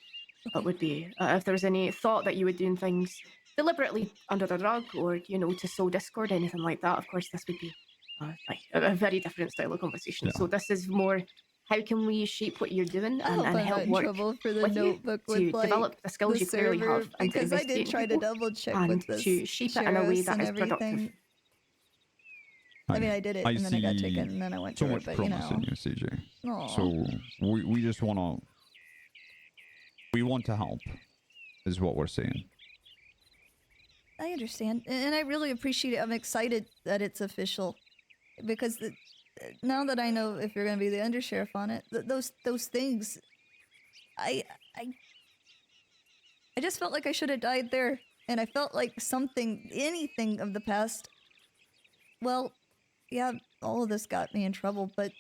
It would be, if there was any thought that you were doing things deliberately under the rug or, you know, to sow discord, anything like that, of course, this would be a very different style of conversation. Yeah. So this is more, how can we shape what you're doing I hope and I'm help not in work trouble for the with notebook you to with, like, develop the skills the you clearly server, have and to because I did investigate try to people double check and with this to shape it in a way sheriffs that and is productive. everything. I mean, I did it, and then I got taken, and then I went so to much it, but you promise know. in you, CJ. Aw. So we just want to help, is what we're saying. I understand, and I really appreciate it. I'm excited that it's official, because now that I know if you're going to be the undersheriff on it, those things, I just felt like I should have died there, and I felt like anything of the past. Well, yeah, all of this got me in trouble, but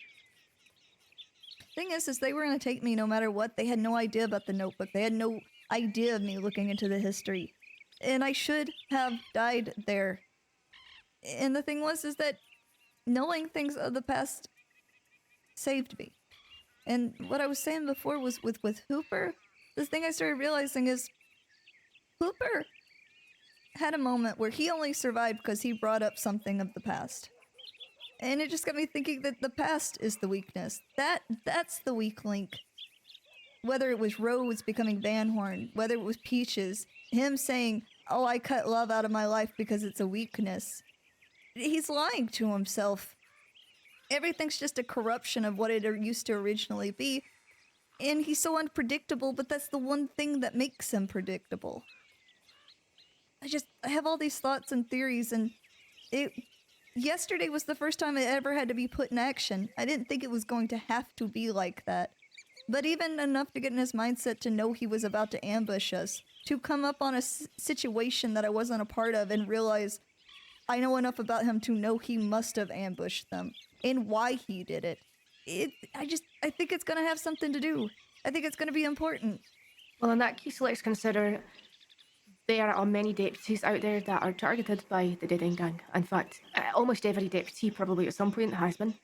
thing is they were going to take me no matter what. They had no idea about the notebook. They had no idea of me looking into the history. And I should have died there. And the thing is that knowing things of the past saved me. And what I was saying before was with Hooper, the thing I started realizing is Hooper had a moment where he only survived because he brought up something of the past. And it just got me thinking that the past is the weakness. That's the weak link. Whether it was Rose becoming Van Horn, whether it was Peaches, him saying, "Oh, I cut love out of my life because it's a weakness." He's lying to himself. Everything's just a corruption of what it used to originally be. And he's so unpredictable, but that's the one thing that makes him predictable. I have all these thoughts and theories, and yesterday was the first time it ever had to be put in action. I didn't think it was going to have to be like that. But even enough to get in his mindset to know he was about to ambush us, to come up on a situation that I wasn't a part of and realize I know enough about him to know he must have ambushed them and why he did it. I think it's going to have something to do. I think it's going to be important. Well, in that case, let's consider there are many deputies out there that are targeted by the Dead End Gang. In fact, almost every deputy probably at some point has been.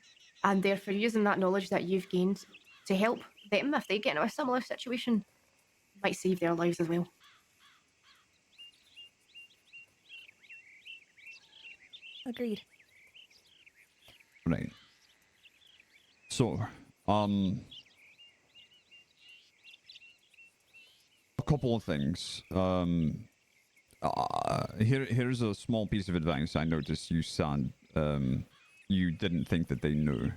And therefore, using that knowledge that you've gained to help them if they get into a similar situation might save their lives as well. Agreed. Right. So, a couple of things. Here's a small piece of advice. I noticed you said you didn't think that they knew.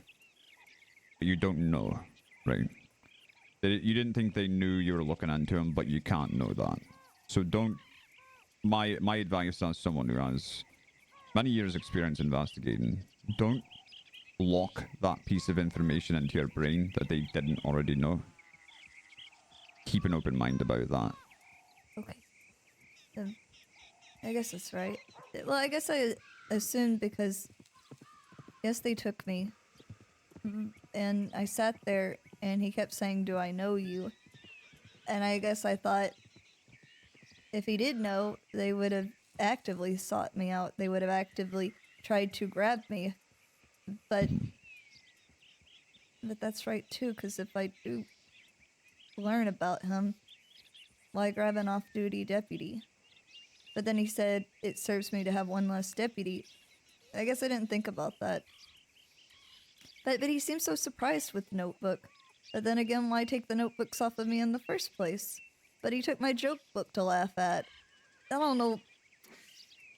But you don't know, right? You didn't think they knew you were looking into them, but you can't know that. So don't... My advice as someone who has many years experience investigating, don't lock that piece of information into your brain that they didn't already know. Keep an open mind about that. Okay. I guess that's right. Well, I guess I assumed because, yes, they took me. And I sat there, and he kept saying, "Do I know you?" And I guess I thought, if he did know, they would have actively sought me out. They would have actively tried to grab me. But that's right, too, because if I do learn about him, why grab an off-duty deputy? But then he said, it serves me to have one less deputy. I guess I didn't think about that. But he seems so surprised with the notebook. But then again, why take the notebooks off of me in the first place? But he took my joke book to laugh at. I don't know.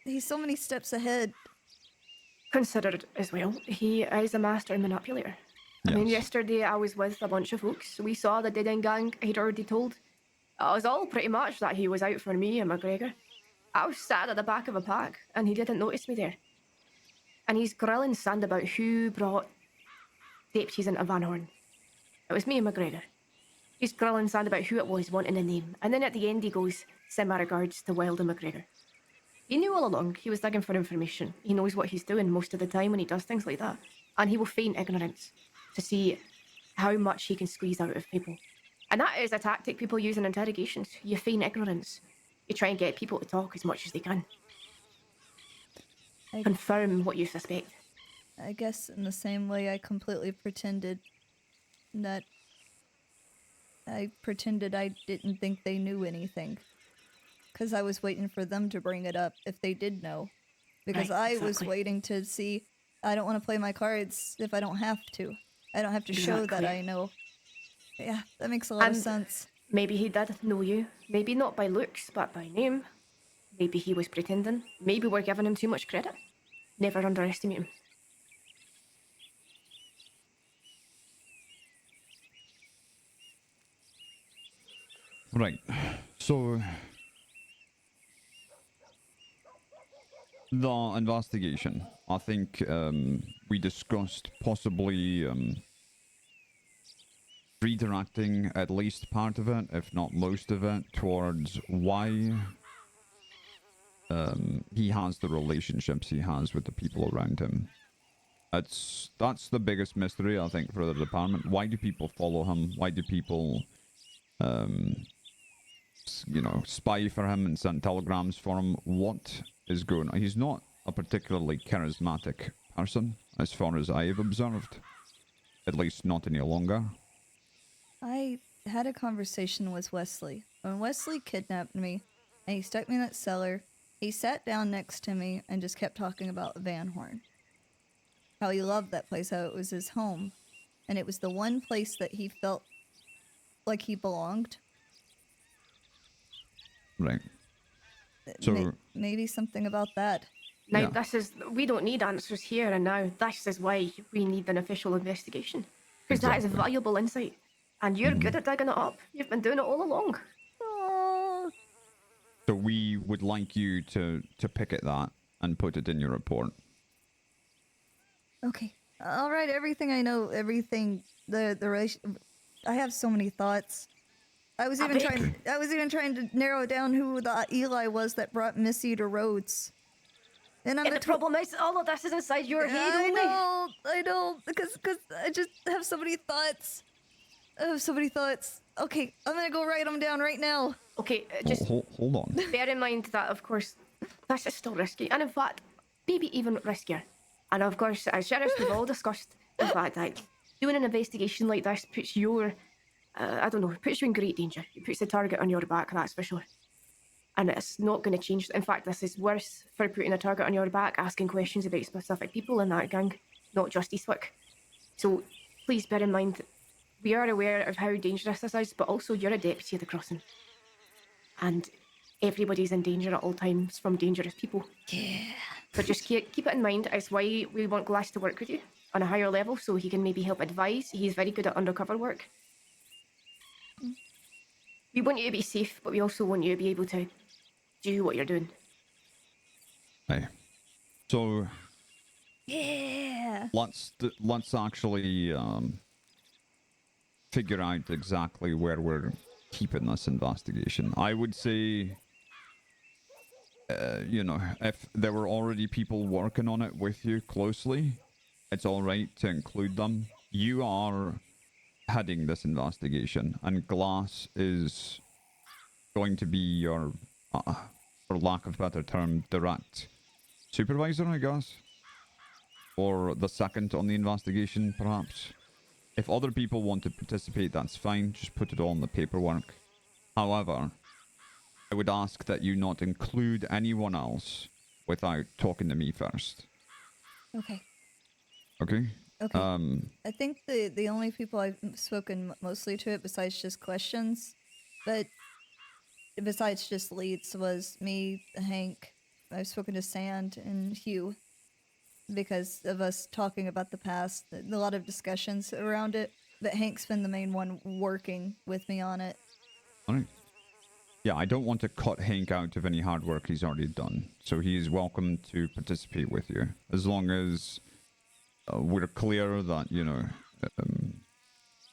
He's so many steps ahead. Considered as well, he is a master manipulator. I mean, yesterday I was with a bunch of folks. We saw the dead end gang he'd already told. It was all pretty much that he was out for me and McGregor. I was sat at the back of a pack, and he didn't notice me there. And he's grilling sand about who brought deputies into Van Horn. It was me and McGregor. He's grilling sand about who it was wanting a name, and then at the end he goes, "Send my regards to Wild and McGregor." He knew all along he was digging for information. He knows what he's doing most of the time when he does things like that. And he will feign ignorance to see how much he can squeeze out of people. And that is a tactic people use in interrogations. You feign ignorance. You try and get people to talk as much as they can. Confirm what you suspect. I guess in the same way I completely pretended that I didn't think they knew anything. Because I was waiting for them to bring it up if they did know. Because Right, I was exactly. waiting to see, I don't want to play my cards if I don't have to. I don't have to show that Exactly. I know. Yeah, that makes a lot of And sense. maybe he did know you. Maybe not by looks, but by name. Maybe he was pretending. Maybe we're giving him too much credit. Never underestimate him. Right. So the investigation. I think we discussed possibly redirecting at least part of it, if not most of it, towards why he has the relationships he has with the people around him. That's the biggest mystery, I think, for the department. Why do people follow him? Why do people spy for him and send telegrams for him? What is going on? He's not a particularly charismatic person, as far as I have observed. At least not any longer. I had a conversation with Wesley. When Wesley kidnapped me, and he stuck me in that cellar, he sat down next to me and just kept talking about Van Horn. How he loved that place, how it was his home. And it was the one place that he felt like he belonged. Right. So maybe something about that. Now, we don't need answers here and now. This is why we need an official investigation. Because that is valuable insight. And you're good at digging it up. You've been doing it all along. So we would like you to picket that and put it in your report. Okay. All right, everything I know, everything, the relation. I have so many thoughts. I was even trying to narrow down who the Eli was that brought Missy to Rhodes. And the problem is, all of this is inside your head only. I know, because I just have so many thoughts. I have so many thoughts. Okay, I'm gonna go write them down right now. Okay, just hold on. bear in mind that, of course, this is still risky, and in fact, maybe even riskier. And of course, as sheriffs, we've all discussed the fact that doing an investigation like this puts your, puts you in great danger. It puts the target on your back, that's for sure. And it's not going to change. In fact, this is worse for putting a target on your back, asking questions about specific people in that gang, not just Eastwick. So please bear in mind, we are aware of how dangerous this is, but also you're a deputy of the crossing. And everybody's in danger at all times from dangerous people. Yeah. So just keep it in mind. It's why we want Glass to work with you on a higher level, so he can maybe help advise. He's very good at undercover work. We want you to be safe, but we also want you to be able to do what you're doing. Hey. So yeah. Let's actually figure out exactly where we're keeping this investigation. I would say, if there were already people working on it with you closely, it's all right to include them. You are heading this investigation, and Glass is going to be your, for lack of a better term, direct supervisor, I guess? Or the second on the investigation, perhaps? If other people want to participate, that's fine. Just put it all in the paperwork. However, I would ask that you not include anyone else without talking to me first. Okay. Okay? Okay. I think the only people I've spoken mostly to it besides just questions, but besides just leads was me, Hank. I've spoken to Sand and Hugh because of us talking about the past. A lot of discussions around it, but Hank's been the main one working with me on it. Alright. Yeah, I don't want to cut Hank out of any hard work he's already done, so he is welcome to participate with you, as long as we're clear that, you know,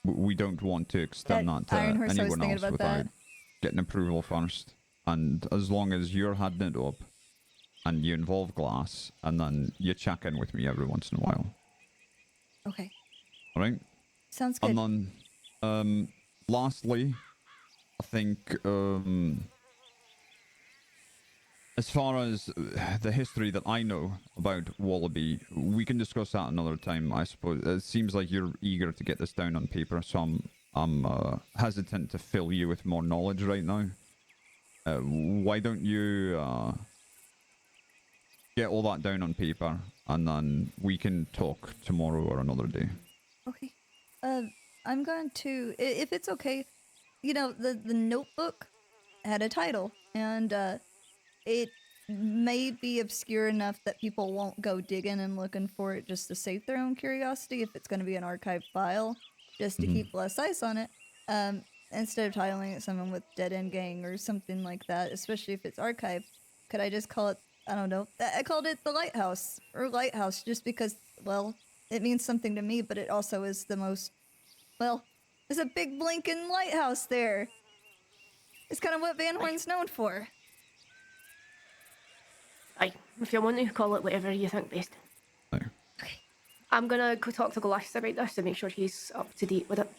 we don't want to extend that to Iron Horse, I was anyone thinking else about without that. getting approval first. And as long as you're heading it up, and you involve Glass, and then you check in with me every once in a while. Okay. Alright? Sounds good. And then, lastly, I think, as far as the history that I know about Wallaby, we can discuss that another time, I suppose. It seems like you're eager to get this down on paper, so I'm hesitant to fill you with more knowledge right now. Why don't you get all that down on paper, and then we can talk tomorrow or another day. Okay. I'm going to, if it's okay, you know, the notebook had a title, and it may be obscure enough that people won't go digging and looking for it just to save their own curiosity if it's going to be an archived file, just to keep less ice on it. Instead of titling it someone with Dead End Gang or something like that, especially if it's archived, could I just call it, I don't know, I called it the Lighthouse, or Lighthouse, just because, well, it means something to me, but it also is the most, well, there's a big blinking lighthouse there. It's kind of what Van Horn's known for. Aye, if you want to call it whatever you think best. Aye. Okay. I'm gonna go talk to Glass about this to make sure he's up to date with it.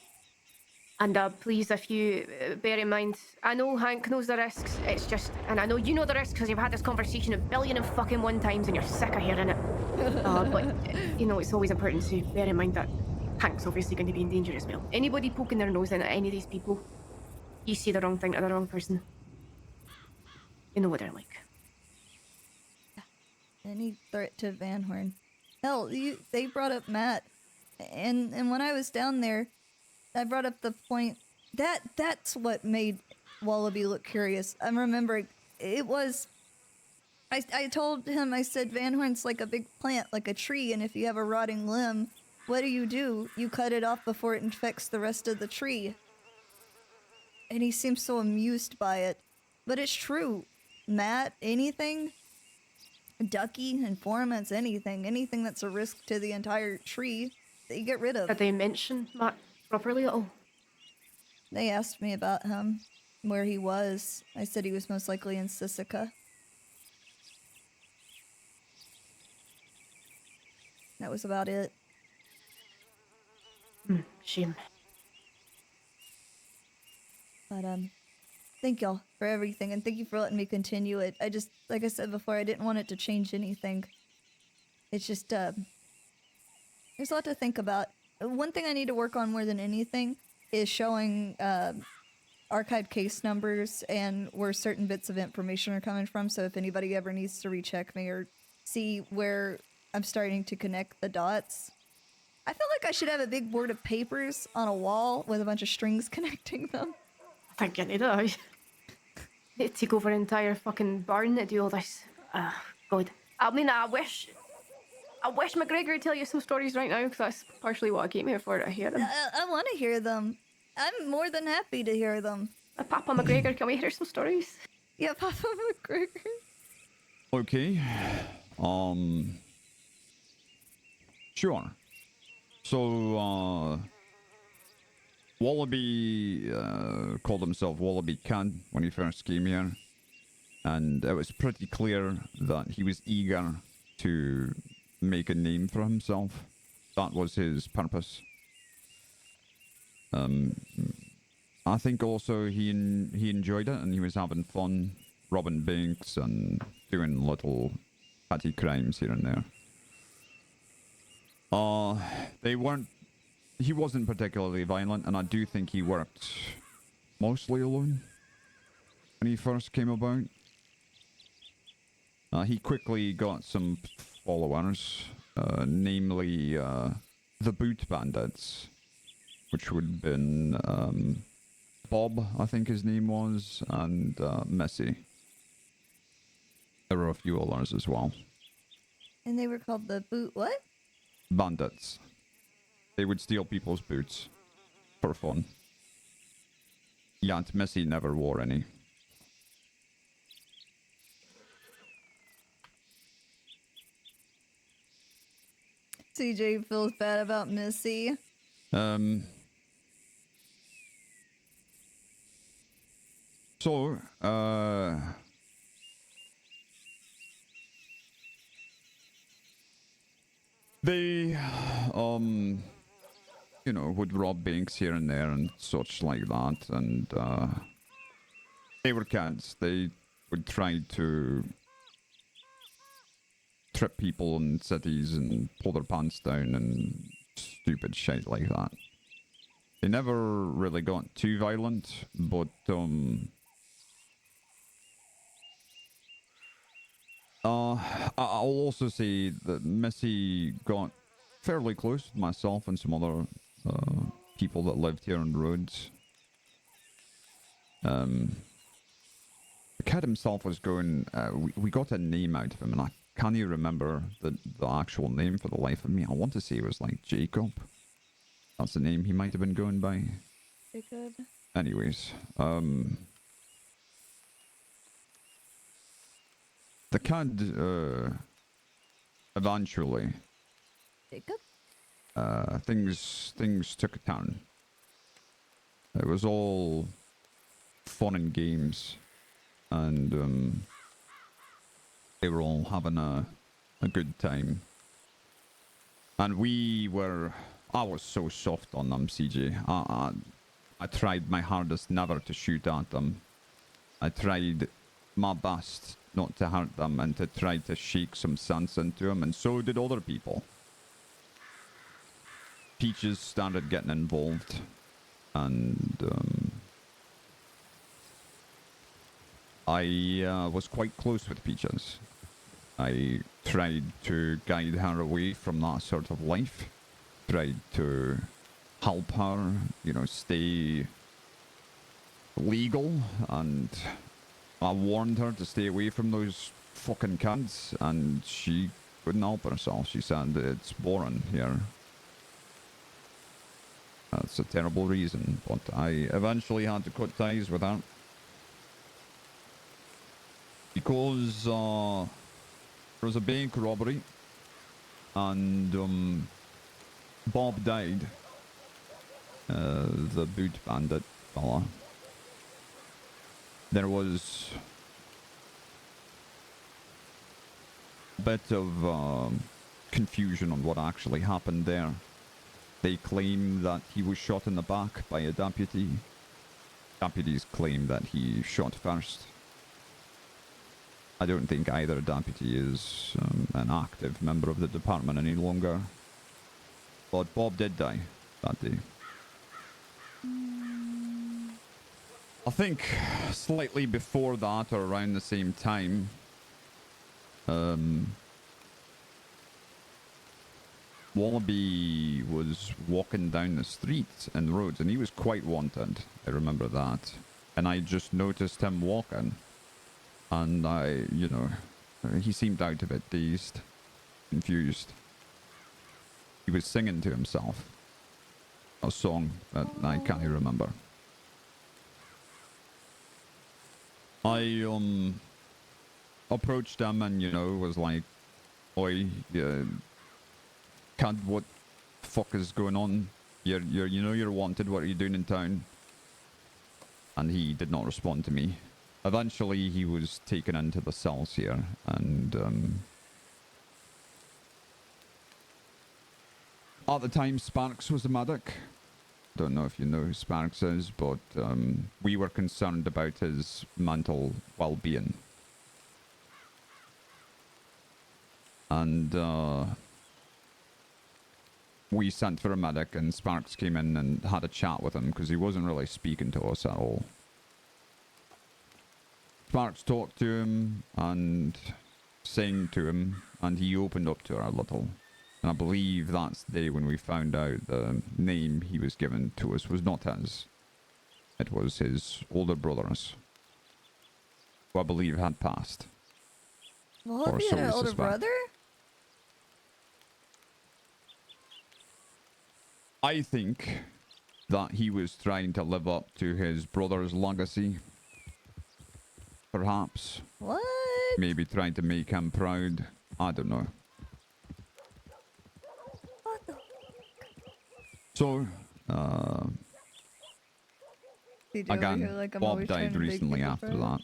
And please, if you bear in mind, I know Hank knows the risks, it's just, and I know you know the risks because you've had this conversation a billion and fucking one times and you're sick of hearing it. But, you know, it's always important to bear in mind that Hank's obviously going to be in danger as well. Anybody poking their nose in at any of these people, you say the wrong thing to the wrong person. You know what they're like. Any threat to Van Horn. Hell, they brought up Matt. And when I was down there, I brought up the point that's what made Wallaby look curious. I'm remembering it was I told him, I said, Van Horn's like a big plant, like a tree, and if you have a rotting limb, what do? You cut it off before it infects the rest of the tree. And he seems so amused by it. But it's true. Matt, anything, Ducky, informants, anything that's a risk to the entire tree, that you get rid of. Did they mention Matt properly at all? They asked me about him, where he was. I said he was most likely in Sisika. That was about it. Shame. But, thank y'all for everything, and thank you for letting me continue it. I just, like I said before, I didn't want it to change anything. It's just, there's a lot to think about. One thing I need to work on more than anything is showing, archived case numbers and where certain bits of information are coming from, so if anybody ever needs to recheck me or see where I'm starting to connect the dots. I feel like I should have a big board of papers on a wall with a bunch of strings connecting them. I think you need it. Need to take over an entire fucking barn to do all this. God. I mean, I wish McGregor would tell you some stories right now, because that's partially what I came here for, to hear them. I want to hear them. I'm more than happy to hear them. Papa McGregor, can we hear some stories? Yeah, Papa McGregor. Okay. Sure. So, Wallaby called himself Wallaby Kid when he first came here, and it was pretty clear that he was eager to make a name for himself. That was his purpose. I think also he enjoyed it, and he was having fun robbing banks and doing little petty crimes here and there. He wasn't particularly violent, and I do think he worked mostly alone when he first came about. He quickly got some followers, namely the boot bandits, which would have been Bob, I think his name was, and Missy. There were a few others as well. And they were called the boot what? Bandits. They would steal people's boots for fun. Yeah, and Missy never wore any. CJ feels bad about Missy. So, they, you know, would rob banks here and there and such like that, and, they were kids. They would try to trip people in cities and pull their pants down and stupid shit like that. They never really got too violent, but, I'll also say that Missy got fairly close with myself and some other people that lived here on the roads. The kid himself was going, we got a name out of him, and I can't even remember the actual name for the life of me. I want to say it was like Jacob. That's the name he might have been going by. Jacob. Anyways, the kid, eventually, Jacob? things took a turn. It was all fun and games, and they were all having a good time. And I was so soft on them, CJ. I tried my hardest never to shoot at them. I tried my best not to hurt them and to try to shake some sense into them, and so did other people. Peaches started getting involved, and I was quite close with Peaches. I tried to guide her away from that sort of life, tried to help her, you know, stay legal, and I warned her to stay away from those fucking kids, and she couldn't help herself. She said, it's boring here. That's a terrible reason, but I eventually had to cut ties with her. Because there was a bank robbery, and Bob died. The boot bandit fella. There was a bit of confusion on what actually happened there. They claim that he was shot in the back by a deputy. Deputies claim that he shot first. I don't think either deputy is an active member of the department any longer. But Bob did die that day. I think slightly before that, or around the same time, Wallaby was walking down the street and roads, and he was quite wanted. I remember that. And I just noticed him walking. And he seemed out of it, dazed, confused. He was singing to himself a song that I can't remember. I approached him and was like, "Oi, kid, what the fuck is going on? You're wanted. What are you doing in town?" And he did not respond to me. Eventually, he was taken into the cells here, and at the time, Sparks was the medic. Don't know if you know who Sparks is, but we were concerned about his mental well-being. And we sent for a medic, and Sparks came in and had a chat with him because he wasn't really speaking to us at all. Sparks talked to him and sang to him, and he opened up to her a little. And I believe that's the day when we found out the name he was given to us was not his. It was his older brother's, who I believe had passed. Well, Or if he so had an we older suspect. brother? I think that he was trying to live up to his brother's legacy. Perhaps. What? Maybe trying to make him proud. I don't know. What the? So, CJ over here, again, like, I'm Bob always trying died to make recently people after proud. that.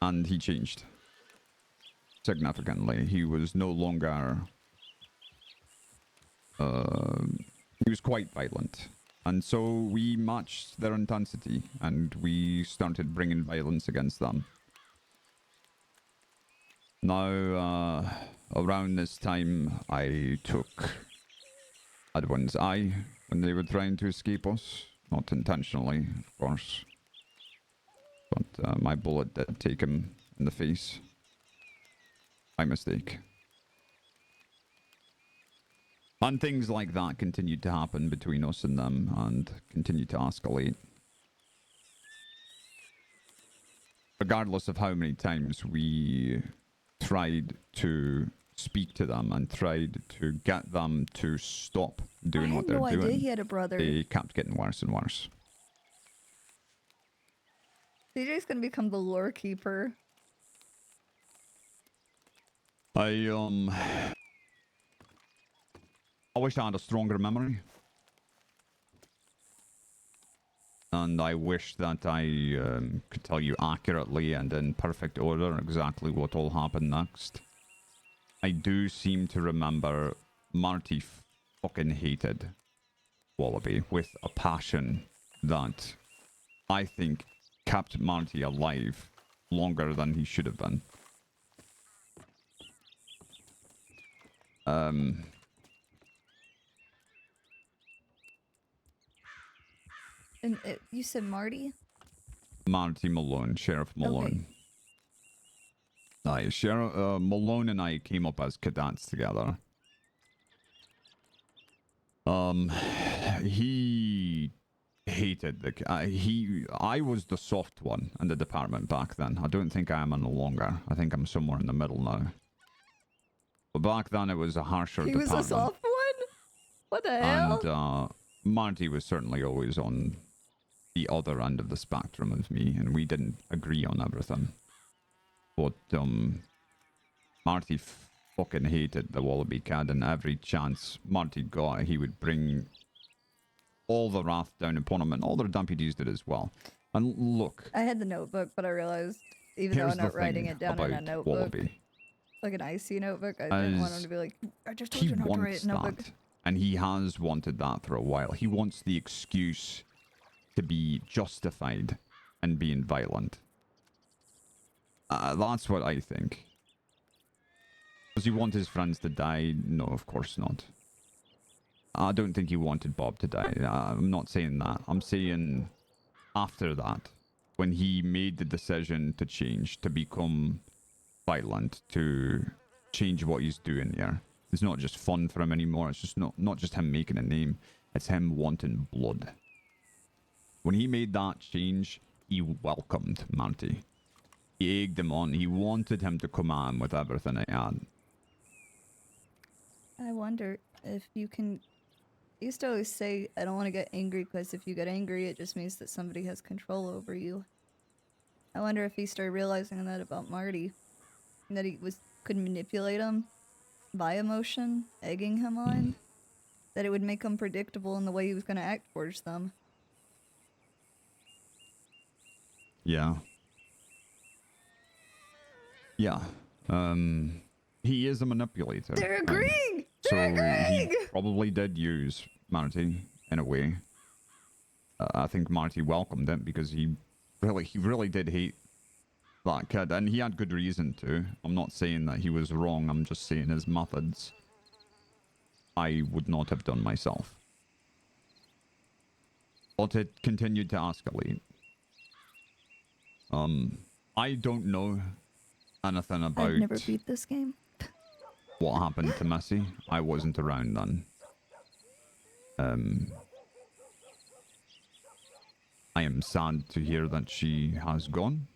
And he changed. Significantly. He was no longer... he was quite violent. And so we matched their intensity, and we started bringing violence against them. Now, around this time, I took Edwin's eye when they were trying to escape us. Not intentionally, of course. But my bullet did take him in the face. My mistake. And things like that continued to happen between us and them, and continued to escalate. Regardless of how many times we tried to speak to them and tried to get them to stop doing what they're I had no doing, idea he had a brother. they kept getting worse and worse. CJ's gonna become the lore keeper. I wish I had a stronger memory. And I wish that I could tell you accurately and in perfect order exactly what all happened next. I do seem to remember Marty fucking hated Wallaby with a passion that I think kept Marty alive longer than he should have been. And you said Marty? Marty Malone, Sheriff Malone. Aye, Sheriff Malone and I came up as cadets together. He hated the I was the soft one in the department back then. I don't think I am any longer. I think I'm somewhere in the middle now. But back then it was a harsher He department. was a soft one? What the hell? And Marty was certainly always on the other end of the spectrum of me, and we didn't agree on everything. But Marty fucking hated the Wallaby Kid, and every chance Marty got, he would bring all the wrath down upon him, and all their deputies did as well. And look, I had the notebook, but I realized even though here's I'm the not writing thing it down in a about notebook, Wallaby. like an icy notebook, I didn't want him to be like, I just told He you not to write wants a notebook. that, and he has wanted that for a while. He wants the excuse to be justified in being violent. That's what I think. Does he want his friends to die? No, of course not. I don't think he wanted Bob to die. I'm not saying that. I'm saying after that, when he made the decision to change, to become violent, to change what he's doing here. It's not just fun for him anymore. It's just not just him making a name. It's him wanting blood. When he made that change, he welcomed Monty. He egged him on. He wanted him to come at him with everything he had. I wonder if you can... I used to always say, I don't want to get angry, because if you get angry, it just means that somebody has control over you. I wonder if he started realizing that about Marty. And that he could manipulate him by emotion, egging him on. That it would make him predictable in the way he was going to act towards them. Yeah. Yeah. He is a manipulator. They're agreeing! So he probably did use Marty in a way. I think Marty welcomed it because he really did hate that kid, and he had good reason to. I'm not saying that he was wrong. I'm just saying his methods I would not have done myself. But it continued to escalate. I don't know anything about I've never beat this game. what happened to Missy. I wasn't around then. I am sad to hear that she has gone.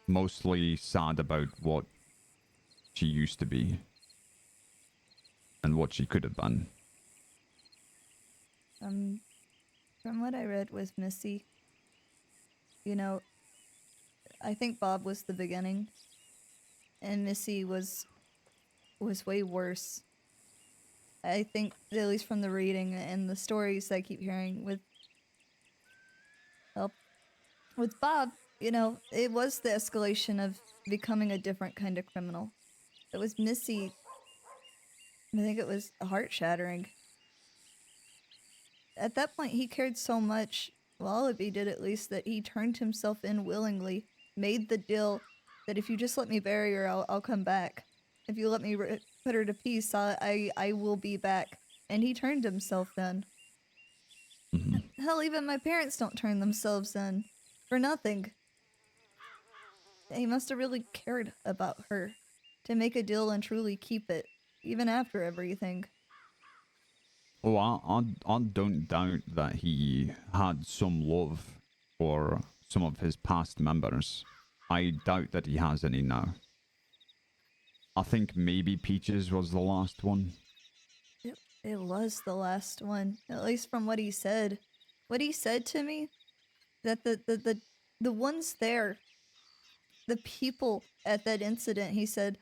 Mostly sad about what she used to be and what she could have been. From what I read with Missy, you know, I think Bob was the beginning, and Missy was way worse. I think, at least from the reading and the stories I keep hearing with Bob, you know, it was the escalation of becoming a different kind of criminal. It was Missy, I think it was heart-shattering. At that point, he cared so much, WildRP did at least, that he turned himself in willingly, made the deal that if you just let me bury her, I'll come back. If you let me put her to peace, I will be back. And he turned himself in. Hell, even my parents don't turn themselves in. For nothing. He must have really cared about her. To make a deal and truly keep it. Even after everything. Oh, I don't doubt that he had some love for some of his past members. I doubt that he has any now. I think maybe Peaches was the last one. It was the last one, at least from what he said. What he said to me, that the ones there, the people at that incident, he said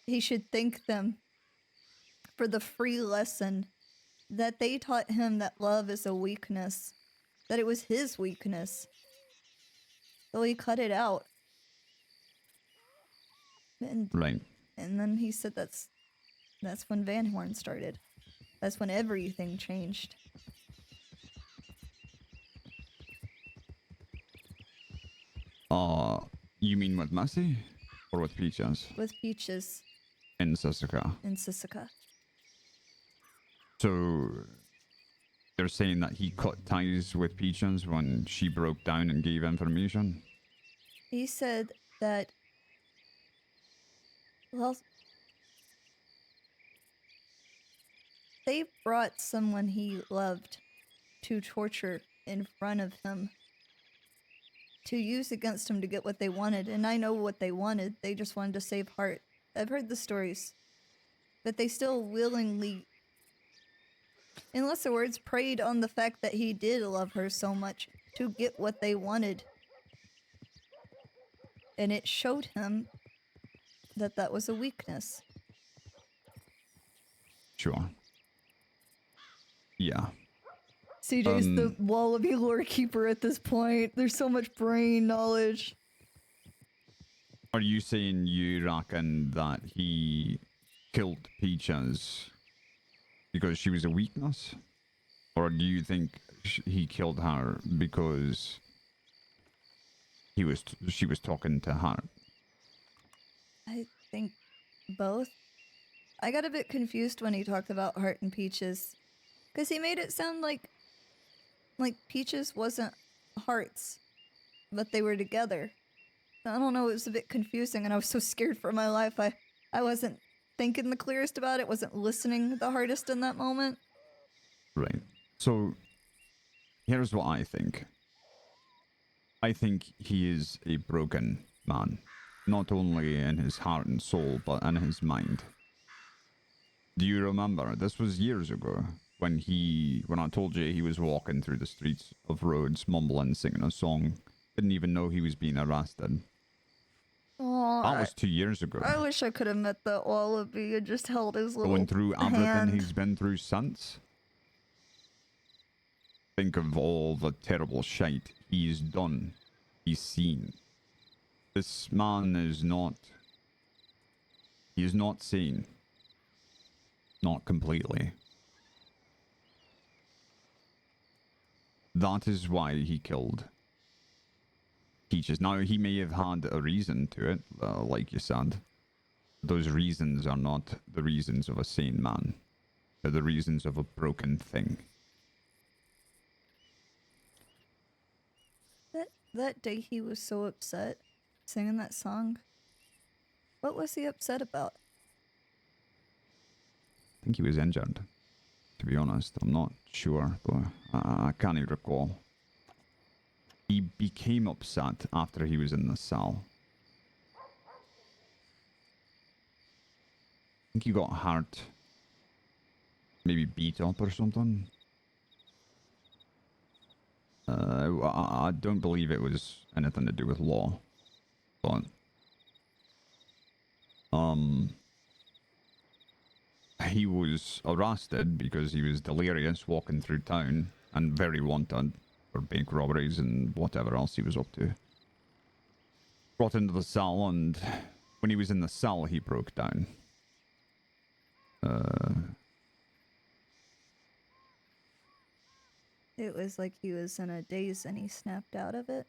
he should thank them for the free lesson that they taught him that love is a weakness, that it was his weakness. So he cut it out. Right. And then he said that's when Van Horn started. That's when everything changed. You mean with Missy? Or with Peaches? With Peaches. In Sisika. In Sisika. So, they're saying that he cut ties with Peaches when she broke down and gave information? He said that, well, they brought someone he loved to torture in front of him. To use against him to get what they wanted, and I know what they wanted. They just wanted to save Hart. I've heard the stories. But they still willingly, in lesser words, preyed on the fact that he did love her so much to get what they wanted. And it showed him that that was a weakness. Sure. Yeah. CJ's the WildRP lore keeper at this point. There's so much brain knowledge. Are you saying you reckon that he killed Peaches because she was a weakness? Or do you think he killed her because she was talking to her? I think both. I got a bit confused when he talked about Hart and Peaches. Because he made it sound like Peaches wasn't Hart's, but they were together. I don't know, it was a bit confusing, and I was so scared for my life. I wasn't thinking the clearest about it, wasn't listening the hardest in that moment. Right. So, here's what I think. I think he is a broken man. Not only in his heart and soul, but in his mind. Do you remember? This was years ago. When I told you he was walking through the streets of Rhodes, mumbling, singing a song. Didn't even know he was being arrested. Oh, That was 2 years ago. I wish I could have met that WildRP and just held his little Going through everything hand. he's been through since. Think of all the terrible shite he's done. He's seen. This man is not... He is not sane. Not completely. That is why he killed Peaches. Now, he may have had a reason to it, like you said. Those reasons are not the reasons of a sane man. They're the reasons of a broken thing. That day he was so upset singing that song. What was he upset about? I think he was injured, to be honest. I'm not sure, though. I can't even recall. He became upset after he was in the cell. I think he got hurt. Maybe beat up or something. I don't believe it was anything to do with law. But... he was arrested because he was delirious walking through town and very wanted for bank robberies and whatever else he was up to. Brought into the cell, and when he was in the cell, he broke down. It was like he was in a daze and he snapped out of it.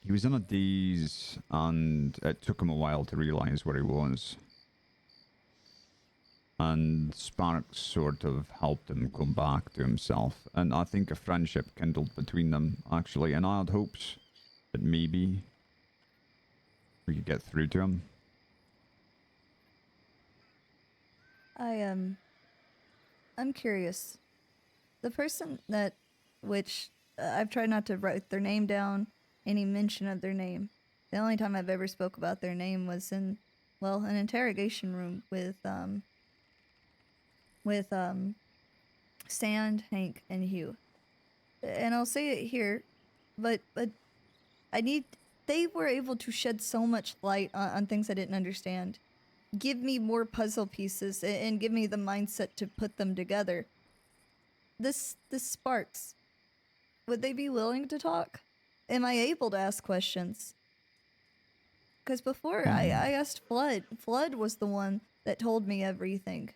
He was in a daze, and it took him a while to realize where he was. And Sparks sort of helped him come back to himself. And I think a friendship kindled between them, actually. And I had hopes that maybe we could get through to him. I'm curious. The person that, which I've tried not to write their name down, any mention of their name. The only time I've ever spoke about their name was in, well, an interrogation room with Sand, Hank, and Hugh. And I'll say it here, but they were able to shed so much light on things I didn't understand. Give me more puzzle pieces and give me the mindset to put them together. This Sparks, would they be willing to talk? Am I able to ask questions? Because before I asked Flood. Flood was the one that told me everything.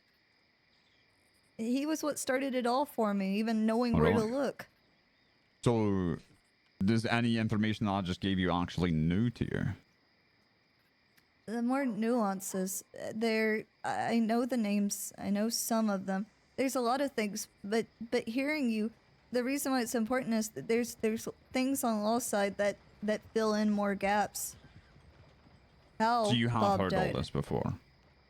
He was what started it all for me, even knowing where to look. So, does any information that I just gave you actually new to you? The more nuances, I know the names, I know some of them. There's a lot of things, but hearing you, the reason why it's important is that there's things on Law's side that fill in more gaps. How So you have Bob heard died. all this before?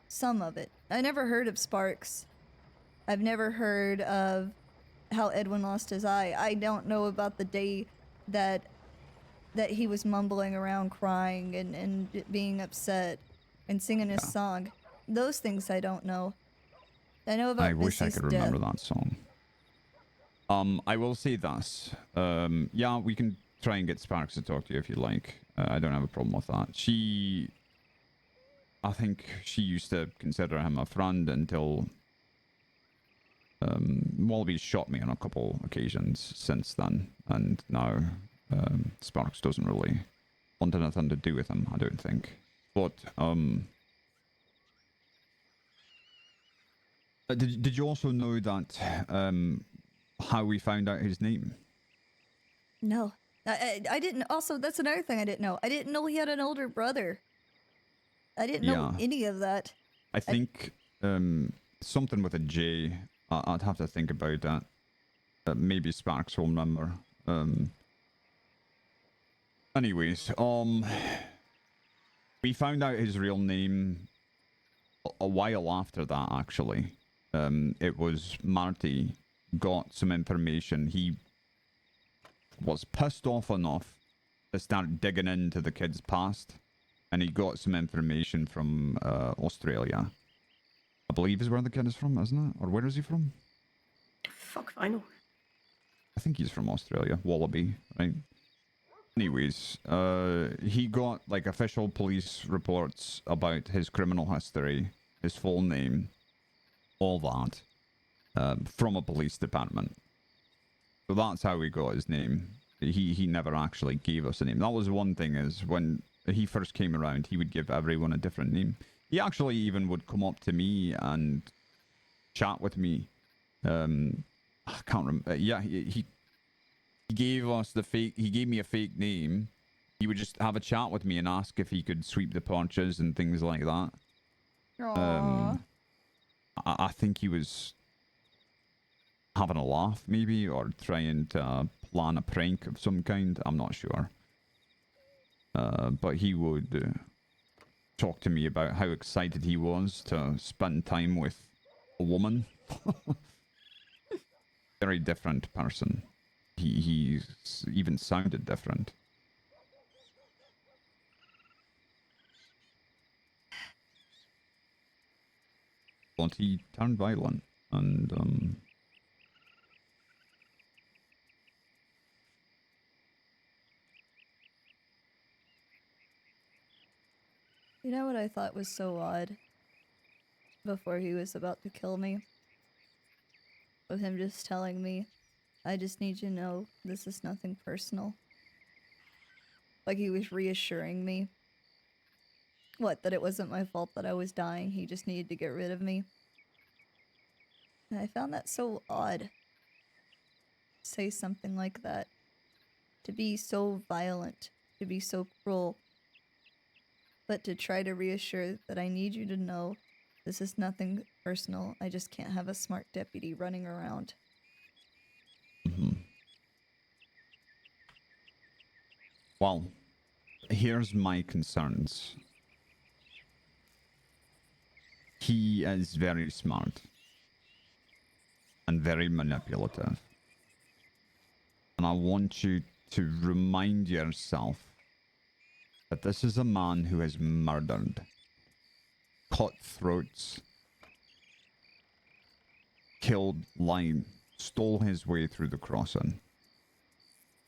Some of it. I never heard of Sparks. I've never heard of how Edwin lost his eye. I don't know about the day that he was mumbling around crying and being upset and singing his song. Those things I don't know. I know about I wish I Missy's could remember death. that song. I will say this. Yeah, we can try and get Sparks to talk to you if you like. I don't have a problem with that. I think she used to consider him a friend until Wallaby's shot me on a couple occasions since then, and now Sparks doesn't really want anything to do with him, I don't think. But did you also know that how we found out his name? No. I didn't. Also, that's another thing I didn't know. I didn't know he had an older brother. I didn't know any of that. I think something with a J. I'd have to think about that. Maybe Sparks will remember. Anyways, we found out his real name a while after that, actually. It was Marty got some information. He was pissed off enough to start digging into the kid's past, and he got some information from Australia. I believe is where the kid is from, isn't it? Or where is he from? Fuck, I know. I think he's from Australia. Wallaby, right? Anyways, he got like official police reports about his criminal history, his full name, all that, from a police department. So that's how we got his name. He never actually gave us a name. That was one thing, is when he first came around, he would give everyone a different name. He actually even would come up to me and chat with me. I can't remember. Yeah, he gave us the fake. He gave me a fake name. He would just have a chat with me and ask if he could sweep the porches and things like that. Aww. I think he was having a laugh, maybe, or trying to plan a prank of some kind. I'm not sure. But he would talked to me about how excited he was to spend time with a woman. Very different person. He's even sounded different. But he turned violent, and You know what I thought was so odd? Before he was about to kill me? With him just telling me, I just need you to know this is nothing personal. Like he was reassuring me. What, that it wasn't my fault that I was dying, he just needed to get rid of me. And I found that so odd. Say something like that. To be so violent, to be so cruel. But to try to reassure that I need you to know this is nothing personal, I just can't have a smart deputy running around. well, here's my concerns. He is very smart and very manipulative. And I want you to remind yourself that this is a man who has murdered, cut throats, killed Lime, stole his way through the crossing.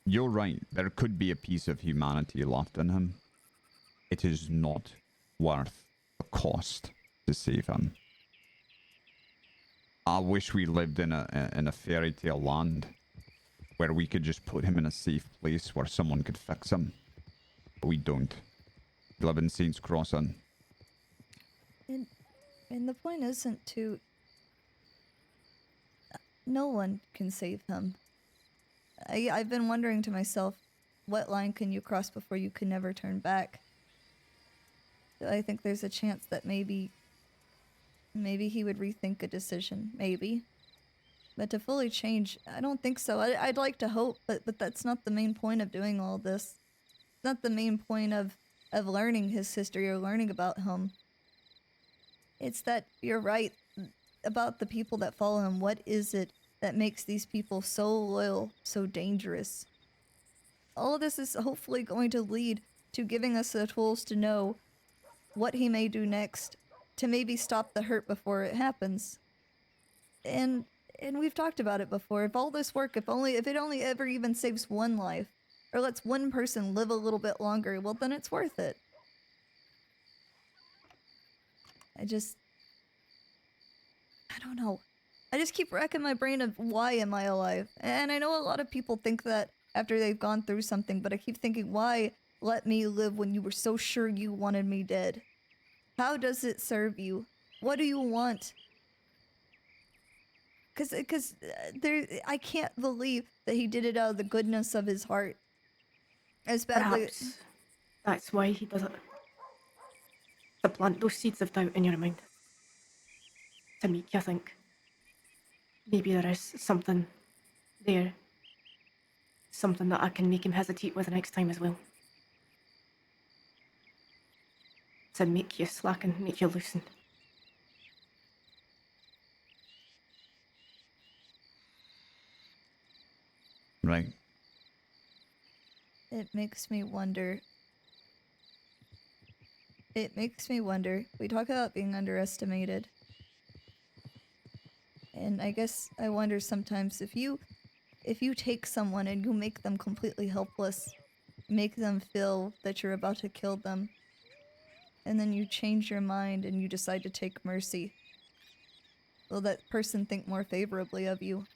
You're right, there could be a piece of humanity left in him. It is not worth the cost to save him. I wish we lived in a fairy tale land where we could just put him in a safe place where someone could fix him. But we don't. We live in Saints Crossing. And the point isn't to... No one can save him. I've been wondering to myself, what line can you cross before you can never turn back? I think there's a chance that maybe he would rethink a decision. Maybe. But to fully change, I don't think so. I'd like to hope, but that's not the main point of doing all this. It's not the main point of learning his history or learning about him. It's that you're right about the people that follow him. What is it that makes these people so loyal, so dangerous? All of this is hopefully going to lead to giving us the tools to know what he may do next, to maybe stop the hurt before it happens. And we've talked about it before. If all this work, if it only ever even saves one life, or lets one person live a little bit longer, well then it's worth it. I don't know. I just keep racking my brain of why am I alive? And I know a lot of people think that after they've gone through something, but I keep thinking, why let me live when you were so sure you wanted me dead? How does it serve you? What do you want? Because I can't believe that he did it out of the goodness of his heart. As badly... Perhaps that's why he does it. To plant those seeds of doubt in your mind. To make you think maybe there is something there. Something that I can make him hesitate with next time as well. To make you slacken, make you loosen. Right. It makes me wonder. We talk about being underestimated. And I guess I wonder sometimes if you take someone and you make them completely helpless, make them feel that you're about to kill them, and then you change your mind and you decide to take mercy, will that person think more favorably of you?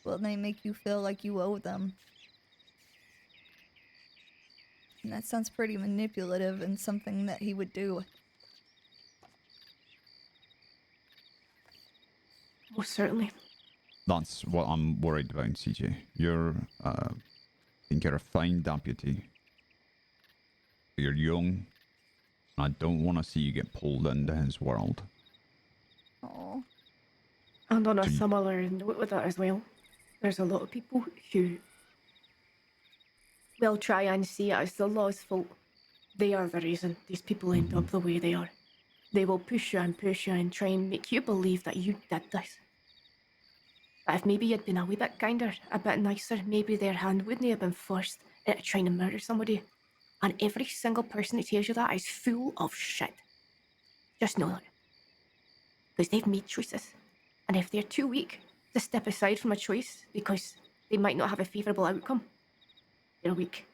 Will they make you feel like you owe them? And that sounds pretty manipulative and something that he would do. Most certainly. That's what I'm worried about, CJ. I think you're a fine deputy. You're young. I don't want to see you get pulled into his world. Oh. And on a similar note with that as well, there's a lot of people who will try and see it as the law's fault They are the reason these people end up the way they are. They will push you and try and make you believe that you did this. But if maybe you'd been a wee bit kinder, a bit nicer, maybe their hand wouldn't have been forced into trying to murder somebody. And every single person who tells you that is full of shit. Just know that. Because they've made choices. And if they're too weak to step aside from a choice because they might not have a favourable outcome, they're weak.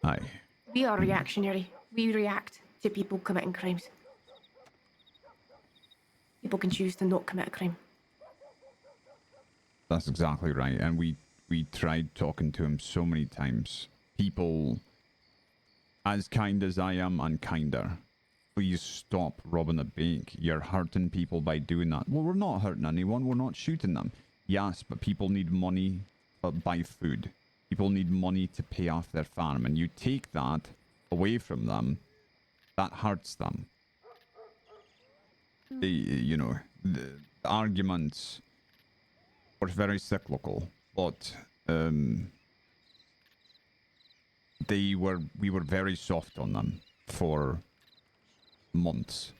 Aye. We are reactionary. We react to people committing crimes. People can choose to not commit a crime. That's exactly right. And we tried talking to him so many times. People as kind as I am and kinder. Please stop robbing a bank. You're hurting people by doing that. Well, we're not hurting anyone. We're not shooting them. Yes, but people need money to buy food. People need money to pay off their farm. And you take that away from them, that hurts them. You know, the arguments were very cyclical, but we were very soft on them for months.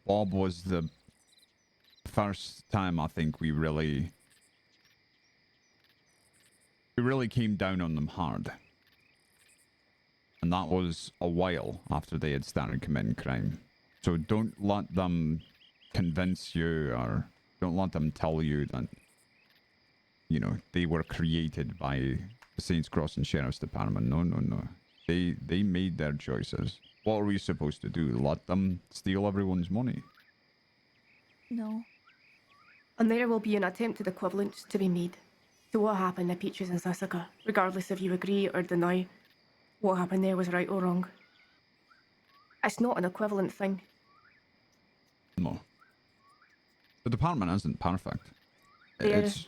Bob was the first time I think we really came down on them hard. And that was a while after they had started committing crime. So don't let them convince you, or don't let them tell you that, you know, they were created by the Saints Crossing Sheriff's Department. No, no, no. They made their choices. What are we supposed to do? Let them steal everyone's money? No. And there will be an attempted equivalence to be made to what happened to Peaches and Sisika, regardless if you agree or deny what happened there was right or wrong. It's not an equivalent thing. No. The department isn't perfect. It's...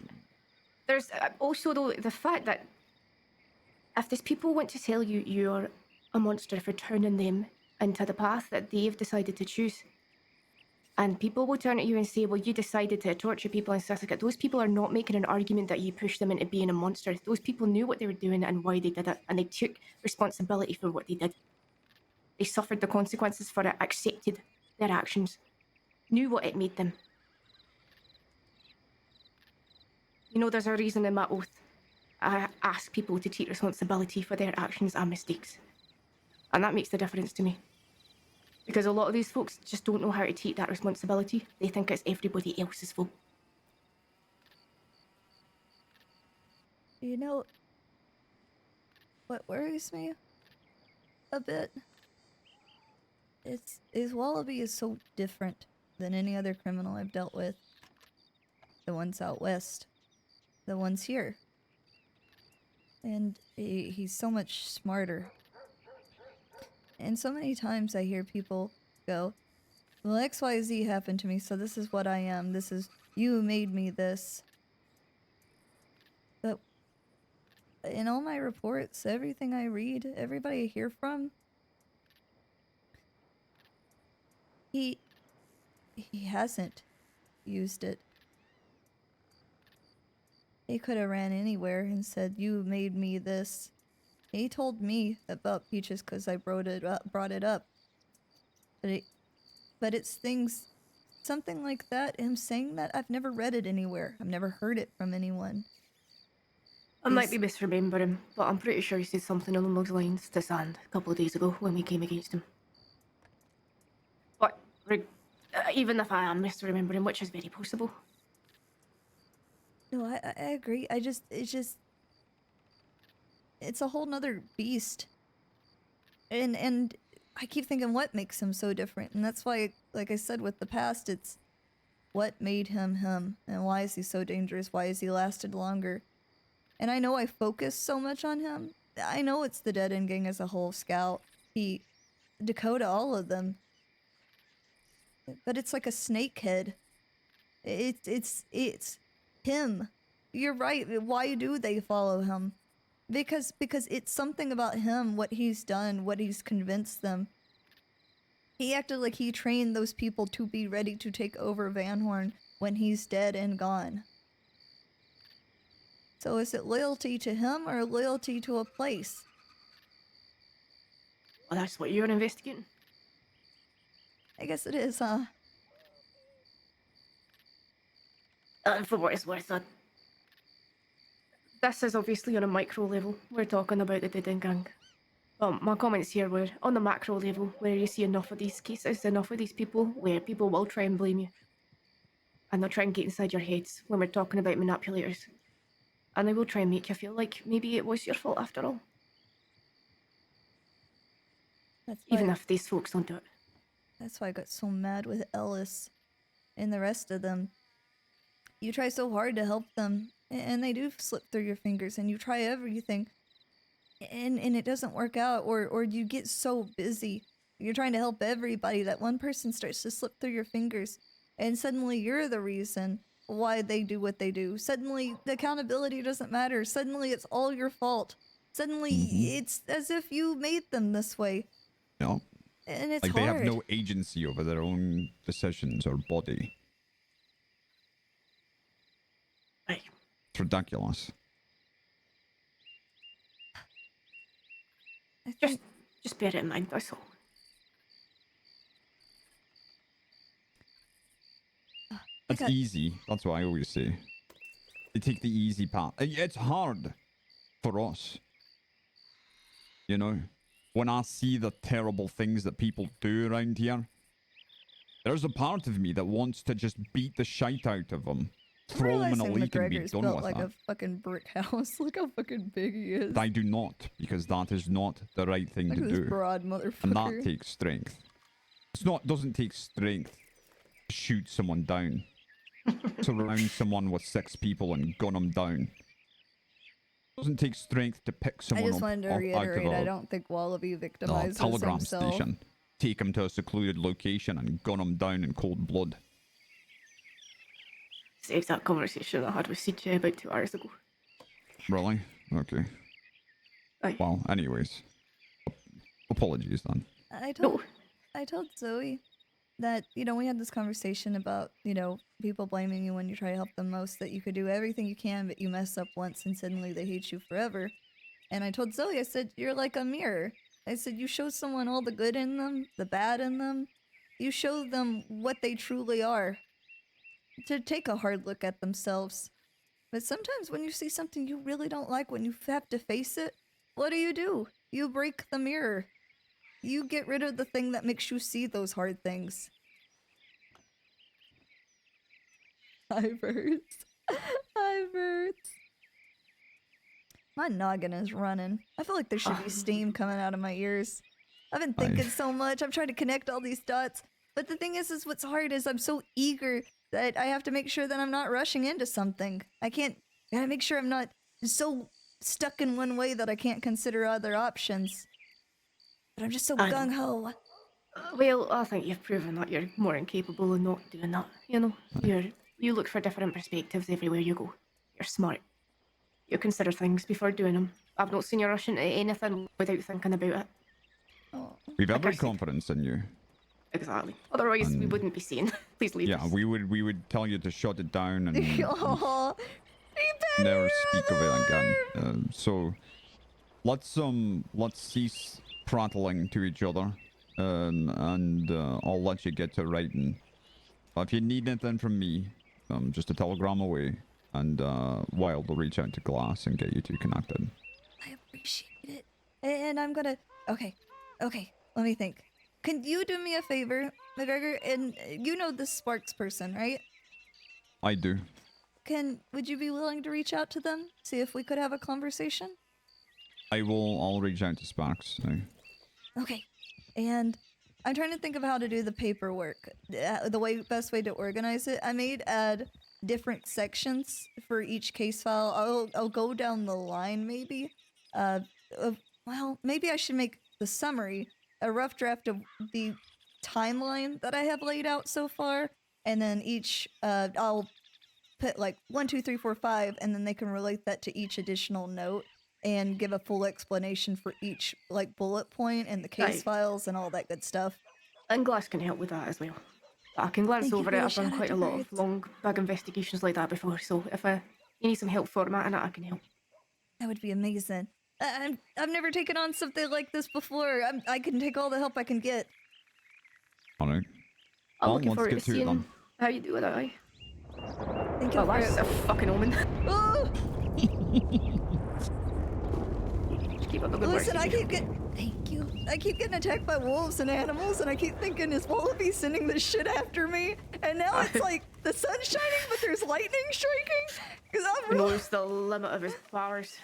There's also, though, the fact that if these people want to tell you you're a monster for turning them into the path that they've decided to choose, and people will turn at you and say, well, you decided to torture people in Sisika, those people are not making an argument that you pushed them into being a monster. Those people knew what they were doing and why they did it, and they took responsibility for what they did. They suffered the consequences for it, accepted their actions, knew what it made them. You know, there's a reason in my oath I ask people to take responsibility for their actions and mistakes. And that makes the difference to me. Because a lot of these folks just don't know how to take that responsibility. They think it's everybody else's fault. You know, what worries me a bit is Wallaby is so different than any other criminal I've dealt with. The ones out west, the ones here. And he's so much smarter. And so many times I hear people go, well, XYZ happened to me, so this is what I am. This is, you made me this. But in all my reports, everything I read, everybody I hear from, he hasn't used it. He could have ran anywhere and said, you made me this. He told me about Peaches because I brought it up. But it's things, something like that, him saying that, I've never read it anywhere. I've never heard it from anyone. I might be misremembering, but I'm pretty sure he said something along those lines to Sand a couple of days ago when we came against him. But even if I am misremembering, which is very possible. No, I agree. It's a whole nother beast. And I keep thinking what makes him so different. And that's why, like I said, with the past, it's what made him him. And why is he so dangerous? Why has he lasted longer? And I know I focus so much on him. I know it's the Dead End Gang as a whole, Scout, Pete, Dakota, all of them. But it's like a snakehead. It's him. You're right. Why do they follow him? Because it's something about him, what he's done, what he's convinced them. He acted like he trained those people to be ready to take over Van Horn when he's dead and gone. So is it loyalty to him or loyalty to a place? Well, that's what you're investigating. I guess it is, huh? And for what it's worth, this is obviously on a micro level. We're talking about the Didden Gang. My comments here were on the macro level, where you see enough of these cases, enough of these people, where people will try and blame you. And they'll try and get inside your heads when we're talking about manipulators. And they will try and make you feel like maybe it was your fault after all. Even if these folks don't do it. That's why I got so mad with Ellis and the rest of them. You try so hard to help them, and they do slip through your fingers, and you try everything, and it doesn't work out, or you get so busy. You're trying to help everybody that one person starts to slip through your fingers, and suddenly you're the reason why they do what they do. Suddenly the accountability doesn't matter. Suddenly it's all your fault. Suddenly it's as if you made them this way. No. And it's like hard. they have no agency over their own decisions or body. It's ridiculous. Just bear it in mind, that's all. It's easy. That's what I always say. They take the easy path. It's hard for us. You know, when I see the terrible things that people do around here, there's a part of me that wants to just beat the shite out of them. Throw them in a lake and be done built with like it. a fucking brick house. Look how fucking big he is. I do not, because that is not the right thing Look to at this do. broad motherfucker. And that takes strength. Doesn't take strength to shoot someone down. Surround someone with 6 people and gun them down. Doesn't take strength to pick I someone just up, wanted to out reiterate, of I a don't think Wallaby victimizes telegram himself. station. Take him to a secluded location and gun him down in cold blood. Saves that conversation I had with CJ about 2 hours ago. Really? Okay. Well, anyways. Apologies then. I told Zoe that, you know, we had this conversation about, you know, people blaming you when you try to help them most, that you could do everything you can, but you mess up once and suddenly they hate you forever. And I told Zoe, I said, you're like a mirror. I said, you show someone all the good in them, the bad in them. You show them what they truly are. To take a hard look at themselves. But sometimes when you see something you really don't like, when you have to face it, what do? You break the mirror. You get rid of the thing that makes you see those hard things. Hi, birds. Hi, birds. My noggin is running. I feel like there should be steam coming out of my ears. I've been thinking so much. I'm trying to connect all these dots. But the thing is what's hard is I'm so eager that I have to make sure that I'm not rushing into something. I gotta make sure I'm not so stuck in one way that I can't consider other options. But I'm just so gung-ho. Well, I think you've proven that you're more incapable of not doing that, you know? You look for different perspectives everywhere you go. You're smart. You consider things before doing them. I've not seen you rush into anything without thinking about it. We've every confidence in you. Exactly. Otherwise, we wouldn't be saying, please leave Yeah, us. we would tell you to shut it down and Aw, never speak of it again. So let's cease prattling to each other, and I'll let you get to writing. If you need anything from me, just a telegram away, and Wild will reach out to Glass and get you two connected. I appreciate it. And I'm gonna... Okay, let me think. Can you do me a favor, McGregor? And you know this Sparks person, right? I do. Would you be willing to reach out to them? See if we could have a conversation? I'll reach out to Sparks. Okay. And I'm trying to think of how to do the paperwork. Best way to organize it. I may add different sections for each case file. I'll go down the line maybe. Well, maybe I should make the summary a rough draft of the timeline that I have laid out so far, and then each I'll put like 1, 2, 3, 4, 5, and then they can relate that to each additional note and give a full explanation for each like bullet point and the case Right. files and all that good stuff. And Glass can help with that as well. I can glance Thank you over for it. the I've done shout-out quite to a lot Birds. of long, big investigations like that before, so if you need some help formatting it, I can help. That would be amazing. I've never taken on something like this before. I can take all the help I can get. Alright. I'm Well, looking let's forward to get to it seeing then. how you do it, aye. Thank you Oh, for that's a fucking omen. Oh! Keep up the good Listen, work, I CJ. keep getting. Thank you. I keep getting attacked by wolves and animals, and I keep thinking, is Wallaby sending this shit after me? And now it's like the sun's shining, but there's lightning striking. Because I'm He really. knows the limit of his powers.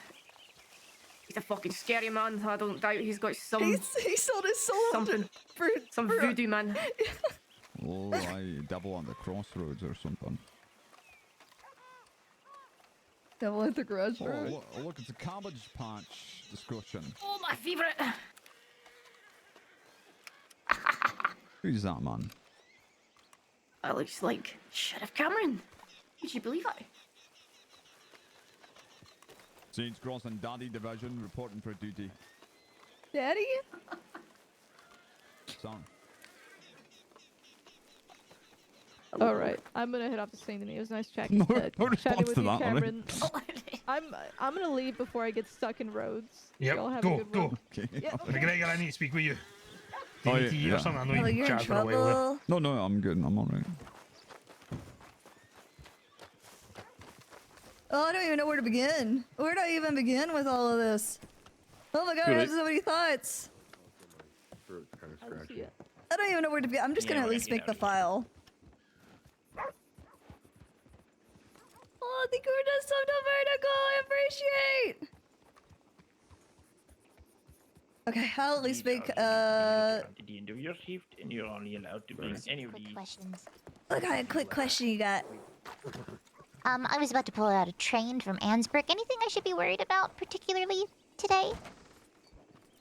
He's a fucking scary man. I don't doubt he's got some. He sold his soul something. Some for voodoo man. Oh, I double on the crossroads or something. Devil at the garage Oh, door. look, it's a cabbage patch discussion. Oh, my favourite. Who's that man? That looks like Sheriff Cameron. Would you believe it? Sage Cross and Daddy Division reporting for duty. Daddy? Son. All right, I'm gonna head off the scene. It was nice chatting, No chatting response with to you, that, Cameron. I'm gonna leave before I get stuck in roads. Yep, Y'all have go, a good go. one. Okay. Yeah. McGregor, I need to speak with you. Do Oh, you need to eat or something? I know you've been chatting for a while there. No, I'm good. I'm alright. Oh, I don't even know where to begin. Where do I even begin with all of this? Oh my god, I have so many thoughts. I don't even know where to begin. I'm just gonna at least make the file. Oh, the Gorda's so vertical. I appreciate. Okay, I'll at least make At the end of your shift, and you're only allowed to bring any of these. Questions. What kind of quick question you got? I was about to pull out a train from Ansbrook. Anything I should be worried about particularly today?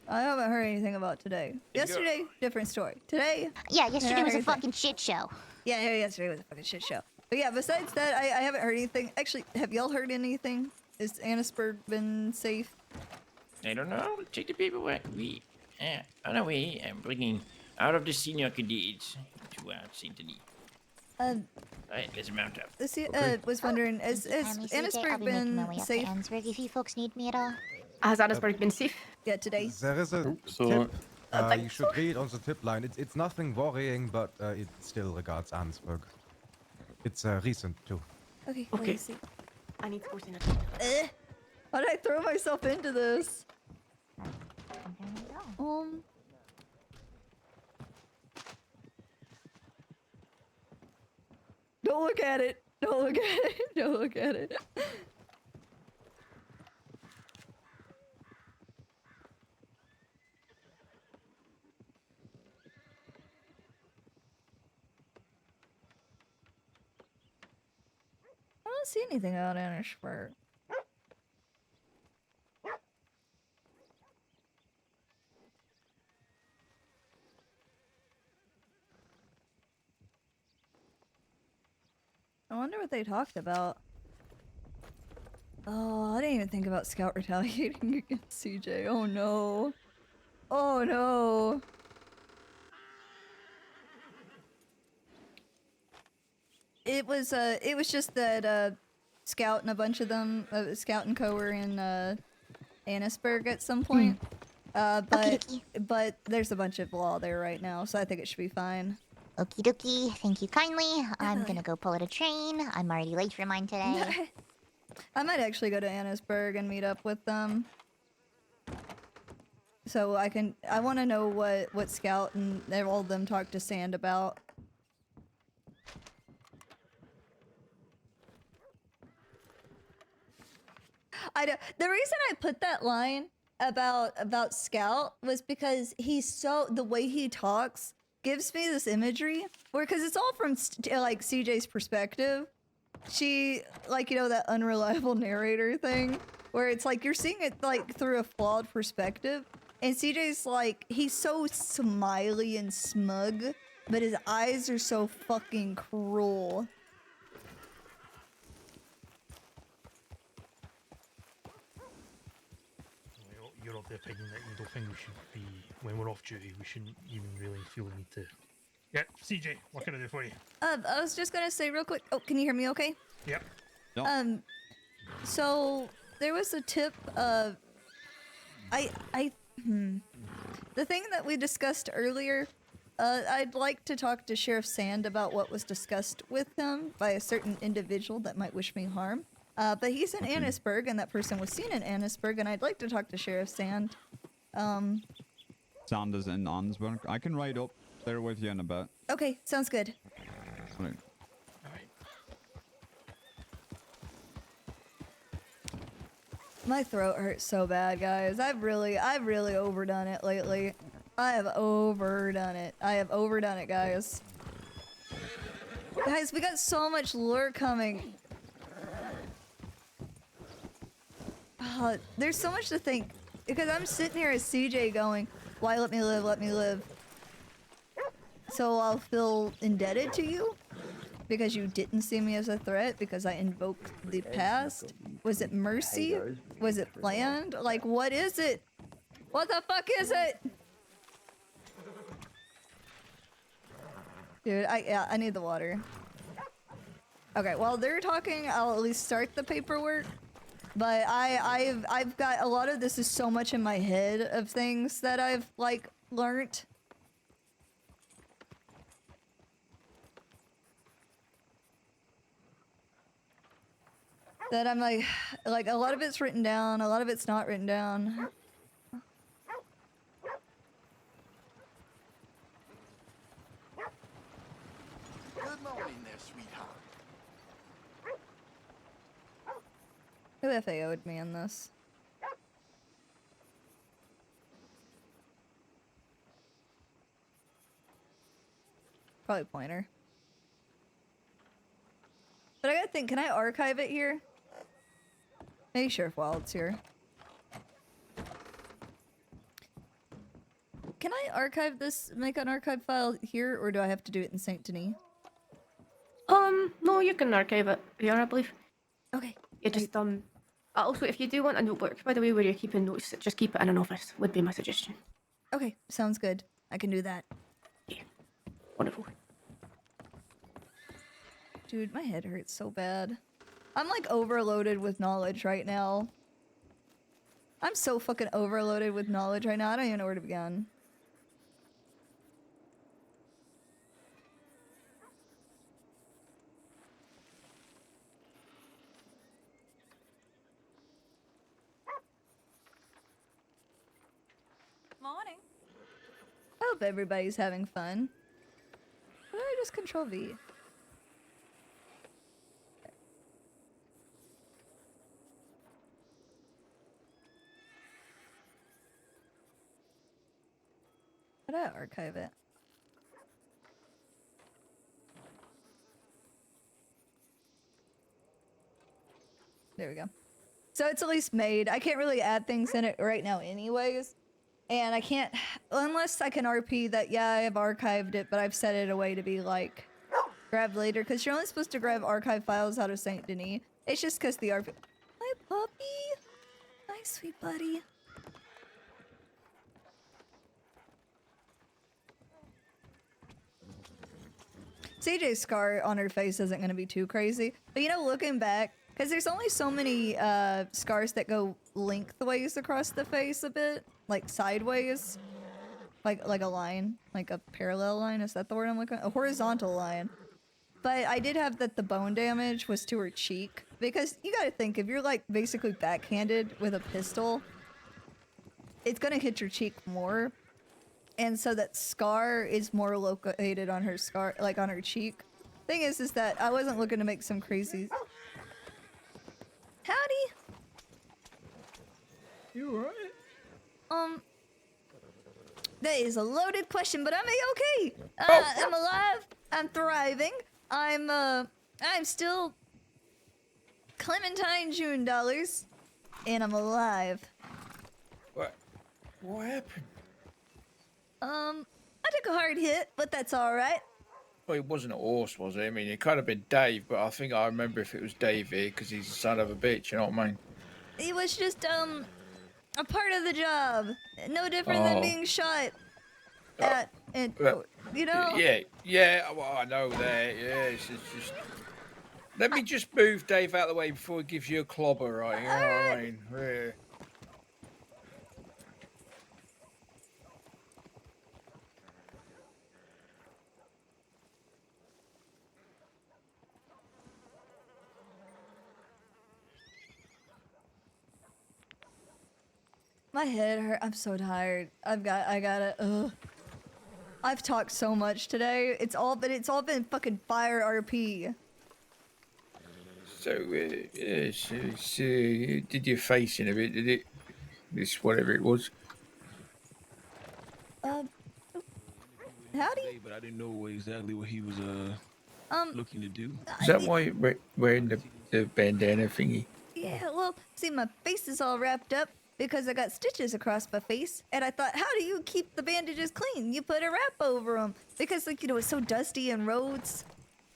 I haven't heard anything about today. Yesterday, different story. Today? Yeah, yesterday was a everything. fucking shit show. Yeah, yesterday was a fucking shit show. But yeah, besides that, I haven't heard anything. Actually, have y'all heard anything? Is Annisburg been safe? I don't know. Check the paperwork. We, on our way, I'm bringing out of the senior cadets to St. Denis. Alright, let's mount up. Was wondering, has Kindly, CJ, I'll Annisburg be making my been way up to safe? Ansbrook if you folks need me at all. Has Annisburg been safe? Yeah, today. There is a So, tip. You should read on the tip line. It's nothing worrying, but it still regards Ansburg. It's recent too. Okay, Okay. let's see. I need to go see How did I throw myself into this? Don't look at it. Don't look at it. Don't look at it. I don't see anything out in Ashford. I wonder what they talked about. Oh, I didn't even think about Scout retaliating against CJ. Oh no. Oh no. It was just that Scout and a bunch of them, Scout and Co were in Annisburg at some point. But there's a bunch of law there right now, so I think it should be fine. Okie dokie, thank you kindly. I'm gonna go pull at a train. I'm already late for mine today. I might actually go to Annisburg and meet up with them. So I want to know what Scout and all of them talk to Sand about. The reason I put that line about Scout was because the way he talks gives me this imagery where, because it's all from like CJ's perspective. She, like, you know, that unreliable narrator thing where it's like you're seeing it like through a flawed perspective, and CJ's like, he's so smiley and smug, but his eyes are so fucking cruel. You're of the opinion that you don't think we should be, when we're off duty, we shouldn't even really feel the need to. Yeah, CJ, what can I do for you? I was just gonna say real quick. Oh, can you hear me okay? Yep. So there was a tip. The thing that we discussed earlier. I'd like to talk to Sheriff Sand about what was discussed with him by a certain individual that might wish me harm. But he's in Annisburg, and that person was seen in Annisburg, and I'd like to talk to Sheriff Sand. Sand is in Annesburg. I can ride up there with you in a bit. Okay, sounds good. Right. My throat hurts so bad, guys. I've really overdone it lately. I have overdone it. Guys. Guys, we got so much lore coming. There's so much to think. Because I'm sitting here as CJ going, why let me live, let me live. So I'll feel indebted to you? Because you didn't see me as a threat? Because I invoked the past? Was it mercy? Was it planned? Like, what is it? What the fuck is it? Dude, I need the water. Okay, while they're talking, I'll at least start the paperwork. But I've got a lot of this is so much in my head of things that I've like learned. That I'm like a lot of it's written down, a lot of it's not written down. Good morning there, sweetheart. Who FAO'd me on this? Probably Pointer. But I gotta think, can I archive it here? Maybe Sheriff Wild's here. Can I archive this, make an archive file here, or do I have to do it in Saint Denis? No, you can archive it here, I believe. Okay. You just, also, if you do want a notebook, by the way, where you're keeping notes, just keep it in an office, would be my suggestion. Okay, sounds good. I can do that. Yeah. Wonderful. Dude, my head hurts so bad. I'm like overloaded with knowledge right now. I'm so fucking overloaded with knowledge right now, I don't even know where to begin. Morning. I hope everybody's having fun. Why don't I just control V? How do I archive it? There we go. So it's at least made. I can't really add things in it right now anyways. And I can't, unless I can RP that, yeah, I have archived it, but I've set it away to be like, grabbed later. Because you're only supposed to grab archive files out of Saint Denis. It's just because the RP. Hi, puppy. Hi, sweet buddy. CJ's scar on her face isn't going to be too crazy. But you know, looking back, because there's only so many scars that go lengthways across the face a bit. Like sideways. Like a line. Like a parallel line. Is that the word I'm looking at? A horizontal line. But I did have that the bone damage was to her cheek. Because you gotta think, if you're like basically backhanded with a pistol, it's gonna hit your cheek more. And so that scar is more located on her scar, like on her cheek. Thing is that I wasn't looking to make some crazy... Howdy! You alright? That is a loaded question, but I'm okay. I'm alive. I'm thriving. I'm still Clementine June dollars, and I'm alive. What happened? I took a hard hit, but that's all right. Well, he wasn't a horse, was he? I mean, it could have been Dave, but I think I remember if it was Dave here, because he's the son of a bitch, you know what I mean? It was just a part of the job. No different than being shot at, and you know. Yeah. Well, I know that. Yeah, it's just. Let me just move Dave out of the way before he gives you a clobber, right? You know what I mean? Yeah. My head hurt. I'm so tired. I gotta. Ugh. I've talked so much today. It's all been fucking fire RP. So, did your face in a bit? Did it? This whatever it was. Howdy. But I didn't know exactly what he was looking to do. Is that why you're wearing the bandana thingy? Yeah, well, see, my face is all wrapped up because I got stitches across my face, and I thought, how do you keep the bandages clean? You put a wrap over them because, like, you know, it's so dusty in roads.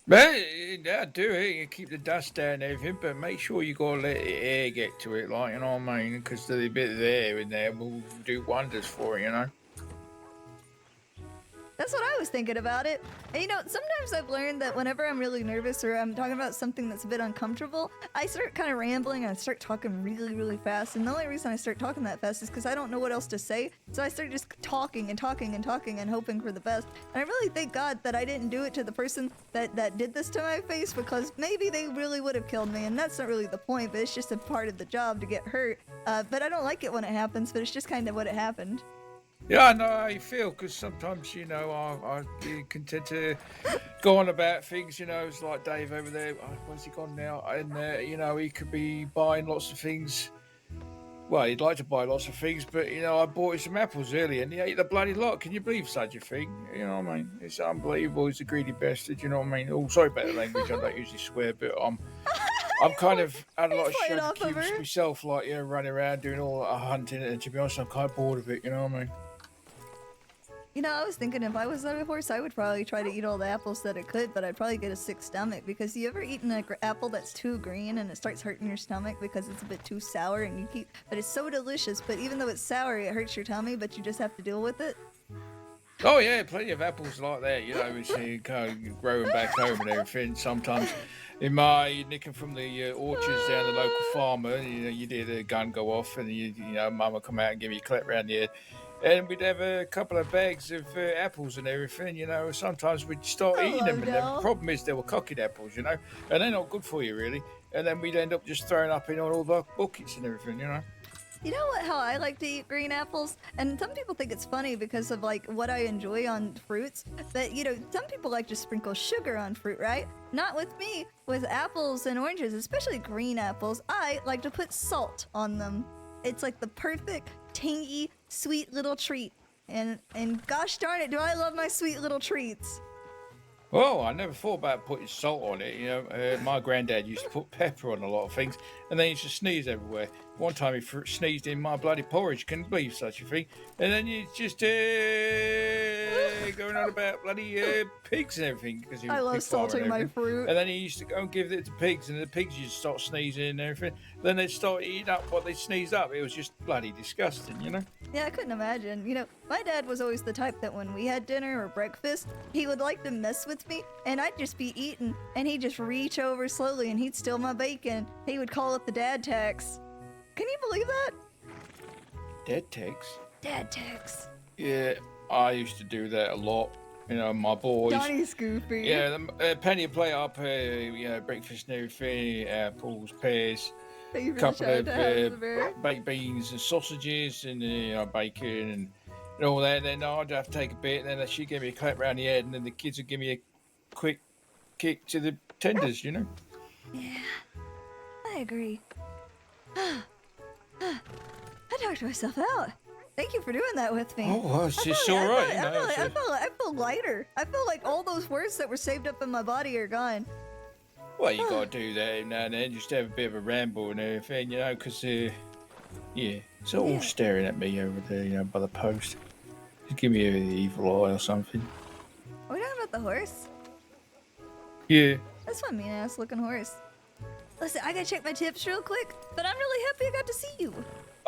Well, yeah, do it. You keep the dust down and everything, but make sure you gotta let the air get to it, like, you know what I mean? Because the bit of air in there will do wonders for it, you know? That's what I was thinking about it. And you know, sometimes I've learned that whenever I'm really nervous or I'm talking about something that's a bit uncomfortable, I start kind of rambling and I start talking really, really fast. And the only reason I start talking that fast is because I don't know what else to say. So I start just talking and talking and talking and hoping for the best. And I really thank God that I didn't do it to the person that did this to my face, because maybe they really would have killed me. And that's not really the point, but it's just a part of the job to get hurt. But I don't like it when it happens, but it's just kind of what it happened. Yeah, I know how you feel, because sometimes, you know, I tend to go on about things, you know, it's like Dave over there, where's he gone now? And, you know, he could be buying lots of things. Well, he'd like to buy lots of things, but, you know, I bought him some apples earlier and he ate the bloody lot. Can you believe such a thing? You know what I mean? It's unbelievable. He's a greedy bastard, you know what I mean? Oh, sorry about the language, I don't usually swear, but I'm kind of had a lot of sugar cubes myself, like, you know, running around doing all that hunting, and to be honest, I'm kind of bored of it, you know what I mean? You know, I was thinking if I was a horse, I would probably try to eat all the apples that I could, but I'd probably get a sick stomach, because you ever eaten an apple that's too green and it starts hurting your stomach because it's a bit too sour and you keep, but it's so delicious, but even though it's sour, it hurts your tummy, but you just have to deal with it? Oh yeah, plenty of apples like that, you know, which you kind of growing back home and everything. Sometimes in my nicking from the orchards down the local farmer, you know, you did a gun go off and you know, mum would come out and give you a clap round the head. And we'd have a couple of bags of apples and everything, you know. Sometimes we'd start eating them, and the problem is they were cocking apples, you know, and they're not good for you, really. And then we'd end up just throwing up in all the buckets and everything, you know. You know what? How I like to eat green apples, and some people think it's funny because of like what I enjoy on fruits. But you know, some people like to sprinkle sugar on fruit, right? Not with me. With apples and oranges, especially green apples, I like to put salt on them. It's like the perfect, tangy, sweet little treat. And gosh darn it, do I love my sweet little treats. Well, I never thought about putting salt on it. You know, my granddad used to put pepper on a lot of things, and then he used to sneeze everywhere. One time he sneezed in my bloody porridge. Couldn't believe such a thing. And then you just going on about bloody pigs and everything, because he was I a love pig farmer salting and my everything. fruit. And then he used to go and give it to pigs, and the pigs used to start sneezing and everything. Then they'd start eating up what they sneezed up. It was just bloody disgusting, you know. Yeah, I couldn't imagine. You know, my dad was always the type that when we had dinner or breakfast, he would like to mess with me, and I'd just be eating, and he'd just reach over slowly, and he'd steal my bacon. He would call it the dad tax. Can you believe that? Dad tax? Dad tax. Yeah, I used to do that a lot. You know, my boys. Johnny's goofy. Yeah, plenty of plate up, you know, breakfast and everything, apples, pears, a couple of baked beans and sausages and, you know, bacon and all that. Then I'd have to take a bit, and then she'd give me a clap round the head, and then the kids would give me a quick kick to the tenders, you know? Yeah, I agree. I talked myself out. Thank you for doing that with me. Oh, well, it's just all right. I feel lighter. I feel like all those words that were saved up in my body are gone. Well, you gotta do that now and then, just have a bit of a ramble and everything, you know, because, yeah, it's all staring at me over there, you know, by the post. Just give me an evil eye or something. Are we talking about the horse? Yeah. That's one mean-ass looking horse. Listen, I gotta check my tips real quick, but I'm really happy I got to see you.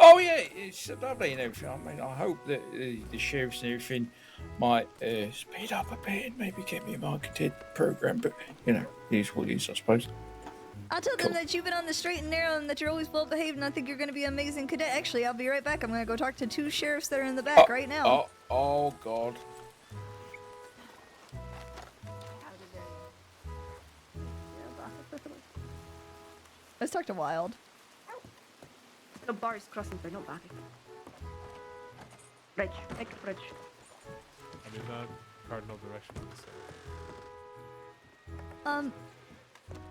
Oh, yeah, it's lovely and everything. I mean, I hope that the sheriffs and everything might speed up a bit and maybe get me a marketed program, but, you know, it is what it is, I suppose. I'll tell them that you've been on the straight and narrow and that you're always well behaved, and I think you're going to be an amazing cadet. Actually, I'll be right back. I'm going to go talk to 2 sheriffs that are in the back right now. Oh, God. Let's talk to Wild. The bar is crossing through, not back. Bridge, big bridge. I'm in that cardinal direction.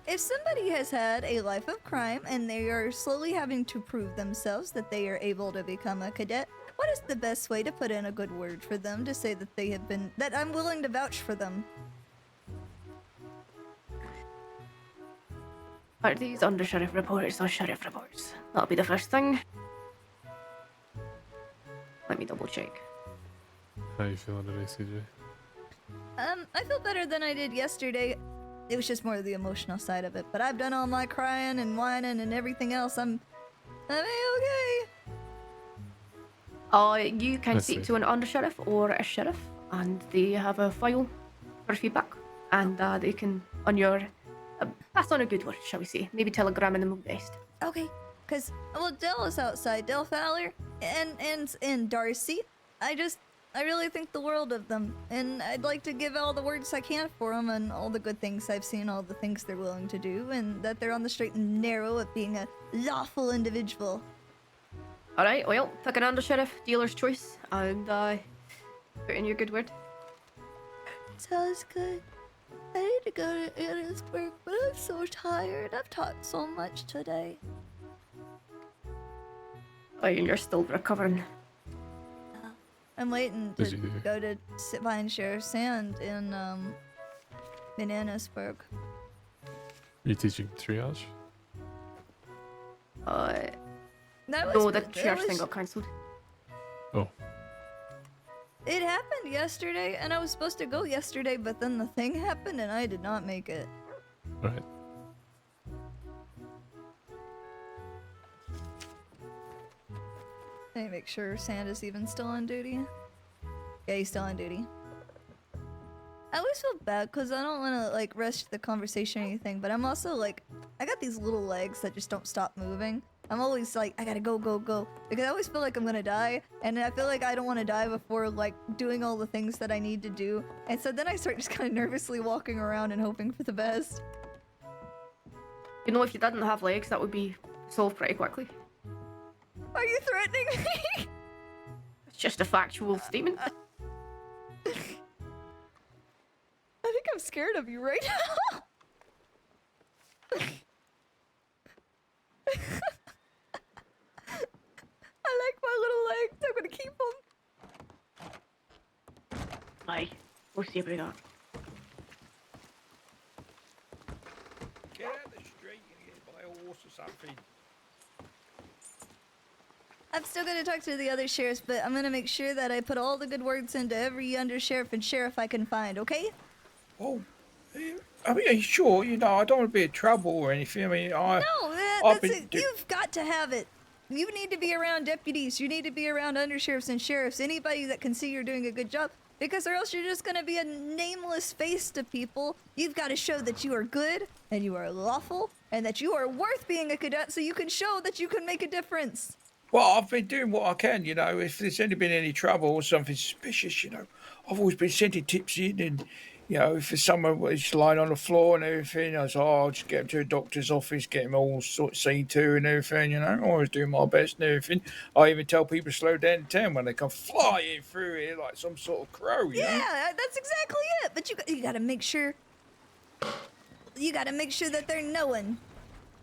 If somebody has had a life of crime and they are slowly having to prove themselves that they are able to become a cadet, what is the best way to put in a good word for them to say that they have been, that I'm willing to vouch for them? Are these under sheriff reports or sheriff reports? That'll be the first thing. Let me double check. How you feeling today, CJ? I feel better than I did yesterday. It was just more of the emotional side of it, but I've done all my crying and whining and everything else. I'm okay. You can speak to an undersheriff or a sheriff, and they have a file for feedback, and they can, on your, pass on a good word, shall we say. Maybe telegram in the mood best. Okay, because, well, Dell is outside. Dell Fowler and Darcy. I really think the world of them, and I'd like to give all the words I can for them and all the good things I've seen, all the things they're willing to do, and that they're on the straight and narrow of being a lawful individual. Alright, well, pick an undersheriff, dealer's choice, and put in your good word. Sounds good. I need to go to Annisburg, but I'm so tired. I've taught so much today. Oh, and you're still recovering. I'm waiting to go to find Sheriff Sand in Annisburg. Are you teaching triage? No, the triage thing got cancelled. Oh. It happened yesterday, and I was supposed to go yesterday, but then the thing happened, and I did not make it. Right. Let me make sure Sand is even still on duty. Yeah, he's still on duty. I always feel bad because I don't want to like rush the conversation or anything, but I'm also like, I got these little legs that just don't stop moving. I'm always like, I gotta go, because I always feel like I'm gonna die, and I feel like I don't want to die before like doing all the things that I need to do, and so then I start just kind of nervously walking around and hoping for the best. You know, if you didn't have legs, that would be solved pretty quickly. Are you threatening me? It's just a factual statement. I think I'm scared of you right now. I like my little legs. I'm gonna keep them. Aye, we'll see about that. Get out the street and get by a horse or something. I'm still gonna talk to the other sheriffs, but I'm gonna make sure that I put all the good words into every undersheriff and sheriff I can find, okay? Oh, I mean, sure, you know, I don't want to be in trouble or anything. I mean, You've got to have it. You need to be around deputies. You need to be around undersheriffs and sheriffs. Anybody that can see you're doing a good job. Because or else you're just going to be a nameless face to people. You've got to show that you are good and you are lawful and that you are worth being a cadet so you can show that you can make a difference. Well, I've been doing what I can, you know. If there's been any trouble or something suspicious, you know, I've always been sending tips in and, you know, if there's someone is lying on the floor and everything, I was I'll just get them to a doctor's office, get them all sort of seen to and everything, you know. I always do my best and everything. I even tell people to slow down in town when they come flying through here like some sort of crow, you know? Yeah, that's exactly it. But you got to make sure. You got to make sure that they're knowing.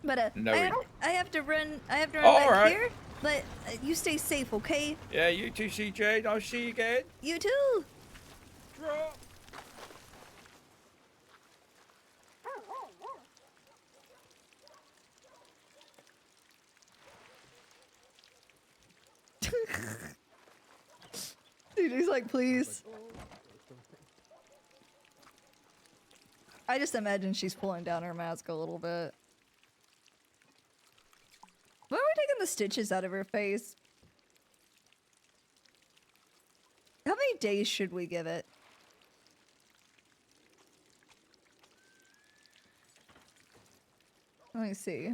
But I have to run. I have to run back here. But you stay safe, okay? Yeah, you too, CJ. I'll see you again. You too. Drop. CJ's like, please. I just imagine she's pulling down her mask a little bit. Why are we taking the stitches out of her face? How many days should we give it? Let me see.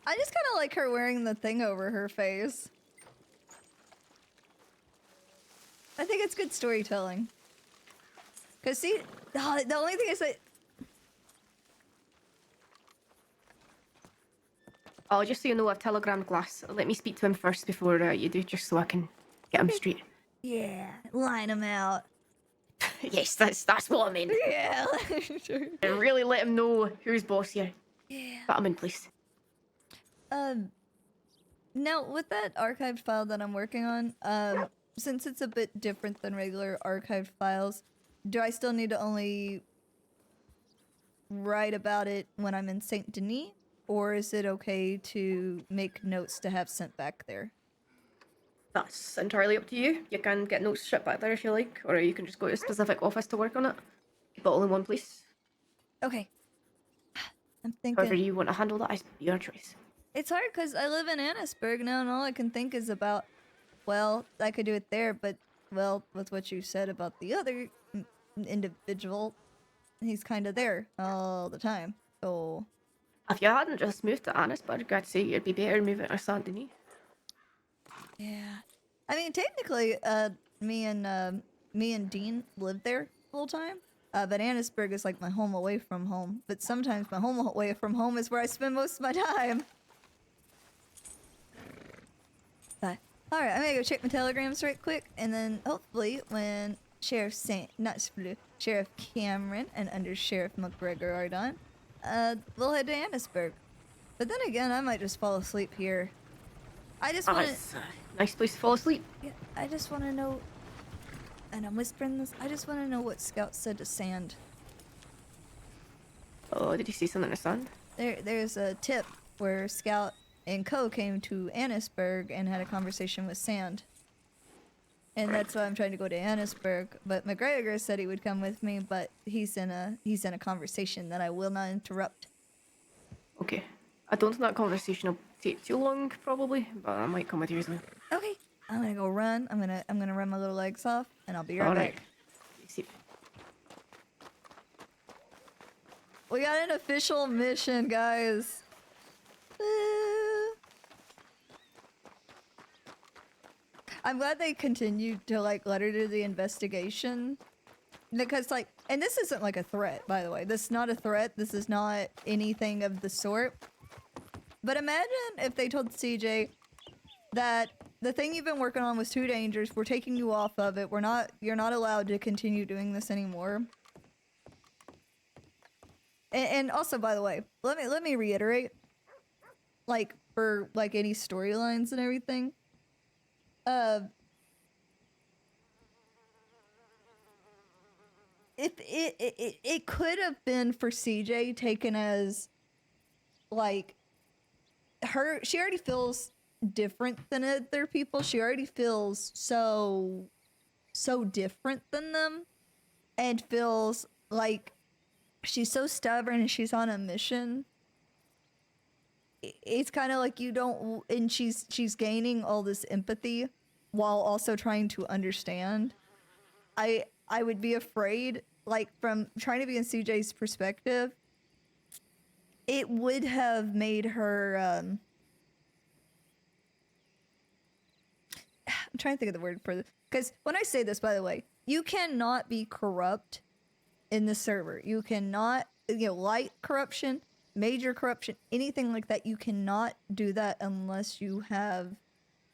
I just kind of like her wearing the thing over her face. I think it's good storytelling. Cause see, the only thing is that Oh, just so you know, I've telegrammed Glass. Let me speak to him first before you do, just so I can get him straight. yeah, line him out. Yes, that's what I mean. Yeah. And really let him know who's boss here. Yeah. Put him in place. Now with that archived file that I'm working on, since it's a bit different than regular archived files, do I still need to only write about it when I'm in Saint Denis, or is it okay to make notes to have sent back there? That's entirely up to you. You can get notes shipped back there if you like, or you can just go to a specific office to work on it. Keep it all in one place. Okay. I'm thinking. However you want to handle that is your choice. It's hard because I live in Annisburg now, and all I can think is about, well, I could do it there, but, well, with what you said about the other individual, he's kind of there all the time, so... If you hadn't just moved to Annisburg, I'd say it'd be better moving to Saint Denis. Yeah. I mean, technically, me and Dean live there full time. But Annisburg is like my home away from home. But sometimes my home away from home is where I spend most of my time. But, alright, I'm gonna go check my telegrams right quick, and then hopefully when Sheriff Cameron and Under Sheriff McGregor are done, we'll head to Annisburg. But then again, I might just fall asleep here. I just want to... It's a nice place to fall asleep. Yeah, I just want to know... And I'm whispering this. I just want to know what Scout said to Sand. Oh, did you see something to Sand? There's a tip where Scout and Co came to Annisburg and had a conversation with Sand. And that's why I'm trying to go to Annisburg. But McGregor said he would come with me, but he's in a conversation that I will not interrupt. Okay. I don't think that conversation will take too long, probably, but I might come with you as well. Okay. I'm gonna go run. I'm gonna run my little legs off, and I'll be right back. We got an official mission, guys. I'm glad they continued to like let her do the investigation, because like, and this isn't like a threat, by the way. This is not a threat. This is not anything of the sort. But imagine if they told CJ that the thing you've been working on was too dangerous. We're taking you off of it. You're not allowed to continue doing this anymore. And also, by the way, let me reiterate, like for like any storylines and everything. If it could have been for CJ taken as like she already feels different than other people. She already feels so different than them, and feels like she's so stubborn and she's on a mission. It's kind of like you don't, and she's gaining all this empathy while also trying to understand. I would be afraid, like from trying to be in CJ's perspective, it would have made her I'm trying to think of the word for this, because when I say this, by the way, you cannot be corrupt in the server. You cannot, light corruption, major corruption, anything like that. You cannot do that unless you have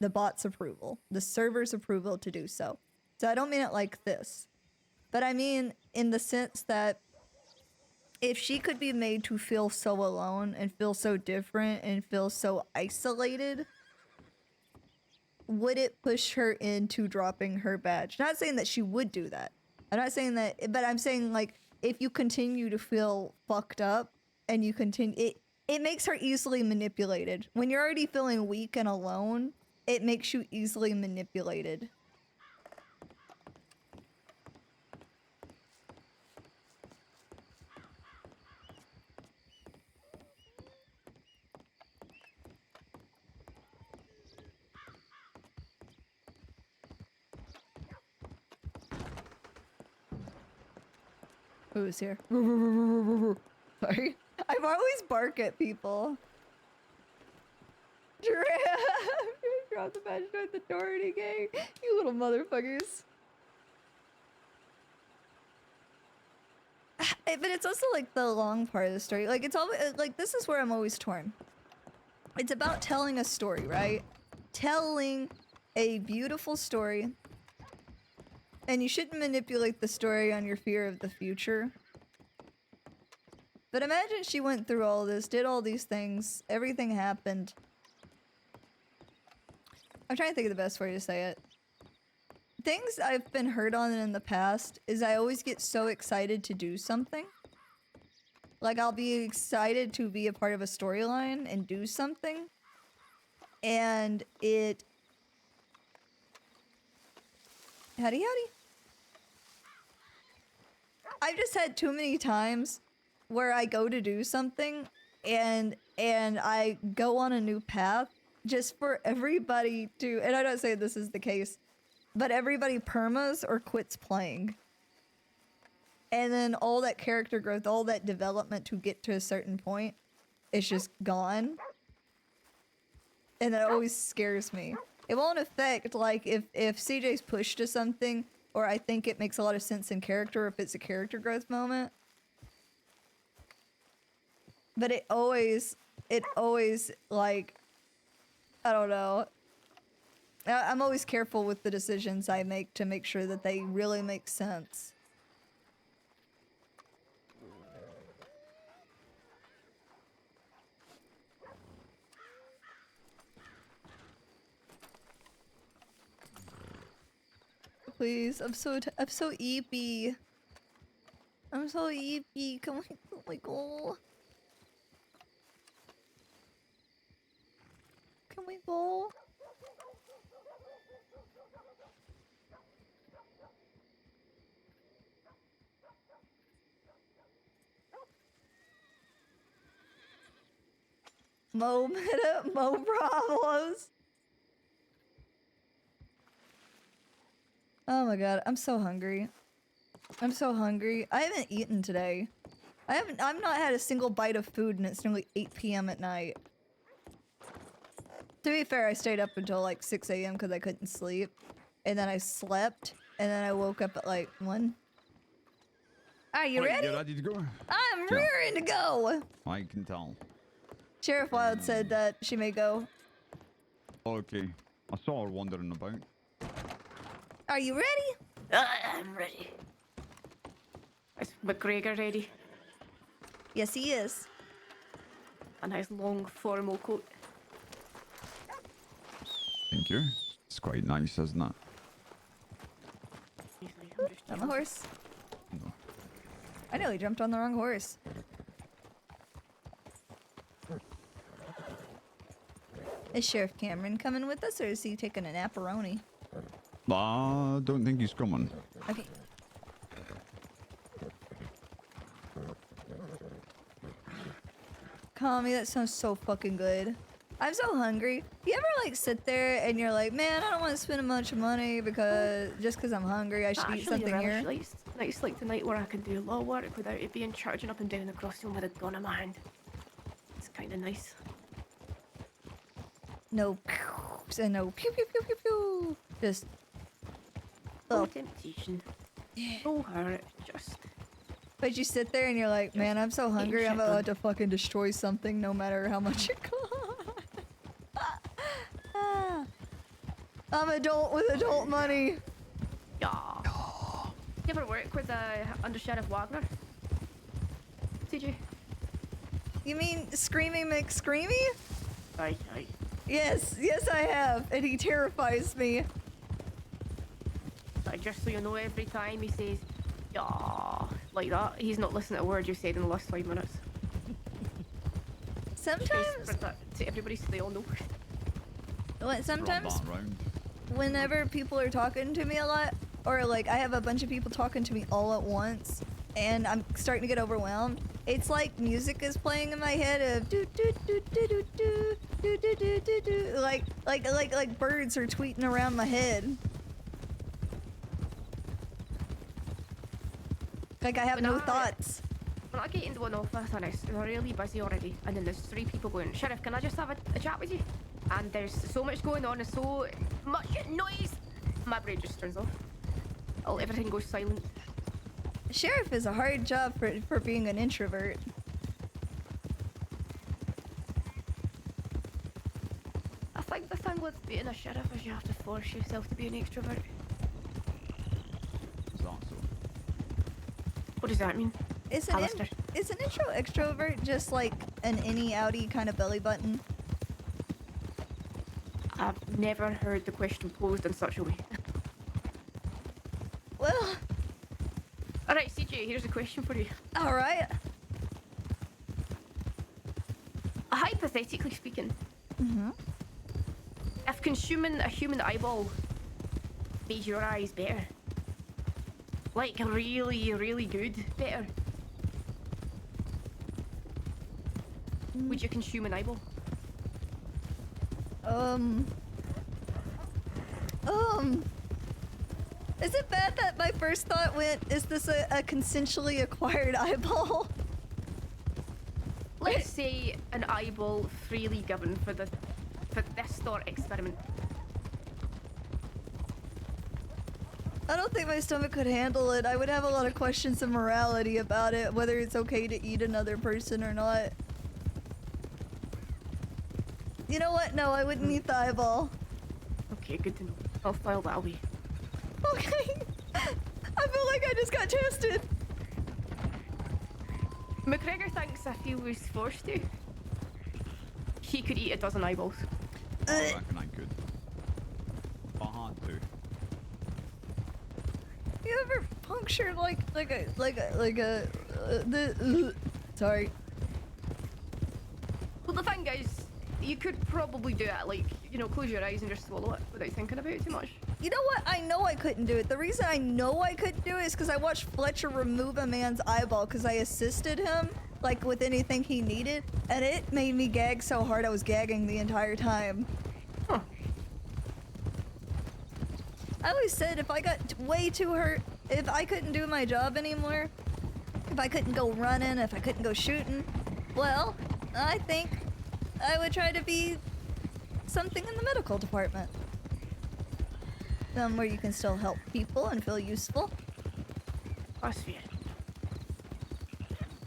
the bot's approval, the server's approval to do so. So I don't mean it like this, but I mean in the sense that if she could be made to feel so alone and feel so different and feel so isolated, would it push her into dropping her badge? Not saying that she would do that. I'm not saying that, but I'm saying like if you continue to feel fucked up and you continue, it makes her easily manipulated. When you're already feeling weak and alone, it makes you easily manipulated. Who's here? Sorry. I've always bark at people. Drop the badge at the Doherty gang. You little motherfuckers. But it's also like the long part of the story. Like it's always like this is where I'm always torn. It's about telling a story, right? Telling a beautiful story. And you shouldn't manipulate the story on your fear of the future. But imagine she went through all this, did all these things, everything happened. I'm trying to think of the best way to say it. Things I've been hurt on in the past is I always get so excited to do something. Like I'll be excited to be a part of a storyline and do something. And it... Howdy howdy. I've just had too many times where I go to do something and I go on a new path just for everybody to, and I don't say this is the case, but everybody permas or quits playing. And then all that character growth, all that development to get to a certain point is just gone. And that always scares me. It won't affect, like, if CJ's pushed to something, or I think it makes a lot of sense in character, if it's a character growth moment. But it always, like, I don't know. I'm always careful with the decisions I make to make sure that they really make sense. Please, I'm so eepy. I'm so eepy. Can we go? Can we go? Mo problems. Oh my god, I'm so hungry. I'm so hungry. I haven't eaten today. I've not had a single bite of food and it's nearly 8 p.m. at night. To be fair, I stayed up until like 6 a.m. because I couldn't sleep. And then I slept. And then I woke up at like 1. Are you ready? You ready to go? I'm rearing to go! I can tell. Sheriff Wild said that she may go. Okay. I saw her wandering about. Are you ready? I'm ready. Is McGregor ready? Yes, he is. A nice long formal coat. Thank you. It's quite nice, isn't it? I'm a horse. No. I nearly jumped on the wrong horse. Is Sheriff Cameron coming with us, or is he taking an apparoni? I don't think he's coming. Okay. Kami, that sounds so fucking good. I'm so hungry. You ever like sit there and you're like, man, I don't want to spend a bunch of money because I'm hungry, I should eat something here. Nights like tonight where I can do law work without it being charging up and down the crossing with a gun in my hand. It's kind of nice. No pews and no pew pew pew pew pew. Just no temptation. No hurt, just. But you sit there and you're like, man, I'm so hungry, I'm about to fucking destroy something no matter how much it costs. I'm adult with adult money. Yeah. You ever work with Under Sheriff Wagner? CJ? You mean Screamy McScreamy? Aye. Yes, I have, and he terrifies me. Just so you know, every time he says, yeah, like that, he's not listening to a word you said in the last 5 minutes. Sometimes... To everybody so they all know. Sometimes, whenever people are talking to me a lot, or like I have a bunch of people talking to me all at once, and I'm starting to get overwhelmed, it's like music is playing in my head of do do do do do do do do do do do, like birds are tweeting around my head. Like I have no thoughts. When I get into an office and it's really busy already, and then there's 3 people going, Sheriff, can I just have a chat with you? And there's so much going on, there's so much noise. My brain just turns off. Everything goes silent. Sheriff is a hard job for being an introvert. I think the thing with being a sheriff is you have to force yourself to be an extrovert. Is that so? What does that mean? Is an extrovert just like an innie outie kind of belly button? I've never heard the question posed in such a way. Well... Alright, CJ, here's a question for you. Alright. Hypothetically speaking, if consuming a human eyeball made your eyes better, like really, really good better, would you consume an eyeball? Is it bad that my first thought went, is this a consensually acquired eyeball? Let's say an eyeball freely given for this thought experiment. I don't think my stomach could handle it. I would have a lot of questions of morality about it, whether it's okay to eat another person or not. You know what? No, I wouldn't eat the eyeball. Okay, good to know. I'll file that away. Okay. I feel like I just got tested. McGregor thinks if he was forced to, he could eat a dozen eyeballs. I reckon I could. If I had to. You ever punctured sorry. Well, the thing is, you could probably do it, like, you know, close your eyes and just swallow it without thinking about it too much. You know what? I know I couldn't do it. The reason I know I couldn't do it is because I watched Fletcher remove a man's eyeball because I assisted him, like, with anything he needed, and it made me gag so hard I was gagging the entire time. Huh. I always said if I got way too hurt, if I couldn't do my job anymore, if I couldn't go running, if I couldn't go shooting, well, I think I would try to be something in the medical department. Where you can still help people and feel useful. That's fair.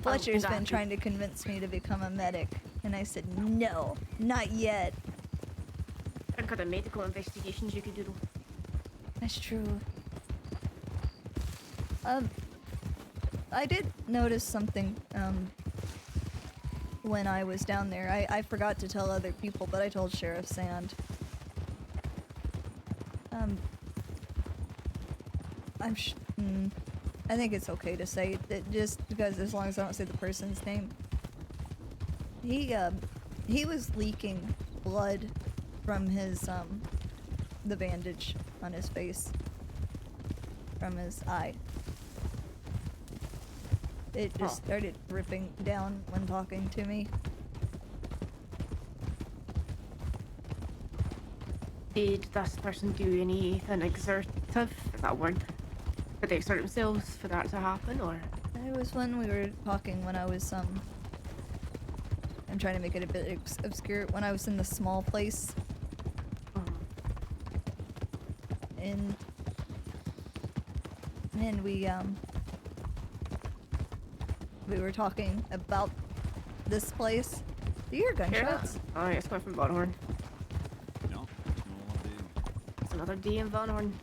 Fletcher's been trying to convince me to become a medic, and I said, no, not yet. Think of the medical investigations you could do though. That's true. I did notice something, when I was down there. I forgot to tell other people, but I told Sheriff Sand. I think it's okay to say that, just because as long as I don't say the person's name. He was leaking blood from his, the bandage on his face. From his eye. It just started dripping down when talking to me. Did this person do anything exertive? Is that a word? Did they exert themselves for that to happen, or? It was when we were talking when I was, I'm trying to make it a bit obscure. When I was in the small place. And we were talking about this place. Do you hear gunshots? Yeah. Oh, yeah, it's coming from Von Horn. No, it's another day in Von Horn.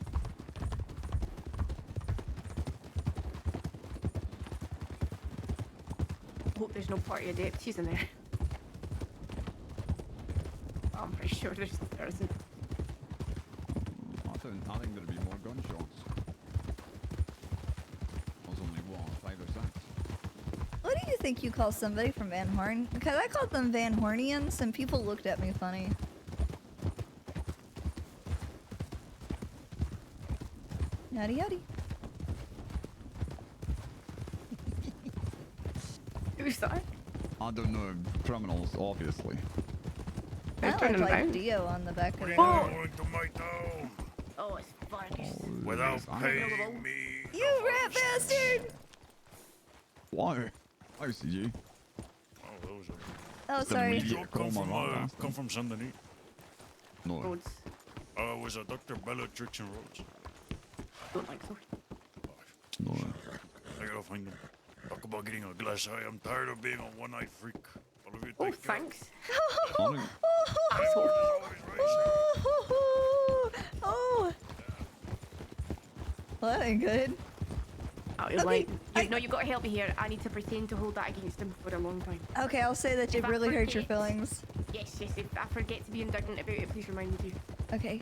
Hope there's no party of deputies in there. I'm pretty sure there isn't. I think there'd be more gunshots. There's only, what, 5 or 6? What do you think you call somebody from Van Horn? Because I called them Van Hornians and people looked at me funny. Yaddy yaddy. Who's that? I don't know. Criminals, obviously. I look like Dio on the back of the Going to my town Oh, it's Vargas. without paying me. You rat bastard! Why? Hi, CJ. Oh, those are... Oh, sorry. Come from Saint Denis. No. Roads. Was Dr. Bellatrix and Rhodes? Don't think so. No. I gotta find them. Talk about getting a glass eye. I'm tired of being a one-eyed freak. All of you Oh, take care. thanks. Oh. Well, that ain't good. Oh, you're like, you gotta help me here. I need to pretend to hold that against him for a long time. Okay, I'll say that you've really hurt your feelings. Yes, if I forget to be indignant about it, please remind me to. Okay.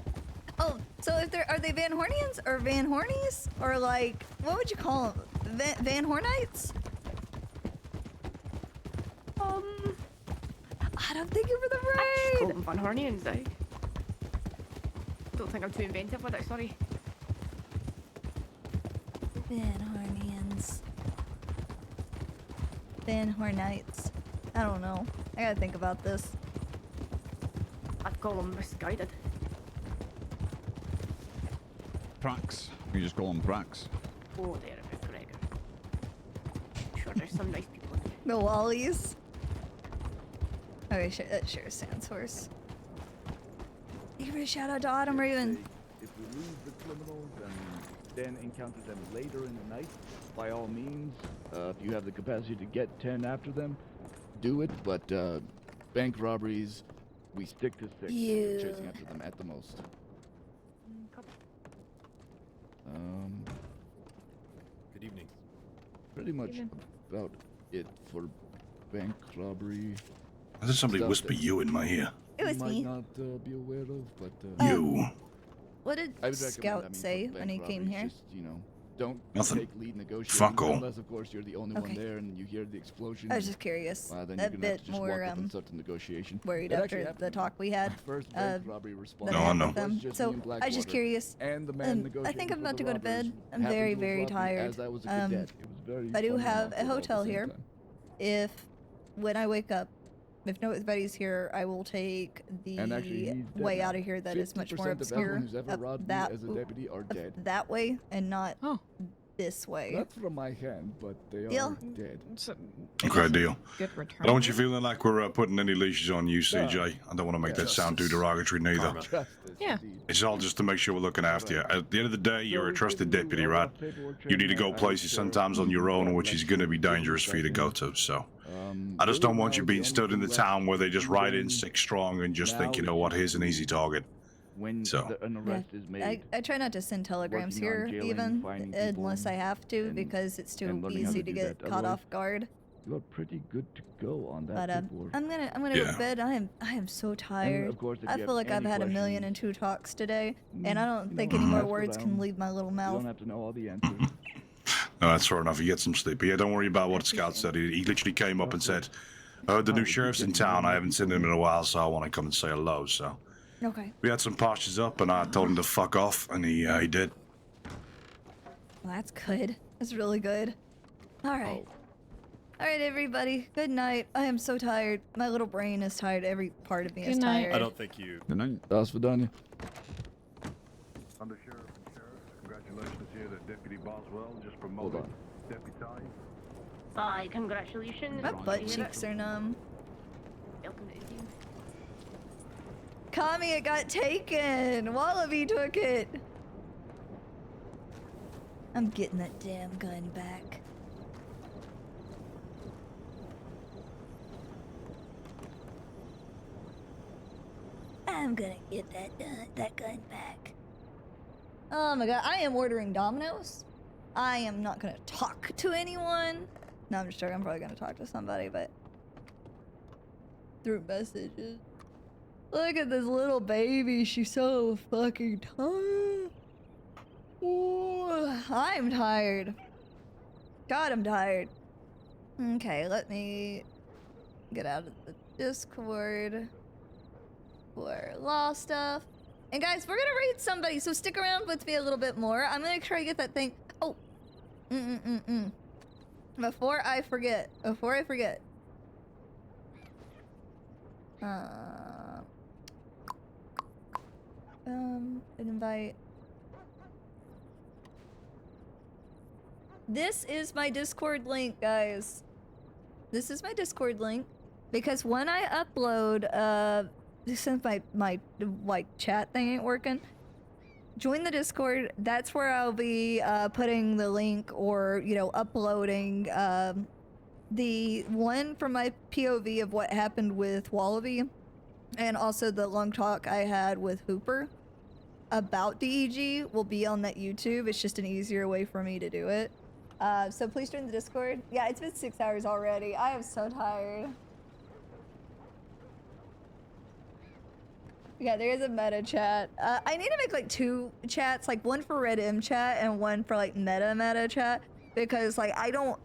Oh, so if are they Van Hornians or Van Hornies? Or like, what would you call them? Van Hornites? I don't think you're for the I just call raid. them Van Hornians, eh? Don't think I'm too inventive with it, sorry. Van Hornians. Van Hornites. I don't know. I gotta think about this. I'd call them misguided. Prax. We just call them Prax. Oh, they're a bit Gregor. Sure, there's some nice people in there. The Wallies. Okay, sure, that sure sounds horse. Give a shout out to Autumn Raven. If we lose the criminals and then encounter them later in the night, by all means, if you have the capacity to get 10 after them, do it. But bank robberies, we stick to 6, chasing after them at the most. Good evening. Pretty much about it for bank robbery. I heard somebody Stuff whisper that you in my ear. It was you might me. not be aware of, but You. What did I would recommend, Scout say for when he bank came robberies, here? Just, don't Nothing. take lead negotiating. Fuck all. Unless, of course, you're the only one Okay. there and you hear the explosion. I was just curious. Then A you're gonna have bit to just more walk up and start the negotiation. worried It after actually happened the talk we had. First bank robbery response. that No, I know. with them. was just me So and I was just Blackwater, curious. and the man I think negotiating I'm for about the to go to bed. robbers I'm happened very, to have very robbed me tired. as I was a cadet. It was very I do funny have and a awful all at the hotel same here. time. If when I wake up, if nobody's here, I will take And actually, the he's dead way now. out of here that is much more 50% of obscure. everyone who's ever up robbed me that as a deputy are dead. that way and not this way. Not from my hand, but they Deal? are dead. Okay, deal. Good I don't want you feeling like we're putting any leashes on you, CJ. I don't want to make that sound too derogatory, neither. Yeah. It's all just to make sure we're looking after you. At the end of the day, you're a trusted deputy, right? You need to go places sometimes on your own, which is going to be dangerous for you to go to, so. I just don't want you being stood in the town where they just ride in 6 strong and just think, you know what, here's an easy target. When So. an arrest is made, I try not to send telegrams working on here, jailing, even finding unless people I have to, and- because it's too and learning how easy to to do get that. caught Otherwise, off guard. you are pretty good to go on that But report. I'm gonna go Yeah. to bed. I am so tired. of course, if I you feel have like I've any had a million and 2 talks today, and I don't think any more ask words can around. leave my little You mouth. don't have to know all the answers. No, that's fair enough. You get some sleep. But yeah, don't worry about what Scout said. He literally came up and said, I heard the new sheriff's in town. I haven't seen him in a while, so I want to come and say hello, so. Okay. We had some postures up, and I told him to fuck off, and he did. Well, that's good. That's really good. All right. Oh. All right, everybody. Good night. I am so tired. My little brain is tired. Every part of me is Good night. tired. I don't think you. Good night. That's Vidania. Under Sheriff and Sheriff, congratulations here to Deputy Boswell, just Hold promoted. on. Deputy. Bye, congratulations. My butt cheeks are numb. Welcome to the team. Kami, it got taken. Wallaby took it. I'm getting that damn gun back. I'm gonna get that gun back. Oh my god, I am ordering Domino's. I am not gonna talk to anyone. No, I'm just joking. I'm probably gonna talk to somebody, but through messages. Look at this little baby. She's so fucking tired. Ooh, I'm tired. God, I'm tired. Okay, let me get out of the Discord for law stuff. And guys, we're gonna raid somebody, so stick around with me a little bit more. I'm gonna try to get that thing. Oh. Before I forget. Invite. This is my Discord link, guys. This is my Discord link. Because when I upload, since my like chat thing ain't working, join the Discord. That's where I'll be putting the link, or you know, uploading the one from my POV of what happened with Wallaby, and also the long talk I had with Hooper about DEG will be on that YouTube. It's just an easier way for me to do it. So please join the Discord. Yeah, it's been 6 hours already. I am so tired. Yeah, there is a meta chat. I need to make like 2 chats, like one for Red M chat and one for like meta chat, because like I don't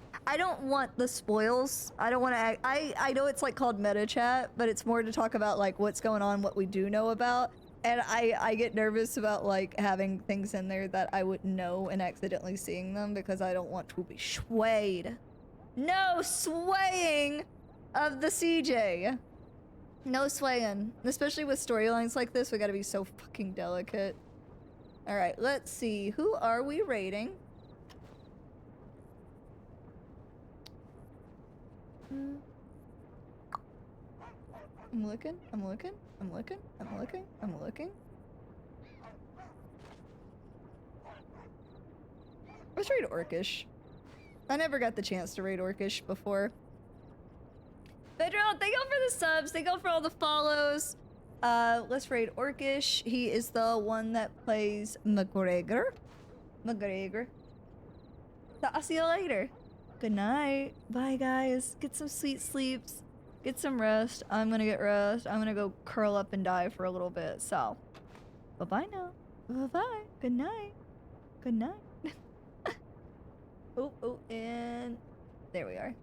want the spoils. I don't want to. I know it's like called meta chat, but it's more to talk about like what's going on, what we do know about, and I get nervous about like having things in there that I wouldn't know and accidentally seeing them, because I don't want to be swayed. No swaying of the CJ. No swaying. Especially with storylines like this, we gotta be so fucking delicate. Alright, let's see. Who are we rating? I'm looking. Let's raid Orcish. I never got the chance to raid Orcish before. Pedro, thank you for the subs. Thank you for all the follows. Let's raid Orcish. He is the one that plays McGregor. So I'll see you later. Good night. Bye, guys. Get some sweet sleeps. Get some rest. I'm gonna get rest. I'm gonna go curl up and die for a little bit. So, bye-bye now. Bye-bye. Good night. Good night. Oh, and there we are.